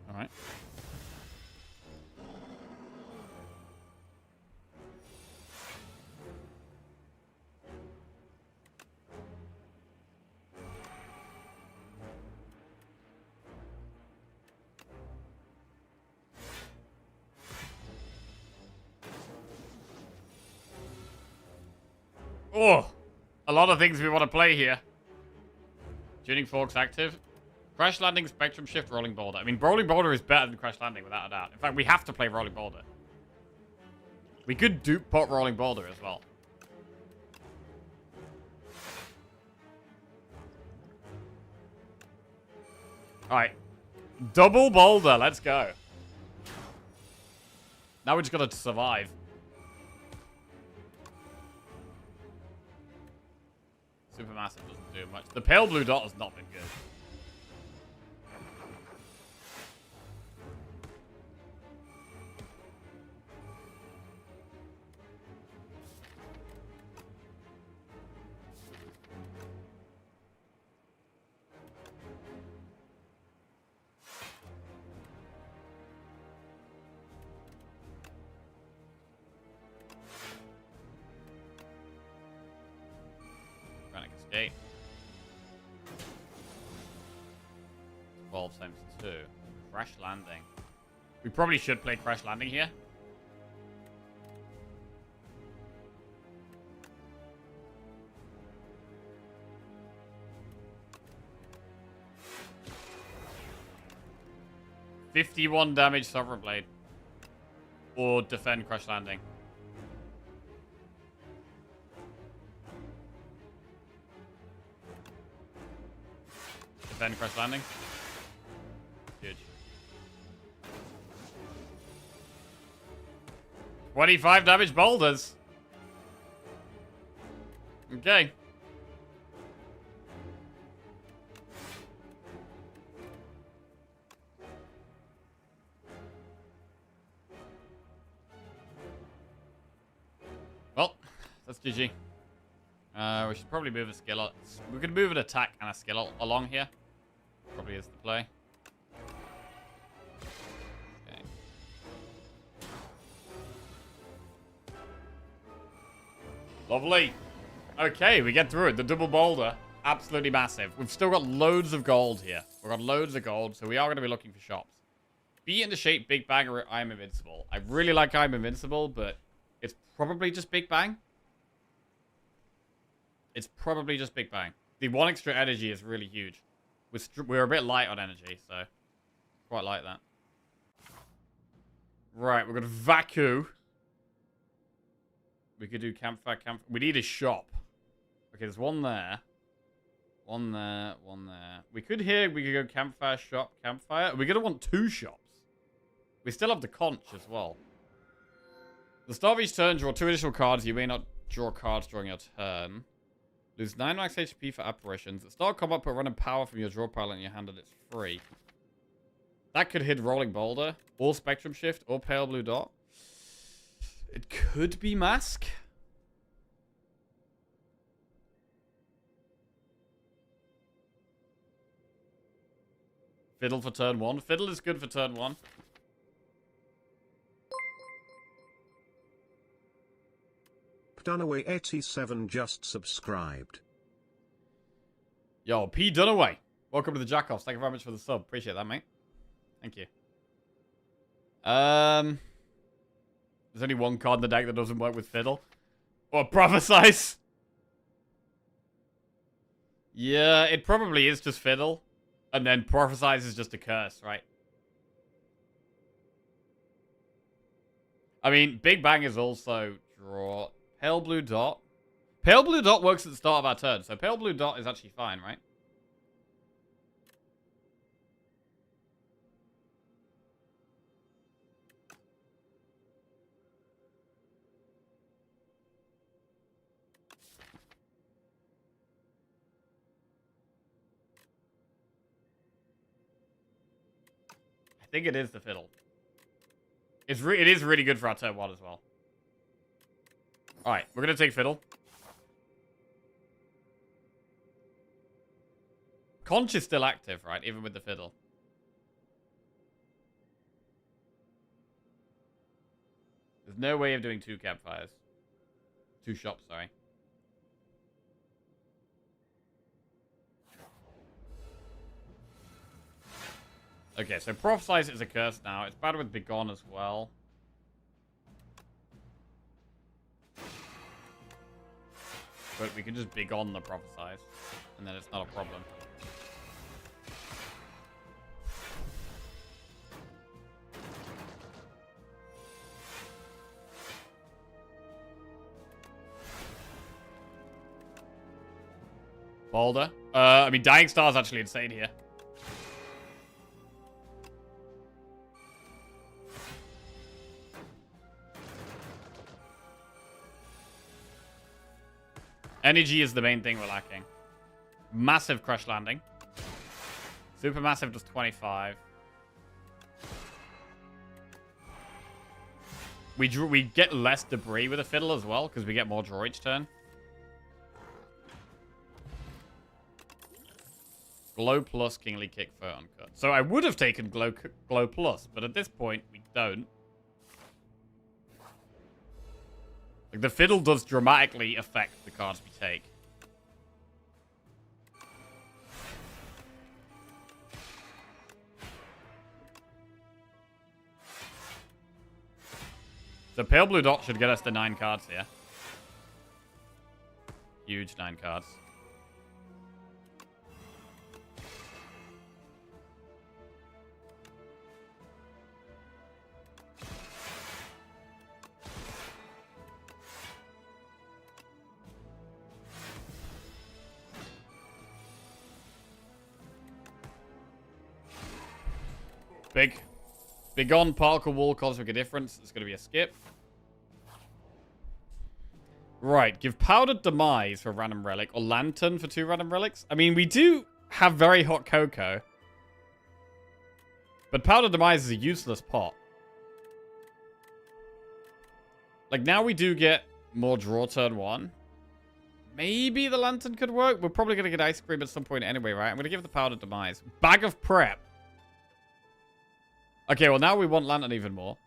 All right. Oh, a lot of things we want to play here. Tuning Forks active. Crash Landing, Spectrum Shift, Rolling Boulder. I mean, Rolling Boulder is better than Crash Landing, without a doubt. In fact, we have to play Rolling Boulder. We could dupe pot Rolling Boulder as well. Alright. Double boulder. Let's go. Now we just gotta survive. Supermassive doesn't do much. The pale blue dot has not been good. Escape. 12 times 2. Crash landing. We probably should play crash landing here. $51 damage Sovereign Blade. Or defend crash landing. Defend crash landing. Huge. 25 damage boulders. Okay. Well, that's GG. We should probably move a skill. We could move an attack and a skill along here. Probably is the play. Okay. Lovely. Okay, we get through it. The double boulder. Absolutely massive. We've still got loads of gold here. We've got loads of gold, so we are going to be looking for shops. Be in the shape Big Bang or I'm Invincible. I really like I'm Invincible, but it's probably just Big Bang. It's probably just Big Bang. The 1 extra energy is really huge. We're a bit light on energy, so quite like that. Right, we're going to Vacu. We could do campfire. We need a shop. Okay, there's one there. One there, one there. We could go campfire, shop, campfire. We're going to want 2 shops. We still have the conch as well. The start of each turn, draw 2 additional cards. You may not draw cards during your turn. Lose 9 max HP for apparitions. At start combat, put random power from your draw pile in your hand and it's free. That could hit Rolling Boulder, or Spectrum Shift, or Pale Blue Dot. It could be Mask. Fiddle for turn 1. Fiddle is good for turn 1. Dunaway 87 just subscribed. Yo, P. Dunaway. Welcome to the Jackoffs. Thank you very much for the sub. Appreciate that, mate. Thank you. There's only one card in the deck that doesn't work with Fiddle. Or Prophesize. Yeah, it probably is just Fiddle. And then Prophesize is just a curse, right? I mean, Big Bang is also draw. Pale Blue Dot. Pale Blue Dot works at the start of our turn, so Pale Blue Dot is actually fine, right? I think it is the Fiddle. It is really good for our turn 1 as well. Alright, we're going to take Fiddle. Conch is still active, right? Even with the Fiddle. There's no way of doing 2 campfires. 2 shops, sorry. Okay, so Prophesize is a curse now. It's bad with Begone as well. But we can just Begone the Prophesize. And then it's not a problem. Boulder. I mean, Dying Star is actually insane here. Energy is the main thing we're lacking. Massive crash landing. Supermassive does 25. We get less debris with a fiddle as well, because we get more draw each turn. Glow plus, Kingly Kick for uncut. So I would have taken Glow plus, but at this point, we don't. Like, the fiddle does dramatically affect the cards we take. The pale blue dot should get us the 9 cards here. Huge 9 cards. Big on particle wall cosmic a difference. It's going to be a skip. Right, give Powdered Demise for a random relic, or Lantern for 2 random relics. I mean, we do have very hot cocoa. But Powdered Demise is a useless pot. Like, now we do get more draw turn 1. Maybe the Lantern could work. We're probably going to get Ice Cream at some point anyway, right? I'm going to give the Powdered Demise. Bag of Prep. Okay, well, now we want Lantern even more.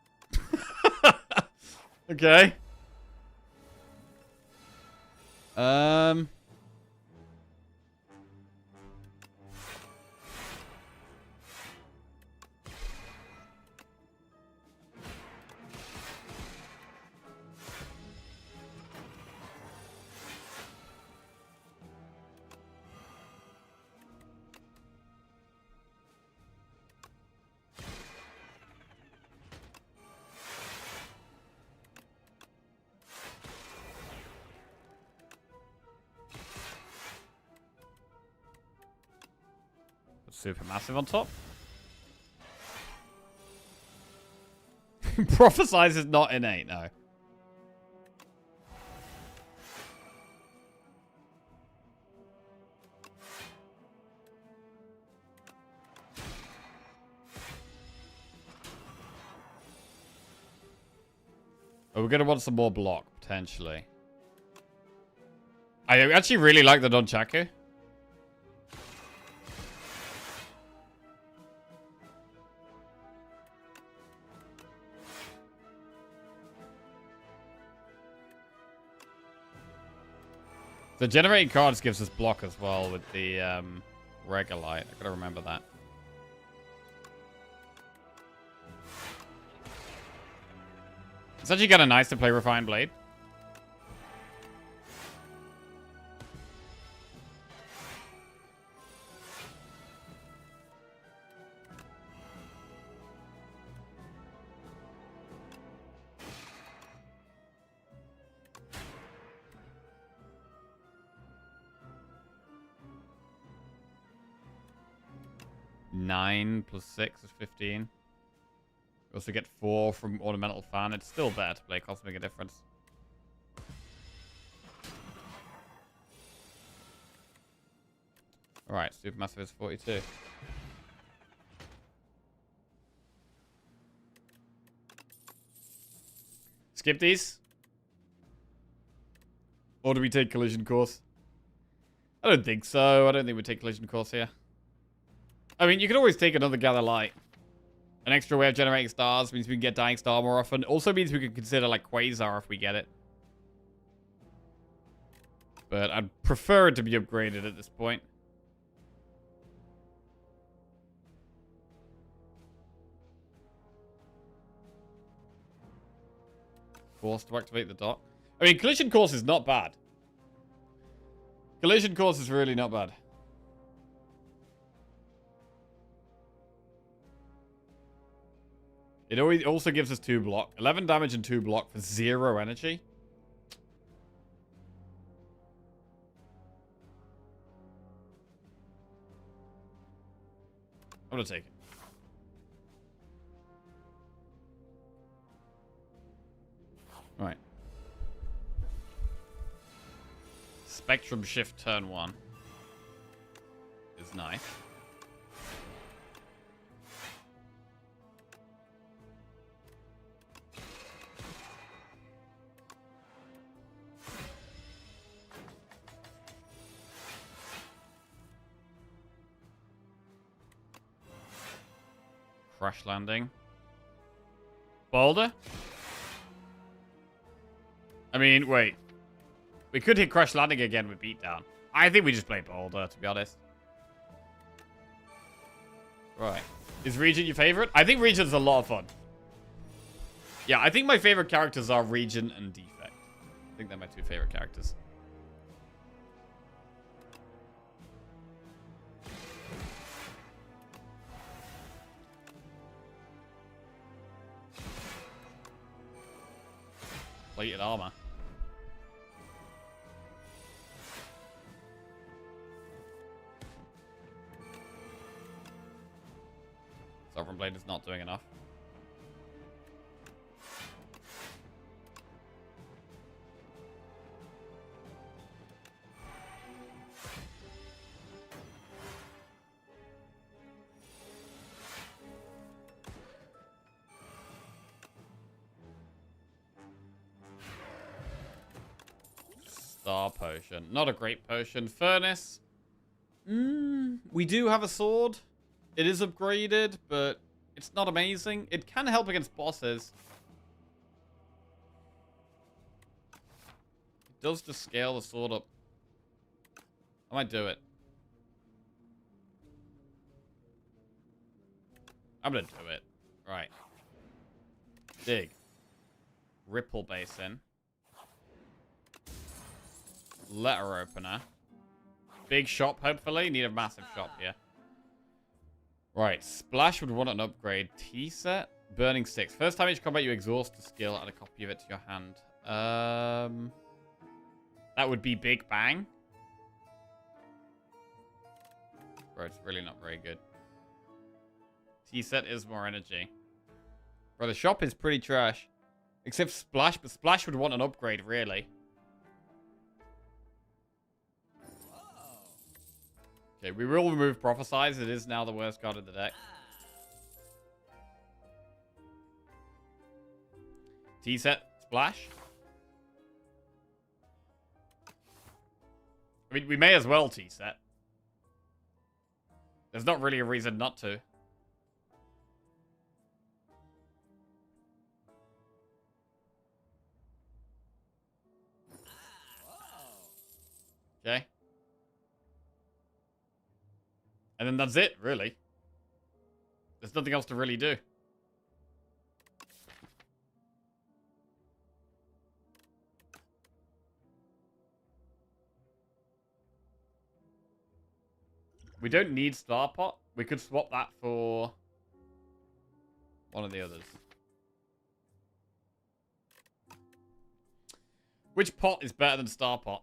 Okay. Supermassive on top. Prophesize is not innate, no. Oh, we're going to want some more block, potentially. I actually really like the Nunchaku. The generating cards gives us block as well with the Regolite. I gotta remember that. It's actually kind of nice to play Refined Blade. Nine plus 6 is 15. We also get 4 from Ornamental Fan. It's still better to play Cosmic a Difference. Alright, Supermassive is 42. Skip these? Or do we take Collision Course? I don't think so. I don't think we take Collision Course here. I mean, you can always take another Gather Light. An extra way of generating stars means we can get Dying Star more often. Also means we can consider, like, Quasar if we get it. But I'd prefer it to be upgraded at this point. Forced to activate the dock. I mean, Collision Course is not bad. Collision Course is really not bad. It also gives us 2 block. 11 damage and 2 block for 0 energy. I'm gonna take it. Spectrum Shift turn 1 is nice. Crash landing. Boulder? I mean, wait. We could hit crash landing again with beatdown. I think we just play Boulder, to be honest. Right. Is Regent your favorite? I think Regent's a lot of fun. Yeah, I think my favorite characters are Regent and Defect. I think they're my two favorite characters. Plated armor. Sovereign Blade is not doing enough. Star Potion. Not a great potion. Furnace. We do have a sword. It is upgraded, but it's not amazing. It can help against bosses. It does just scale the sword up. I might do it. I'm gonna do it. Right. Dig. Ripple Basin. Letter opener. Big shop, hopefully. Need a massive shop here. Right. Splash would want an upgrade. T-set. Burning Sticks. First time each combat you exhaust the skill, add a copy of it to your hand. That would be Big Bang. Bro, it's really not very good. T-set is more energy. Bro, the shop is pretty trash. Except Splash, but Splash would want an upgrade, really. Okay, we will remove Prophesize. It is now the worst card of the deck. T-set, Splash. I mean, we may as well T-set. There's not really a reason not to. Okay. And then that's it, really. There's nothing else to really do. We don't need Star Pot. We could swap that for one of the others. Which pot is better than Star Pot?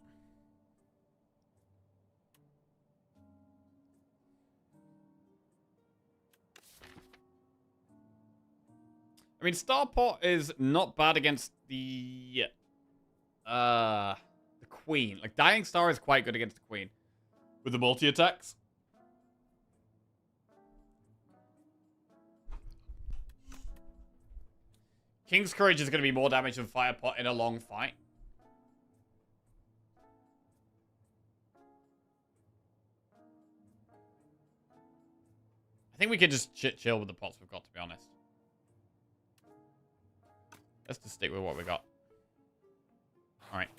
I mean, Star Pot is not bad against the Queen. Like, Dying Star is quite good against the Queen. With the multi-attacks. King's Courage is going to be more damage than Fire Pot in a long fight. I think we could just chill with the pots we've got, to be honest. Let's just stick with what we got. Alright.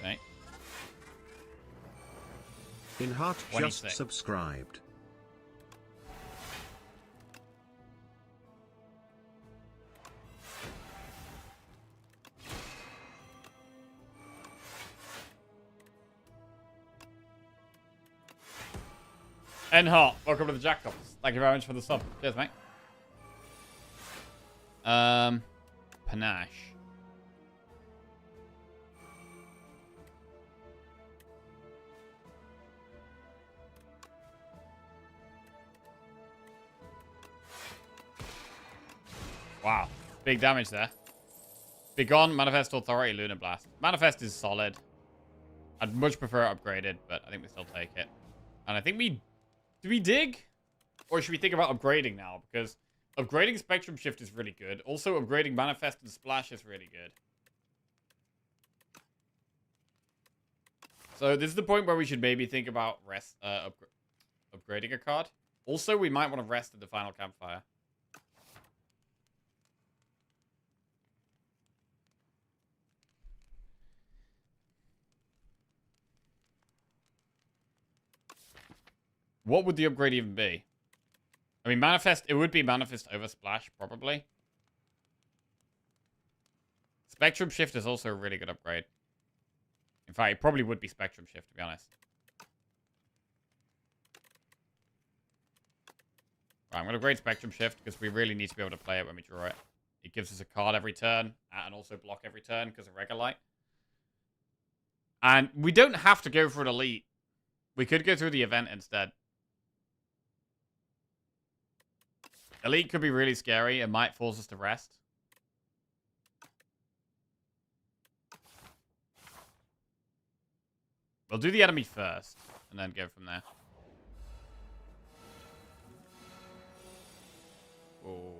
Okay. In heart 26. just subscribed. N Heart, welcome to the Jackals. Thank you very much for the sub. Cheers, mate. Panache. Wow. Big damage there. Begone, Manifest Authority, Lunar Blast. Manifest is solid. I'd much prefer it upgraded, but I think we still take it. And I think we... Do we dig? Or should we think about upgrading now? Because upgrading Spectrum Shift is really good. Also, upgrading Manifest and Splash is really good. So this is the point where we should maybe think about upgrading a card. Also, we might want to rest at the final campfire. What would the upgrade even be? I mean, Manifest, it would be Manifest over Splash, probably. Spectrum Shift is also a really good upgrade. In fact, it probably would be Spectrum Shift, to be honest. Right, I'm going to upgrade Spectrum Shift because we really need to be able to play it when we draw it. It gives us a card every turn and also block every turn because of Regolite. And we don't have to go for an Elite. We could go through the event instead. Elite could be really scary. It might force us to rest. We'll do the enemy first, and then go from there. Oh.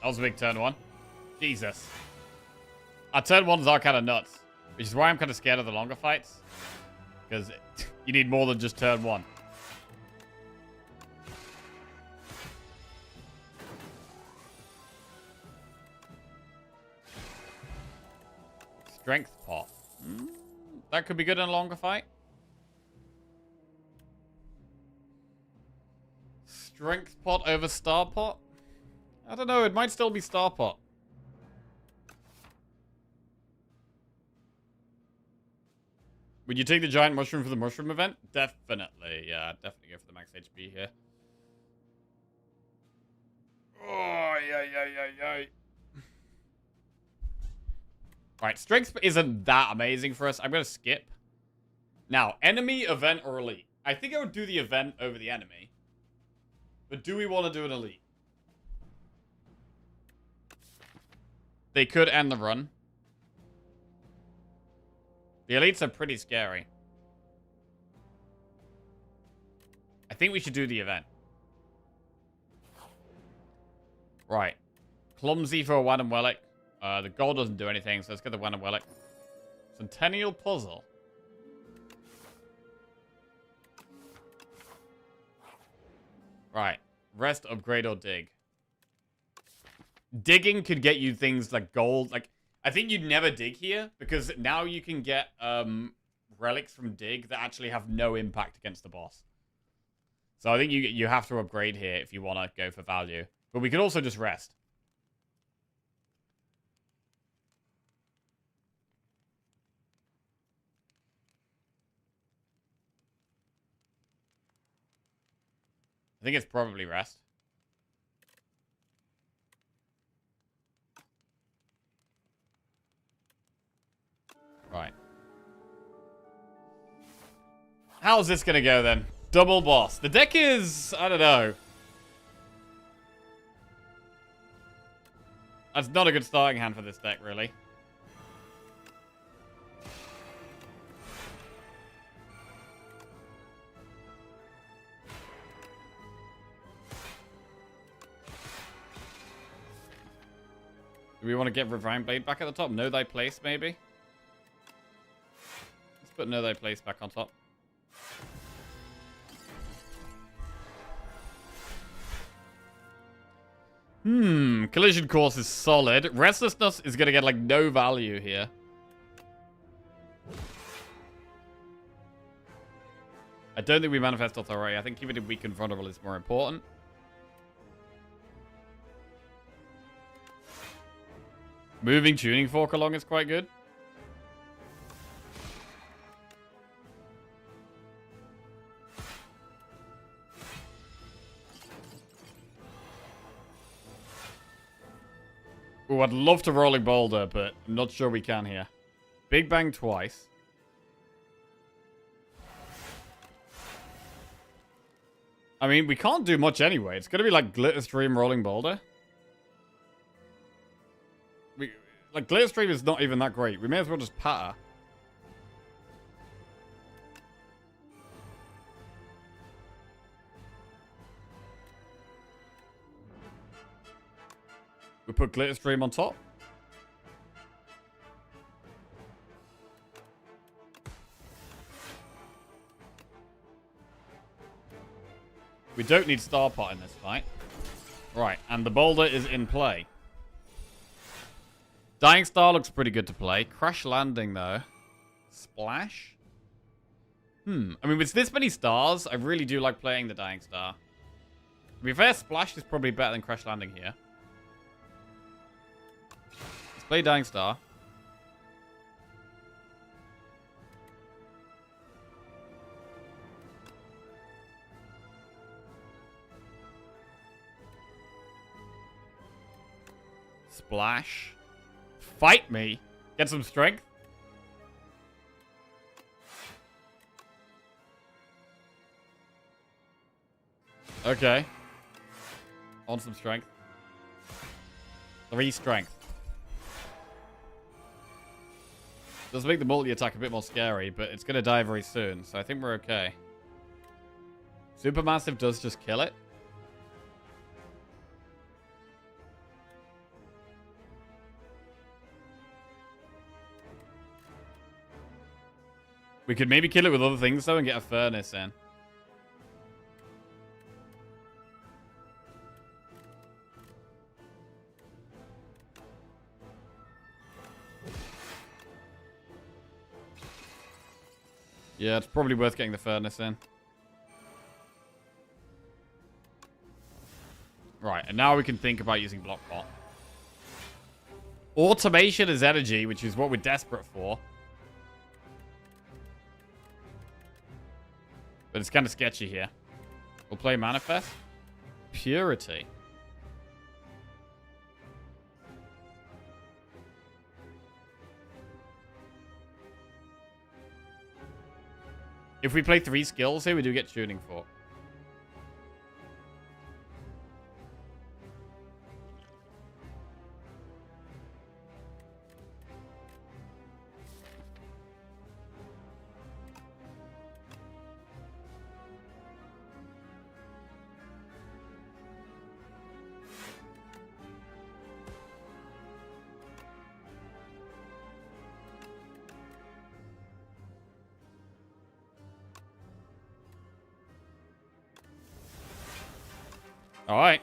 That was a big turn one. Jesus. Our turn ones are kind of nuts. Which is why I'm kind of scared of the longer fights. Because you need more than just turn one. Strength pot. That could be good in a longer fight. Strength pot over star pot? I don't know, it might still be Star Pot. Would you take the giant mushroom for the mushroom event? Definitely, yeah, definitely go for the max HP here. Oh, yeah. Alright, strength isn't that amazing for us. I'm gonna skip. Now, enemy, event, or elite? I think I would do the event over the enemy. But do we want to do an elite? They could end the run. The elites are pretty scary. I think we should do the event. Right. Clumsy for a Wan and Wellick. The gold doesn't do anything, so let's get the Wan and Wellick. Centennial Puzzle. Right. Rest, upgrade, or dig. Digging could get you things like gold. Like, I think you'd never dig here because now you can get relics from dig that actually have no impact against the boss. So I think you have to upgrade here if you want to go for value. But we could also just rest. I think it's probably rest. Right. How's this gonna go then? Double boss. The deck is... I don't know. That's not a good starting hand for this deck, really. Do we want to get Revine Blade back at the top? Know Thy Place, maybe? Let's put Know Thy Place back on top. Collision course is solid. Restlessness is going to get, like, no value here. I don't think we manifest authority. I think keeping it weak and vulnerable is more important. Moving tuning fork along is quite good. Oh, I'd love to rolling boulder, but I'm not sure we can here. Big bang twice. I mean, we can't do much anyway. It's going to be like glitter stream rolling boulder. Like, glitter stream is not even that great. We may as well just patter. We put glitter stream on top. We don't need Star Pot in this fight. Right, and the boulder is in play. Dying Star looks pretty good to play. Crash Landing, though. Splash? I mean, with this many stars, I really do like playing the Dying Star. To be fair, Splash is probably better than Crash Landing here. Let's play Dying Star. Splash. Fight me. Get some strength. Okay. On some strength. 3 strength. Does make the multi-attack a bit more scary, but it's going to die very soon, so I think we're okay. Supermassive does just kill it. We could maybe kill it with other things, though, and get a furnace in. Yeah, it's probably worth getting the furnace in. Right, and now we can think about using Block Pot. Automation is energy, which is what we're desperate for. But it's kind of sketchy here. We'll play Manifest. Purity. If we play 3 skills here, we do get tuning fork. All right.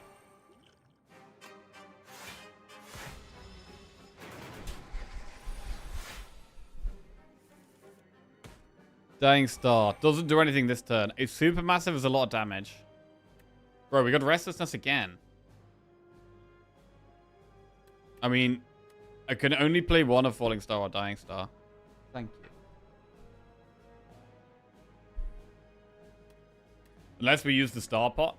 Dying Star. Doesn't do anything this turn. A supermassive is a lot of damage. Bro, we got Restlessness again. I mean, I can only play one of Falling Star or Dying Star. Thank you. Unless we use the Star Pot.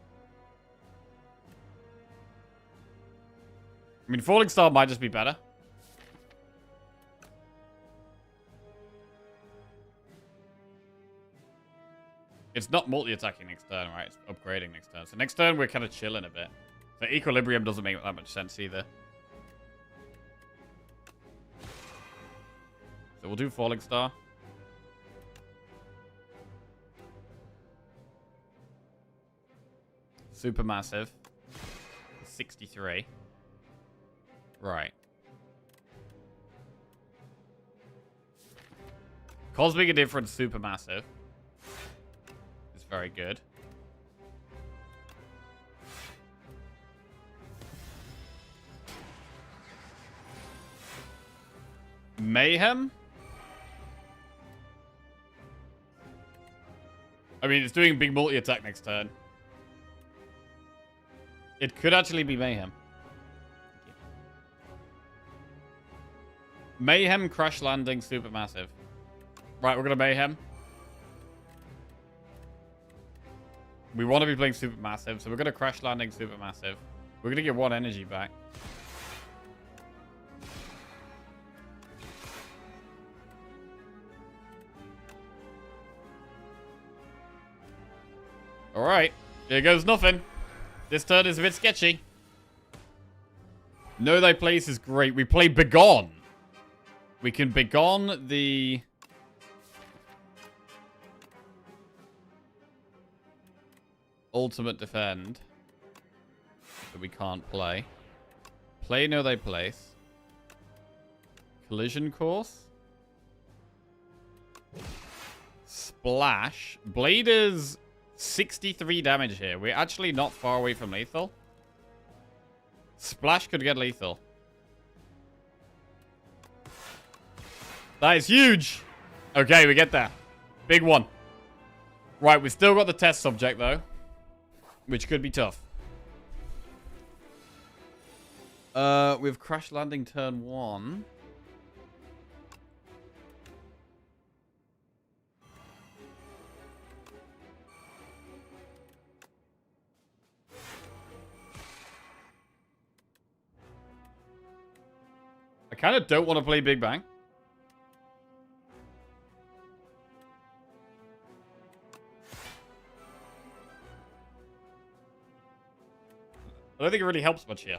I mean, Falling Star might just be better. It's not multi-attacking next turn, right? It's upgrading next turn. So next turn, we're kind of chilling a bit. So Equilibrium doesn't make that much sense either. So we'll do Falling Star. Supermassive. 63. Right. Cosmic Indifference Supermassive. Is very good. Mayhem? I mean, it's doing big multi-attack next turn. It could actually be Mayhem. Mayhem, Crash Landing, Supermassive. Right, we're going to Mayhem. We want to be playing Supermassive, so we're going to Crash Landing, Supermassive. We're going to get 1 energy back. Alright, here goes nothing. This turn is a bit sketchy. Know Thy Place is great. We play Begone. We can Begone the... Ultimate Defend. That we can't play. Play Know Thy Place. Collision Course. Splash. Blade is 63 damage here. We're actually not far away from lethal. Splash could get lethal. That is huge. Okay, we get there. Big one. Right, we still got the test subject, though. Which could be tough. With Crash Landing turn 1. I kind of don't want to play Big Bang. I don't think it really helps much here.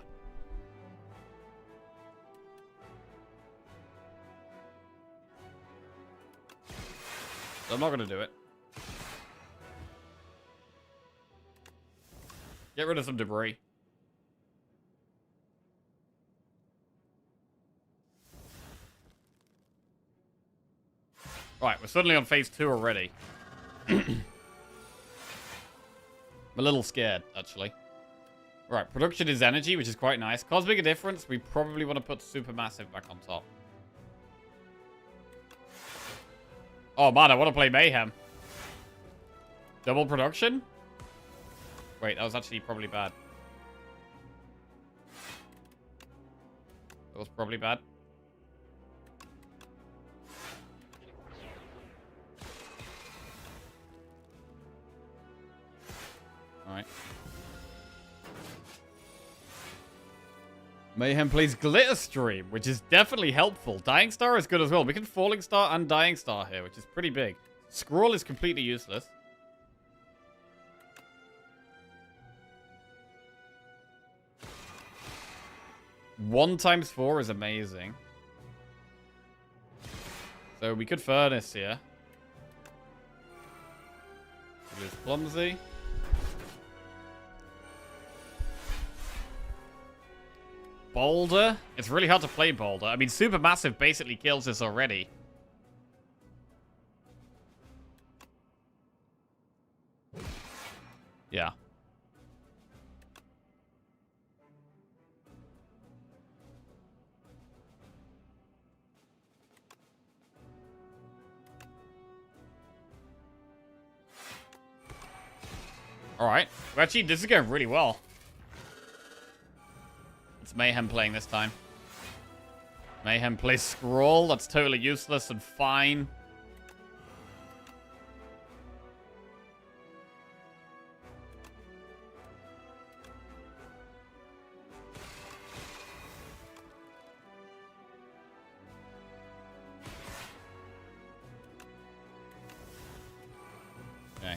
So I'm not going to do it. Get rid of some debris. Right, we're suddenly on phase 2 already. I'm a little scared, actually. Right, production is energy, which is quite nice. Cosmic a difference, we probably want to put Supermassive back on top. Oh man, I want to play Mayhem. Double production? Wait, that was actually probably bad. That was probably bad. Alright. Mayhem plays Glitter Stream, which is definitely helpful. Dying Star is good as well. We can Falling Star and Dying Star here, which is pretty big. Scroll is completely useless. One times 4 is amazing. So we could Furnace here. It is clumsy. Boulder? It's really hard to play Boulder. I mean, Supermassive basically kills this already. Yeah. Alright. Actually, this is going really well. It's Mayhem playing this time. Mayhem plays Scroll. That's totally useless and fine. Okay.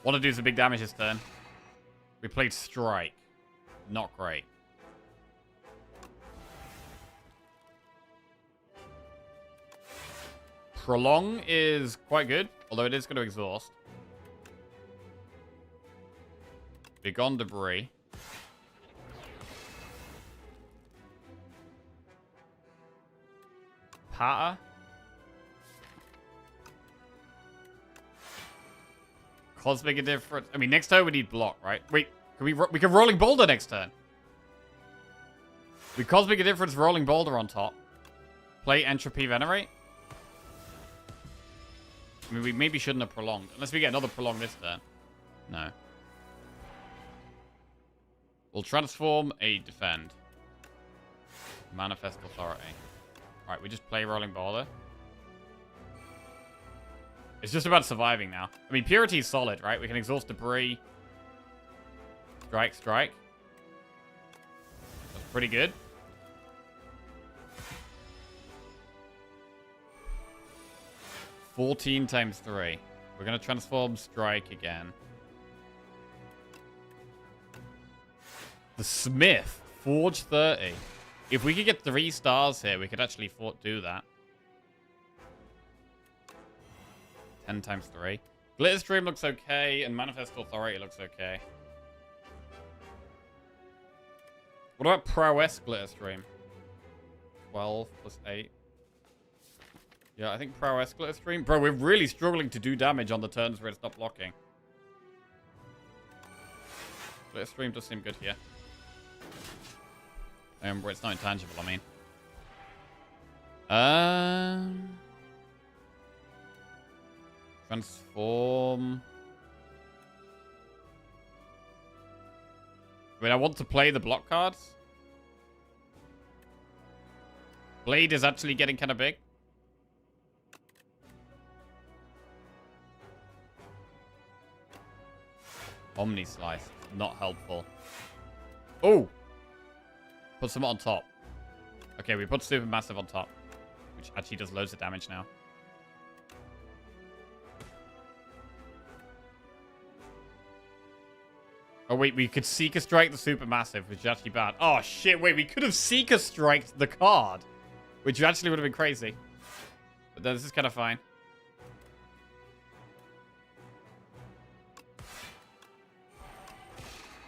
Want to do some big damage this turn. We played Strike. Not great. Prolong is quite good, although it is going to exhaust. Begone Debris. Patter. Cosmic a difference. I mean, next turn we need block, right? Wait, can we can Rolling Boulder next turn? We Cosmic Indifference Rolling Boulder on top. Play Entropy Venerate. I mean, we maybe shouldn't have prolonged. Unless we get another prolong this turn. No. We'll transform a defend. Manifest Authority. Alright, we just play Rolling Boulder. It's just about surviving now. I mean, Purity is solid, right? We can exhaust Debris. Strike, strike. That's pretty good. $14 times 3. We're going to transform Strike again. The Smith. Forge 30. If we could get 3 stars here, we could actually do that. 10 times 3. Glitter Stream looks okay, and Manifest Authority looks okay. What about Prowess Glitter Stream? 12 plus 8. Yeah, I think Prowess Glitter Stream. Bro, we're really struggling to do damage on the turns where it's not blocking. Glitter Stream does seem good here. Where it's not intangible, I mean. Transform. I mean, I want to play the block cards. Blade is actually getting kind of big. Omni Slice. Not helpful. Oh! Put some on top. Okay, we put Supermassive on top. Which actually does loads of damage now. Oh, wait, we could Seeker Strike the Supermassive, which is actually bad. Oh, shit, wait, we could have Seeker Striked the card. Which actually would have been crazy. But this is kind of fine.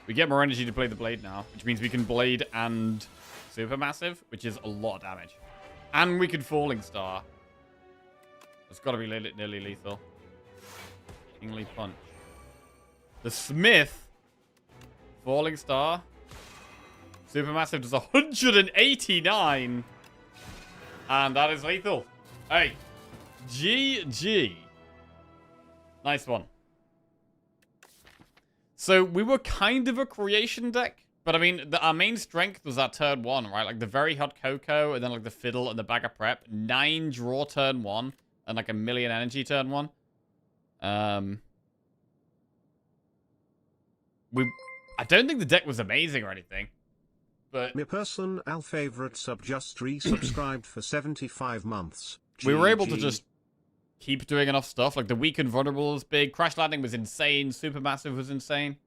We get more energy to play the Blade now, which means we can Blade and Supermassive, which is a lot of damage. And we can Falling Star. It's got to be nearly lethal. Kingly Punch. The Smith. Falling Star. Supermassive does 189. And that is lethal. Hey. GG. Nice one. So, we were kind of a creation deck. But, I mean, our main strength was that turn 1, right? Like, the Very Hot Cocoa, and then, like, the Fiddle and the Bag of Prep. 9 draw turn 1, and, like, 1,000,000 energy turn 1. I don't think the deck was amazing or anything. But my person Al favorite sub just resubscribed for 75 months. We were able to just keep doing enough stuff. Like, the Weak and Vulnerable was big. Crash Landing was insane. Supermassive was insane.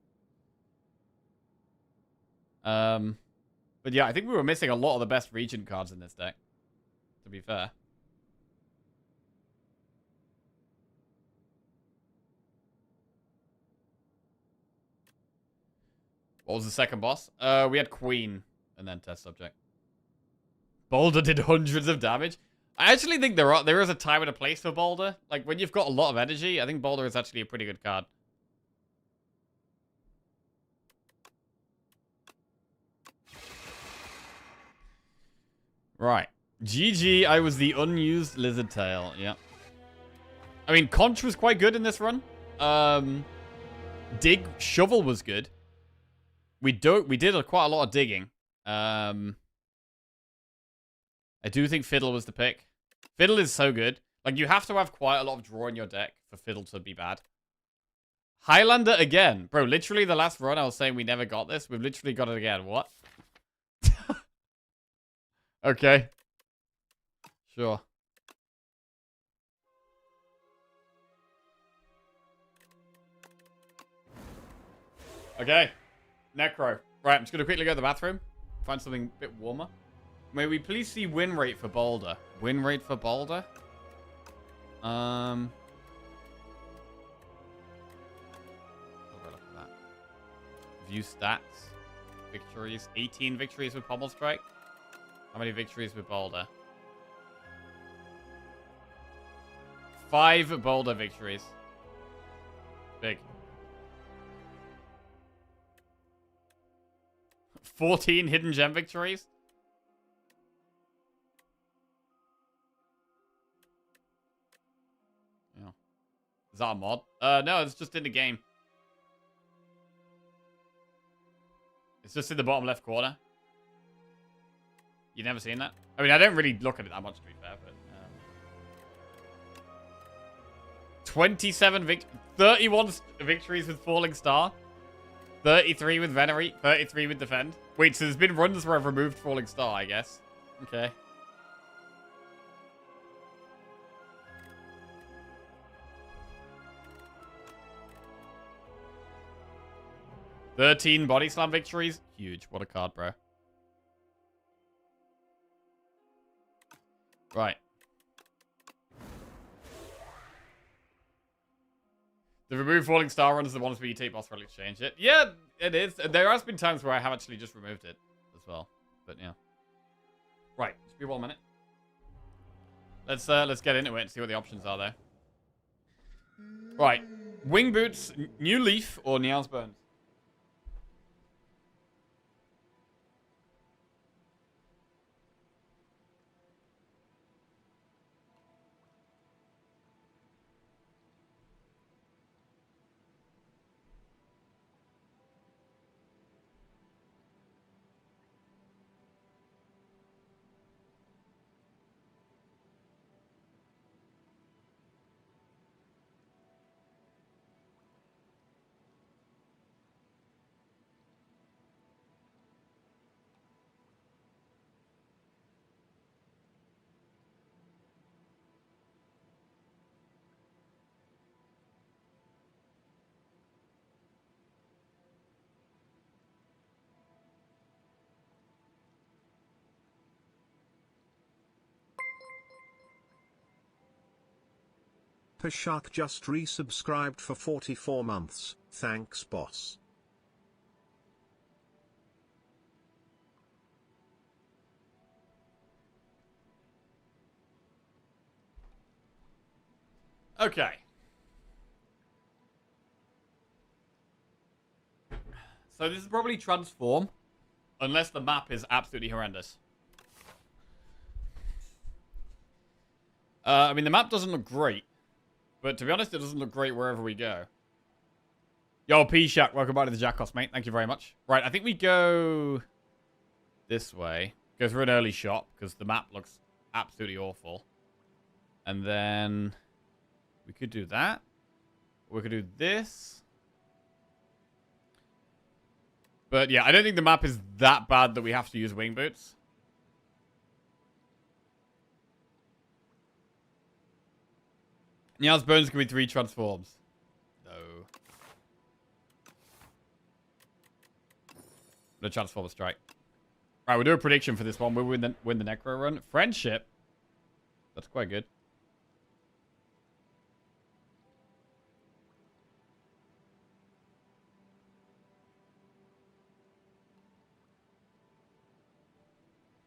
But yeah, I think we were missing a lot of the best Regent cards in this deck, to be fair. What was the second boss? We had Queen and then Test Subject. Boulder did hundreds of damage. I actually think there is a time and a place for Boulder. Like, when you've got a lot of energy, I think Boulder is actually a pretty good card. Right. GG, I was the unused Lizard Tail. Yeah. I mean, Conch was quite good in this run. Shovel was good. We did quite a lot of digging. I do think Fiddle was the pick. Fiddle is so good. Like, you have to have quite a lot of draw in your deck for Fiddle to be bad. Highlander again. Bro, literally the last run I was saying we never got this. We've literally got it again. What? Okay. Sure. Okay. Necro. Right, I'm just going to quickly go to the bathroom. Find something a bit warmer. May we please see win rate for Boulder? Win rate for Boulder? Have a look at that. View stats. Victories. 18 victories with Pommel Strike. How many victories with Boulder? 5 Boulder victories. Big. 14 Hidden Gem victories. Is that a mod? No, it's just in the game. It's just in the bottom left corner. You never seen that? I mean, I don't really look at it that much, to be fair, but... 27 31 victories with Falling Star. 33 with Venerate. 33 with Defend. Wait, so there's been runs where I've removed Falling Star, I guess. Okay. "13 Body Slam victories. Huge. What a card, bro. Right. The remove Falling Star runs are the ones where you take boss relic exchange it. Yeah, it is. There has been times where I have actually just removed it as well. But yeah. Right. Just be 1 minute. Let's get into it and see what the options are there. Right. Wing Boots, New Leaf, or Niall's Bones? Pashak just resubscribed for 44 months. Thanks, boss. Okay. So this is probably Transform, unless the map is absolutely horrendous. I mean, the map doesn't look great. But to be honest, it doesn't look great wherever we go. Yo, P-Shack, welcome back to the Jackos, mate. Thank you very much. Right, I think we go this way. Go through an early shop, because the map looks absolutely awful. And then we could do that. We could do this. But yeah, I don't think the map is that bad that we have to use wing boots. Niall's Bones can be 3 transforms. No. No Transformer Strike. Right, we'll do a prediction for this one. We'll win the Necro run. Friendship. That's quite good.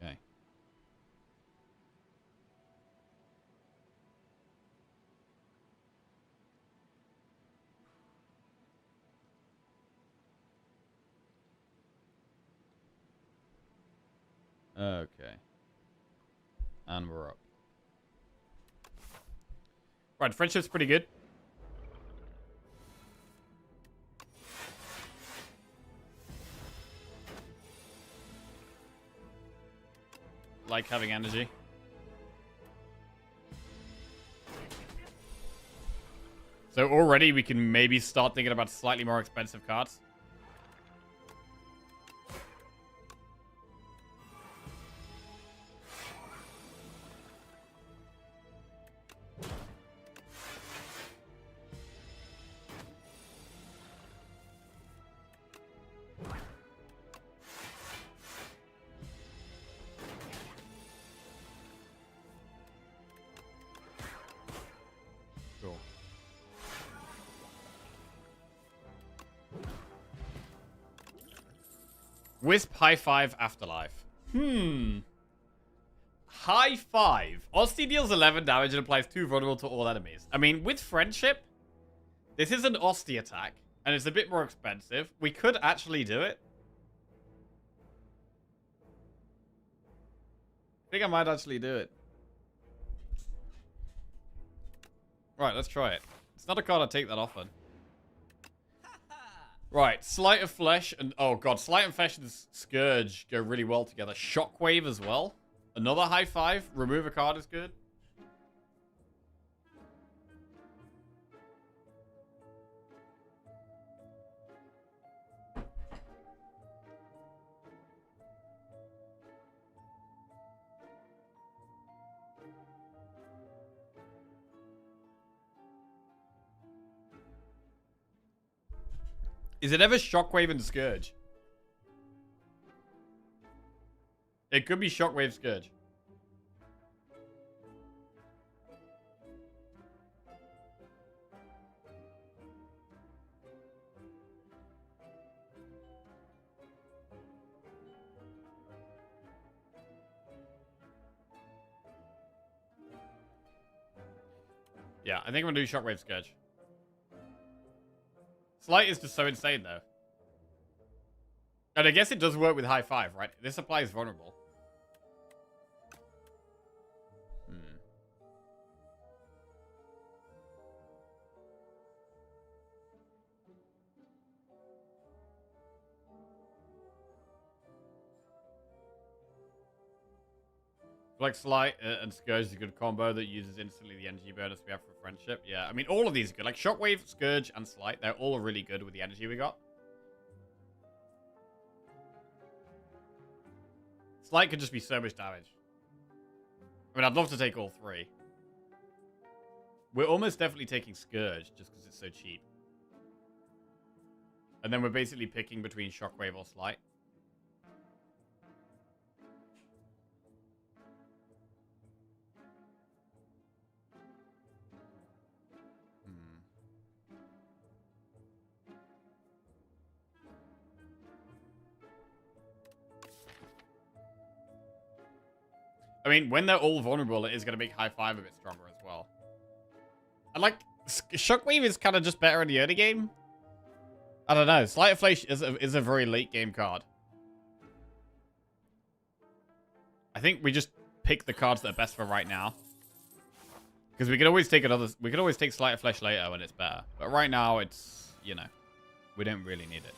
Okay. Okay. And we're up. Right, friendship's pretty good. Like having energy. So already we can maybe start thinking about slightly more expensive cards. Wisp, High Five, Afterlife. High Five. Osty deals 11 damage and applies 2 vulnerable to all enemies. I mean, with Friendship, this is an Osty attack, and it's a bit more expensive. We could actually do it. I think I might actually do it. Right, let's try it. Let's It's not a card I take that often. Right, Sleight of Flesh and... Oh, God. Sleight of Flesh and Scourge go really well together. Shockwave as well. Another high five. Remove a card is good. Is it ever Shockwave and Scourge? It could be Shockwave Scourge. Yeah, I think I'm gonna do Shockwave Scourge. Slight is just so insane, though. And I guess it does work with high five, right? This applies vulnerable. Like Slight and Scourge is a good combo that uses instantly the energy bonus we have for friendship. Yeah, I mean, all of these are good. Like Shockwave, Scourge, and Slight, they're all really good with the energy we got. Slight could just be so much damage. I mean, I'd love to take all three. We're almost definitely taking Scourge just because it's so cheap. And then we're basically picking between Shockwave or Slight. I mean, when they're all vulnerable, it is going to make high five a bit stronger as well. And like, Shockwave is kind of just better in the early game. I don't know. Sleight of Flesh is a very late game card. I think we just pick the cards that are best for right now. Because we could always take another. We could always take Sleight of Flesh later when it's better. But right now, it's, you know, we don't really need it.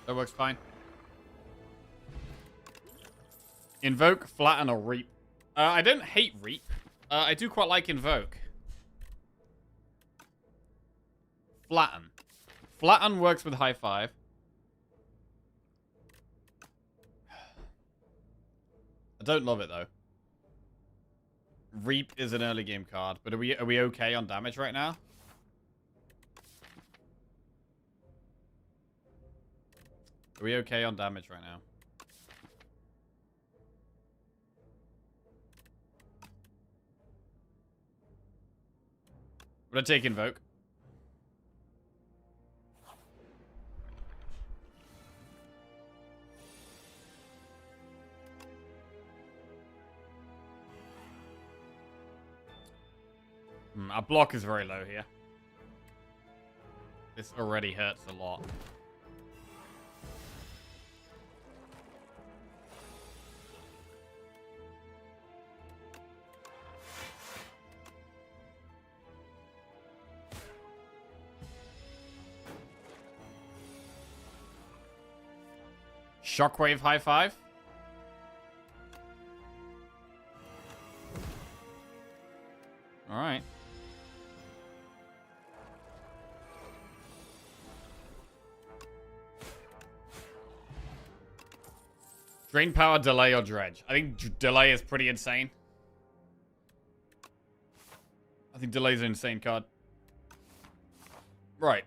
That works fine. Invoke, Flatten, or Reap. I don't hate Reap. I do quite like Invoke. Flatten. Flatten works with high five. I don't love it, though. Reap is an early game card, but are we okay on damage right now? Are we okay on damage right now? I'm gonna take Invoke. Our block is very low here. This already hurts a lot. Shockwave high five. All right. Drain power, delay, or dredge. I think delay is pretty insane. I think delay is an insane card. Right.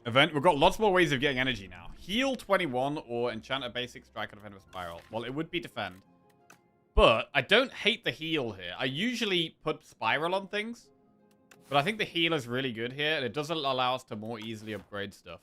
Event. We've got lots more ways of getting energy now. Heal 21 or enchant a basic strike and defend with spiral. Well, it would be defend. But I don't hate the heal here. I usually put spiral on things. But I think the heal is really good here. And it doesn't allow us to more easily upgrade stuff.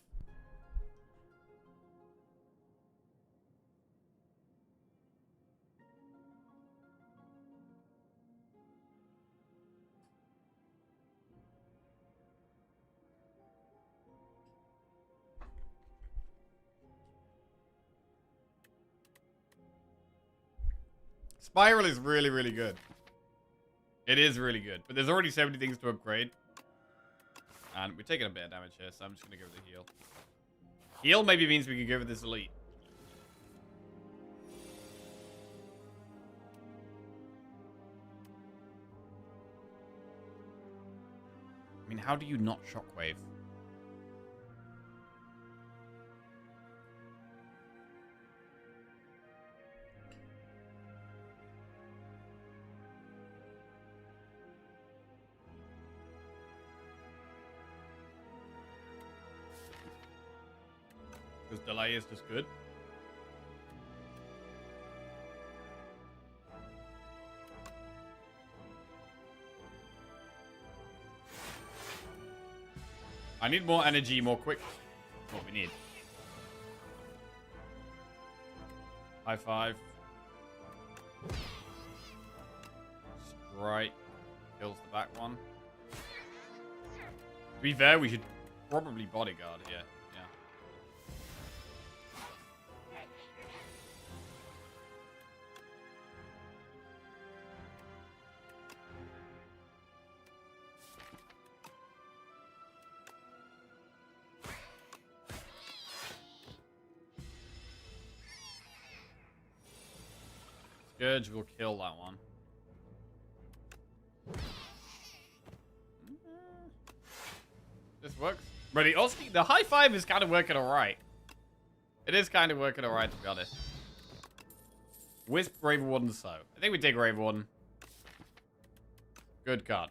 Spiral is really, really good. It is really good. But there's already so many things to upgrade. And we're taking a bit of damage here, so I'm just going to give it a heal. Heal maybe means we can go with this elite. I mean, how do you not shockwave? Because delay is just good. I need more energy more quick. That's what we need. High five. Strike. Kills the back one. To be fair, we should probably bodyguard here. Yeah. Scourge will kill that one. This works. But the high five is kind of working alright. It is kind of working alright, to be honest. Wisp, Grave Warden, so. I think we take Grave Warden. Good card.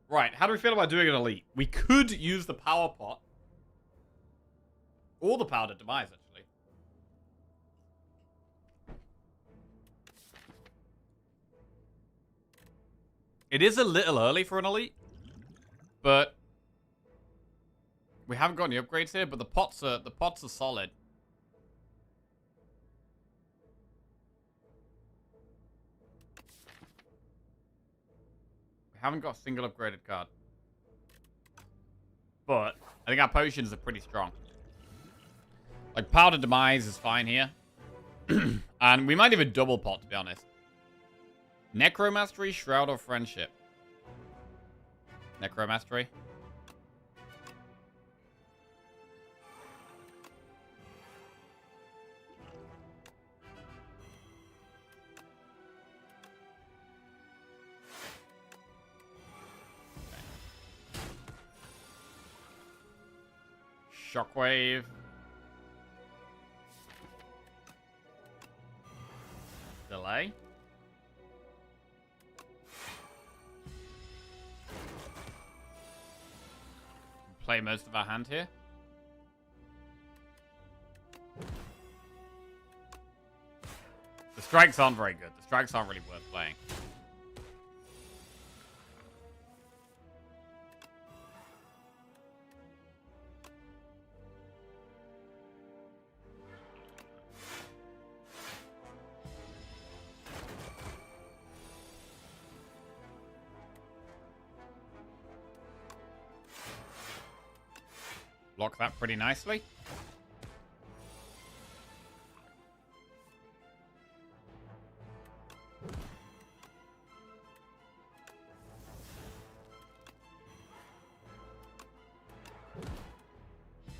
Right, how do we feel about doing an elite? We could use the power pot. Or the powder demise, actually. It is a little early for an elite, but we haven't got any upgrades here. But the pots are solid. We haven't got a single upgraded card, but I think our potions are pretty strong. Like powder demise is fine here, and we might even double pot, to be honest. Necromastery, Shroud of Friendship. Necromastery. Okay. Shockwave. Delay. Play most of our hand here. The strikes aren't very good. The strikes aren't really worth playing. Block that pretty nicely.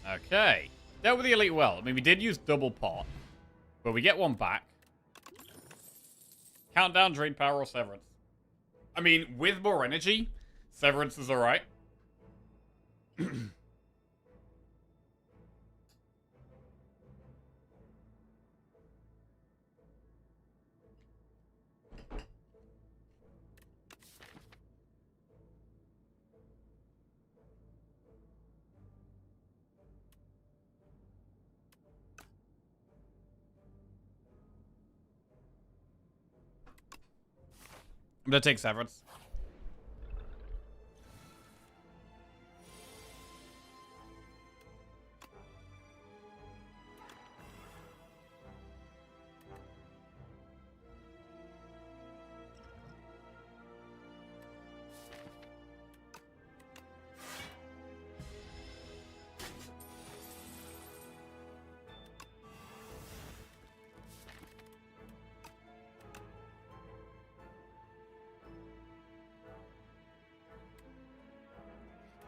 Okay. Dealt with the elite well. I mean, we did use double pot, but we get one back. Countdown, drain power, or severance. I mean, with more energy, severance is alright. I'm gonna take Severance.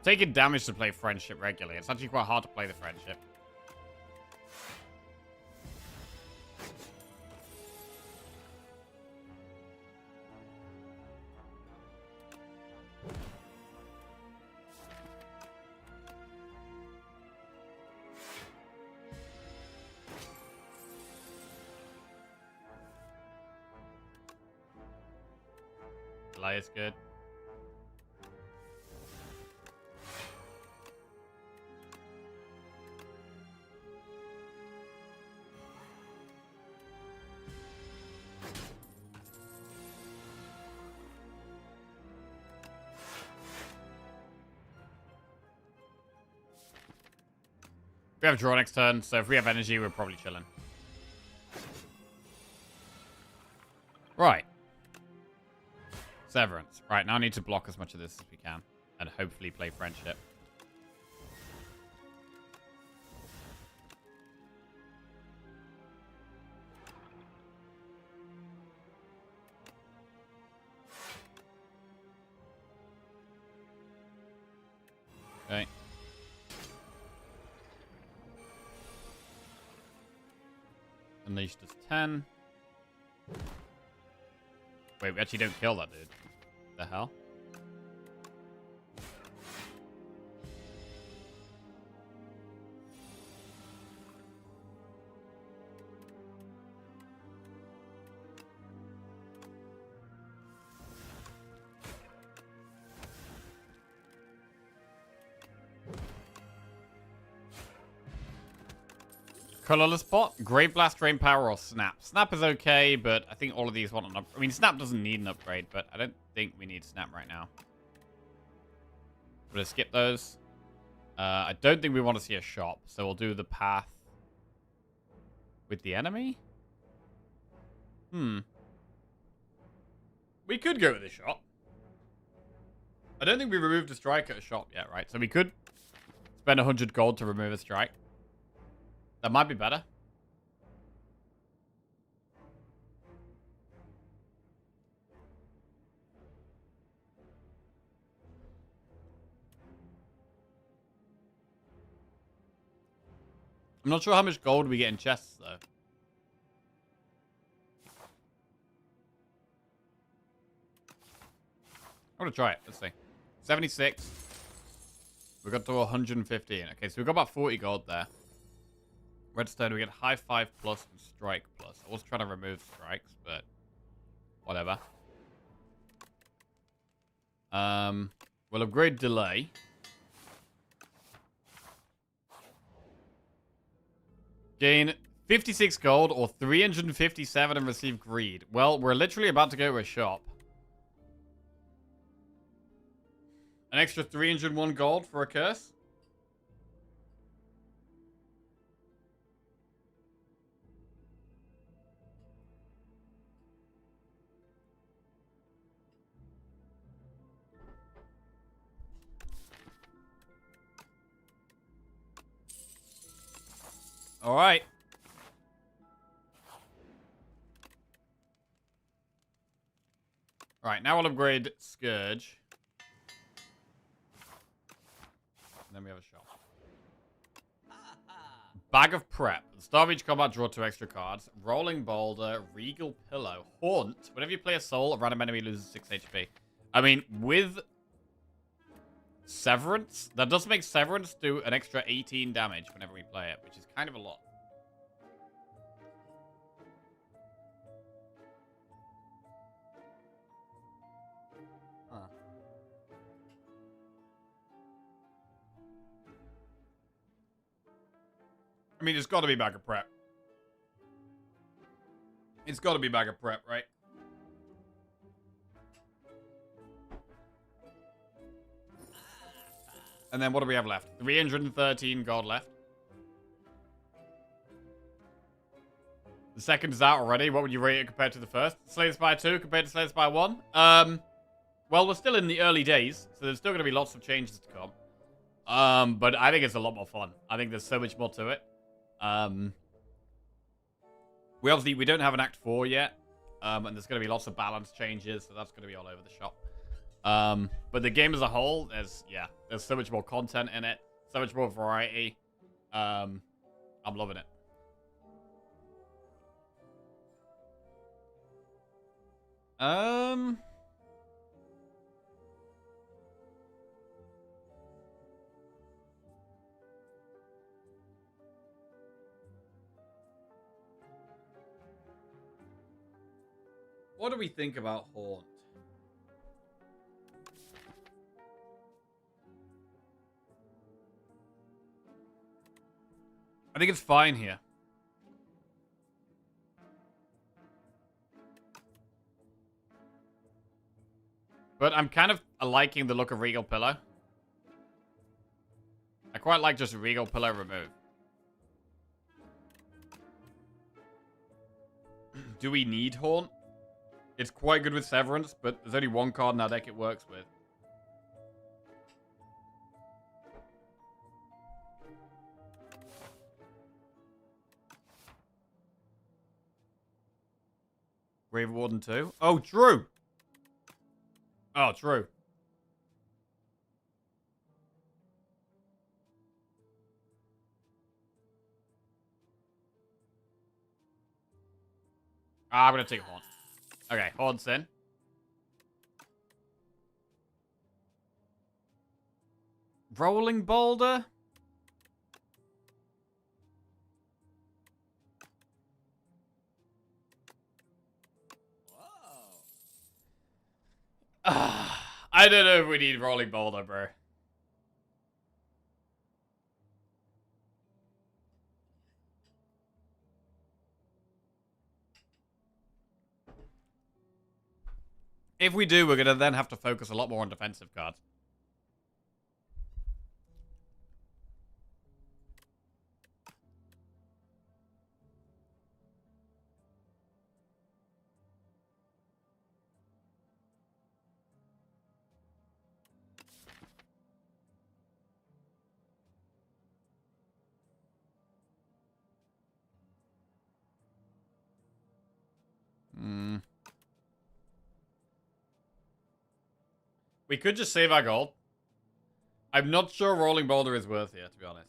Taking damage to play Friendship regularly. It's actually quite hard to play the Friendship. Delay is good. We have draw next turn, so if we have energy, we're probably chilling. Right. Severance. Right, now I need to block as much of this as we can. And hopefully play Friendship. Okay. Unleashed as 10. Wait, we actually don't kill that dude. The hell? Colorless bot, Great Blast, Drain Power, or Snap. Snap is okay, but I think all of these want an upgrade. I mean, Snap doesn't need an upgrade, but I don't think we need Snap right now. We're going to skip those. I don't think we want to see a shop, so we'll do the path with the enemy. We could go with the shop. I don't think we removed a strike at a shop yet, right? So we could spend 100 gold to remove a strike. That might be better. I'm not sure how much gold we get in chests, though. I'm gonna try it. Let's see. 76. We got to 115. Okay, so we got about 40 gold there. Redstone, we get high 5 plus and strike plus. I was trying to remove strikes, but whatever. We'll upgrade delay. Gain 56 gold or 357 and receive greed. Well, we're literally about to go to a shop. An extra 301 gold for a curse. All right. All right, now we'll upgrade Scourge. And then we have a shop. Bag of Prep. At the start of each combat, draw 2 extra cards. Rolling Boulder, Regal Pillow, Haunt. Whenever you play a soul, a random enemy loses 6 HP. I mean, with Severance, that does make Severance do an extra 18 damage whenever we play it, which is kind of a lot. I mean, it's got to be Bag of Prep. It's got to be Bag of Prep, right? And then what do we have left? 313 gold left. The second is out already. What would you rate it compared to the first? Slay the Spire 2 compared to Slay the Spire 1? Well, we're still in the early days, so there's still going to be lots of changes to come. But I think it's a lot more fun. I think there's so much more to it. We don't have an Act 4 yet. And there's going to be lots of balance changes, so that's going to be all over the shop. But the game as a whole, there's so much more content in it. So much more variety. I'm loving it. What do we think about Haunt? I think it's fine here. But I'm kind of liking the look of Regal Pillar. I quite like just Regal Pillar remove. Do we need Haunt? It's quite good with Severance, but there's only one card in our deck it works with. Grave Warden 2? Oh, true! Oh, true. I'm gonna take Haunt. Okay, Haunt's in. Rolling Boulder? I don't know if we need Rolling Boulder, bro. If we do, we're going to then have to focus a lot more on defensive cards. We could just save our gold. I'm not sure Rolling Boulder is worth here, to be honest.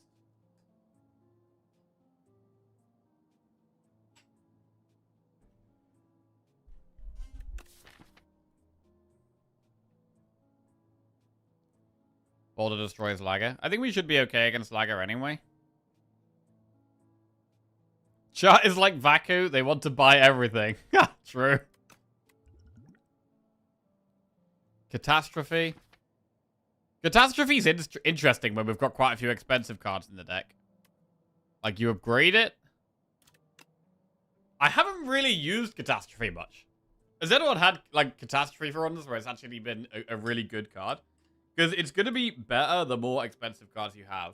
Boulder destroys Lagger. I think we should be okay against Lagger anyway. Chat is like Vaku. They want to buy everything. True. Catastrophe. Catastrophe's interesting when we've got quite a few expensive cards in the deck. Like, you upgrade it. I haven't really used Catastrophe much. Has anyone had, like, Catastrophe for runs where it's actually been a really good card? Because it's going to be better the more expensive cards you have.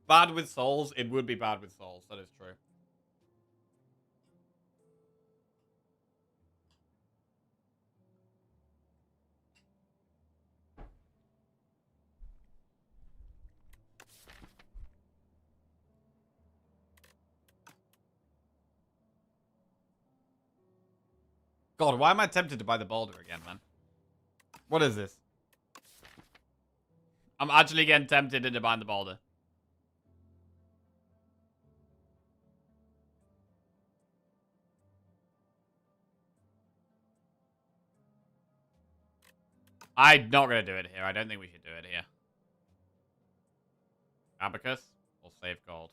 Bad with souls? It would be bad with souls. That is true. God, why am I tempted to buy the Boulder again, man? What is this? I'm actually getting tempted into buying the Boulder. I'm not going to do it here. I don't think we should do it here. Abacus or save gold?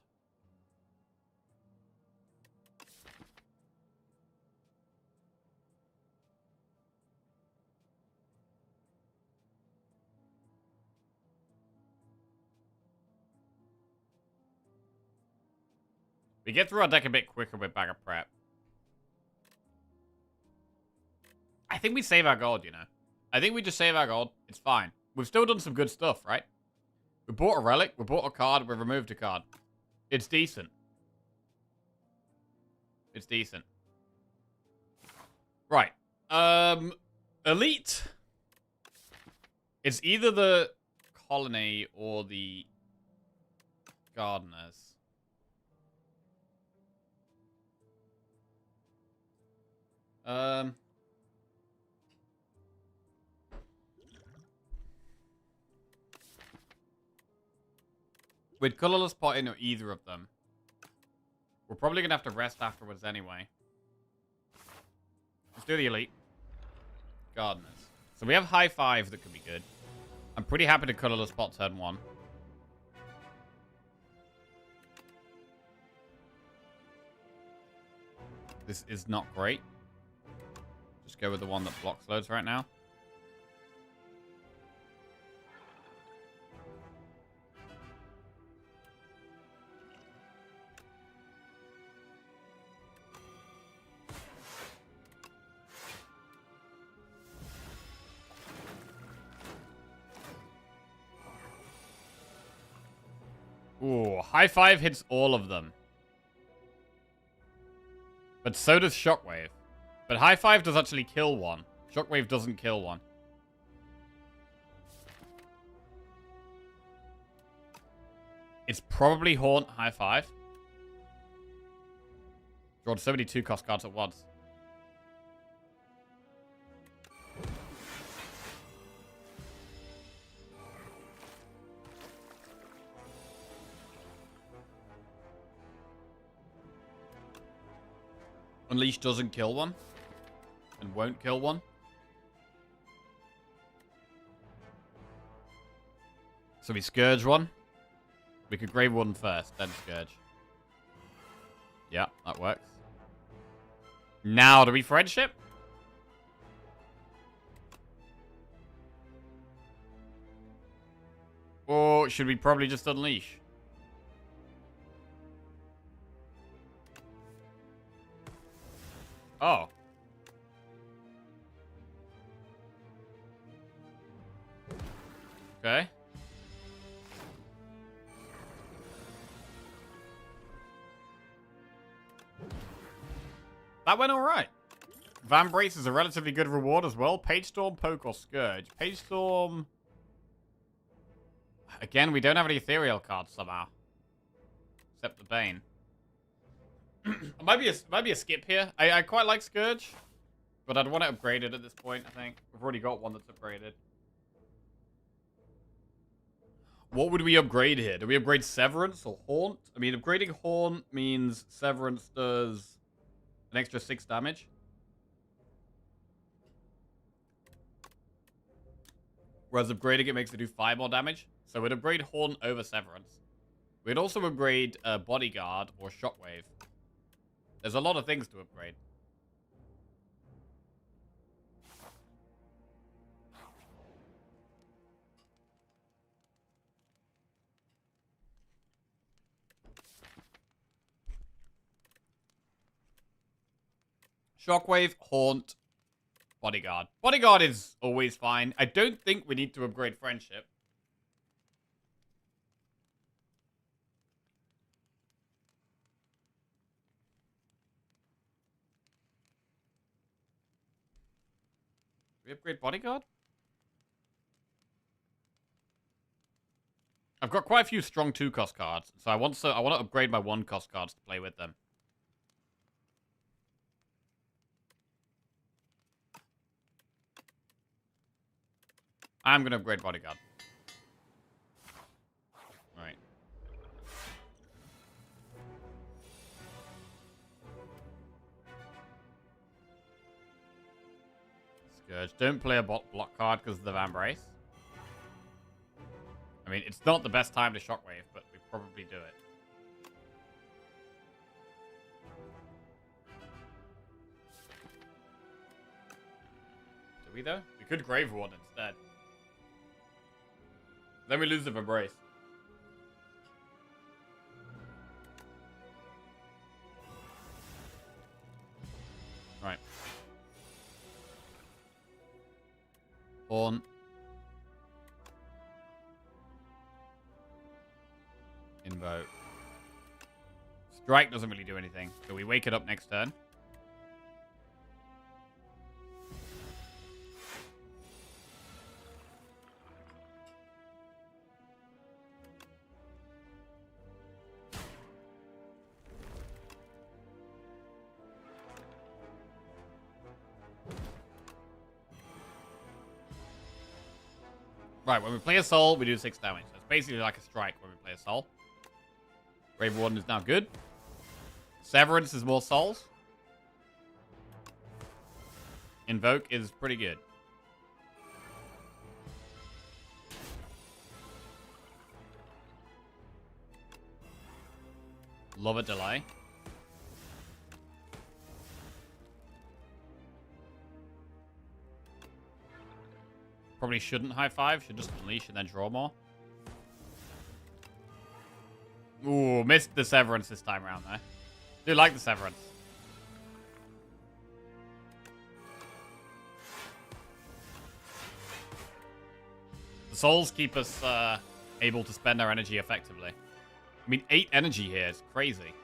We get through our deck a bit quicker with Bag of Prep. think we save our gold, you know. I think we just save our gold. It's fine. We've still done some good stuff, right? We bought a relic, we bought a card, we removed a card. It's decent. It's decent. Right. Elite. It's either the colony or the gardeners. We'd colorless pot into either of them. We're probably gonna have to rest afterwards anyway. Let's do the elite. Gardeners. So we have high five that could be good. I'm pretty happy to colorless pot turn 1. This is not great. Just go with the one that blocks loads right now. Ooh, high five hits all of them. But so does Shockwave. But high five does actually kill one. Shockwave doesn't kill one. It's probably Haunt high five. Drawn so many 2-cost cards at once. Unleash doesn't kill one. And won't kill one. So we Scourge one. We could Grave one first, then Scourge. Yeah, that works. Now, do we Friendship? Or should we probably just Unleash? Oh. Okay. That went alright. Van Brace is a relatively good reward as well. Page Storm, Poke, or Scourge. Page Storm... Again, we don't have any ethereal cards somehow. Except the Bane. It might be a skip here. I quite like Scourge, but I'd want to upgrade it at this point, I think. We've already got one that's upgraded. What would we upgrade here? Do we upgrade Severance or Haunt? I mean, upgrading Haunt means Severance does an extra 6 damage. Whereas upgrading it makes it do 5 more damage. So we'd upgrade Haunt over Severance. We'd also upgrade Bodyguard or Shockwave. There's a lot of things to upgrade. Shockwave, Haunt, Bodyguard. Bodyguard is always fine. I don't think we need to upgrade Friendship. We upgrade Bodyguard? I've got quite a few strong 2-cost cards, so I want to upgrade my 1-cost cards to play with them. I'm gonna upgrade Bodyguard. Alright. Scourge. Don't play a block card because of the Van Brace. I mean, it's not the best time to Shockwave, but we probably do it. Do we, though? We could Grave Ward instead. Then we lose the Van Brace. Right. Pawn. Invoke. Strike doesn't really do anything. So we wake it up next turn. Right, when we play a soul, we do 6 damage. So it's basically like a strike when we play a soul. Grave Warden is now good. Severance is more souls. Invoke is pretty good. Love a delay. Probably shouldn't high five. Should just unleash and then draw more. Ooh, missed the Severance this time around there. Do like the Severance. The souls keep us able to spend our energy effectively. I mean, 8 energy here is crazy.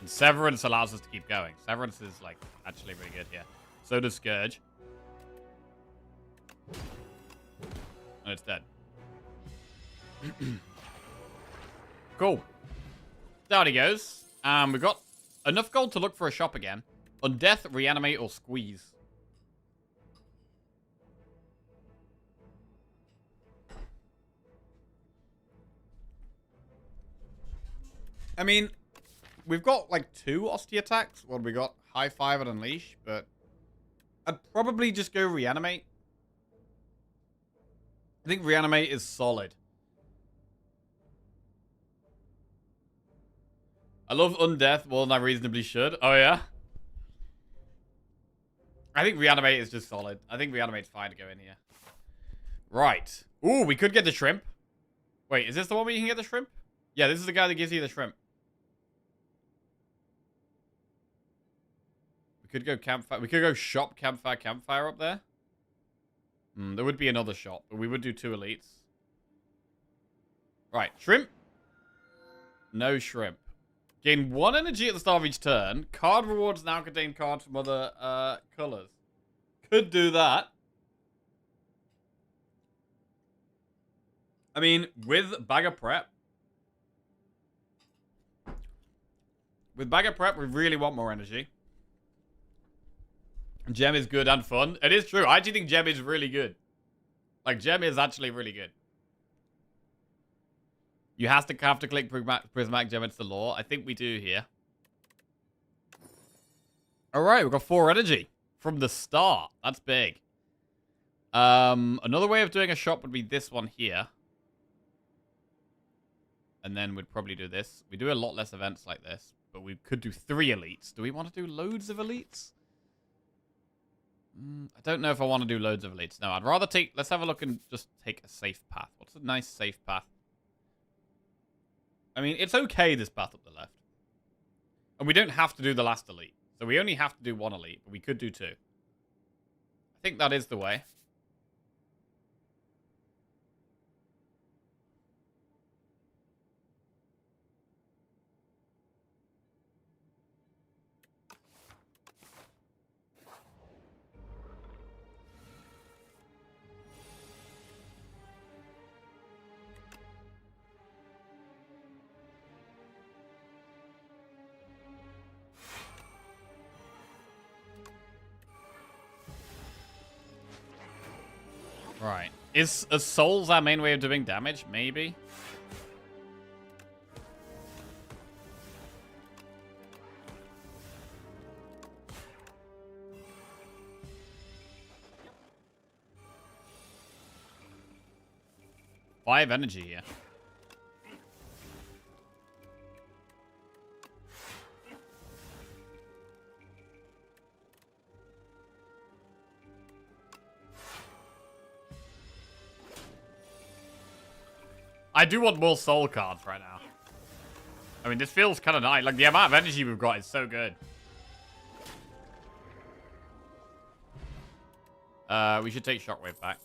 And Severance allows us to keep going. Severance is, like, actually really good here. So does Scourge. And it's dead. Cool. Down he goes. We've got enough gold to look for a shop again. On death, reanimate, or squeeze. I mean, we've got like 2 Osty attacks. Well, we got high five and unleash, but I'd probably just go reanimate. I think reanimate is solid. I love undeath more than I reasonably should. Oh, yeah? I think reanimate is just solid. I think reanimate's fine to go in here. Right. Ooh, we could get the shrimp. Wait, is this the one where you can get the shrimp? Yeah, this is the guy that gives you the shrimp. We could go campfire. We could go shop, campfire up there. There would be another shop, but we would do 2 elites. Right, shrimp. No shrimp. Gain 1 energy at the start of each turn. Card rewards now contain cards from other colors. Could do that. I mean, with Bag of Prep. With Bag of Prep, we really want more energy. Gem is good and fun. It is true. I actually think Gem is really good. Like, Gem is actually really good. You have to click Prismatic Gem into the lore. I think we do here. Alright, we've got 4 energy from the start. That's big. Another way of doing a shop would be this one here. And then we'd probably do this. We do a lot less events like this. But we could do 3 elites. Do we want to do loads of elites? I don't know if I want to do loads of elites. No, I'd rather take... Let's have a look and just take a safe path. What's a nice safe path? I mean, it's okay, this path up the left. And we don't have to do the last elite. So we only have to do 1 elite, but we could do 2. I think that is the way. Right. Is souls our main way of doing damage? Maybe. Five energy here. I do want more soul cards right now. I mean, this feels kind of nice. Like, the amount of energy we've got is so good. We should take Shockwave back.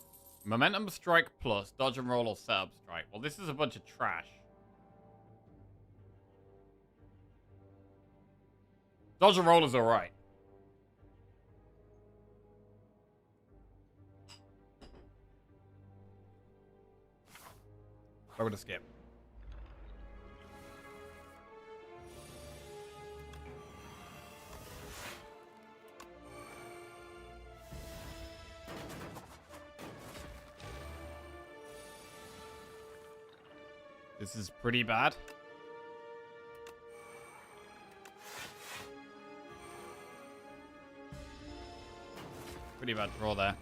Momentum Strike plus, dodge and roll or setup strike. Well, this is a bunch of trash. Dodge and roll is alright. I'm gonna skip. This is pretty bad. Pretty bad draw there.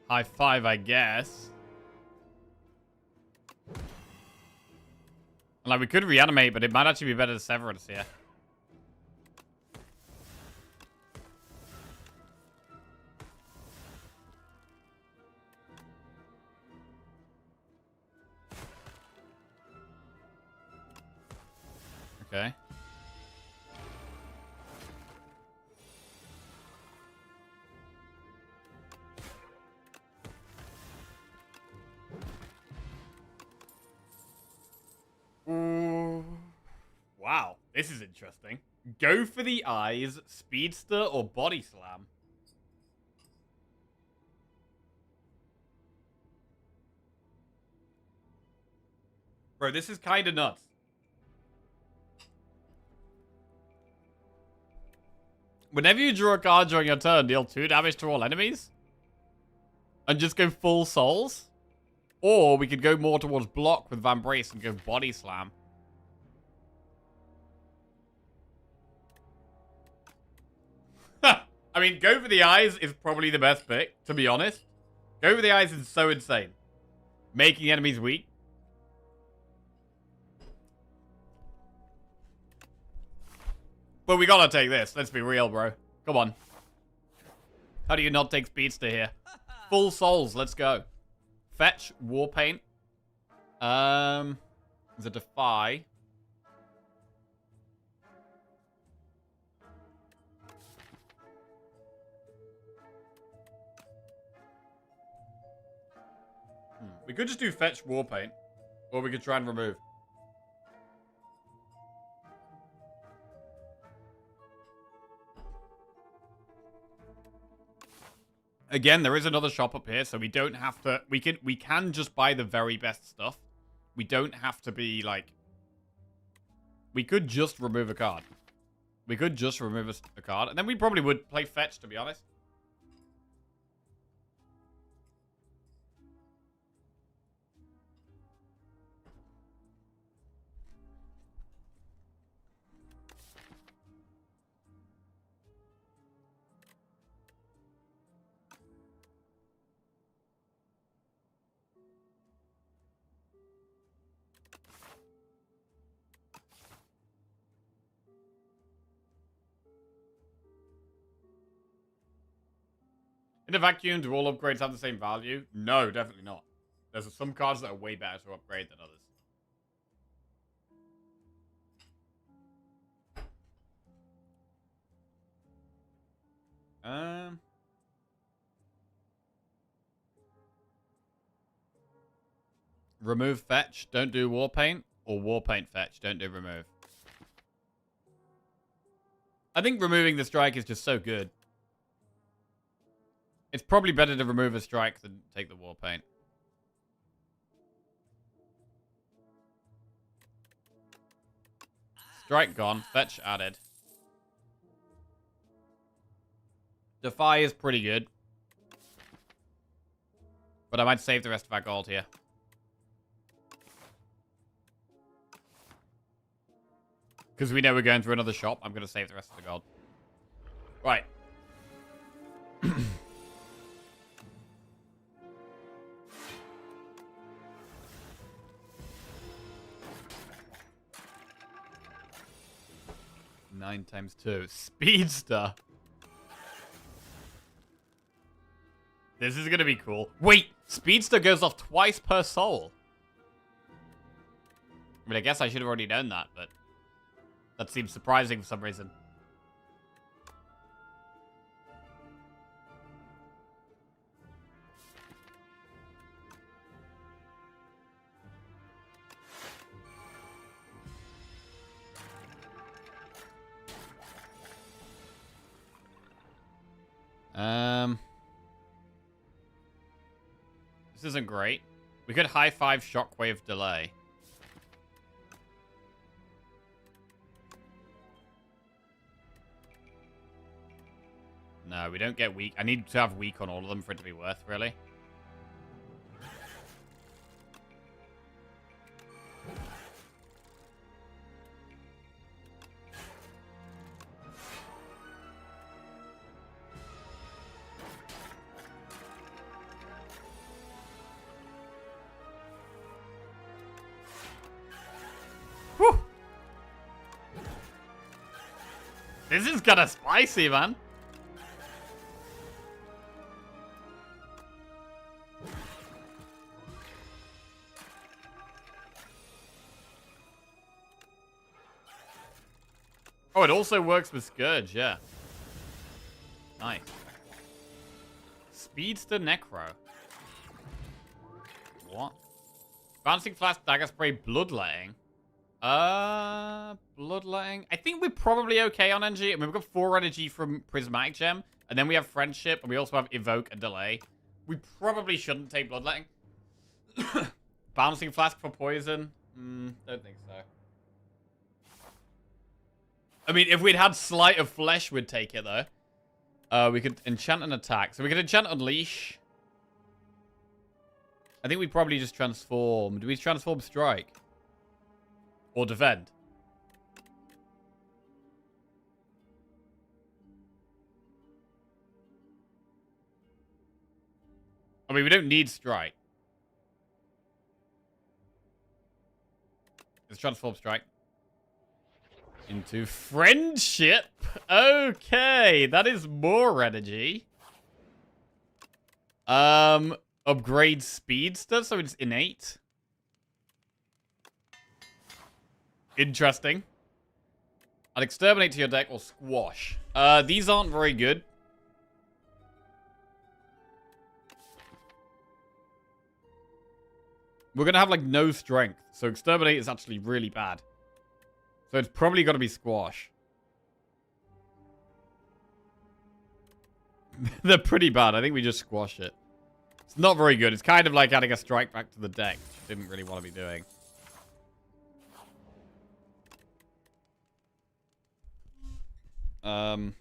High five, I guess. Like, we could reanimate, but it might actually be better to Severance here. Okay. Ooh. Wow, this is interesting. Go for the eyes, speedster, or body slam. Bro, this is kind of nuts. Whenever you draw a card during your turn, deal 2 damage to all enemies? And just go full souls? Or we could go more towards block with Van Brace and go body slam. I mean, go for the eyes is probably the best pick, to be honest. Go for the eyes is so insane. Making enemies weak. But we gotta take this. Let's be real, bro. Come on. How do you not take Speedster here? Full souls. Let's go. Fetch. Warpaint. Is a Defy. We could just do Fetch Warpaint. Or we could try and remove. Again, there is another shop up here, so we don't have to... We can just buy the very best stuff. We don't have to be, like... We could just remove a card. We could just remove a card. And then we probably would play Fetch, to be honest. In a vacuum, do all upgrades have the same value? No, definitely not. There's some cards that are way better to upgrade than others. Remove Fetch, don't do Warpaint, or Warpaint Fetch, don't do Remove. I think removing the strike is just so good. It's probably better to remove a strike than take the Warpaint. Strike gone, Fetch added. Defy is pretty good. But I might save the rest of our gold here. Because we know we're going through another shop, I'm going to save the rest of the gold. Right. Nine times 2. Speedster. This is going to be cool. Wait! Speedster goes off twice per soul. I mean, I guess I should have already known that, but... That seems surprising for some reason. This isn't great. We could high five shockwave delay. No, we don't get weak. I need to have weak on all of them for it to be worth, really. Whew. This is kind of spicy, man. Oh, it also works with Scourge, yeah. Nice. Speedster Necro. What? Bouncing Flash, Dagger Spray, Bloodletting. Bloodletting. I think we're probably okay on energy. I mean, we've got 4 energy from Prismatic Gem. And then we have Friendship, and we also have Evoke and Delay. We probably shouldn't take Bloodletting. Bouncing Flask for Poison. Don't think so. I mean, if we'd had Sleight of Flesh, we'd take it, though. We could enchant an attack. So we could enchant Unleash. I think we'd probably just transform. Do we transform Strike? Or Defend? I mean, we don't need Strike. Let's transform Strike. Into Friendship. Okay, that is more energy. Upgrade Speedster, so it's innate. Interesting. Add Exterminate to your deck or Squash. These aren't very good. We're gonna have, like, no strength. So Exterminate is actually really bad. So it's probably got to be Squash. They're pretty bad. I think we just squash it. It's not very good. It's kind of like adding a strike back to the deck, which I didn't really want to be doing. Let's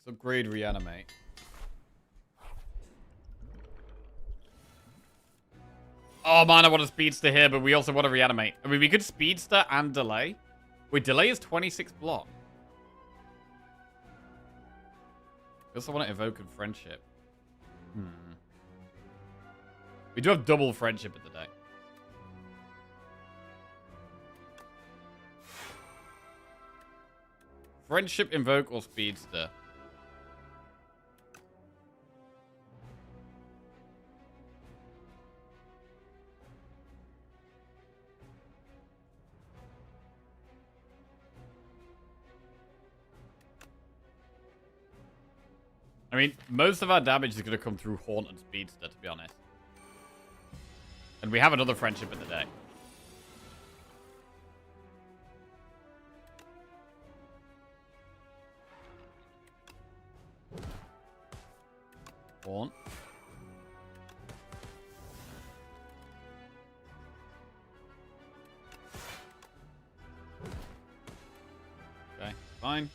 upgrade Reanimate. Oh man, I want a Speedster here, but we also want to Reanimate. I mean, we could Speedster and Delay. Wait, Delay is 26 block. We also want to Evoke and Friendship. We do have double Friendship in the deck. Friendship, Invoke, or Speedster? I mean, most of our damage is going to come through Haunt and Speedster, to be honest. And we have another Friendship in the deck. Haunt. Okay, fine.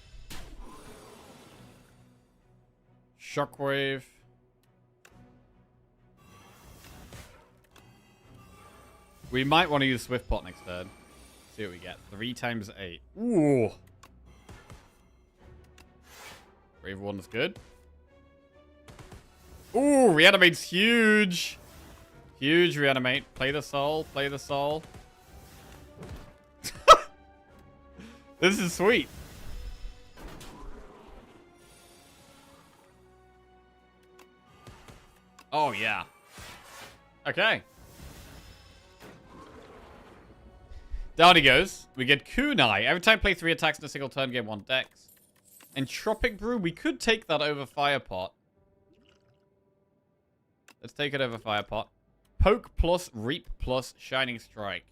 Shockwave. We might want to use Swift Pot next turn. See what we get. 3 times 8. Ooh. Brave One's good. Ooh, Reanimate's huge. Huge Reanimate. Play the soul. Play the soul. This is sweet. Oh, yeah. Okay. Down he goes. We get Kunai. Every time play 3 attacks in a single turn, gain 1 dex. Entropic Brew. We could take that over Firepot. Let's take it over Firepot. Poke plus, Reap plus, Shining Strike.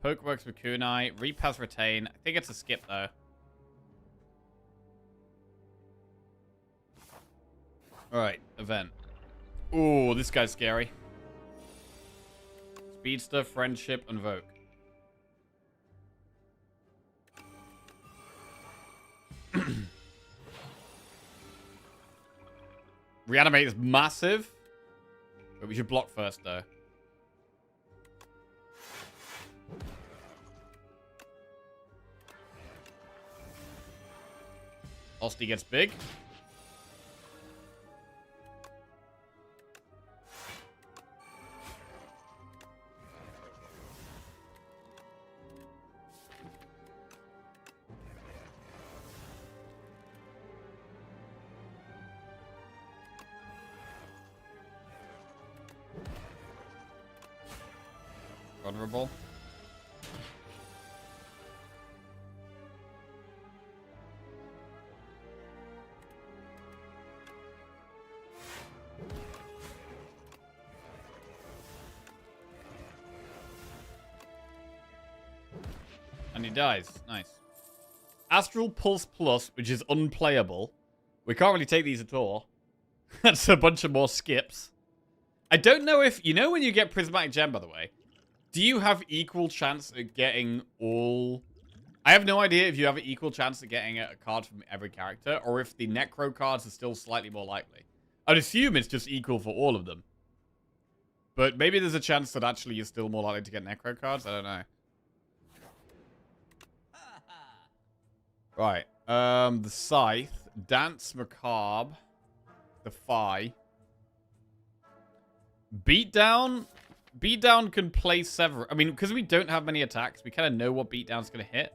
Poke works with Kunai. Reap has Retain. I think it's a skip, though. Alright, event. Ooh, this guy's scary. Speedster, Friendship, Invoke. Reanimate is massive. But we should block first, though. Osty gets big. Vulnerable. And he dies. Nice. Astral Pulse Plus, which is unplayable. We can't really take these at all. That's a bunch of more skips. I don't know if... You know when you get Prismatic Gem, by the way? Do you have equal chance at getting all... I have no idea if you have an equal chance at getting a card from every character, or if the Necro cards are still slightly more likely. I'd assume it's just equal for all of them. But maybe there's a chance that actually you're still more likely to get Necro cards. I don't know. Right. The Scythe. Dance Macabre. Defy. Beatdown. Beatdown can play several. I mean, because we don't have many attacks, we kind of know what Beatdown's going to hit.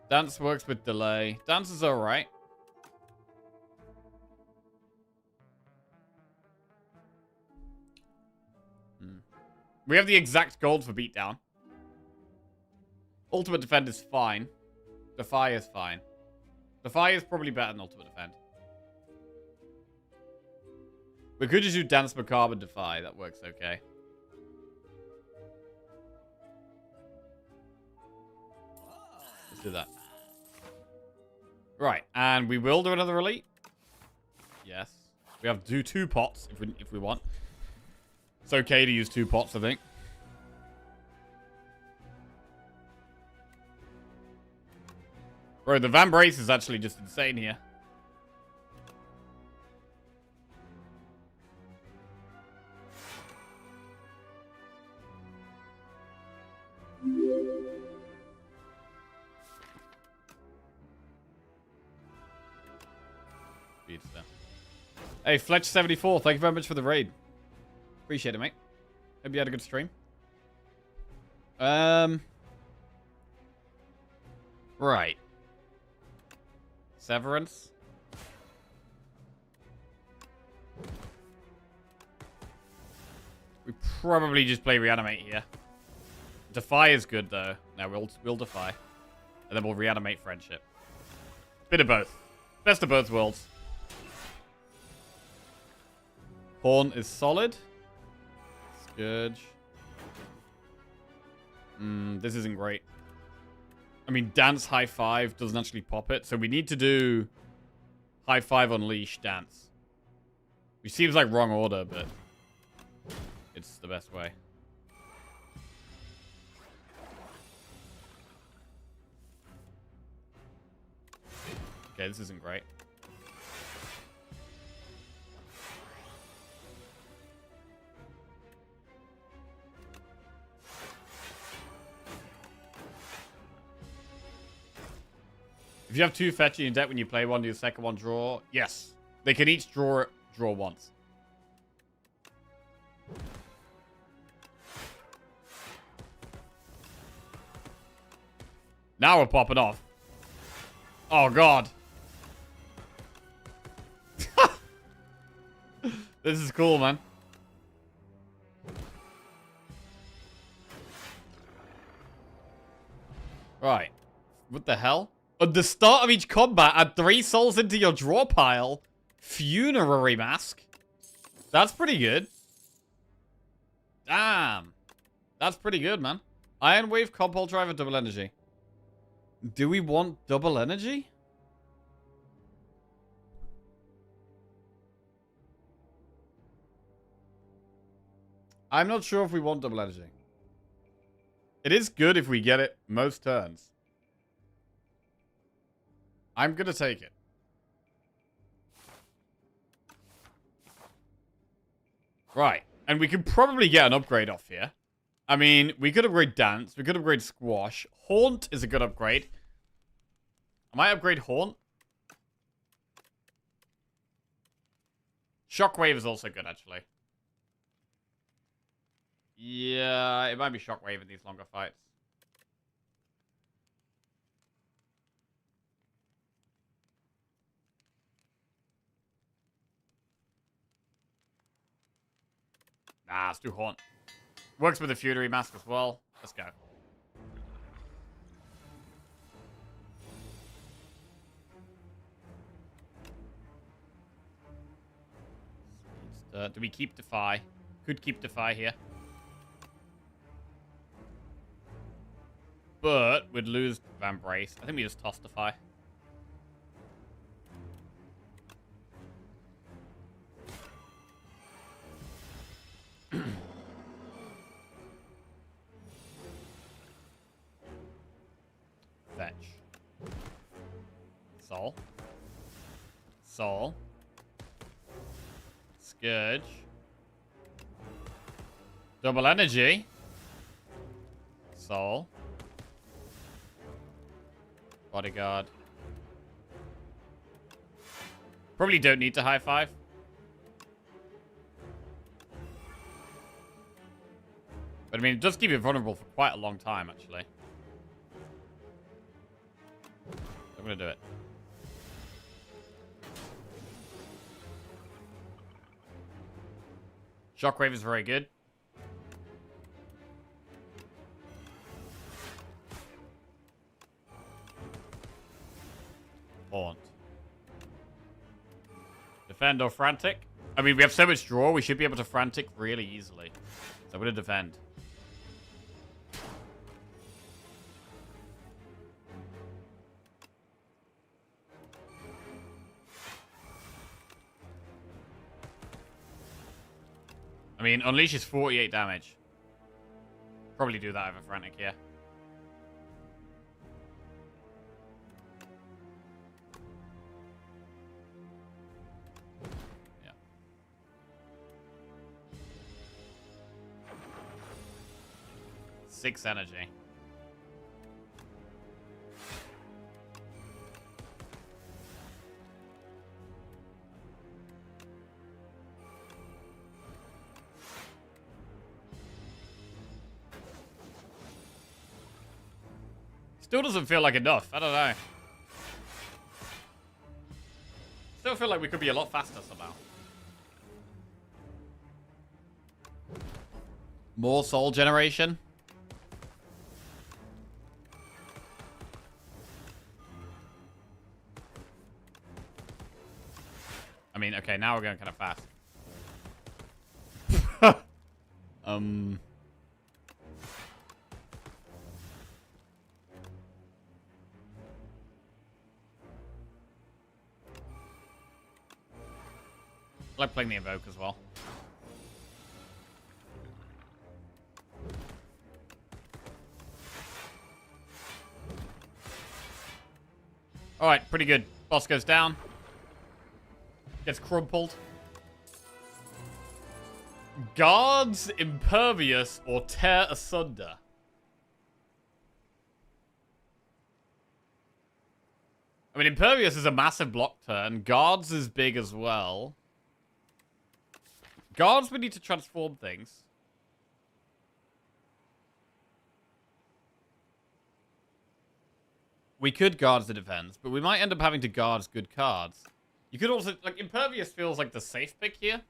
Dance works with delay. Dance is alright. We have the exact gold for Beatdown. Ultimate Defend is fine. Defy is fine. Defy is probably better than Ultimate Defend. We could just do Dance Macabre and Defy. That works okay. Let's do that. Right, and we will do another elite. Yes. We have to do 2 pots if we want. It's okay to use 2 pots, I think. Bro, the Van Brace is actually just insane here. Hey, Fletch74, thank you very much for the raid. Appreciate it, mate. Hope you had a good stream. Right. Severance. We probably just play Reanimate here. Defy is good, though. No, we'll Defy. And then we'll Reanimate Friendship. Bit of both. Best of both worlds. Horn is solid. Scourge. This isn't great. I mean, Dance High Five doesn't actually pop it, so we need to do High Five Unleash Dance. Which seems like wrong order, but it's the best way. Okay, this isn't great. If you have 2 fetch in your deck when you play one, do the second one draw? Yes. They can each draw once. Now we're popping off. Oh, God. This is cool, man. Right. What the hell? At the start of each combat, add 3 souls into your draw pile. Funerary Mask. That's pretty good. Damn. That's pretty good, man. Iron Wave, Compole Driver, double energy. Do we want double energy? I'm not sure if we want double energy. It is good if we get it most turns. I'm gonna take it. Right. And we could probably get an upgrade off here. I mean, we could upgrade Dance. We could upgrade Squash. Haunt is a good upgrade. I might upgrade Haunt. Shockwave is also good, actually. Yeah, it might be Shockwave in these longer fights. Nah, let's do Haunt. Works with the Fury Mask as well. Let's go. Do we keep Defy? Could keep Defy here. But we'd lose Van Brace. I think we just toss Defy. Fetch. Soul. Soul. Scourge. Double energy. Soul. Bodyguard. Probably don't need to high five. But I mean, it does keep it vulnerable for quite a long time, actually. I'm gonna do it. Shockwave is very good. Haunt. Defend or Frantic. I mean, we have so much draw, we should be able to Frantic really easily. So I'm gonna defend. I mean, Unleash is 48 damage. Probably do that over Frantic, yeah. Yeah. Six energy. Still doesn't feel like enough. I don't know. Still feel like we could be a lot faster somehow. More soul generation. I mean, okay, now we're going kind of fast. I like playing the Invoke as well. Alright, pretty good. Boss goes down. Gets crumpled. Guards, Impervious, or Tear Asunder. I mean, Impervious is a massive block turn. Guards is big as well. Guards, we need to transform things. We could Guards the defense, but we might end up having to Guards good cards. You could also, like, Impervious feels like the safe pick here.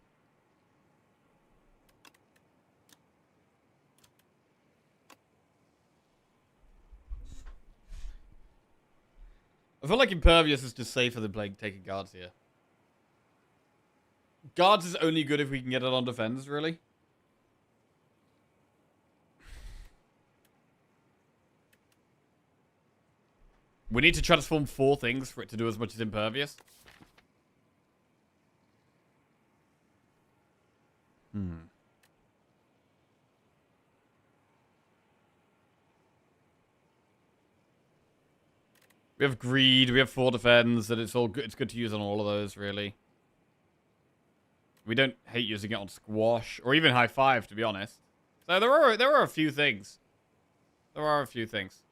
I feel like Impervious is just safer than playing taking Guards here. Guards is only good if we can get it on defense, really. We need to transform 4 things for it to do as much as Impervious. We have Greed, we have 4 Defends, and it's all good. It's good to use on all of those, really. We don't hate using it on Squash, or even High Five, to be honest. So there are a few things. There are a few things.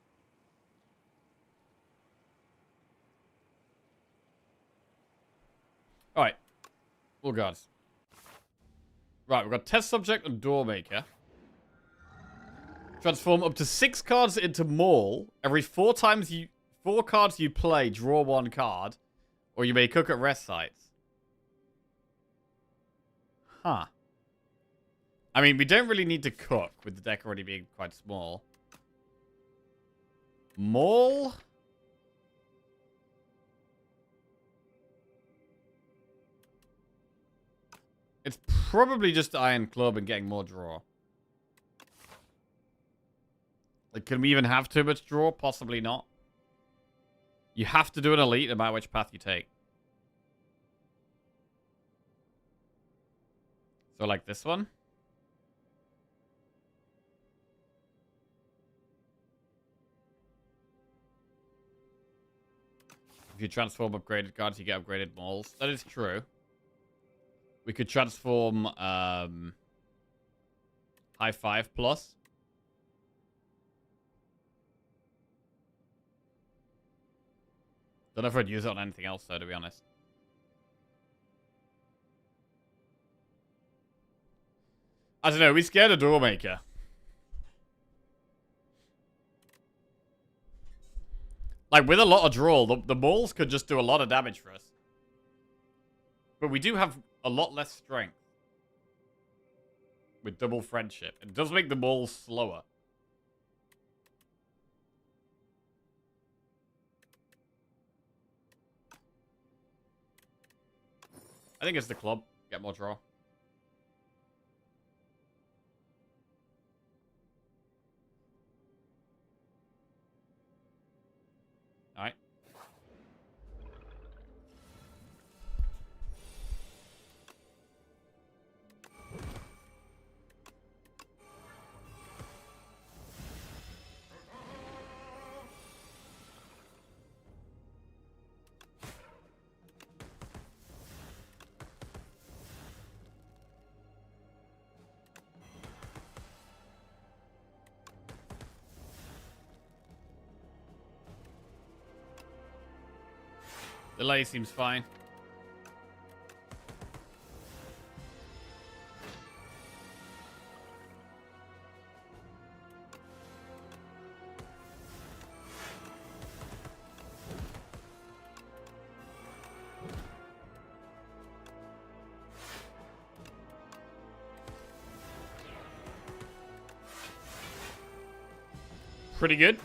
Alright. All guards. Right, we've got Test Subject and Door Maker. Transform up to 6 cards into Maul. Every 4 cards you play, draw 1 card. Or you may cook at rest sites. Huh. I mean, we don't really need to cook, with the deck already being quite small. Maul? It's probably just Iron Club and getting more draw. Like, can we even have too much draw? Possibly not. You have to do an elite no matter which path you take. So, like this one. If you transform upgraded cards, you get upgraded mauls. That is true. We could transform High Five Plus. Don't know if I'd use it on anything else, though, to be honest. I don't know. We scared a Doormaker. Like, with a lot of draw, the mauls could just do a lot of damage for us. But we do have a lot less strength. With double friendship. It does make the mauls slower. I think it's the club. Get more draw. Alright. Delay seems fine. Pretty good.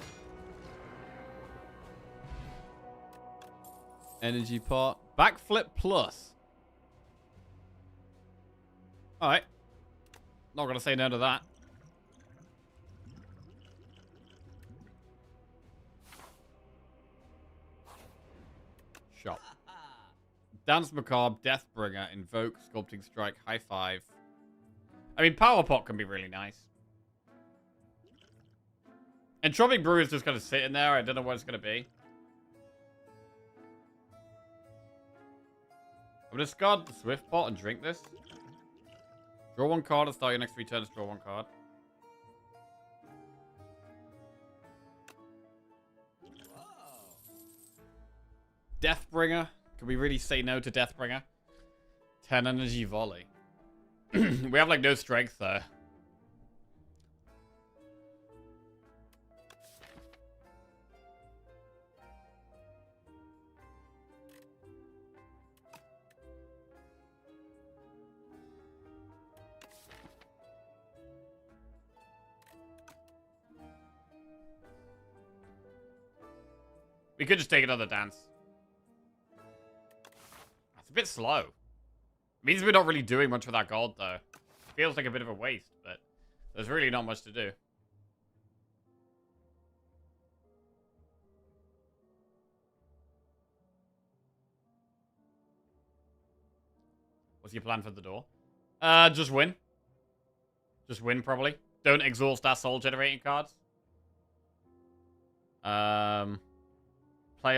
Energy pot. Backflip plus. Alright. Not gonna say no to that. Shop. Dance Macabre, Deathbringer, Invoke, Sculpting Strike, High Five. I mean, Power Pot can be really nice. Entropic Brew is just kind of sitting there. I don't know what it's going to be. I'm going to discard the Swift Pot and drink this. Draw 1 card and start your next 3 turns. Draw 1 card. Deathbringer. Can we really say no to Deathbringer? 10 energy volley. We have like no strength though. We could just take another dance. It's a bit slow. It means we're not really doing much with our gold, though. Feels like a bit of a waste, but there's really not much to do. What's your plan for the door? Just win. Just win, probably. Don't exhaust our soul-generating cards. Play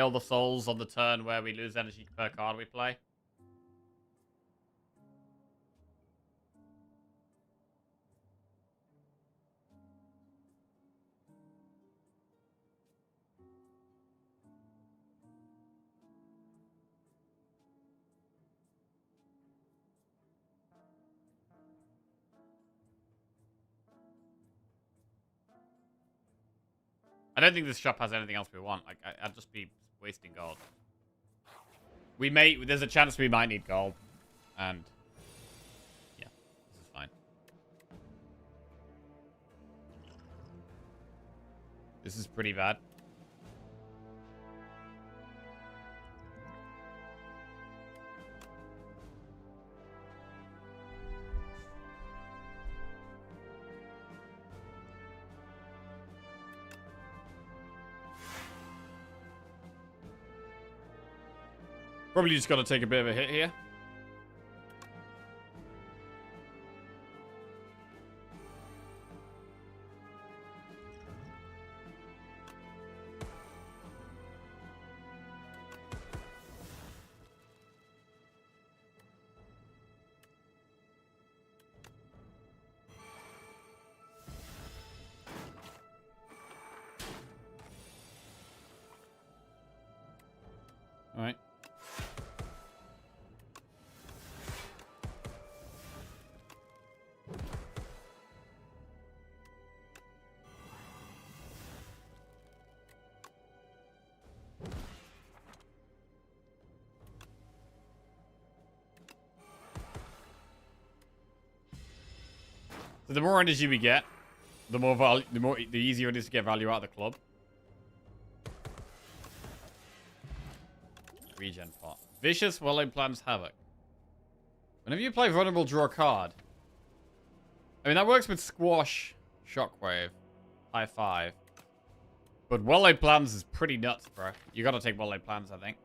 all the souls on the turn where we lose energy per card we play. I don't think this shop has anything else we want. Like, I'd just be wasting gold. There's a chance we might need gold. And, yeah, this is fine. This is pretty bad. Probably just got to take a bit of a hit here. All right. So the more energy we get, the easier it is to get value out of the club. Regen pot. Vicious Well-Laid Plans Havoc. Whenever you play Vulnerable, draw a card. I mean, that works with Squash, Shockwave, High Five. But Well-Laid Plans is pretty nuts, bro. You gotta take Well-Laid Plans, I think.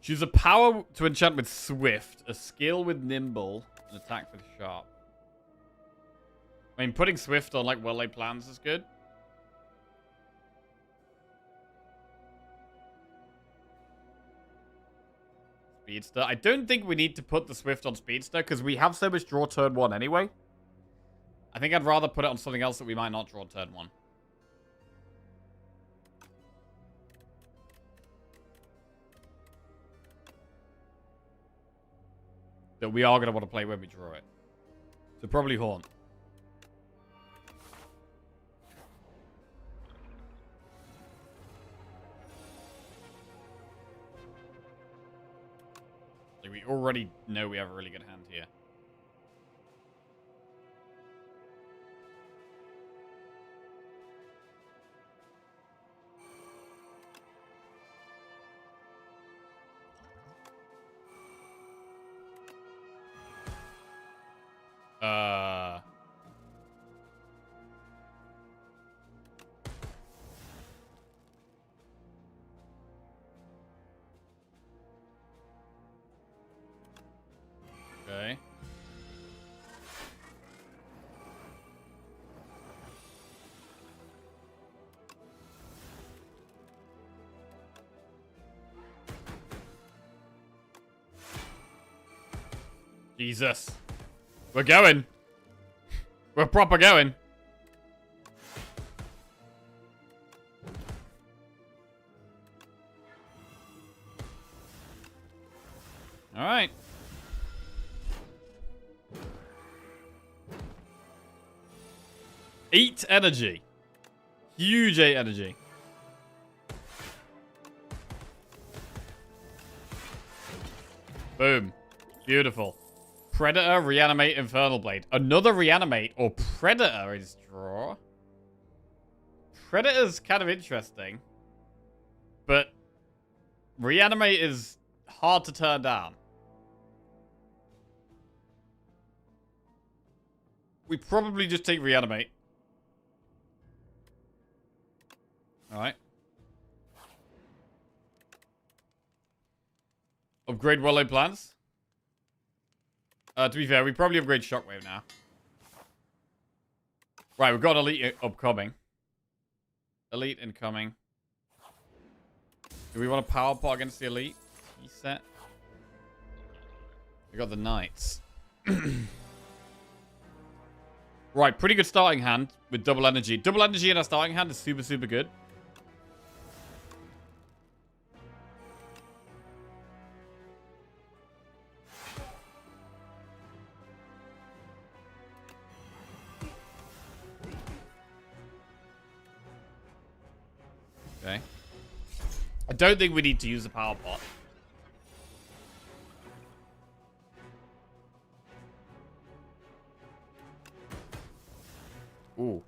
Choose a power to enchant with Swift, a skill with Nimble, an attack with Sharp. I mean, putting Swift on, like, Well-Laid Plans is good. Speedster. I don't think we need to put the Swift on Speedster, because we have so much draw turn 1 anyway. I think I'd rather put it on something else that we might not draw turn 1. That we are going to want to play when we draw it. So probably Haunt. Like, we already know we have a really good hand here. Okay. Jesus. We're going. We're proper going. All right. Eight energy. Huge 8 energy. Boom. Beautiful. Predator, Reanimate, Infernal Blade. Another Reanimate or Predator is draw. Predator's kind of interesting. But Reanimate is hard to turn down. We probably just take Reanimate. Alright. Upgrade well laid plans. To be fair, we probably upgrade Shockwave now. Right, we've got Elite upcoming. Elite incoming. Do we want a power pot against the Elite? Reset. We got the Knights. Right, pretty good starting hand with double energy. Double energy in our starting hand is super, super good. Okay. I don't think we need to use the power pot. Ooh.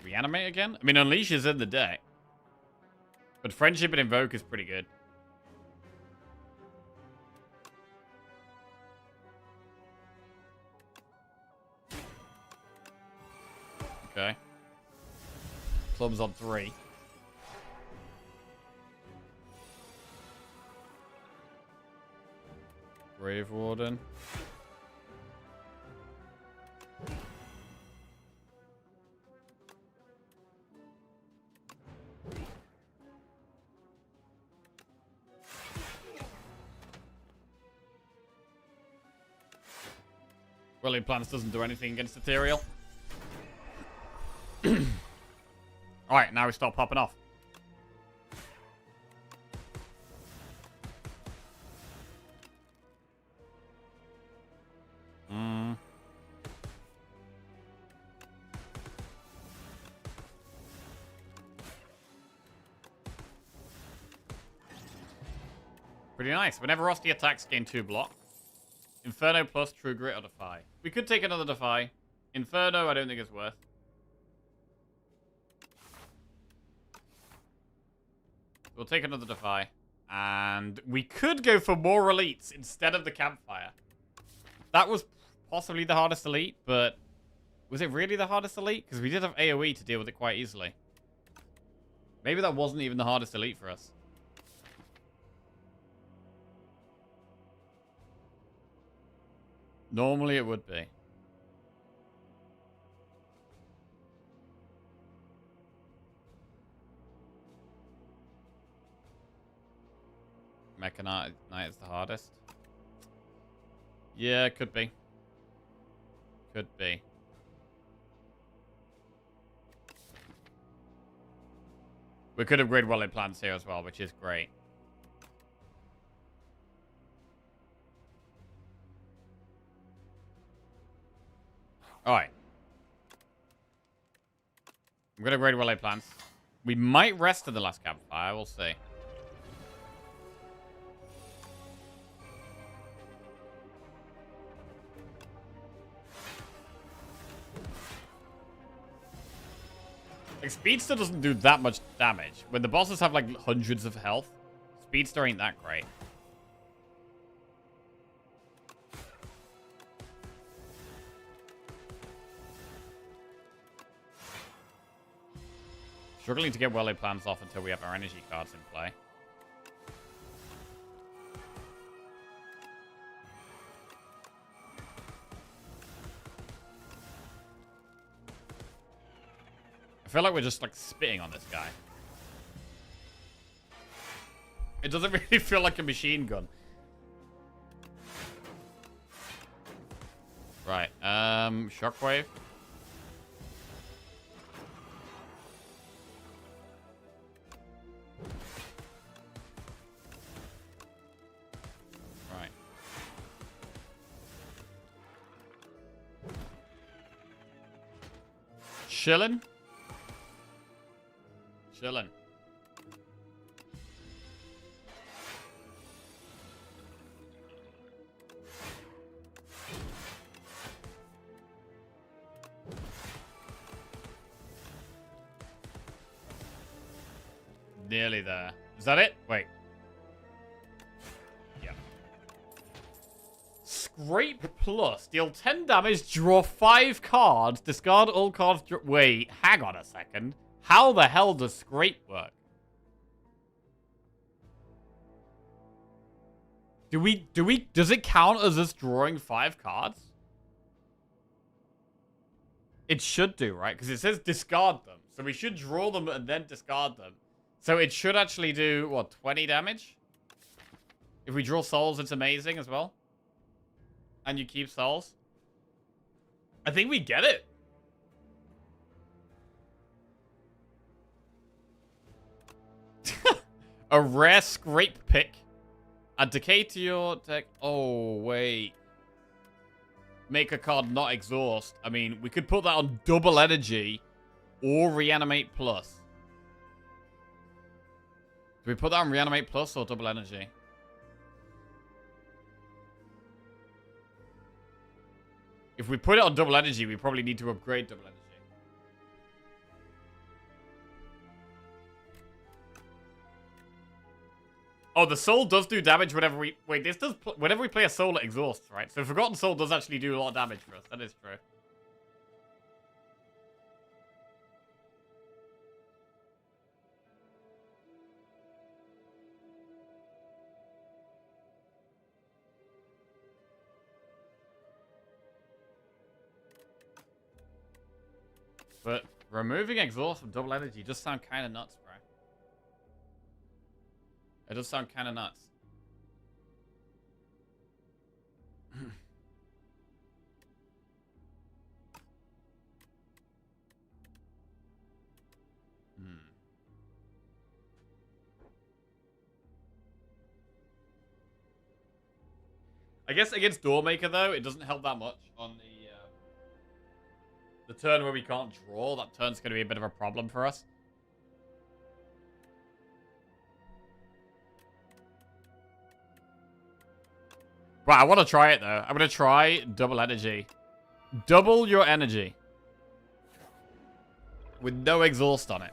Reanimate again? I mean, Unleash is in the deck. But Friendship and Invoke is pretty good. Okay. Clubs on 3. Grave Warden. Brilliant Plans doesn't do anything against Ethereal. Alright, now we start popping off. Pretty nice. Whenever Rusty attacks, gain 2 block. Inferno plus True Grit or Defy. We could take another Defy. Inferno, I don't think it's worth. We'll take another Defy. And we could go for more elites instead of the Campfire. That was possibly the hardest elite, but was it really the hardest elite? Because we did have AoE to deal with it quite easily. Maybe that wasn't even the hardest elite for us. Normally it would be. Mecha Knight is the hardest. Yeah, could be. Could be. We could upgrade Wallet Plants here as well, which is great. Alright. I'm going to upgrade Wallet Plants. We might rest in the last campfire. We'll see. Like, Speedster doesn't do that much damage. When the bosses have, like, hundreds of health, Speedster ain't that great. Struggling to get well-laid plans off until we have our energy cards in play. I feel like we're just, like, spitting on this guy. It doesn't really feel like a machine gun. Right, Shockwave. Right. Chillin'? Chillin'. Nearly there. Is that it? Wait. Yeah. Scrape plus. Deal 10 damage, draw 5 cards, discard all cards. Wait, hang on a second. How the hell does Scrape work? Does it count as us drawing 5 cards? It should do, right? Because it says discard them. So we should draw them and then discard them. So it should actually do, what, 20 damage? If we draw souls, it's amazing as well. And you keep souls. I think we get it. A rare Scrape pick. Add decay to your deck. Oh, wait. Make a card not exhaust. I mean, we could put that on double energy or reanimate plus. Do we put that on reanimate plus or double energy? If we put it on double energy, we probably need to upgrade double energy. Oh, the soul does do damage whenever we... Wait, this does... Whenever we play a soul, it exhausts, right? So Forgotten Soul does actually do a lot of damage for us. That is true. But removing exhaust from double energy does sound kind of nuts, bro. It does sound kind of nuts. I guess against Doormaker, though, it doesn't help that much on the turn where we can't draw. That turn's going to be a bit of a problem for us. Well, I want to try it, though. I'm going to try double energy. Double your energy. With no exhaust on it.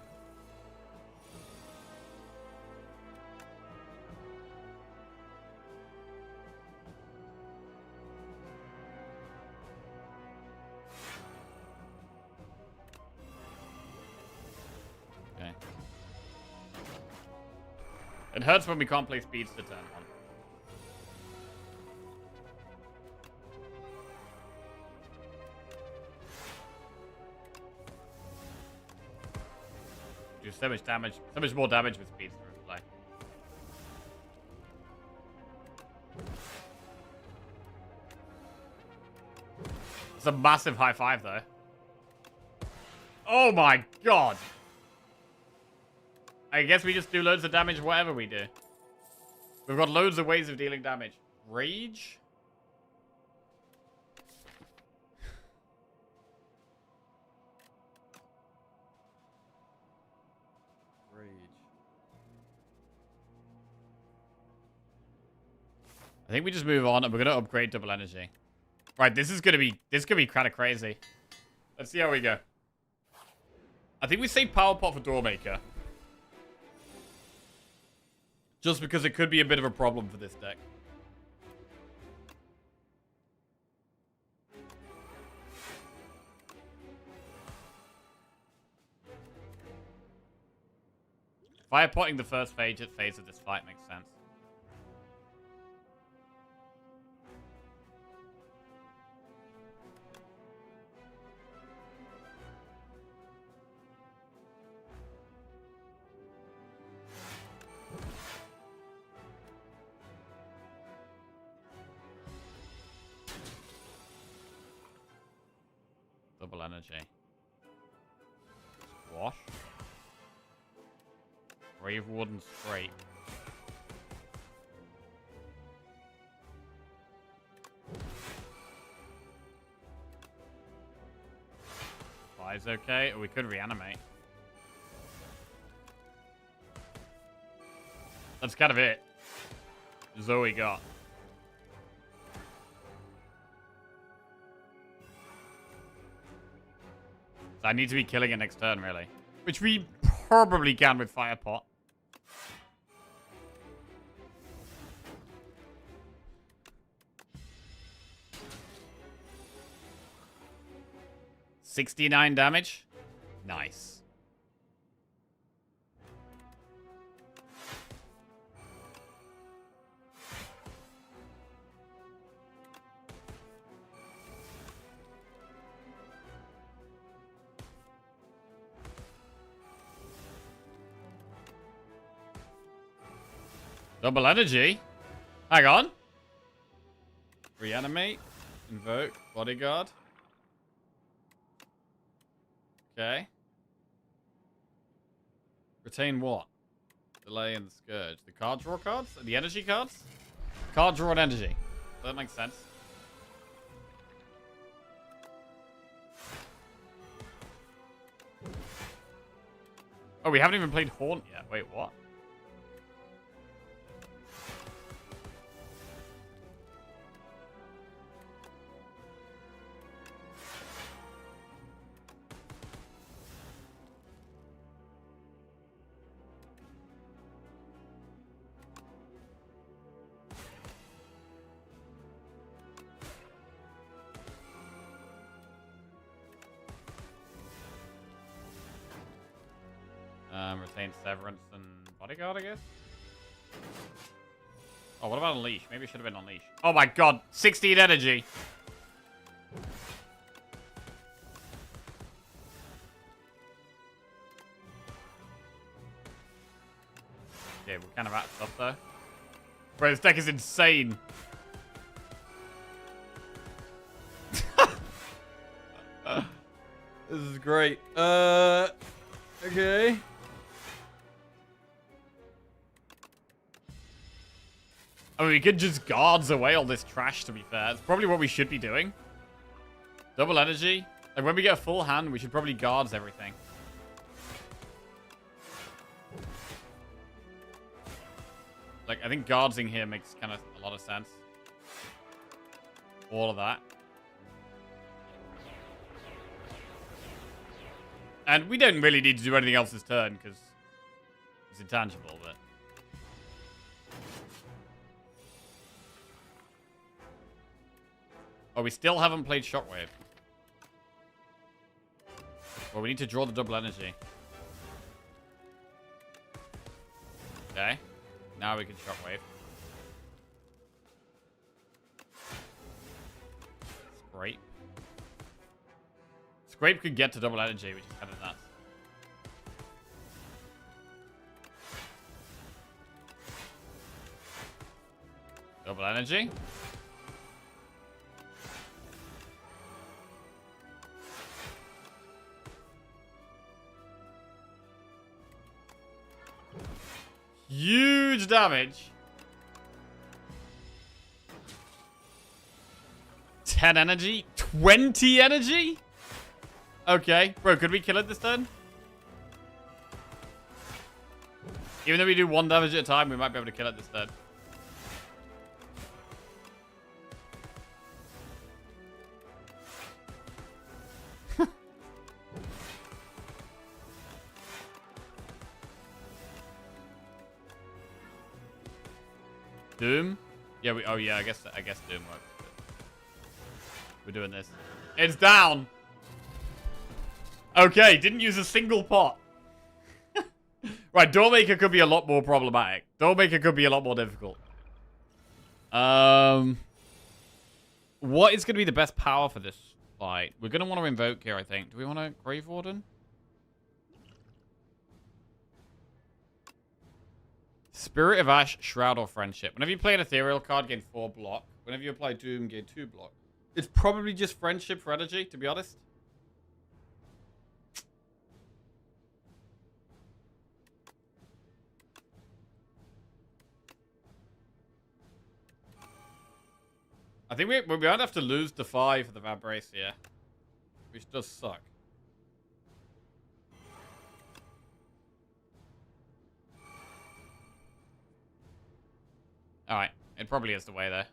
Okay. It hurts when we can't play speeds to turn one. Do so much damage, so much more damage with speeds to play. It's a massive high five, though. Oh my god! I guess we just do loads of damage whatever we do. We've got loads of ways of dealing damage. Rage? I think we just move on and we're gonna upgrade double energy. Right, this is gonna be kind of crazy. Let's see how we go. I think we save Power Pot for Doormaker. Just because it could be a bit of a problem for this deck. Fire potting the first phase of this fight makes sense. Double energy. Squash. Brave Wooden Scrape. Five's okay, or we could reanimate. That's kind of it. That's all we got. So I need to be killing it next turn, really. Which we probably can with Fire Pot. 69 damage. Nice. Double energy? Hang on. Reanimate. Invoke. Bodyguard. Okay. Retain what? Delay and Scourge. The card draw cards? The energy cards? Card draw and energy. That makes sense. Oh, we haven't even played Haunt yet. Wait, what? Retain Severance and Bodyguard, I guess? Oh, what about Unleash? Maybe it should have been Unleash. Oh my god, 16 energy! Yeah, we're kind of out of stuff though. Bro, this deck is insane. This is great. Okay. I mean, we could just guards away all this trash, to be fair. It's probably what we should be doing. Double energy. Like, when we get a full hand, we should probably guards everything. Like, I think guardsing here makes kind of a lot of sense. All of that. And we don't really need to do anything else this turn, because it's intangible, but... Oh, we still haven't played Shockwave. Well, we need to draw the double energy. Okay. Now we can Shockwave. Scrape. Scrape could get to double energy, which is kind of nuts. Double energy. Huge damage. 10 energy? 20 energy? Okay. Bro, could we kill it this turn? Even though we do 1 damage at a time, we might be able to kill it this turn. Doom? Yeah, oh yeah, I guess Doom works. We're doing this. It's down! Okay, didn't use a single pot. Right, Doormaker could be a lot more problematic. Doormaker could be a lot more difficult. What is going to be the best power for this fight? We're going to want to invoke here, I think. Do we want a Grave Warden? Spirit of Ash, Shroud, or Friendship. Whenever you play an Ethereal card, gain 4 block. Whenever you apply Doom, gain 2 block. It's probably just Friendship for energy, to be honest. I think we might have to lose the 5 for the Vibration here. Which does suck. Alright, it probably is the way there.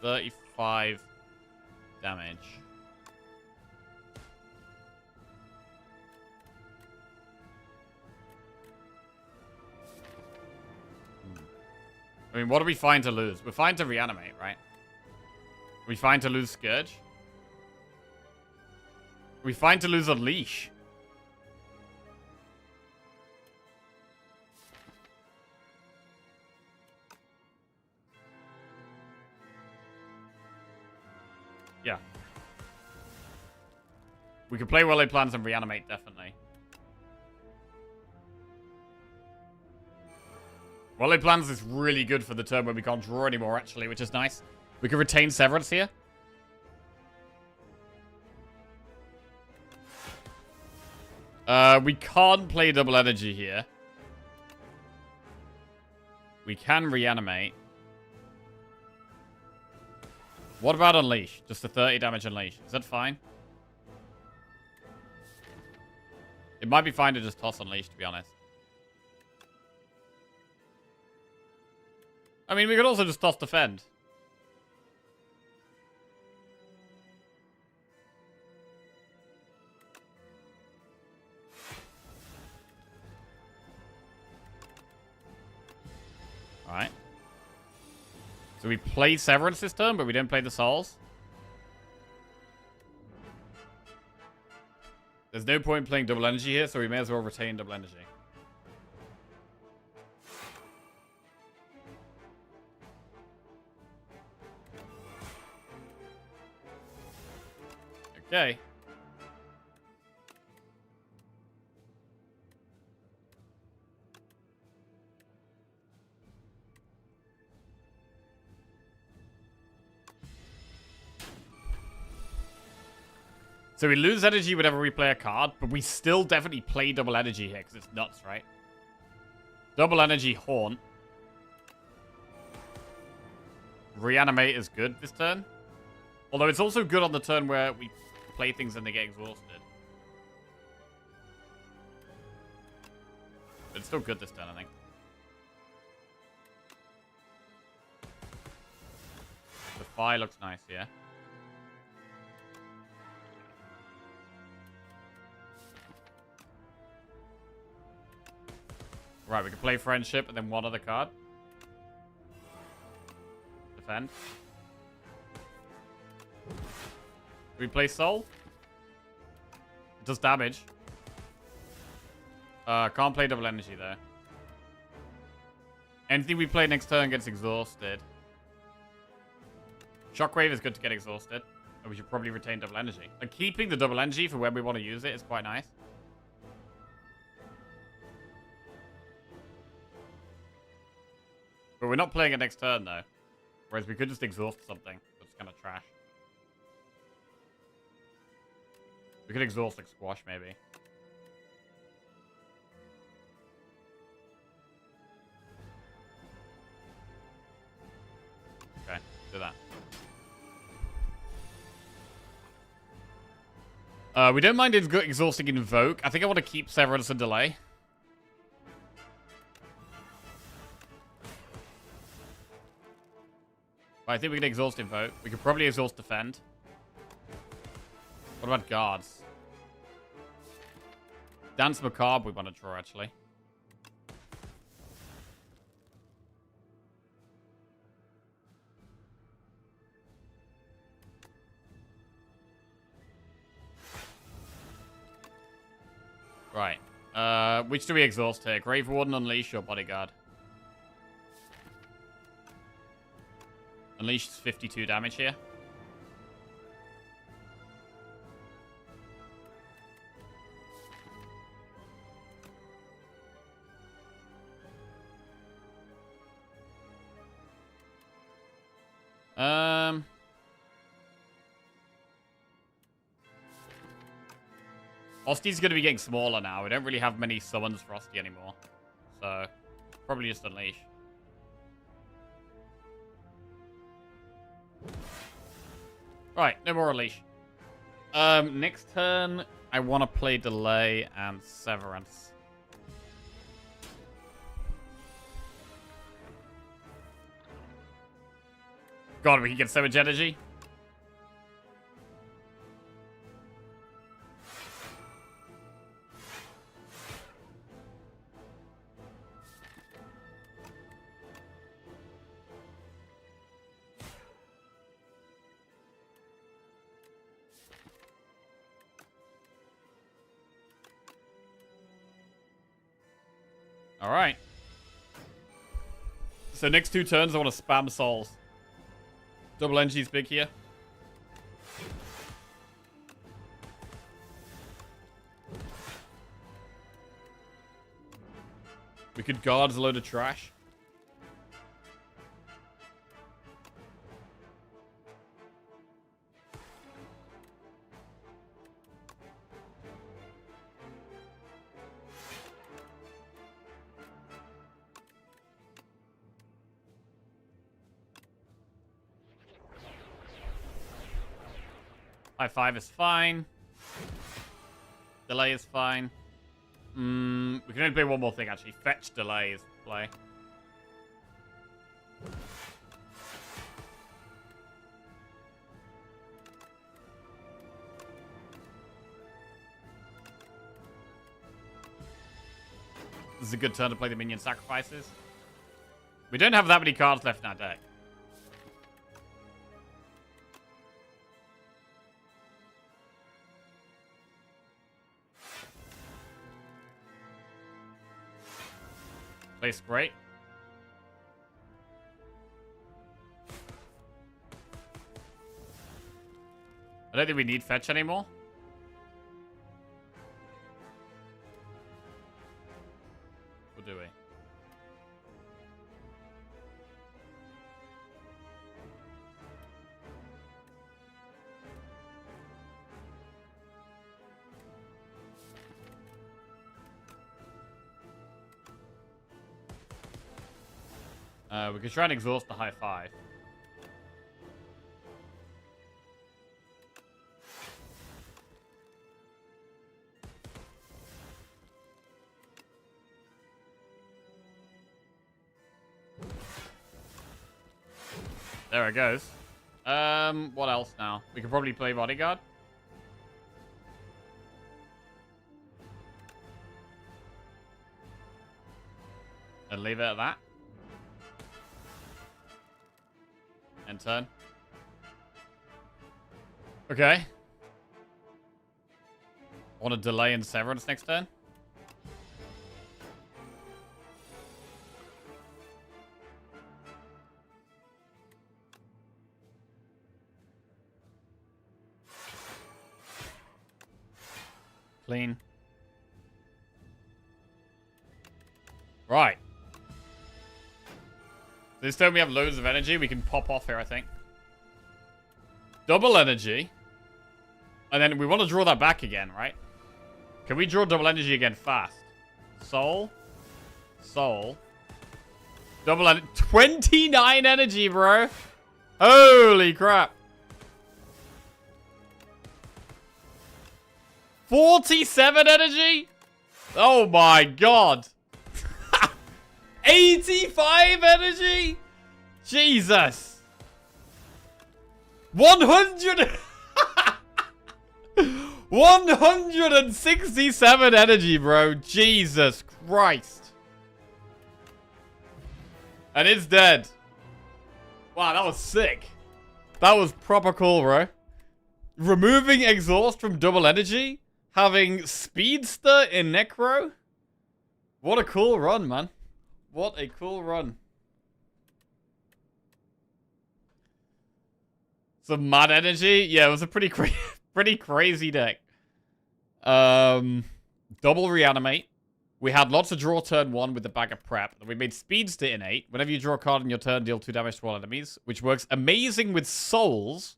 $35 damage. I mean, what are we fine to lose? We're fine to reanimate, right? We fine to lose Scourge? We fine to lose Unleash? Yeah. We could play Well-Laid Plans and reanimate, definitely. Well-Laid Plans is really good for the turn where we can't draw anymore, actually, which is nice. We can retain Severance here. We can't play Double Energy here. We can reanimate. What about Unleash? Just a 30 damage Unleash. Is that fine? It might be fine to just toss Unleash, to be honest. I mean, we could also just toss Defend. Alright. So we play Severance this turn, but we didn't play the Souls. There's no point in playing Double Energy here, so we may as well retain Double Energy. Okay. So we lose energy whenever we play a card, but we still definitely play Double Energy here, because it's nuts, right? Double Energy Haunt. Reanimate is good this turn. Although it's also good on the turn where we play things and they get exhausted. But it's still good this turn, I think. The fire looks nice, yeah. Right, we can play Friendship and then one other card. Defend. Do we play Soul? It does damage. Can't play Double Energy though. Anything we play next turn gets exhausted. Shockwave is good to get exhausted. And we should probably retain Double Energy. And keeping the Double Energy for when we want to use it is quite nice. But we're not playing it next turn, though. Whereas we could just exhaust something. That's kind of trash. We could exhaust, like, Squash, maybe. Okay, do that. We don't mind exhausting Invoke. I think I want to keep Severance and Delay. I think we can exhaust Invoke. We could probably exhaust Defend. What about Guards? Dance Macabre we want to draw, actually. Right. Which do we exhaust here? Grave Warden, Unleash, or Bodyguard? Unleash is 52 damage here. Frosty's going to be getting smaller now. We don't really have many summons Frosty anymore. So, probably just Unleash. Right, no more Unleash. Next turn, I want to play Delay and Severance. God, we can get so much energy. Alright. So next 2 turns, I want to spam souls. Double NG's big here. We could guard a load of trash. High 5 is fine. Delay is fine. We can only play one more thing, actually. Fetch delay is play. This is a good turn to play the minion sacrifices. We don't have that many cards left in our deck. Plays great. I don't think we need fetch anymore. Or do we? We could try and exhaust the high 5. There it goes. What else now? We could probably play bodyguard. And leave it at that. And turn. Okay. I want to delay in Severance next turn. Clean. Right. This turn we have loads of energy. We can pop off here, I think. Double energy. And then we want to draw that back again, right? Can we draw double energy again fast? Soul. Soul. Double energy. 29 energy, bro. Holy crap. 47 energy? Oh my god. 85 energy? Jesus. 100. 167 energy, bro. Jesus Christ. And it's dead. Wow, that was sick. That was proper cool, bro. Removing exhaust from double energy. Having speedster in Necro. What a cool run, man. What a cool run. Some mad energy. Yeah, it was a pretty crazy deck. Double reanimate. We had lots of draw turn 1 with the bag of prep. We made speedster in 8. Whenever you draw a card in your turn, deal 2 damage to all enemies, which works amazing with souls,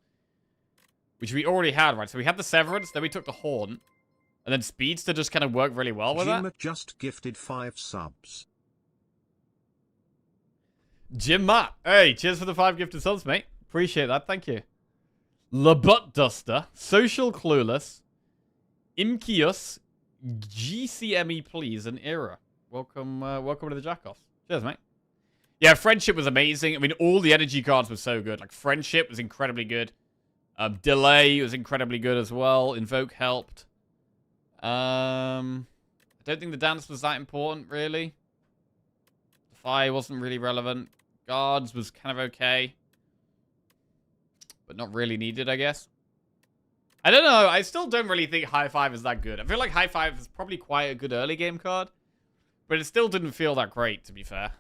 which we already had, right? So we had the Severance, then we took the Horn, and then speedster just kind of worked really well with Jim that. just gifted 5 subs. Jim Matt. Hey, cheers for the 5 gifted subs, mate. Appreciate that. Thank you. La Butt Duster. Social Clueless. Imkius. GCME Please and Era. Welcome to the Jackoffs. Cheers, mate. Yeah, Friendship was amazing. I mean, all the energy cards were so good. Like, Friendship was incredibly good. Delay was incredibly good as well. Invoke helped. I don't think the dance was that important, really. Defy wasn't really relevant. Guards was kind of okay. But not really needed, I guess. I don't know. I still don't really think High 5 is that good. I feel like High 5 is probably quite a good early game card. But it still didn't feel that great, to be fair.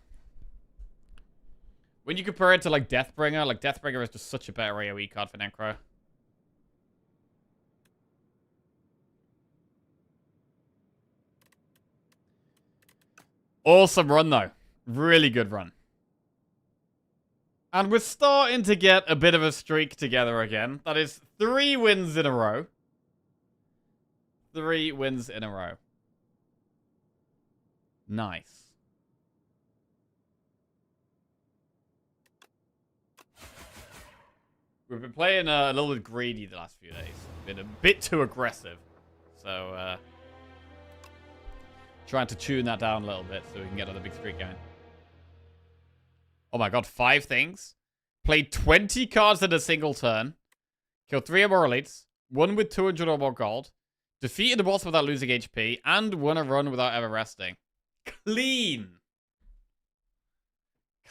When you compare it to, like, Deathbringer, like, Deathbringer is just such a better AoE card for Necro. Awesome run, though. Really good run. And we're starting to get a bit of a streak together again. That is 3 wins in a row. 3 wins in a row. Nice. We've been playing a little bit greedy the last few days. Been a bit too aggressive. So, trying to tune that down a little bit so we can get on the big streak going. Oh my god, 5 things. Played 20 cards in a single turn. Killed 3 or more elites. Won with 200 or more gold. Defeated the boss without losing HP. And won a run without ever resting. Clean.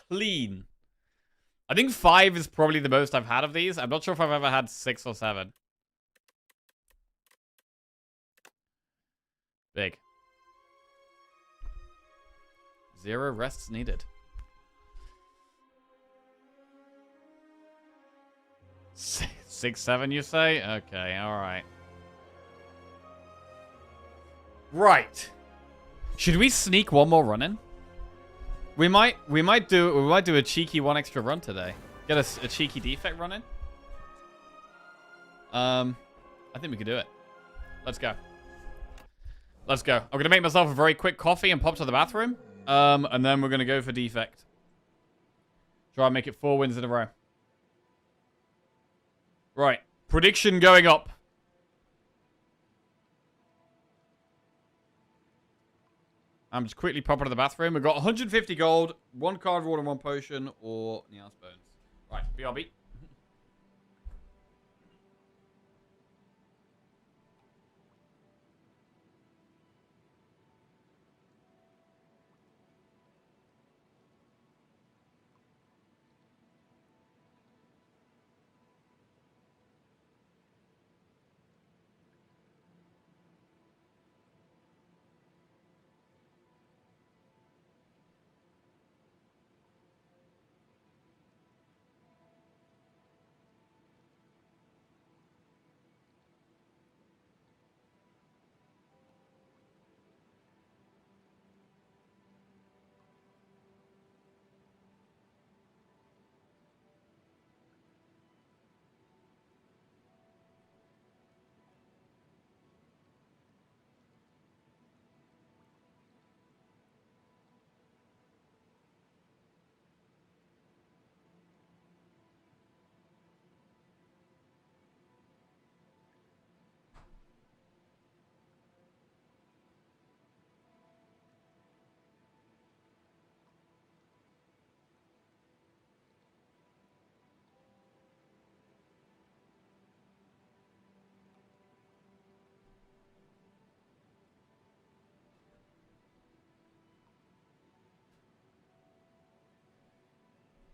Clean. I think 5 is probably the most I've had of these. I'm not sure if I've ever had 6 or 7. Big. 0 rests needed. 6, 7, you say? Okay, alright. Right. Should we sneak one more run in? We might do a cheeky 1 extra run today. Get a cheeky defect run in. I think we could do it. Let's go. Let's go. I'm gonna make myself a very quick coffee and pop to the bathroom. And then we're gonna go for defect. Try and make it 4 wins in a row. Right. Prediction going up. I'm just quickly popping to the bathroom. We've got 150 gold, 1 card reward and 1 potion, or Neos Bones. Right, BRB.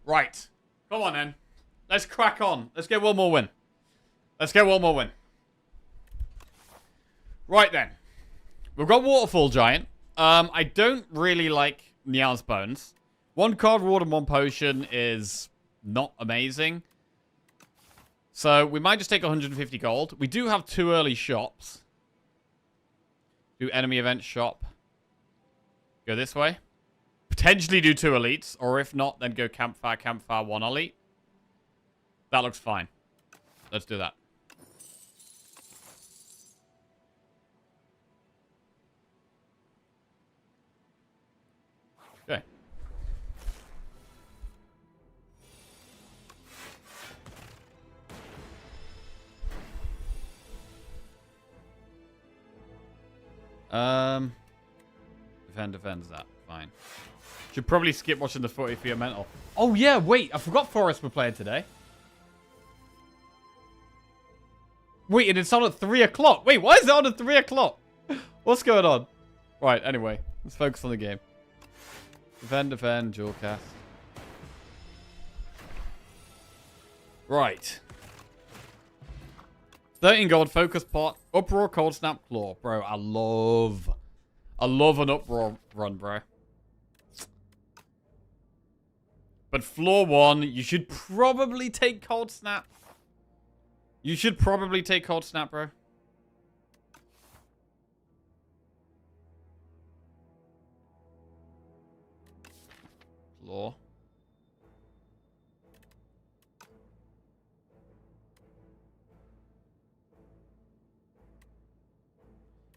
Right. Come on, then. Let's crack on. Let's get 1 more win. Let's get 1 more win. Right, then. We've got Waterfall Giant. I don't really like Neos Bones. 1 card reward and 1 potion is not amazing. So, we might just take 150 gold. We do have 2 early shops. Do enemy event shop. Go this way. Potentially do 2 elites, or if not, then go campfire, 1 elite. That looks fine. Let's do that. Okay. Defends that. Fine. Should probably skip watching the footy for your mental. Oh, yeah, wait. I forgot Forest were playing today. Wait, and it's on at 3 o'clock. Wait, why is it on at 3 o'clock? What's going on? Right, anyway. Let's focus on the game. Defend, dual cast. Right. 13 gold, focus pot, uproar, cold snap, claw. Bro, I love I love an uproar run, bro. But floor 1, you should probably take Cold Snap. You should probably take Cold Snap, bro. Floor.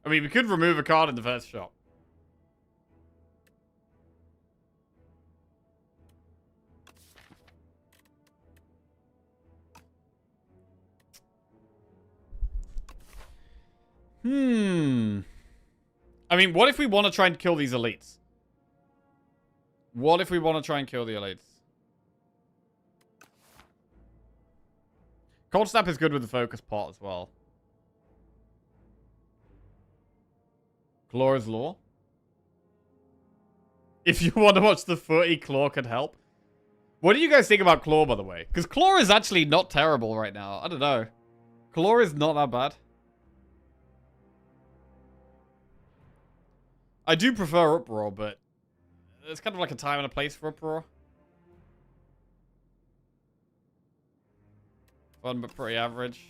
I mean, we could remove a card in the first shot. I mean, what if we want to try and kill these elites? What if we want to try and kill the elites? Cold Snap is good with the focus pot as well. Claw is law. If you want to watch the footy, Claw could help. What do you guys think about Claw, by the way? Because Claw is actually not terrible right now. I don't know. Claw is not that bad. I do prefer Uproar, but it's kind of like a time and a place for Uproar. Fun, but pretty average.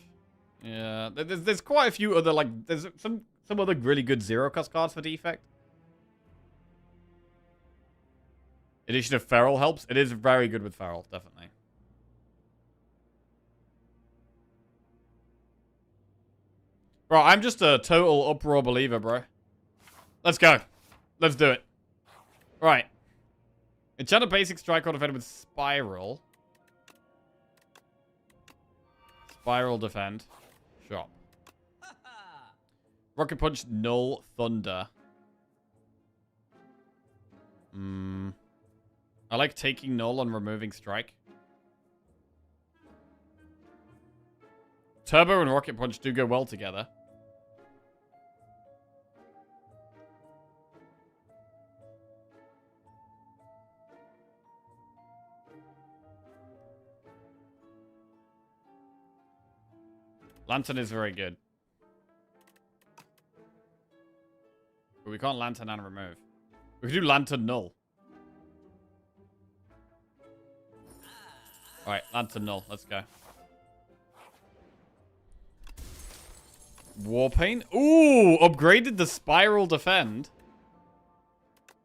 Yeah, there's quite a few other, like, there's some other really good zero-cost cards for Defect. Edition of Feral helps. It is very good with Feral, definitely. Bro, I'm just a total Uproar believer, bro. Let's go. Let's do it. Right. Enchant a basic strike or defend with Spiral. Spiral defend. Shop. Rocket Punch, Null, Thunder. I like taking Null and removing Strike. Turbo and Rocket Punch do go well together. Lantern is very good. But we can't Lantern and remove. We can do Lantern Null. Alright, Lantern Null. Let's go. Warpaint. Ooh, upgraded the Spiral Defend.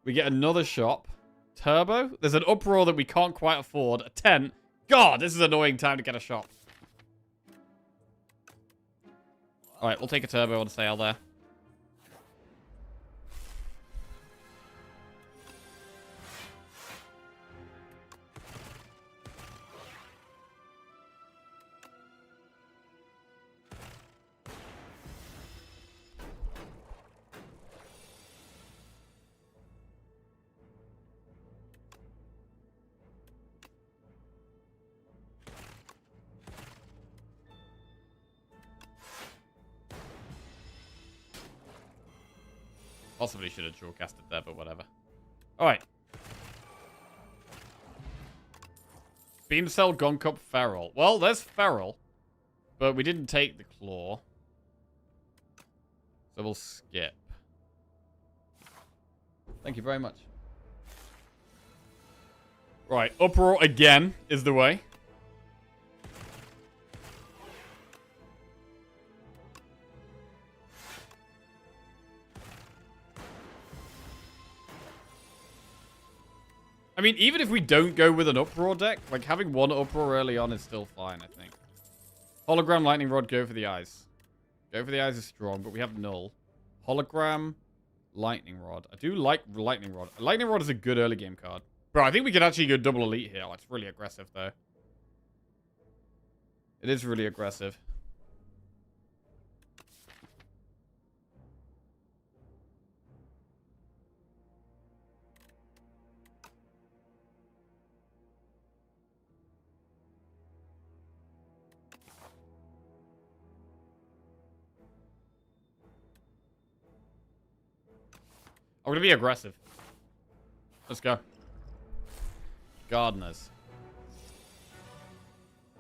We get another shop. Turbo. There's an Uproar that we can't quite afford. A 10. God, this is an annoying time to get a shop. Alright, we'll take a Turbo on sale there. Possibly should have dual casted there, but whatever. Alright. Beam Cell, Gon Cup, Feral. Well, there's Feral. But we didn't take the Claw. So we'll skip. Thank you very much. Right, Uproar again is the way. I mean, even if we don't go with an Uproar deck, like, having one Uproar early on is still fine, I think. Hologram, Lightning Rod, go for the eyes. Go for the eyes is strong, but we have Null. Hologram, Lightning Rod. I do like Lightning Rod. Lightning Rod is a good early game card. Bro, I think we could actually go double Elite here. Oh, it's really aggressive, though. It is really aggressive. I'm gonna be aggressive. Let's go. Gardeners.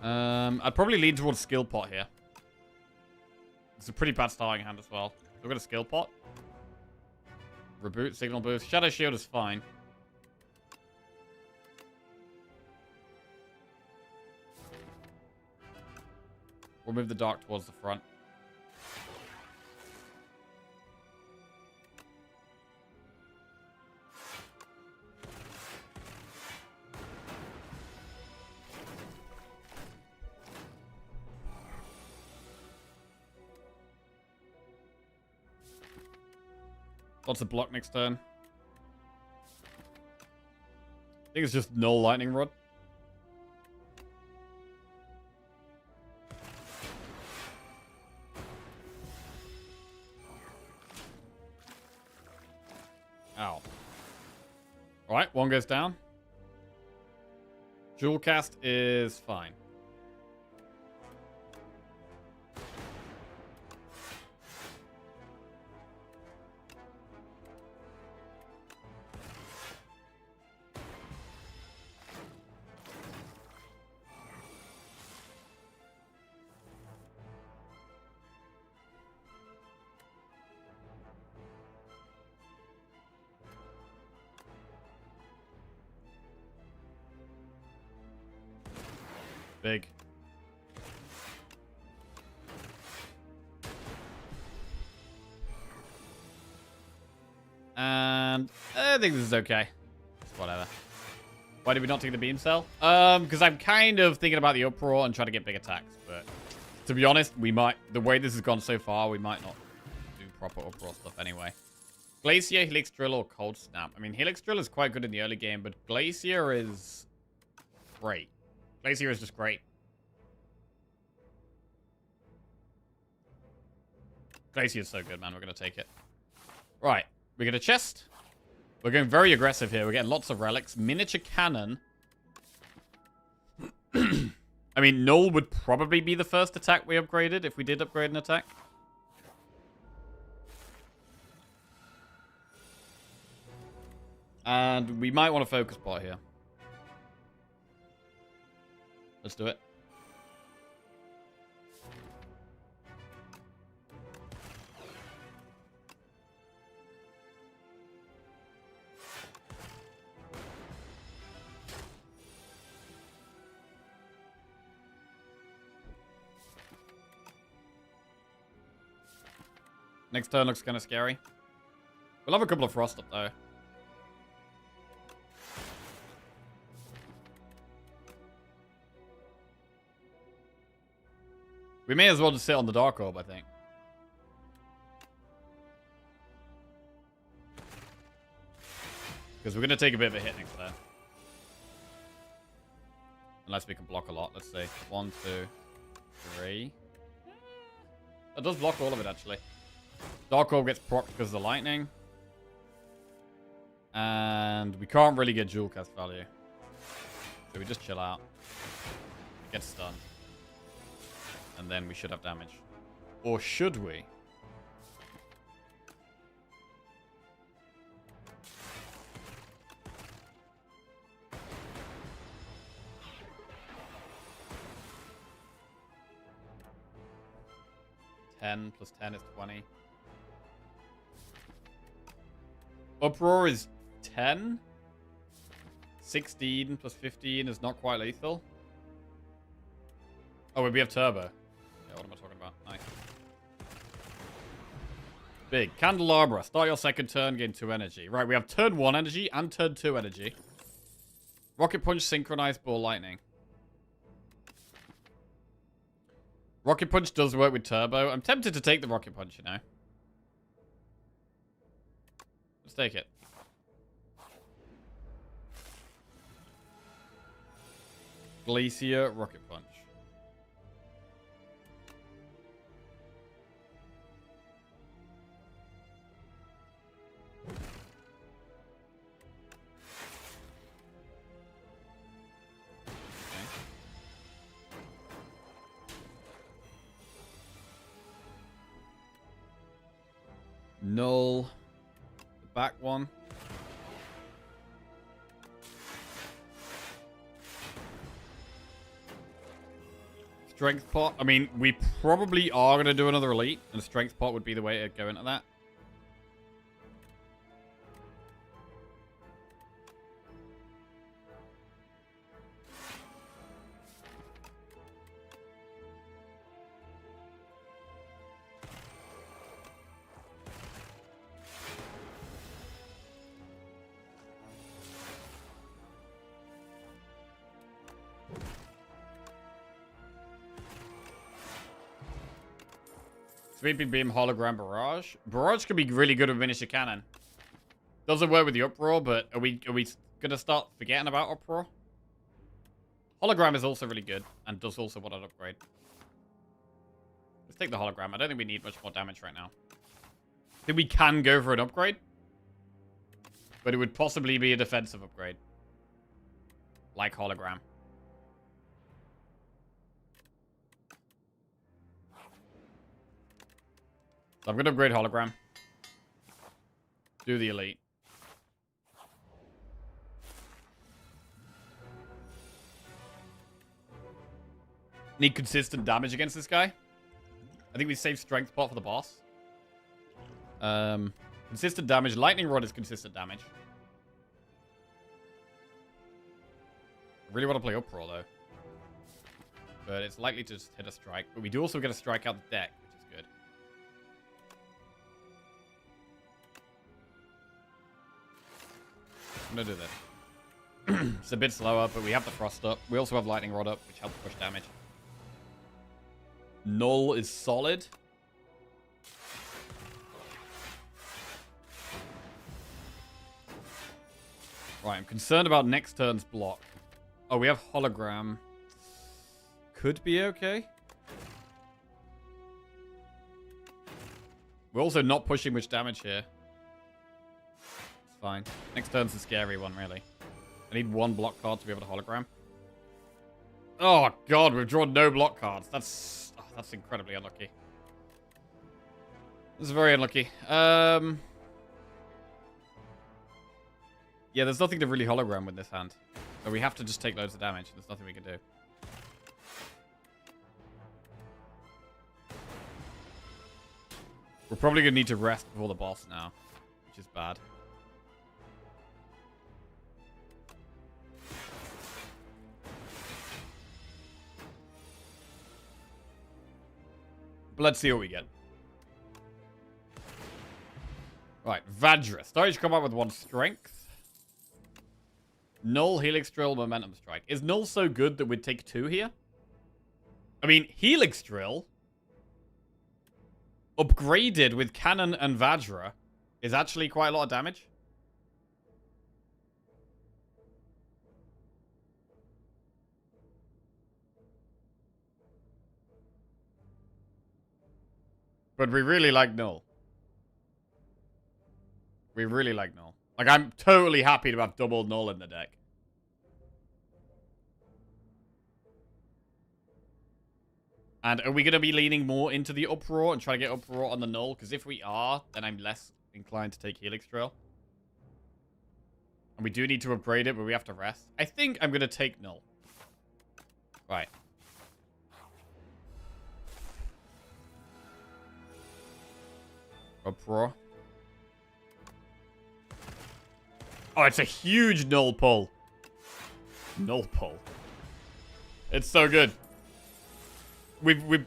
I'd probably lean towards Skill Pot here. It's a pretty bad starting hand as well. So we're gonna Skill Pot. Reboot, signal boost. Shadow shield is fine. We'll move the dark towards the front. Lots of block next turn. I think it's just null lightning rod. Ow. Alright, one goes down. Jewel cast is fine. Big. And I think this is okay. Whatever. Why did we not take the beam cell? Because I'm kind of thinking about the uproar and trying to get big attacks. But to be honest, we might, the way this has gone so far, we might not do proper uproar stuff anyway. Glacier, Helix Drill, or Cold Snap. I mean, Helix Drill is quite good in the early game, but Glacier is great. Glacier is just great. Glacier is so good, man. We're going to take it. Right. We get a chest. We're going very aggressive here. We're getting lots of relics. Miniature cannon. I mean, null would probably be the first attack we upgraded if we did upgrade an attack. And we might want to focus bot here. Let's do it. Next turn looks kind of scary. We'll have a couple of frost up though. We may as well just sit on the Dark Orb, I think. Because we're going to take a bit of a hit next turn. Unless we can block a lot. Let's see. 1, 2, 3. That does block all of it, actually. Dark Orb gets procced because of the lightning. And we can't really get jewel cast value. So we just chill out. Get stunned. And then we should have damage. Or should we? +10 is 20. Uproar is 10. 16 + 15 is not quite lethal. Oh, wait, we have turbo. Yeah, what am I talking about? Nice. Big. Candelabra. Start your second turn, gain 2 energy. Right, we have turn 1 energy and turn 2 energy. Rocket Punch, Synchronized Ball Lightning. Rocket Punch does work with turbo. I'm tempted to take the Rocket Punch, you know. Let's take it. Glacier, Rocket Punch. Null. The back one. Strength pot. I mean, we probably are going to do another elite, and strength pot would be the way to go into that. Sweeping Beam, Hologram, Barrage. Barrage could be really good with Miniature Cannon. Doesn't work with the Uproar, but are we gonna start forgetting about Uproar? Hologram is also really good, and does also want an upgrade. Let's take the Hologram. I don't think we need much more damage right now. I think we can go for an upgrade, but it would possibly be a defensive upgrade. Like Hologram. So I'm gonna upgrade Hologram. Do the Elite. Need consistent damage against this guy. I think we save Strength Pot for the boss. Consistent damage. Lightning Rod is consistent damage. I really want to play Uproar, though. But it's likely to just hit a strike. But we do also get a strike out the deck, which is good. I'm going to do this. It's a bit slower, but we have the Frost up. We also have Lightning Rod up, which helps push damage. Null is solid. Right, I'm concerned about next turn's block. Oh, we have Hologram. Could be okay. We're also not pushing much damage here. It's fine. Next turn's the scary one, really. I need one block card to be able to Hologram. Oh, God, we've drawn no block cards. That's incredibly unlucky. This is very unlucky. Yeah, there's nothing to really Hologram with this hand. So we have to just take loads of damage. There's nothing we can do. We're probably going to need to rest before the boss now, which is bad. But let's see what we get. Right, Vajra. Starting to come up with 1 strength. Null, Helix Drill, Momentum Strike. Is Null so good that we'd take 2 here? I mean, Helix Drill, upgraded with Cannon and Vajra, is actually quite a lot of damage. But we really like Null. We really like Null. Like, I'm totally happy to have double Null in the deck. And are we going to be leaning more into the Uproar and try to get Uproar on the Null? Because if we are, then I'm less inclined to take Helix Drill. And we do need to upgrade it, but we have to rest. I think I'm going to take Null. Right. Uproar. Oh, it's a huge Null pull. Null pull. It's so good. We've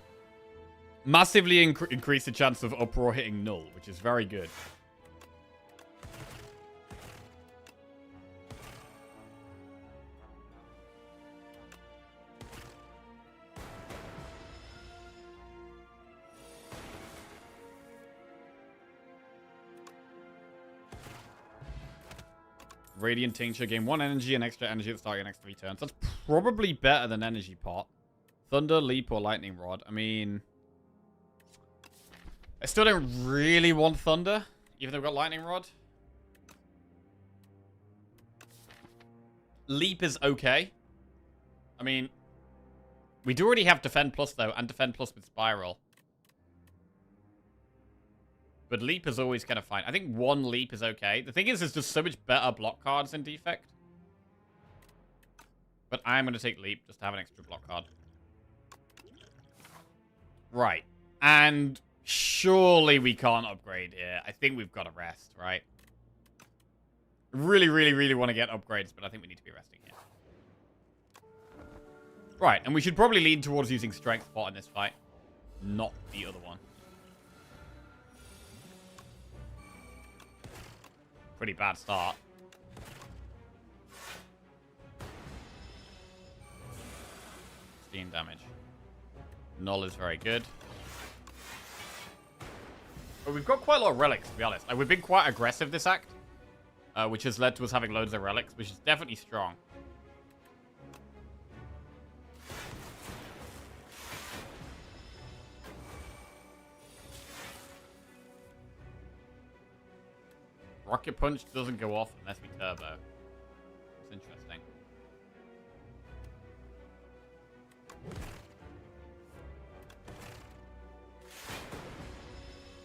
massively increased the chance of Uproar hitting Null, which is very good. Radiant Tincture, gain 1 energy and extra energy at the start of your next 3 turns. That's probably better than Energy Pot. Thunder, Leap, or Lightning Rod. I mean, I still don't really want Thunder, even though we've got Lightning Rod. Leap is okay. I mean, we do already have Defend Plus, though, and Defend Plus with Spiral. But Leap is always kind of fine. I think 1 Leap is okay. The thing is, there's just so much better block cards in Defect. But I'm going to take Leap just to have an extra block card. Right. And surely we can't upgrade here. I think we've got to rest, right? Really, really, really want to get upgrades, but I think we need to be resting here. Right, and we should probably lean towards using Strength Pot in this fight. Not the other one. Pretty bad start. Steam damage. Null is very good. But we've got quite a lot of relics, to be honest. Like, we've been quite aggressive this act, which has led to us having loads of relics, which is definitely strong. Rocket Punch doesn't go off unless we turbo. It's interesting.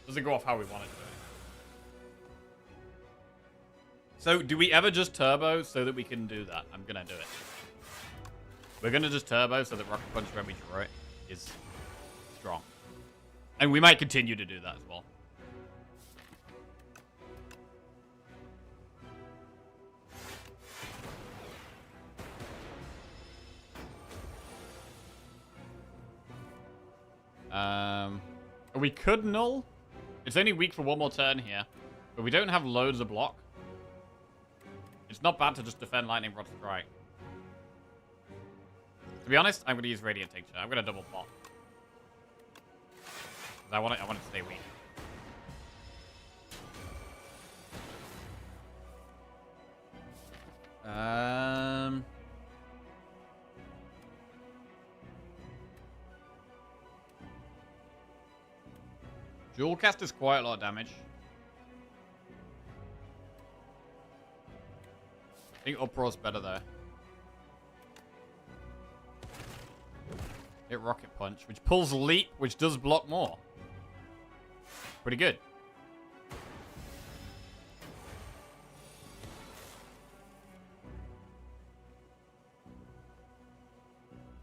Doesn't go off how we want it to. So, do we ever just turbo so that we can do that? I'm gonna do it. We're gonna just turbo so that Rocket Punch, when we draw it, is strong. And we might continue to do that as well. We could null. It's only weak for one more turn here. But we don't have loads of block. It's not bad to just defend Lightning Rod Strike. To be honest, I'm going to use Radiant Tincture. I'm going to double block. I want it to stay weak. Dual cast is quite a lot of damage. I think Uproar's better though. Hit Rocket Punch, which pulls Leap, which does block more. Pretty good.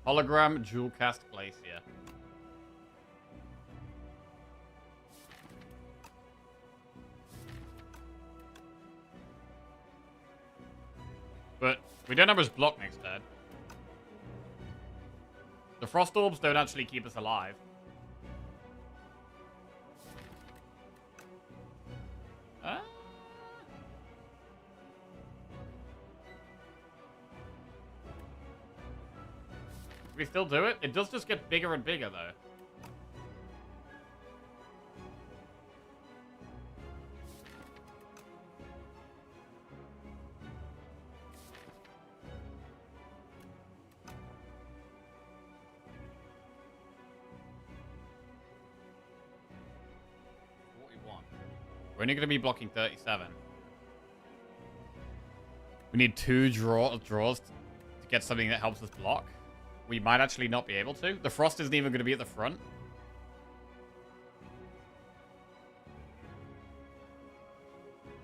Hologram, dual cast Glacier. But we don't have much block next turn. The Frost Orbs don't actually keep us alive. We still do it? It does just get bigger and bigger, though. We're only going to be blocking 37. We need two draws to get something that helps us block. We might actually not be able to. The Frost isn't even going to be at the front.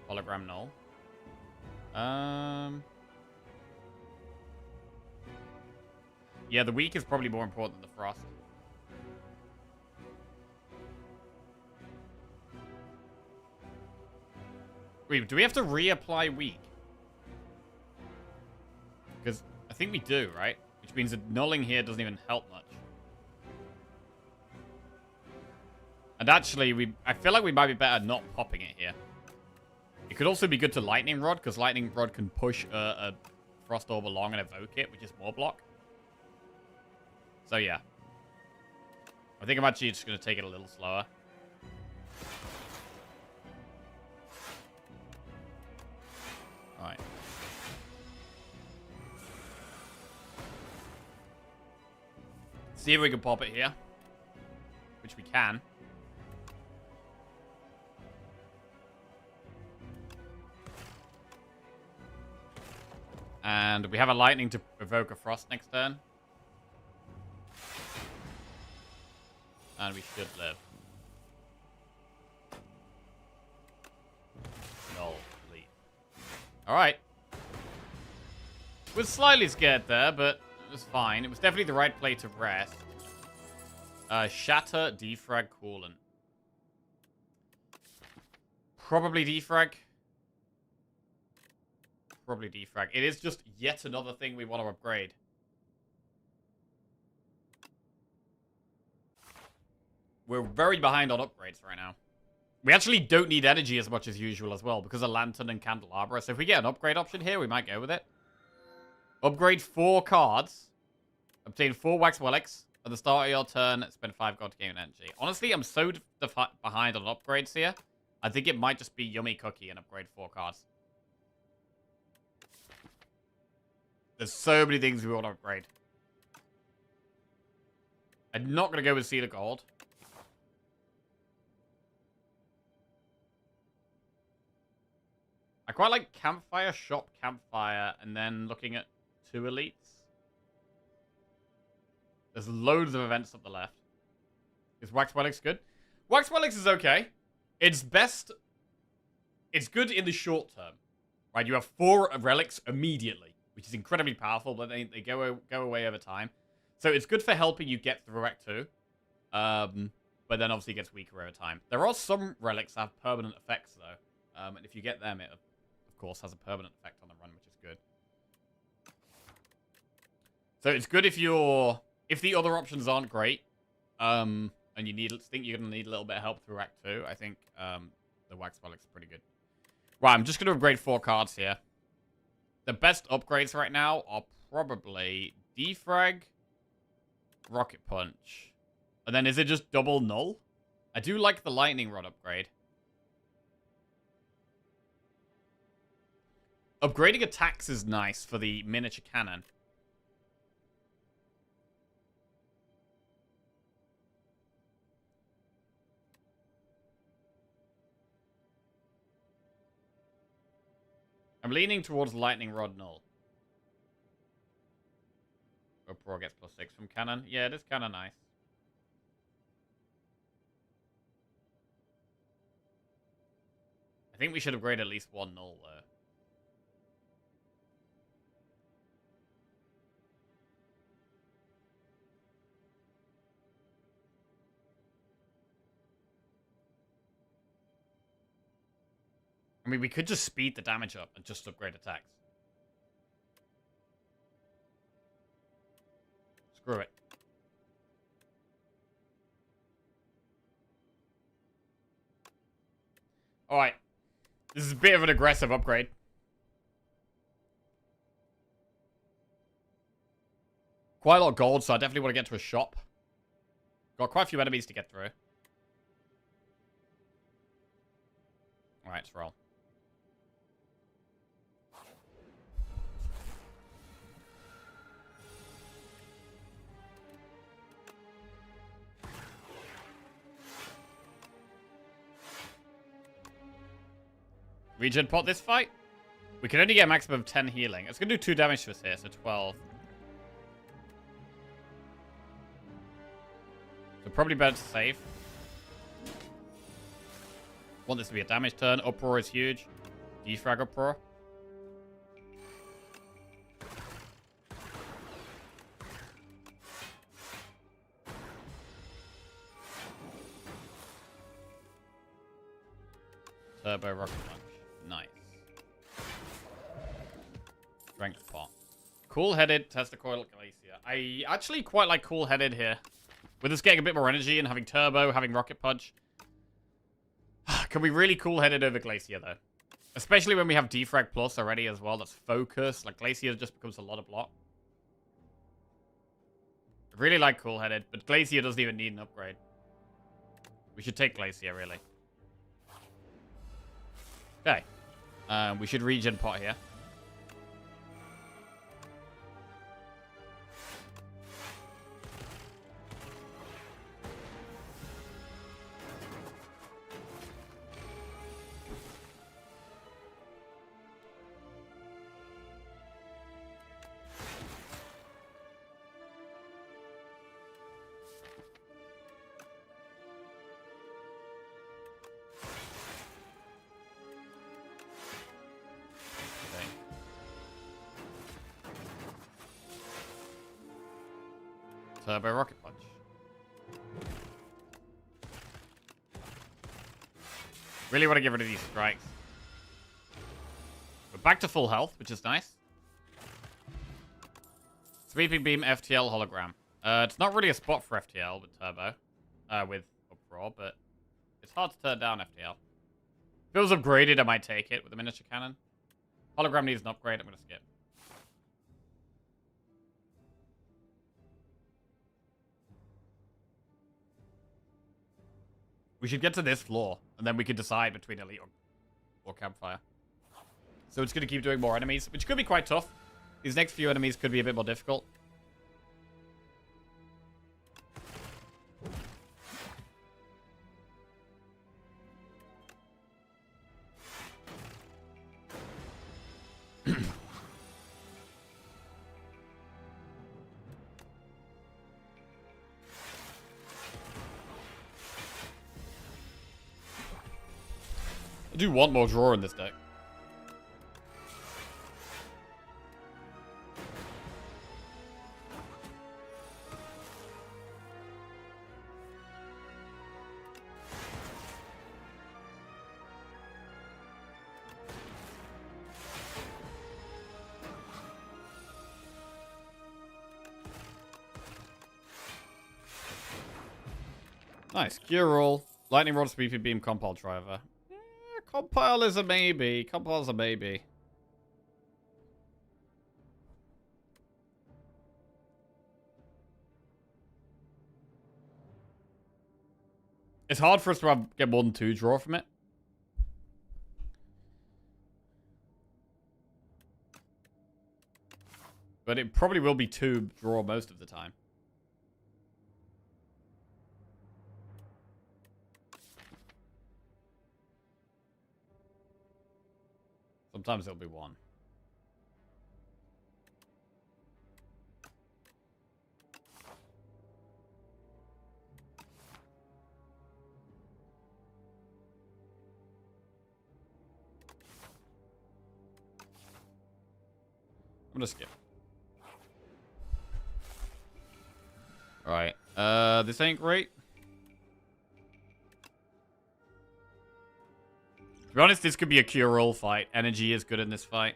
Hologram null. Yeah, the weak is probably more important than the Frost. Wait, do we have to reapply weak? Because I think we do, right? Which means that nulling here doesn't even help much. And actually, I feel like we might be better not popping it here. It could also be good to Lightning Rod, because Lightning Rod can push a Frost Orb along and evoke it, which is more block. So yeah. I think I'm actually just going to take it a little slower. Alright. See if we can pop it here. Which we can. And we have a lightning to evoke a frost next turn. And we should live. No, leave. Alright. Was slightly scared there, but it was fine. It was definitely the right play to rest. Shatter, defrag, coolant. Probably defrag. Probably defrag. It is just yet another thing we want to upgrade. We're very behind on upgrades right now. We actually don't need energy as much as usual as well because of Lantern and Candelabra. So if we get an upgrade option here, we might go with it. Upgrade 4 cards. Obtain 4 Wax Relics. At the start of your turn, spend 5 gold to gain energy. Honestly, I'm so behind on upgrades here. I think it might just be Yummy Cookie and upgrade 4 cards. There's so many things we want to upgrade. I'm not going to go with Seal of Gold. I quite like Campfire, Shop, Campfire, and then looking at 2 elites. There's loads of events up the left. Is Wax Relics good? Wax Relics is okay. It's best... It's good in the short term. Right, you have 4 relics immediately, which is incredibly powerful, but they go away over time. So it's good for helping you get through Act 2. But then obviously it gets weaker over time. There are some relics that have permanent effects, though. And if you get them, it, of course, has a permanent effect on the run, which is good. So it's good if you're... If the other options aren't great, and you think you're going to need a little bit of help through Act 2, I think the Wax Relics are pretty good. Right, I'm just going to upgrade 4 cards here. The best upgrades right now are probably Defrag, Rocket Punch. And then is it just double null? I do like the Lightning Rod upgrade. Upgrading attacks is nice for the miniature cannon. I'm leaning towards Lightning Rod null. Uproar gets +6 from cannon. Yeah, it is kind of nice. I think we should upgrade at least 1 null, though. I mean, we could just speed the damage up and just upgrade attacks. Screw it. Alright. This is a bit of an aggressive upgrade. Quite a lot of gold, so I definitely want to get to a shop. Got quite a few enemies to get through. Alright, let's roll. Regen pot this fight? We can only get a maximum of 10 healing. It's going to do 2 damage to us here, so 12. So probably better to save. Want this to be a damage turn. Uproar is huge. Defrag Uproar. Turbo Rocket Punch. Nice. Strength pot. Cool-headed Testicoil Glacier. I actually quite like cool-headed here. With us getting a bit more energy and having turbo, having rocket punch. Can we really cool-headed over Glacier, though? Especially when we have Defrag Plus already as well. That's focus. Like, Glacier just becomes a lot of block. I really like cool-headed, but Glacier doesn't even need an upgrade. We should take Glacier, really. Okay. We should regen pot here. Turbo Rocket Punch. Really want to get rid of these strikes. We're back to full health, which is nice. Sweeping Beam, FTL, Hologram. It's not really a spot for FTL with Turbo. With Uproar, but it's hard to turn down FTL. If it was upgraded, I might take it with a miniature cannon. Hologram needs an upgrade, I'm going to skip. We should get to this floor, and then we can decide between elite or campfire. So it's going to keep doing more enemies, which could be quite tough. These next few enemies could be a bit more difficult. I do want more draw in this deck. Nice. Cure roll. Lightning rod, sweeping beam, compile driver. Compile is a maybe. Compile's a maybe. It's hard for us to get more than 2 draw from it. But it probably will be 2 draw most of the time. Sometimes it'll be 1. I'm gonna skip. Alright. This ain't great. To be honest, this could be a cure all fight. Energy is good in this fight.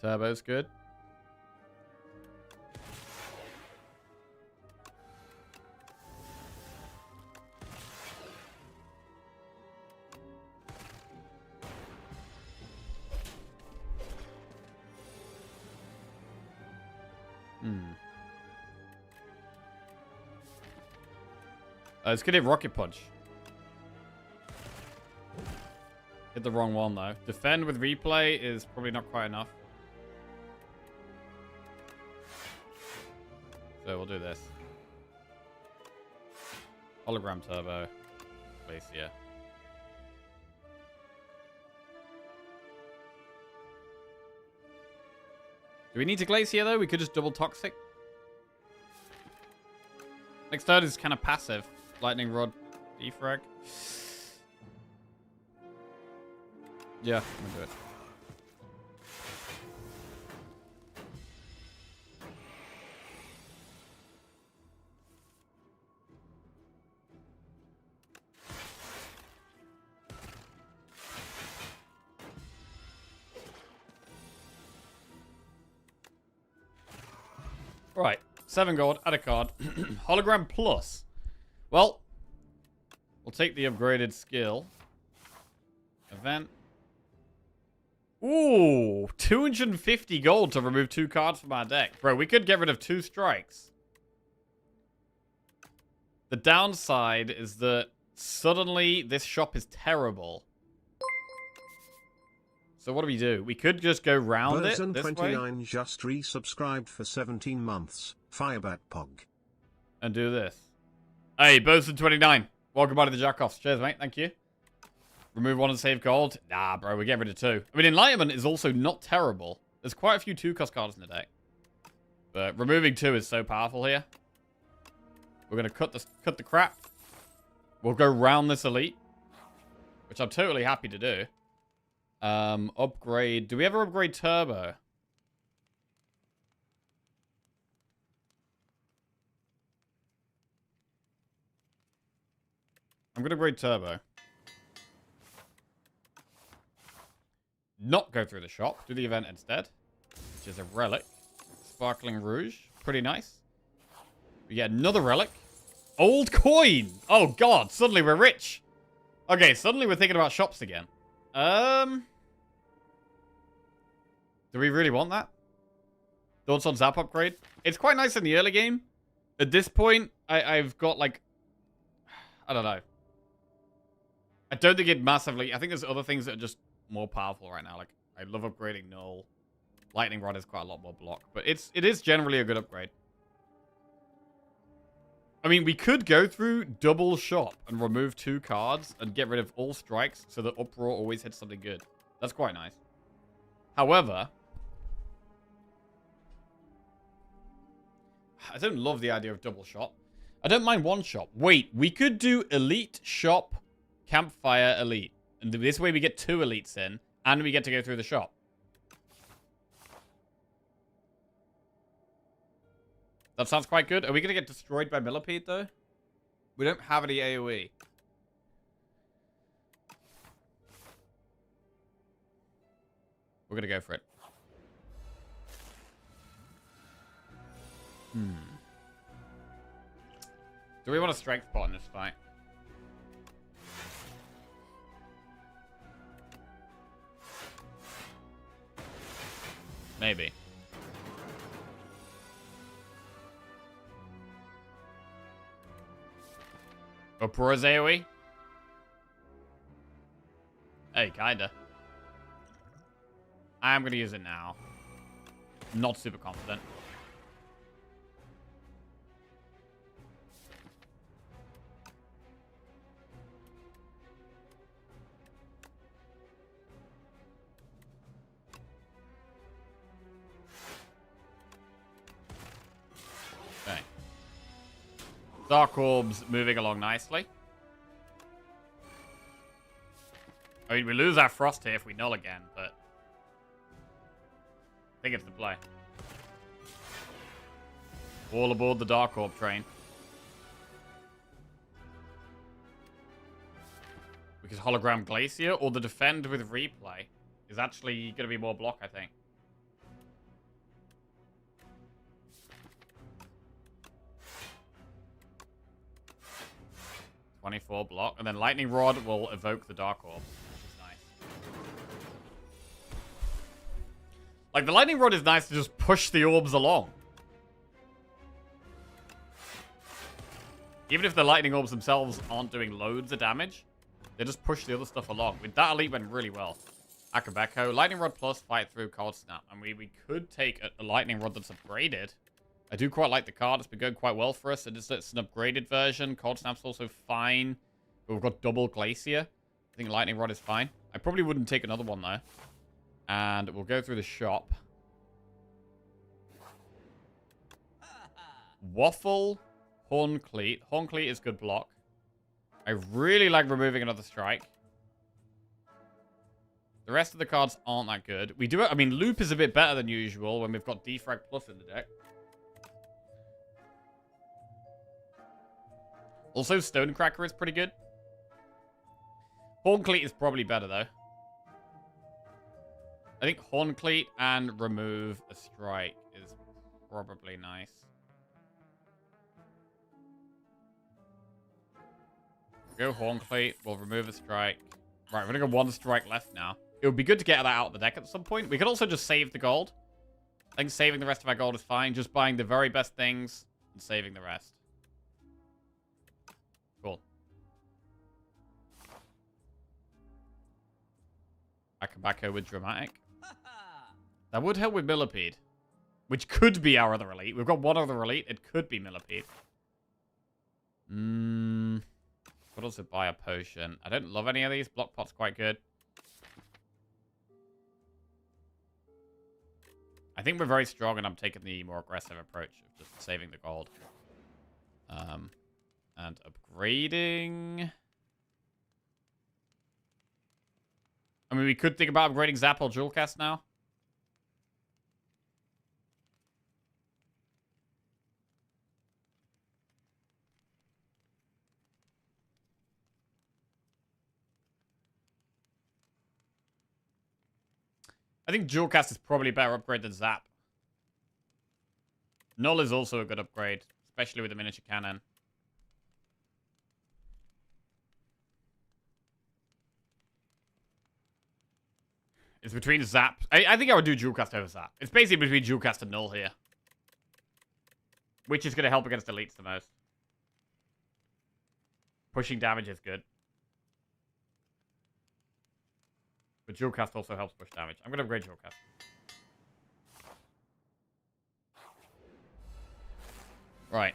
Turbo's good. It's gonna hit Rocket Punch. Hit the wrong one, though. Defend with replay is probably not quite enough. So we'll do this. Hologram Turbo. Glacier. Do we need to Glacier, though? We could just double Toxic. Next turn is kind of passive. Lightning Rod, defrag. Yeah, I'm gonna do it. Right, 7 gold, add a card. Hologram plus. Well, we'll take the upgraded skill. Event. Ooh, 250 gold to remove 2 cards from our deck. Bro, we could get rid of 2 strikes. The downside is that suddenly this shop is terrible. So what do? We could just go round it this way. 29 just resubscribed for 17 months. Firebat Pog. And do this. Hey, Bosun29. Welcome by to the Jackoffs. Cheers, mate. Thank you. Remove 1 and save gold. Nah, bro. We get rid of 2. I mean, Enlightenment is also not terrible. There's quite a few 2-cost cards in the deck. But removing 2 is so powerful here. We're going to cut the crap. We'll go round this elite. Which I'm totally happy to do. Upgrade. Do we ever upgrade Turbo? I'm going to upgrade Turbo. Not go through the shop. Do the event instead. Which is a relic. Sparkling Rouge. Pretty nice. We get another relic. Old coin! Oh god, suddenly we're rich. Okay, suddenly we're thinking about shops again. Do we really want that? Thoughts on Zap upgrade? It's quite nice in the early game. At this point, I've got like... I don't know. I don't think it massively... I think there's other things that are just more powerful right now. Like, I love upgrading Null. Lightning Rod is quite a lot more block. But it is generally a good upgrade. I mean, we could go through double shop and remove 2 cards and get rid of all strikes so that Uproar always hits something good. That's quite nice. However, I don't love the idea of double shop. I don't mind one shop. Wait, we could do Elite Shop, Campfire, Elite. And this way we get 2 Elites in, and we get to go through the shop. That sounds quite good. Are we going to get destroyed by Millipede, though? We don't have any AoE. We're going to go for it. Do we want a strength pot in this fight? Maybe. Uproar's AoE? Hey, kinda. I'm gonna use it now. Not super confident. Okay. Dark Orb's moving along nicely. I mean, we lose our Frost here if we null again, but... I think it's the play. All aboard the Dark Orb train. Because Hologram Glacier or the Defend with Replay is actually going to be more block, I think. (24) block. And then Lightning Rod will evoke the Dark Orb. Which is nice. Like, the Lightning Rod is nice to just push the orbs along. Even if the Lightning Orbs themselves aren't doing loads of damage, they just push the other stuff along. With that Elite went really well. Akabeko, Lightning Rod plus Fight Through, Cold Snap. I mean, we could take a Lightning Rod that's upgraded. I do quite like the card. It's been going quite well for us. It's an upgraded version. Cold Snap's also fine. But we've got double Glacier. I think Lightning Rod is fine. I probably wouldn't take another one, though. And we'll go through the shop. Waffle, Horn Cleat. Horn Cleat is good block. I really like removing another strike. The rest of the cards aren't that good. We do it. I mean, Loop is a bit better than usual when we've got Defrag Plus in the deck. Also, Stonecracker is pretty good. Horn Cleat is probably better, though. I think Horn Cleat and remove a strike is probably nice. Go Horn Cleat. We'll remove a strike. Right, we're going to go 1 strike left now. It would be good to get that out of the deck at some point. We could also just save the gold. I think saving the rest of our gold is fine. Just buying the very best things and saving the rest. Cool. Akabako with Dramatic. That would help with Millipede. Which could be our other elite. We've got one other elite. It could be Millipede. Could also buy a potion. I don't love any of these. Block Pot's quite good. I think we're very strong, and I'm taking the more aggressive approach of just saving the gold. And upgrading... I mean, we could think about upgrading Zap or Jewel Cast now. I think Jewel Cast is probably a better upgrade than Zap. Null is also a good upgrade, especially with the miniature cannon. It's between Zap. I think I would do Dual Cast over Zap. It's basically between Dual Cast and Null here. Which is going to help against elites the most. Pushing damage is good. But Dual Cast also helps push damage. I'm going to upgrade Dual Cast. Right.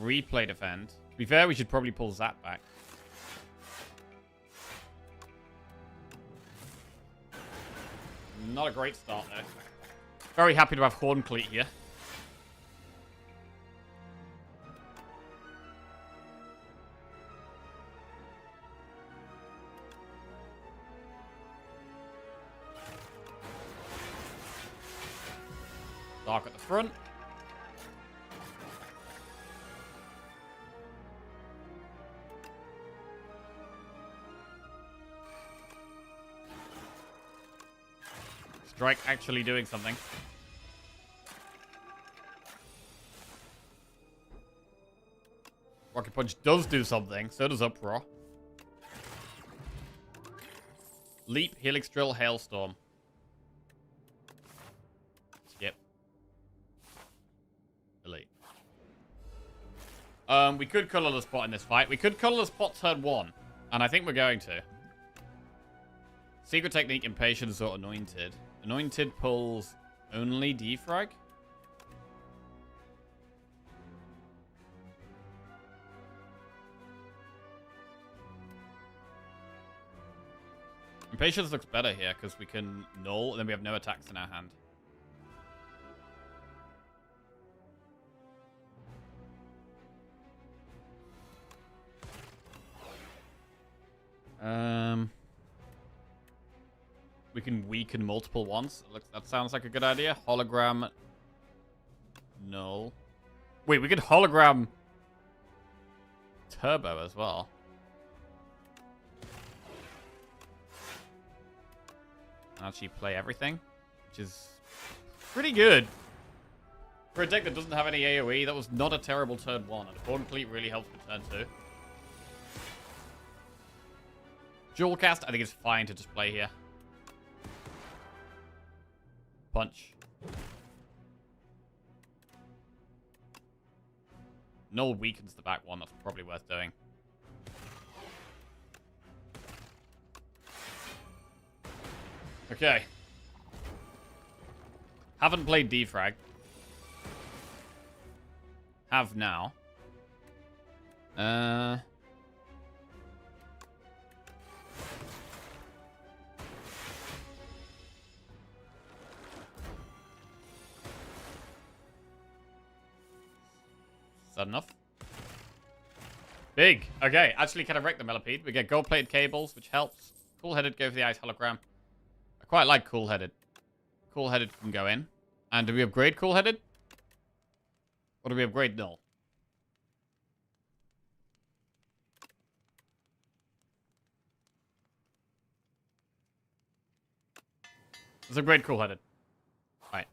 Replay defend. To be fair, we should probably pull Zap back. Not a great start there. Very happy to have Horn Cleat here. Dark at the front. Strike actually doing something. Rocket Punch does do something. So does Uproar. Leap, Helix Drill, Hailstorm. Skip. Delete. We could colorless spot in this fight. We could colorless spot turn 1. And I think we're going to. Secret Technique, Impatience, or Anointed. Anointed pulls only defrag. Impatience looks better here because we can null and then we have no attacks in our hand. We can weaken multiple ones. That sounds like a good idea. Hologram. Null. Wait, we could hologram Turbo as well. Actually play everything, which is pretty good. For a deck that doesn't have any AoE, that was not a terrible turn 1. And Horn Cleat really helps with turn 2. Dual Cast, I think it's fine to just play here. Punch. Null weakens the back one. That's probably worth doing. Okay. Haven't played defrag. Have now. Is that enough? Big. Okay, actually kind of wrecked the Millipede. We get gold-plated cables, which helps. Cool-headed, go for the ice hologram. I quite like cool-headed. Cool-headed can go in. And do we upgrade cool-headed? Or do we upgrade null? Let's upgrade cool-headed. Right.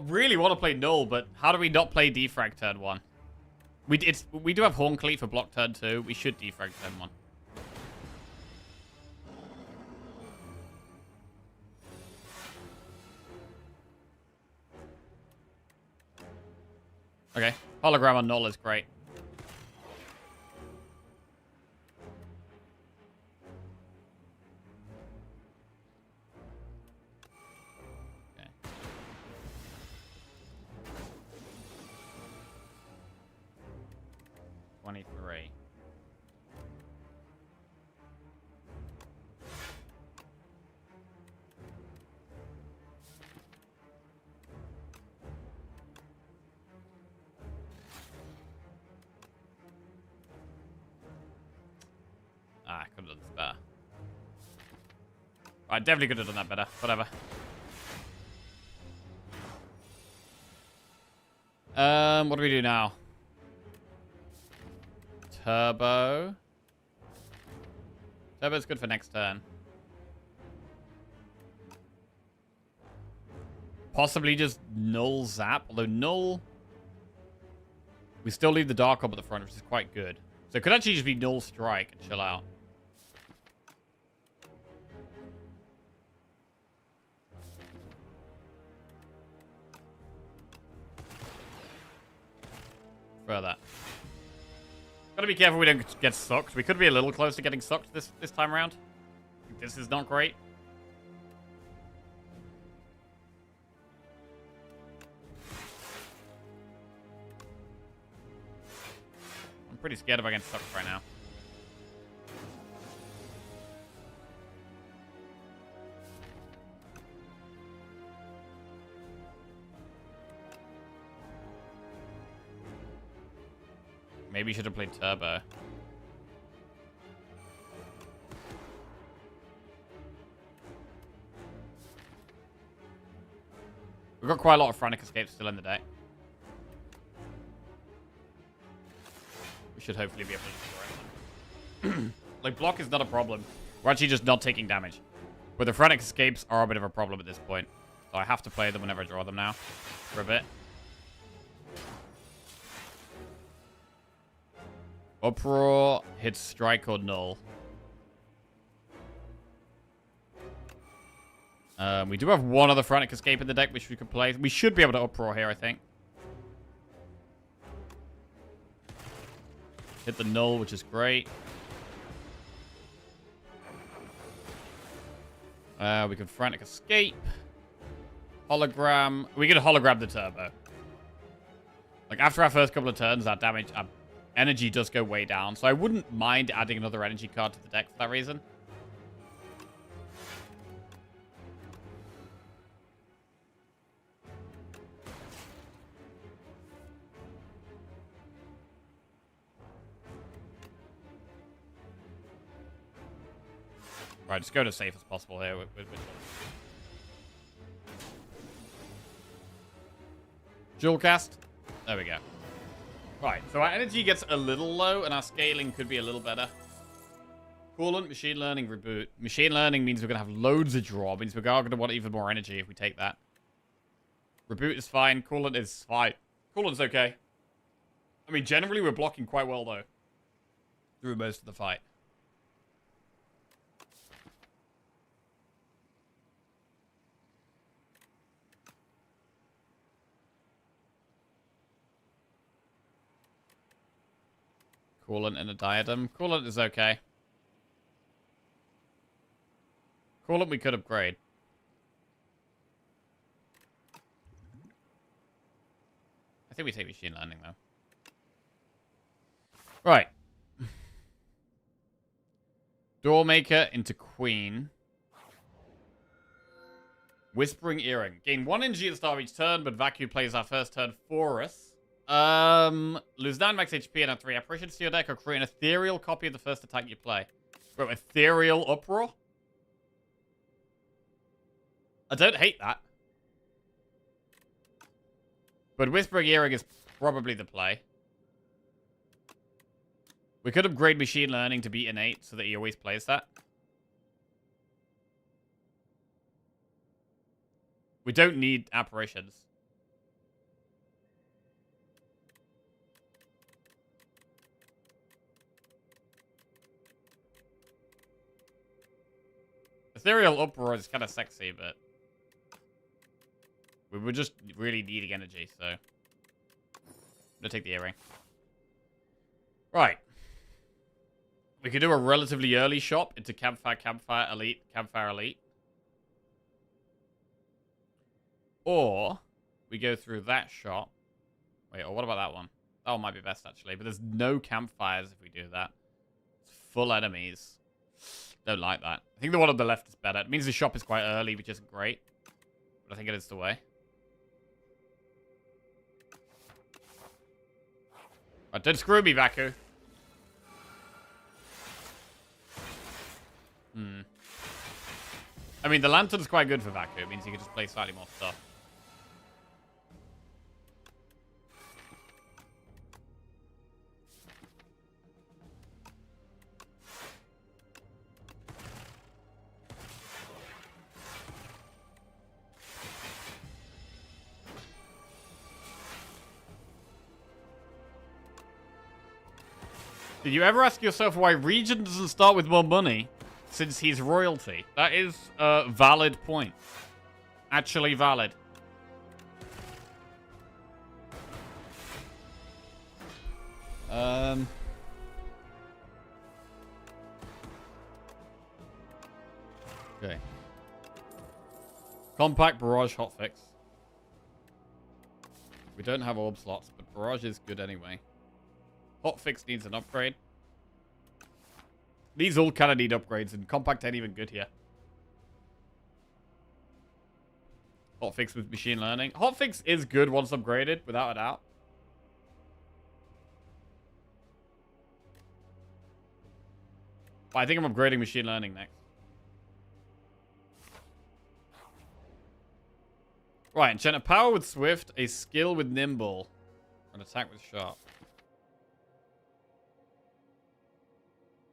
Really want to play null, but how do we not play defrag turn 1? We do have Horn Cleat for block turn 2. We should defrag turn 1. Okay. Hologram on null is great. Okay. $23. I could have done this better. I definitely could have done that better. Whatever. What do we do now? Turbo. Turbo's good for next turn. Possibly just null zap. Although null... We still leave the dark orb at the front, which is quite good. So it could actually just be null strike and chill out. Further. Gotta be careful we don't get sucked. We could be a little close to getting sucked this time around. This is not great. I'm pretty scared if I get sucked right now. Maybe you should have played Turbo. We've got quite a lot of frantic escapes still in the deck. We should hopefully be able to destroy them. Like, block is not a problem. We're actually just not taking damage. But the frantic escapes are a bit of a problem at this point. So I have to play them whenever I draw them now. For a bit. Uproar hits strike or null. We do have one other frantic escape in the deck which we could play. We should be able to uproar here, I think. Hit the null, which is great. We can frantic escape. Hologram. We can hologram the turbo. Like, after our first couple of turns, our damage, our energy does go way down. So I wouldn't mind adding another energy card to the deck for that reason. Right, just go as safe as possible here. Dual cast. There we go. Right, so our energy gets a little low, and our scaling could be a little better. Coolant, machine learning, reboot. Machine learning means we're going to have loads of draw. Means we're going to want even more energy if we take that. Reboot is fine. Coolant is fine. Coolant's okay. I mean, generally, we're blocking quite well, though. Through most of the fight. Coolant and a diadem. Coolant is okay. Coolant we could upgrade. I think we take machine learning, though. Right. Doormaker into Queen. Whispering Earring. Gain 1 energy at the start of each turn, but Vacuum plays our first turn for us. Lose 9 max HP and add 3 apparitions to your deck, or create an ethereal copy of the first attack you play. Bro, ethereal uproar? I don't hate that. But Whispering Earring is probably the play. We could upgrade Machine Learning to be innate so that he always plays that. We don't need apparitions. Ethereal Uproar is kind of sexy, but we were just really needing energy, so I'm gonna take the earring. Right. We could do a relatively early shop into Campfire, Campfire, Elite, Campfire, Elite. Or we go through that shop. Wait, or what about that one? That one might be best, actually. But there's no campfires if we do that. It's full enemies. Don't like that. I think the one on the left is better. It means the shop is quite early, which isn't great. But I think it is the way. Right, don't screw me, Vaku. I mean, the lantern's quite good for Vaku. It means you can just play slightly more stuff. Did you ever ask yourself why Regent doesn't start with more money since he's royalty? That is a valid point. Actually valid. Okay. Compact barrage hotfix. We don't have orb slots, but barrage is good anyway. Hotfix needs an upgrade. These all kind of need upgrades, and compact ain't even good here. Hotfix with machine learning. Hotfix is good once upgraded, without a doubt. But I think I'm upgrading machine learning next. Right, enchant a power with swift, a skill with nimble, an attack with sharp.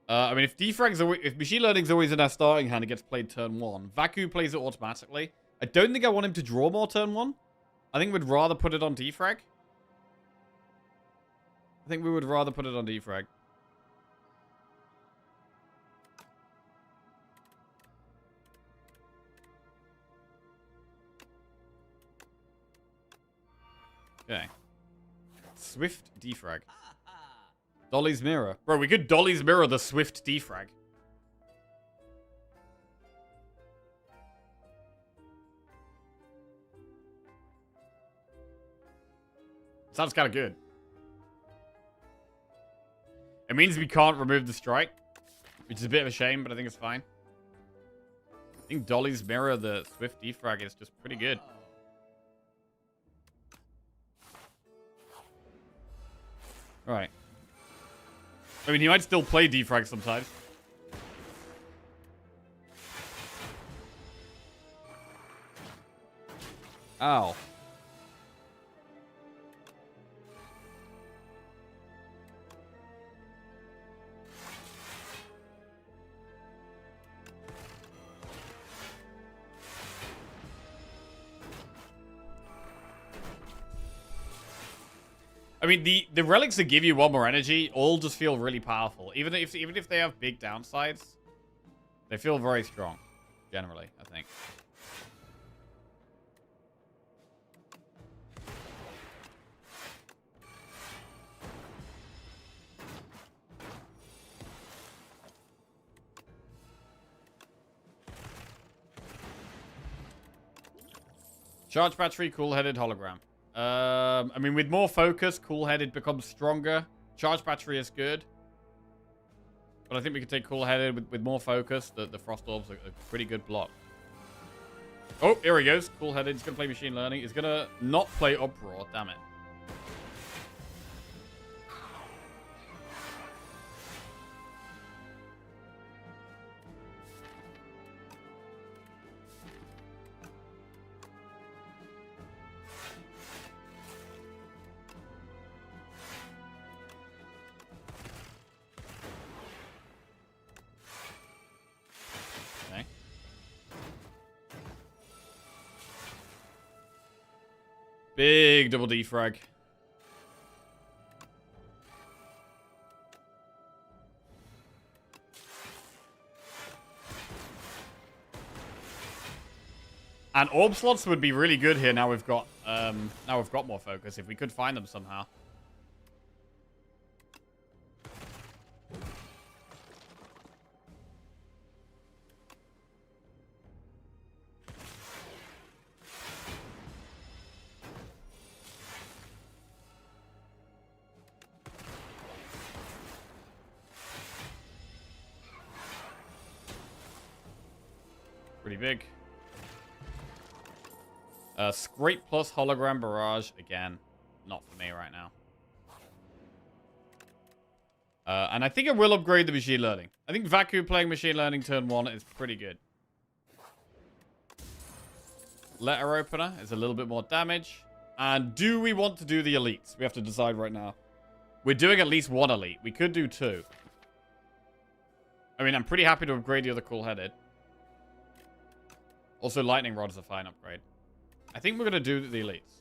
I mean, if machine learning's always in our starting hand, it gets played turn 1. Vacu plays it automatically. I don't think I want him to draw more turn 1. I think we'd rather put it on defrag. I think we would rather put it on defrag. Okay. Swift defrag. Dolly's mirror. Bro, we could Dolly's mirror the swift defrag. Sounds kind of good. It means we can't remove the strike, which is a bit of a shame, but I think it's fine. I think Dolly's mirror the swift defrag is just pretty good. Right. I mean, he might still play defrag sometimes. Ow. I mean, the relics that give you 1 more energy all just feel really powerful. Even if they have big downsides, they feel very strong, generally, I think. Charge battery, cool-headed hologram. I mean, with more focus, cool-headed becomes stronger. Charge battery is good. But I think we could take cool-headed with more focus. The frost orbs are a pretty good block. Oh, here he goes. Cool-headed. He's going to play machine learning. He's going to not play uproar. Damn it. Big double defrag. And orb slots would be really good here. Now we've got more focus if we could find them somehow. Pretty big. Scrape plus hologram barrage. Again, not for me right now. And I think I will upgrade the machine learning. I think Vacu playing machine learning turn 1 is pretty good. Letter opener is a little bit more damage. And do we want to do the elites? We have to decide right now. We're doing at least 1 elite. We could do 2. I mean, I'm pretty happy to upgrade the other cool-headed. Also, lightning rod is a fine upgrade. I think we're going to do the elites.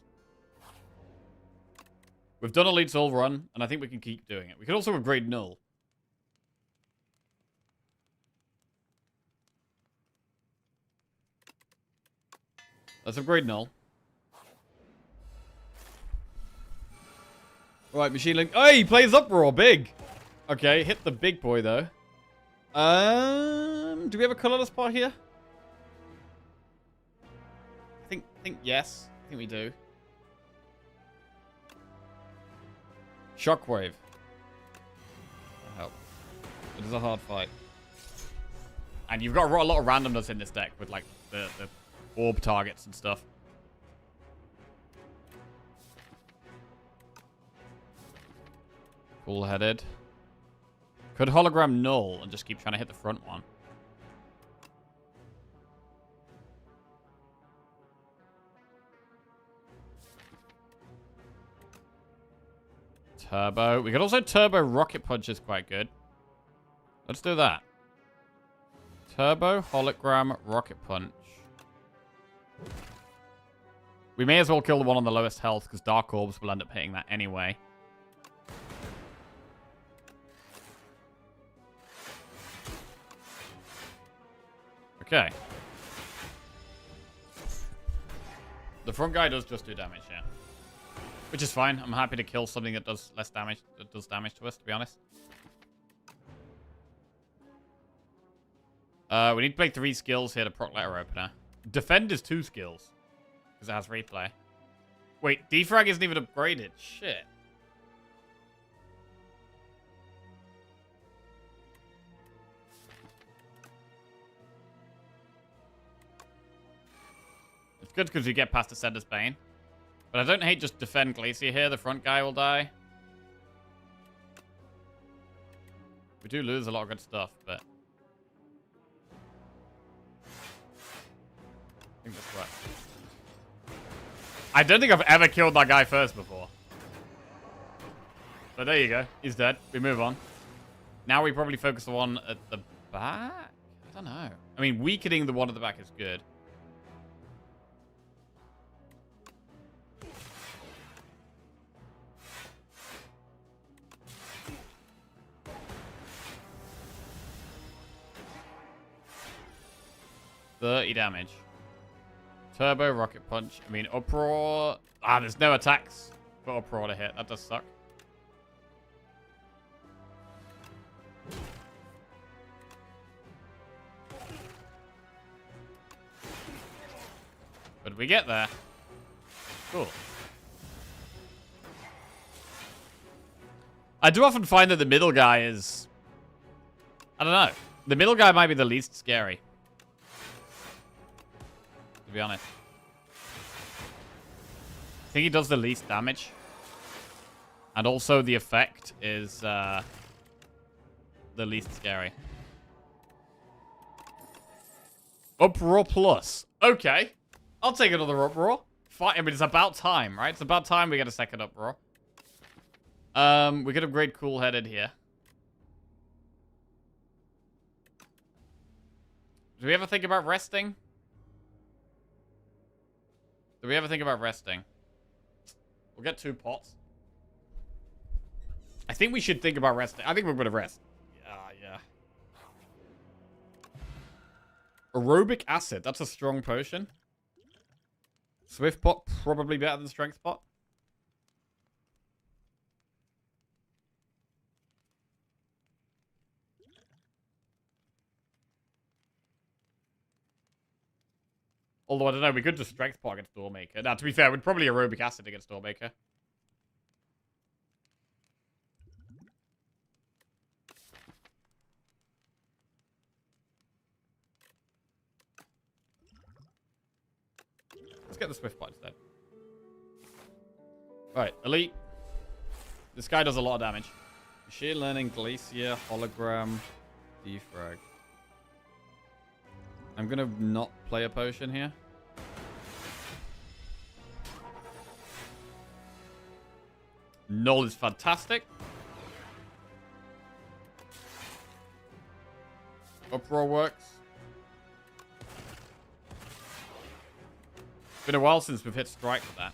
We've done elites all run, and I think we can keep doing it. We can also upgrade null. Let's upgrade null. Right, machine link. Oh, he plays uproar big. Okay, hit the big boy though. Do we have a colorless pot here? I think yes. I think we do. Shockwave. Help. It is a hard fight. And you've got a lot of randomness in this deck with like the orb targets and stuff. Cool-headed. Could hologram null and just keep trying to hit the front one. Turbo. We could also turbo rocket punch is quite good. Let's do that. Turbo, hologram, rocket punch. We may as well kill the one on the lowest health because Dark Orbs will end up hitting that anyway. Okay. The front guy does just do damage, yeah. Which is fine. I'm happy to kill something that does less damage, that does damage to us, to be honest. We need to play 3 skills here to proc letter opener. Defend is 2 skills. Because it has replay. Wait, defrag isn't even upgraded. Shit. It's good because you get past Ascender's Bane. But I don't hate just defend Glacier here. The front guy will die. We do lose a lot of good stuff, but... I think this works. I don't think I've ever killed that guy first before. But there you go. He's dead. We move on. Now we probably focus the one at the back? I don't know. I mean, weakening the one at the back is good. $30 damage. Turbo, rocket punch. I mean, uproar. Ah, there's no attacks for uproar to hit. That does suck. But we get there. Cool. I do often find that the middle guy is... I don't know. The middle guy might be the least scary. To be honest. I think he does the least damage. And also the effect is the least scary. Uproar plus. Okay. I'll take another uproar. Fine. I mean, it's about time, right? It's about time we get a second uproar. We could upgrade cool-headed here. Do we ever think about resting? Do we ever think about resting? We'll get 2 pots. I think we should think about resting. I think we're going to rest. Yeah. Aerobic acid. That's a strong potion. Swift pot, probably better than strength pot. Although, I don't know, we could just strength pot against Doormaker. Now, to be fair, we'd probably aerobic acid against Doormaker. Let's get the Swift pot instead. Right, Elite. This guy does a lot of damage. Machine Learning, Glacier, Hologram, Defrag. I'm gonna not play a potion here. Null is fantastic. Uproar works. It's been a while since we've hit strike with that.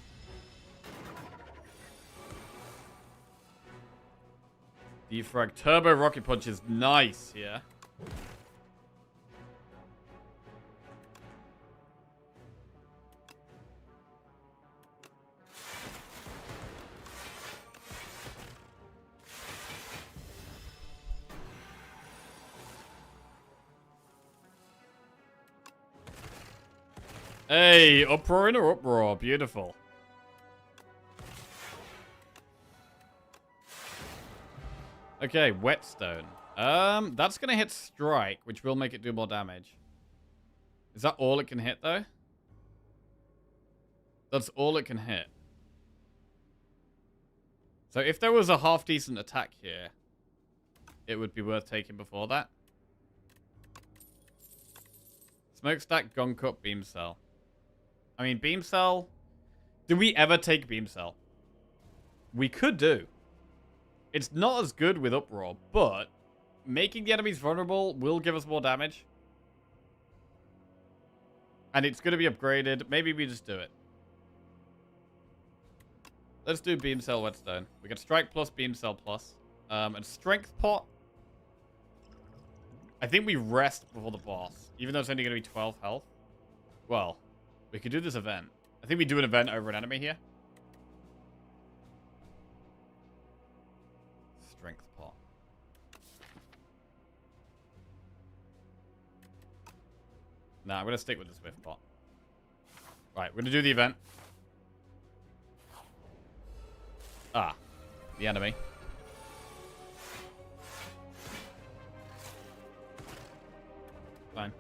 Defrag. Turbo rocket punch is nice here. Hey, uproar in or uproar. Beautiful. Okay, whetstone. That's gonna hit strike, which will make it do more damage. Is that all it can hit, though? That's all it can hit. So if there was a half-decent attack here, it would be worth taking before that. Smokestack, gun cup, beam cell. I mean, beam cell... Did we ever take beam cell? We could do. It's not as good with uproar, but making the enemies vulnerable will give us more damage. And it's going to be upgraded. Maybe we just do it. Let's do beam cell whetstone. We get strike plus, beam cell plus. And strength pot. I think we rest before the boss. Even though it's only going to be 12 health. Well, we could do this event. I think we do an event over an enemy here. Strength pot. Nah, I'm going to stick with the swift pot. Right, we're going to do the event. Ah, the enemy. Fine.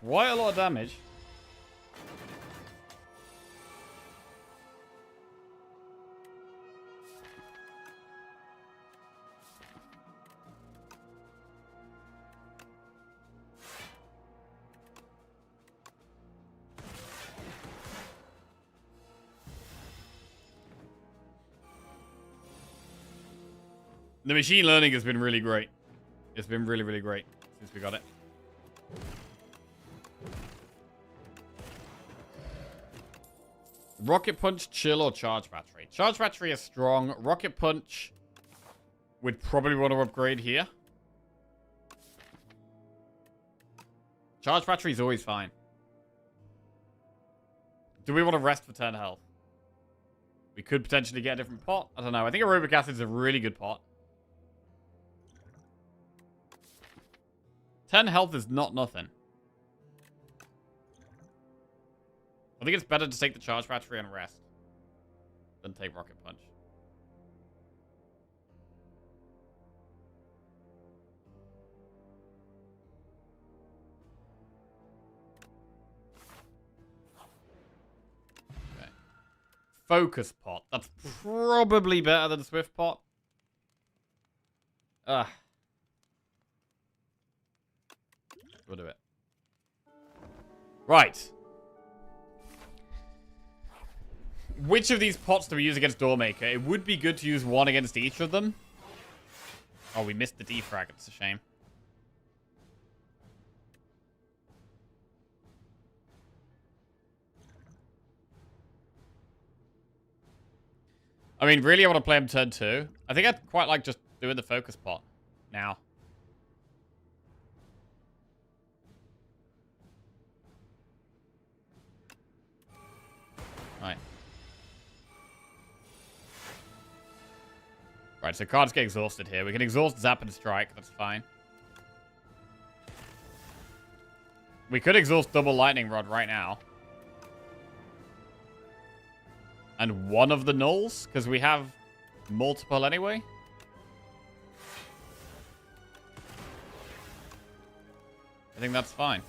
Quite a lot of damage. The machine learning has been really great. It's been really, really great since we got it. Rocket Punch, Chill, or Charge Battery? Charge Battery is strong. Rocket Punch would probably want to upgrade here. Charge Battery is always fine. Do we want to rest for 10 health? We could potentially get a different pot. I don't know. I think aerobic acid is a really good pot. 10 health is not nothing. I think it's better to take the charge battery and rest than take rocket punch. Okay. Focus pot. That's probably better than swift pot. We'll do it. Right. Which of these pots do we use against Doormaker? It would be good to use one against each of them. Oh, we missed the defrag. It's a shame. I mean, really, I want to play him turn 2. I think I'd quite like just doing the focus pot now. Right. Right, so cards get exhausted here. We can exhaust Zap and Strike. That's fine. We could exhaust Double Lightning Rod right now. And one of the nulls, because we have multiple anyway. I think that's fine.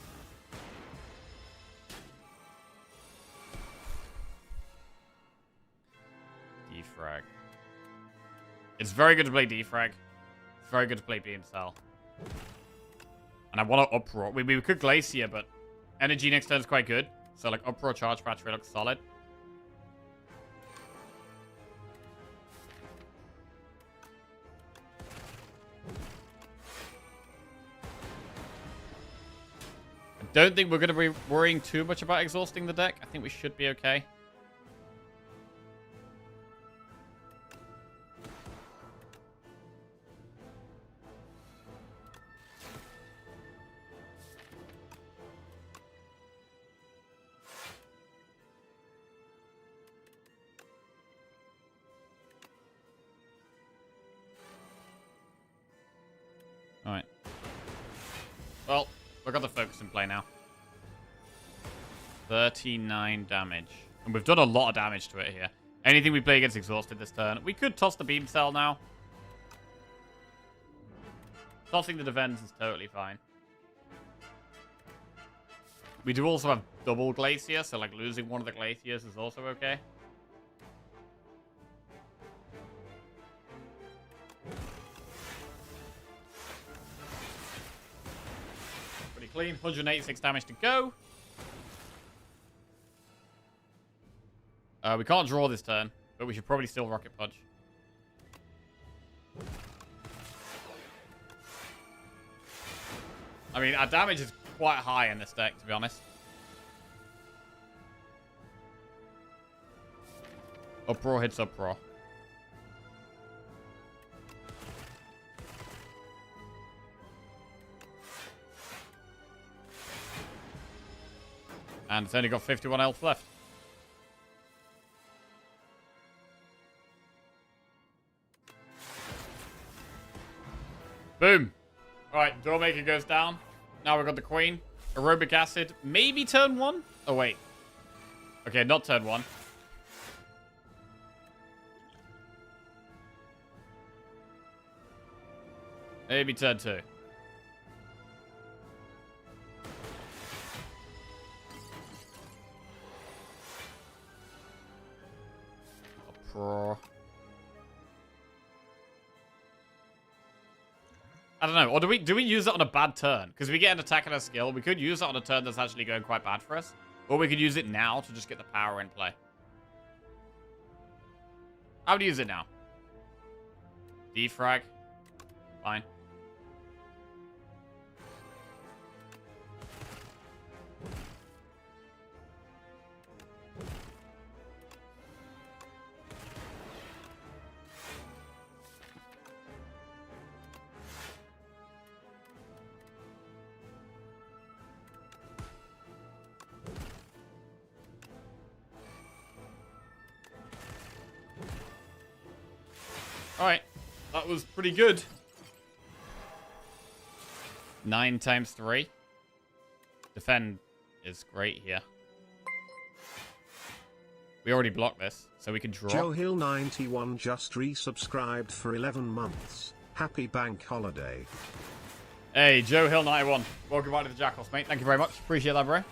Defrag. It's very good to play defrag. It's very good to play beam cell. And I want to uproar. We could glacier, but energy next turn is quite good. So like uproar, charge battery looks solid. I don't think we're going to be worrying too much about exhausting the deck. I think we should be okay. got the focus in play now. 39 damage. And we've done a lot of damage to it here. Anything we play gets exhausted this turn. We could toss the beam cell now. Tossing the defense is totally fine. We do also have double glacier, so like losing one of the glaciers is also okay. Pretty clean. 186 damage to go. We can't draw this turn, but we should probably still rocket punch. I mean, our damage is quite high in this deck, to be honest. Uproar hits Uproar. And it's only got 51 health left. Boom. Alright, Doormaker goes down. Now we've got the Queen. Aerobic Acid. Maybe turn 1? Oh, wait. Okay, not turn 1. Maybe turn 2. Uproar. I don't know. Or do we use it on a bad turn? Because we get an attack and a skill. We could use it on a turn that's actually going quite bad for us. Or we could use it now to just get the power in play. I would use it now. Defrag. Fine. Alright. That was pretty good. 9 times 3. Defend is great here. We already blocked this, so we can draw. Joe Hill 91 just resubscribed for 11 months. Happy bank holiday. Hey, Joe Hill 91. Welcome back to the Jackals, mate. Thank you very much. Appreciate that, bro.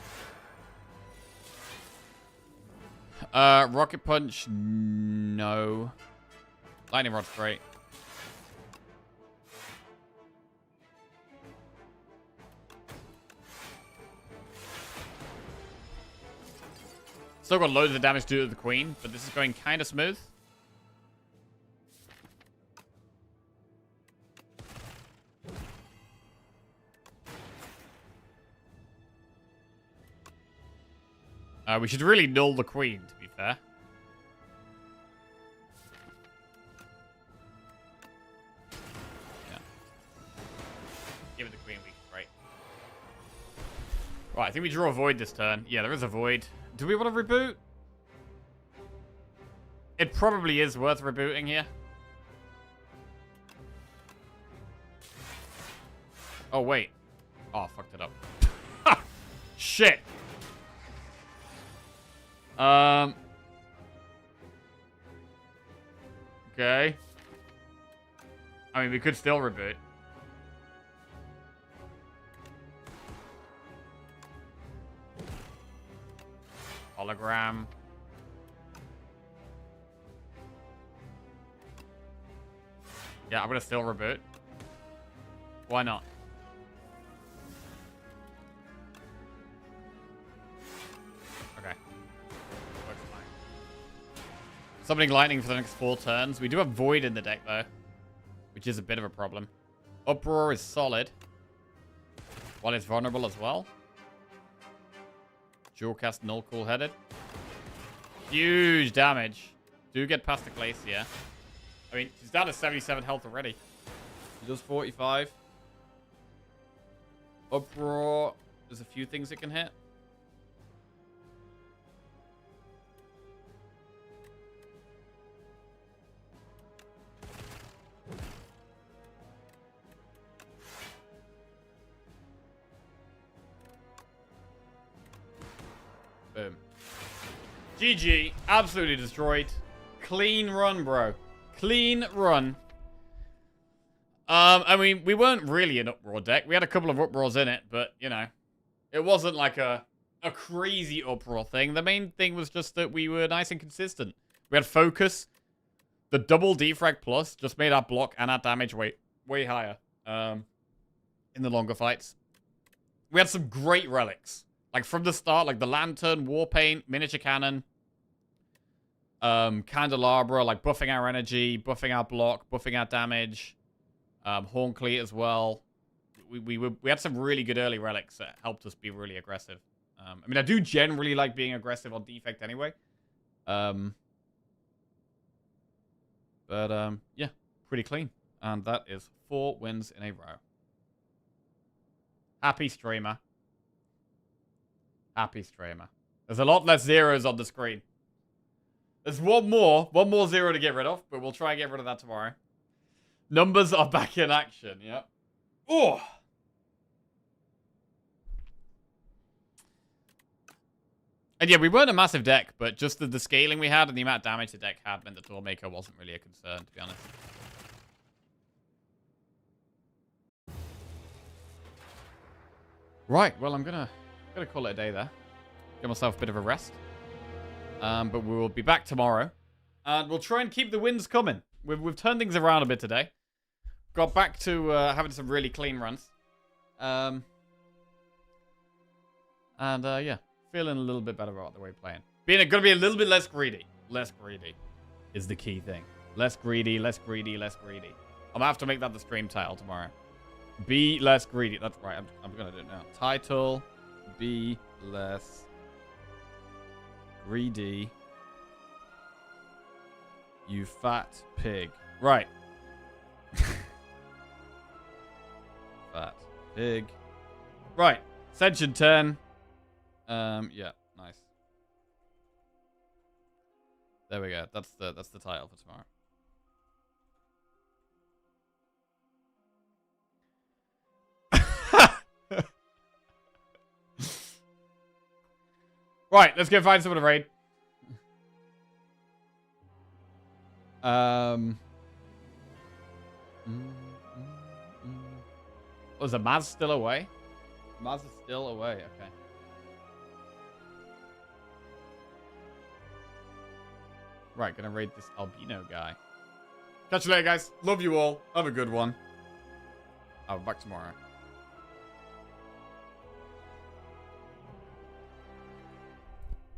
Rocket Punch, no. Lightning Rod's great. Still got loads of damage due to the Queen, but this is going kind of smooth. We should really null the Queen, to be fair. Give it the Queen weak, right? Right, I think we draw a Void this turn. Yeah, there is a Void. Do we want to reboot? It probably is worth rebooting here. Oh, wait. Oh, I fucked it up. Shit. Okay. I mean, we could still reboot. Hologram. Yeah, I'm gonna still reboot. Why not? Okay. Works fine. Summoning lightning for the next 4 turns. We do have Void in the deck, though, which is a bit of a problem. Uproar is solid, while it's vulnerable as well. Dual cast Null Cool Headed. Huge damage. Do get past the Glacier. I mean, she's down to 77 health already. She does 45. Uproar. There's a few things it can hit. Boom. GG. Absolutely destroyed. Clean run, bro. Clean run. I mean, we weren't really an uproar deck. We had a couple of uproars in it, but, you know, it wasn't like a crazy uproar thing. The main thing was just that we were nice and consistent. We had focus. The double defrag plus just made our block and our damage way higher in the longer fights. We had some great relics. Like, from the start, like the Lantern, Warpaint, Miniature Cannon, Candelabra, like buffing our energy, buffing our block, buffing our damage, Horncleat as well. We had some really good early relics that helped us be really aggressive. I mean, I do generally like being aggressive on defect anyway. But, yeah, pretty clean. And that is 4 wins in a row. Happy streamer. Happy streamer. There's a lot less zeros on the screen. There's one more zero to get rid of, but we'll try and get rid of that tomorrow. Numbers are back in action, yep. Oh! And yeah, we weren't a massive deck, but just the scaling we had and the amount of damage the deck had meant the Toolmaker wasn't really a concern, to be honest. Right, well, I'm gonna call it a day there. Give myself a bit of a rest. But we will be back tomorrow. And we'll try and keep the wins coming. We've turned things around a bit today. Got back to having some really clean runs. Yeah. Feeling a little bit better about the way we're playing. Gonna be a little bit less greedy. Less greedy is the key thing. Less greedy, less greedy, less greedy. I'm gonna have to make that the stream title tomorrow. Be less greedy. That's right. I'm gonna do it now. Title: Be less greedy. You fat pig. Right. Fat pig. Right. Ascension 10. Yeah, nice. There we go. That's the title for tomorrow. Right, let's go find someone to raid. Oh, is the Maz still away? Maz is still away, okay. Right, gonna raid this albino guy. Catch you later, guys. Love you all. Have a good one. I'll be back tomorrow.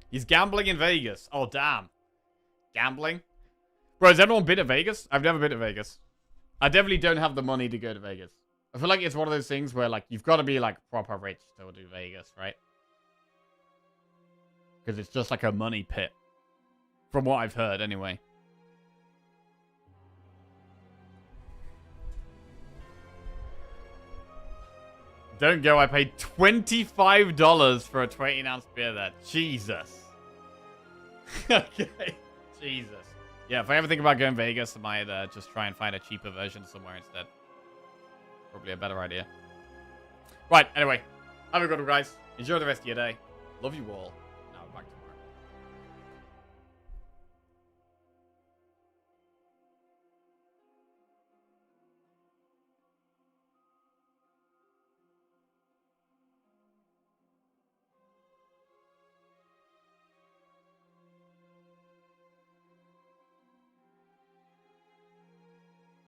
He's gambling in Vegas. Oh, damn. Gambling? Bro, has everyone been to Vegas? I've never been to Vegas. I definitely don't have the money to go to Vegas. I feel like it's one of those things where, like, you've got to be, like, proper rich to do Vegas, right? Because it's just like a money pit. From what I've heard, anyway. Don't go. I paid $25 for a 20-ounce beer there. Jesus. Okay. Jesus. Yeah, if I ever think about going to Vegas, I might just try and find a cheaper version somewhere instead. Probably a better idea. Right, anyway. Have a good one, guys. Enjoy the rest of your day. Love you all. Now back to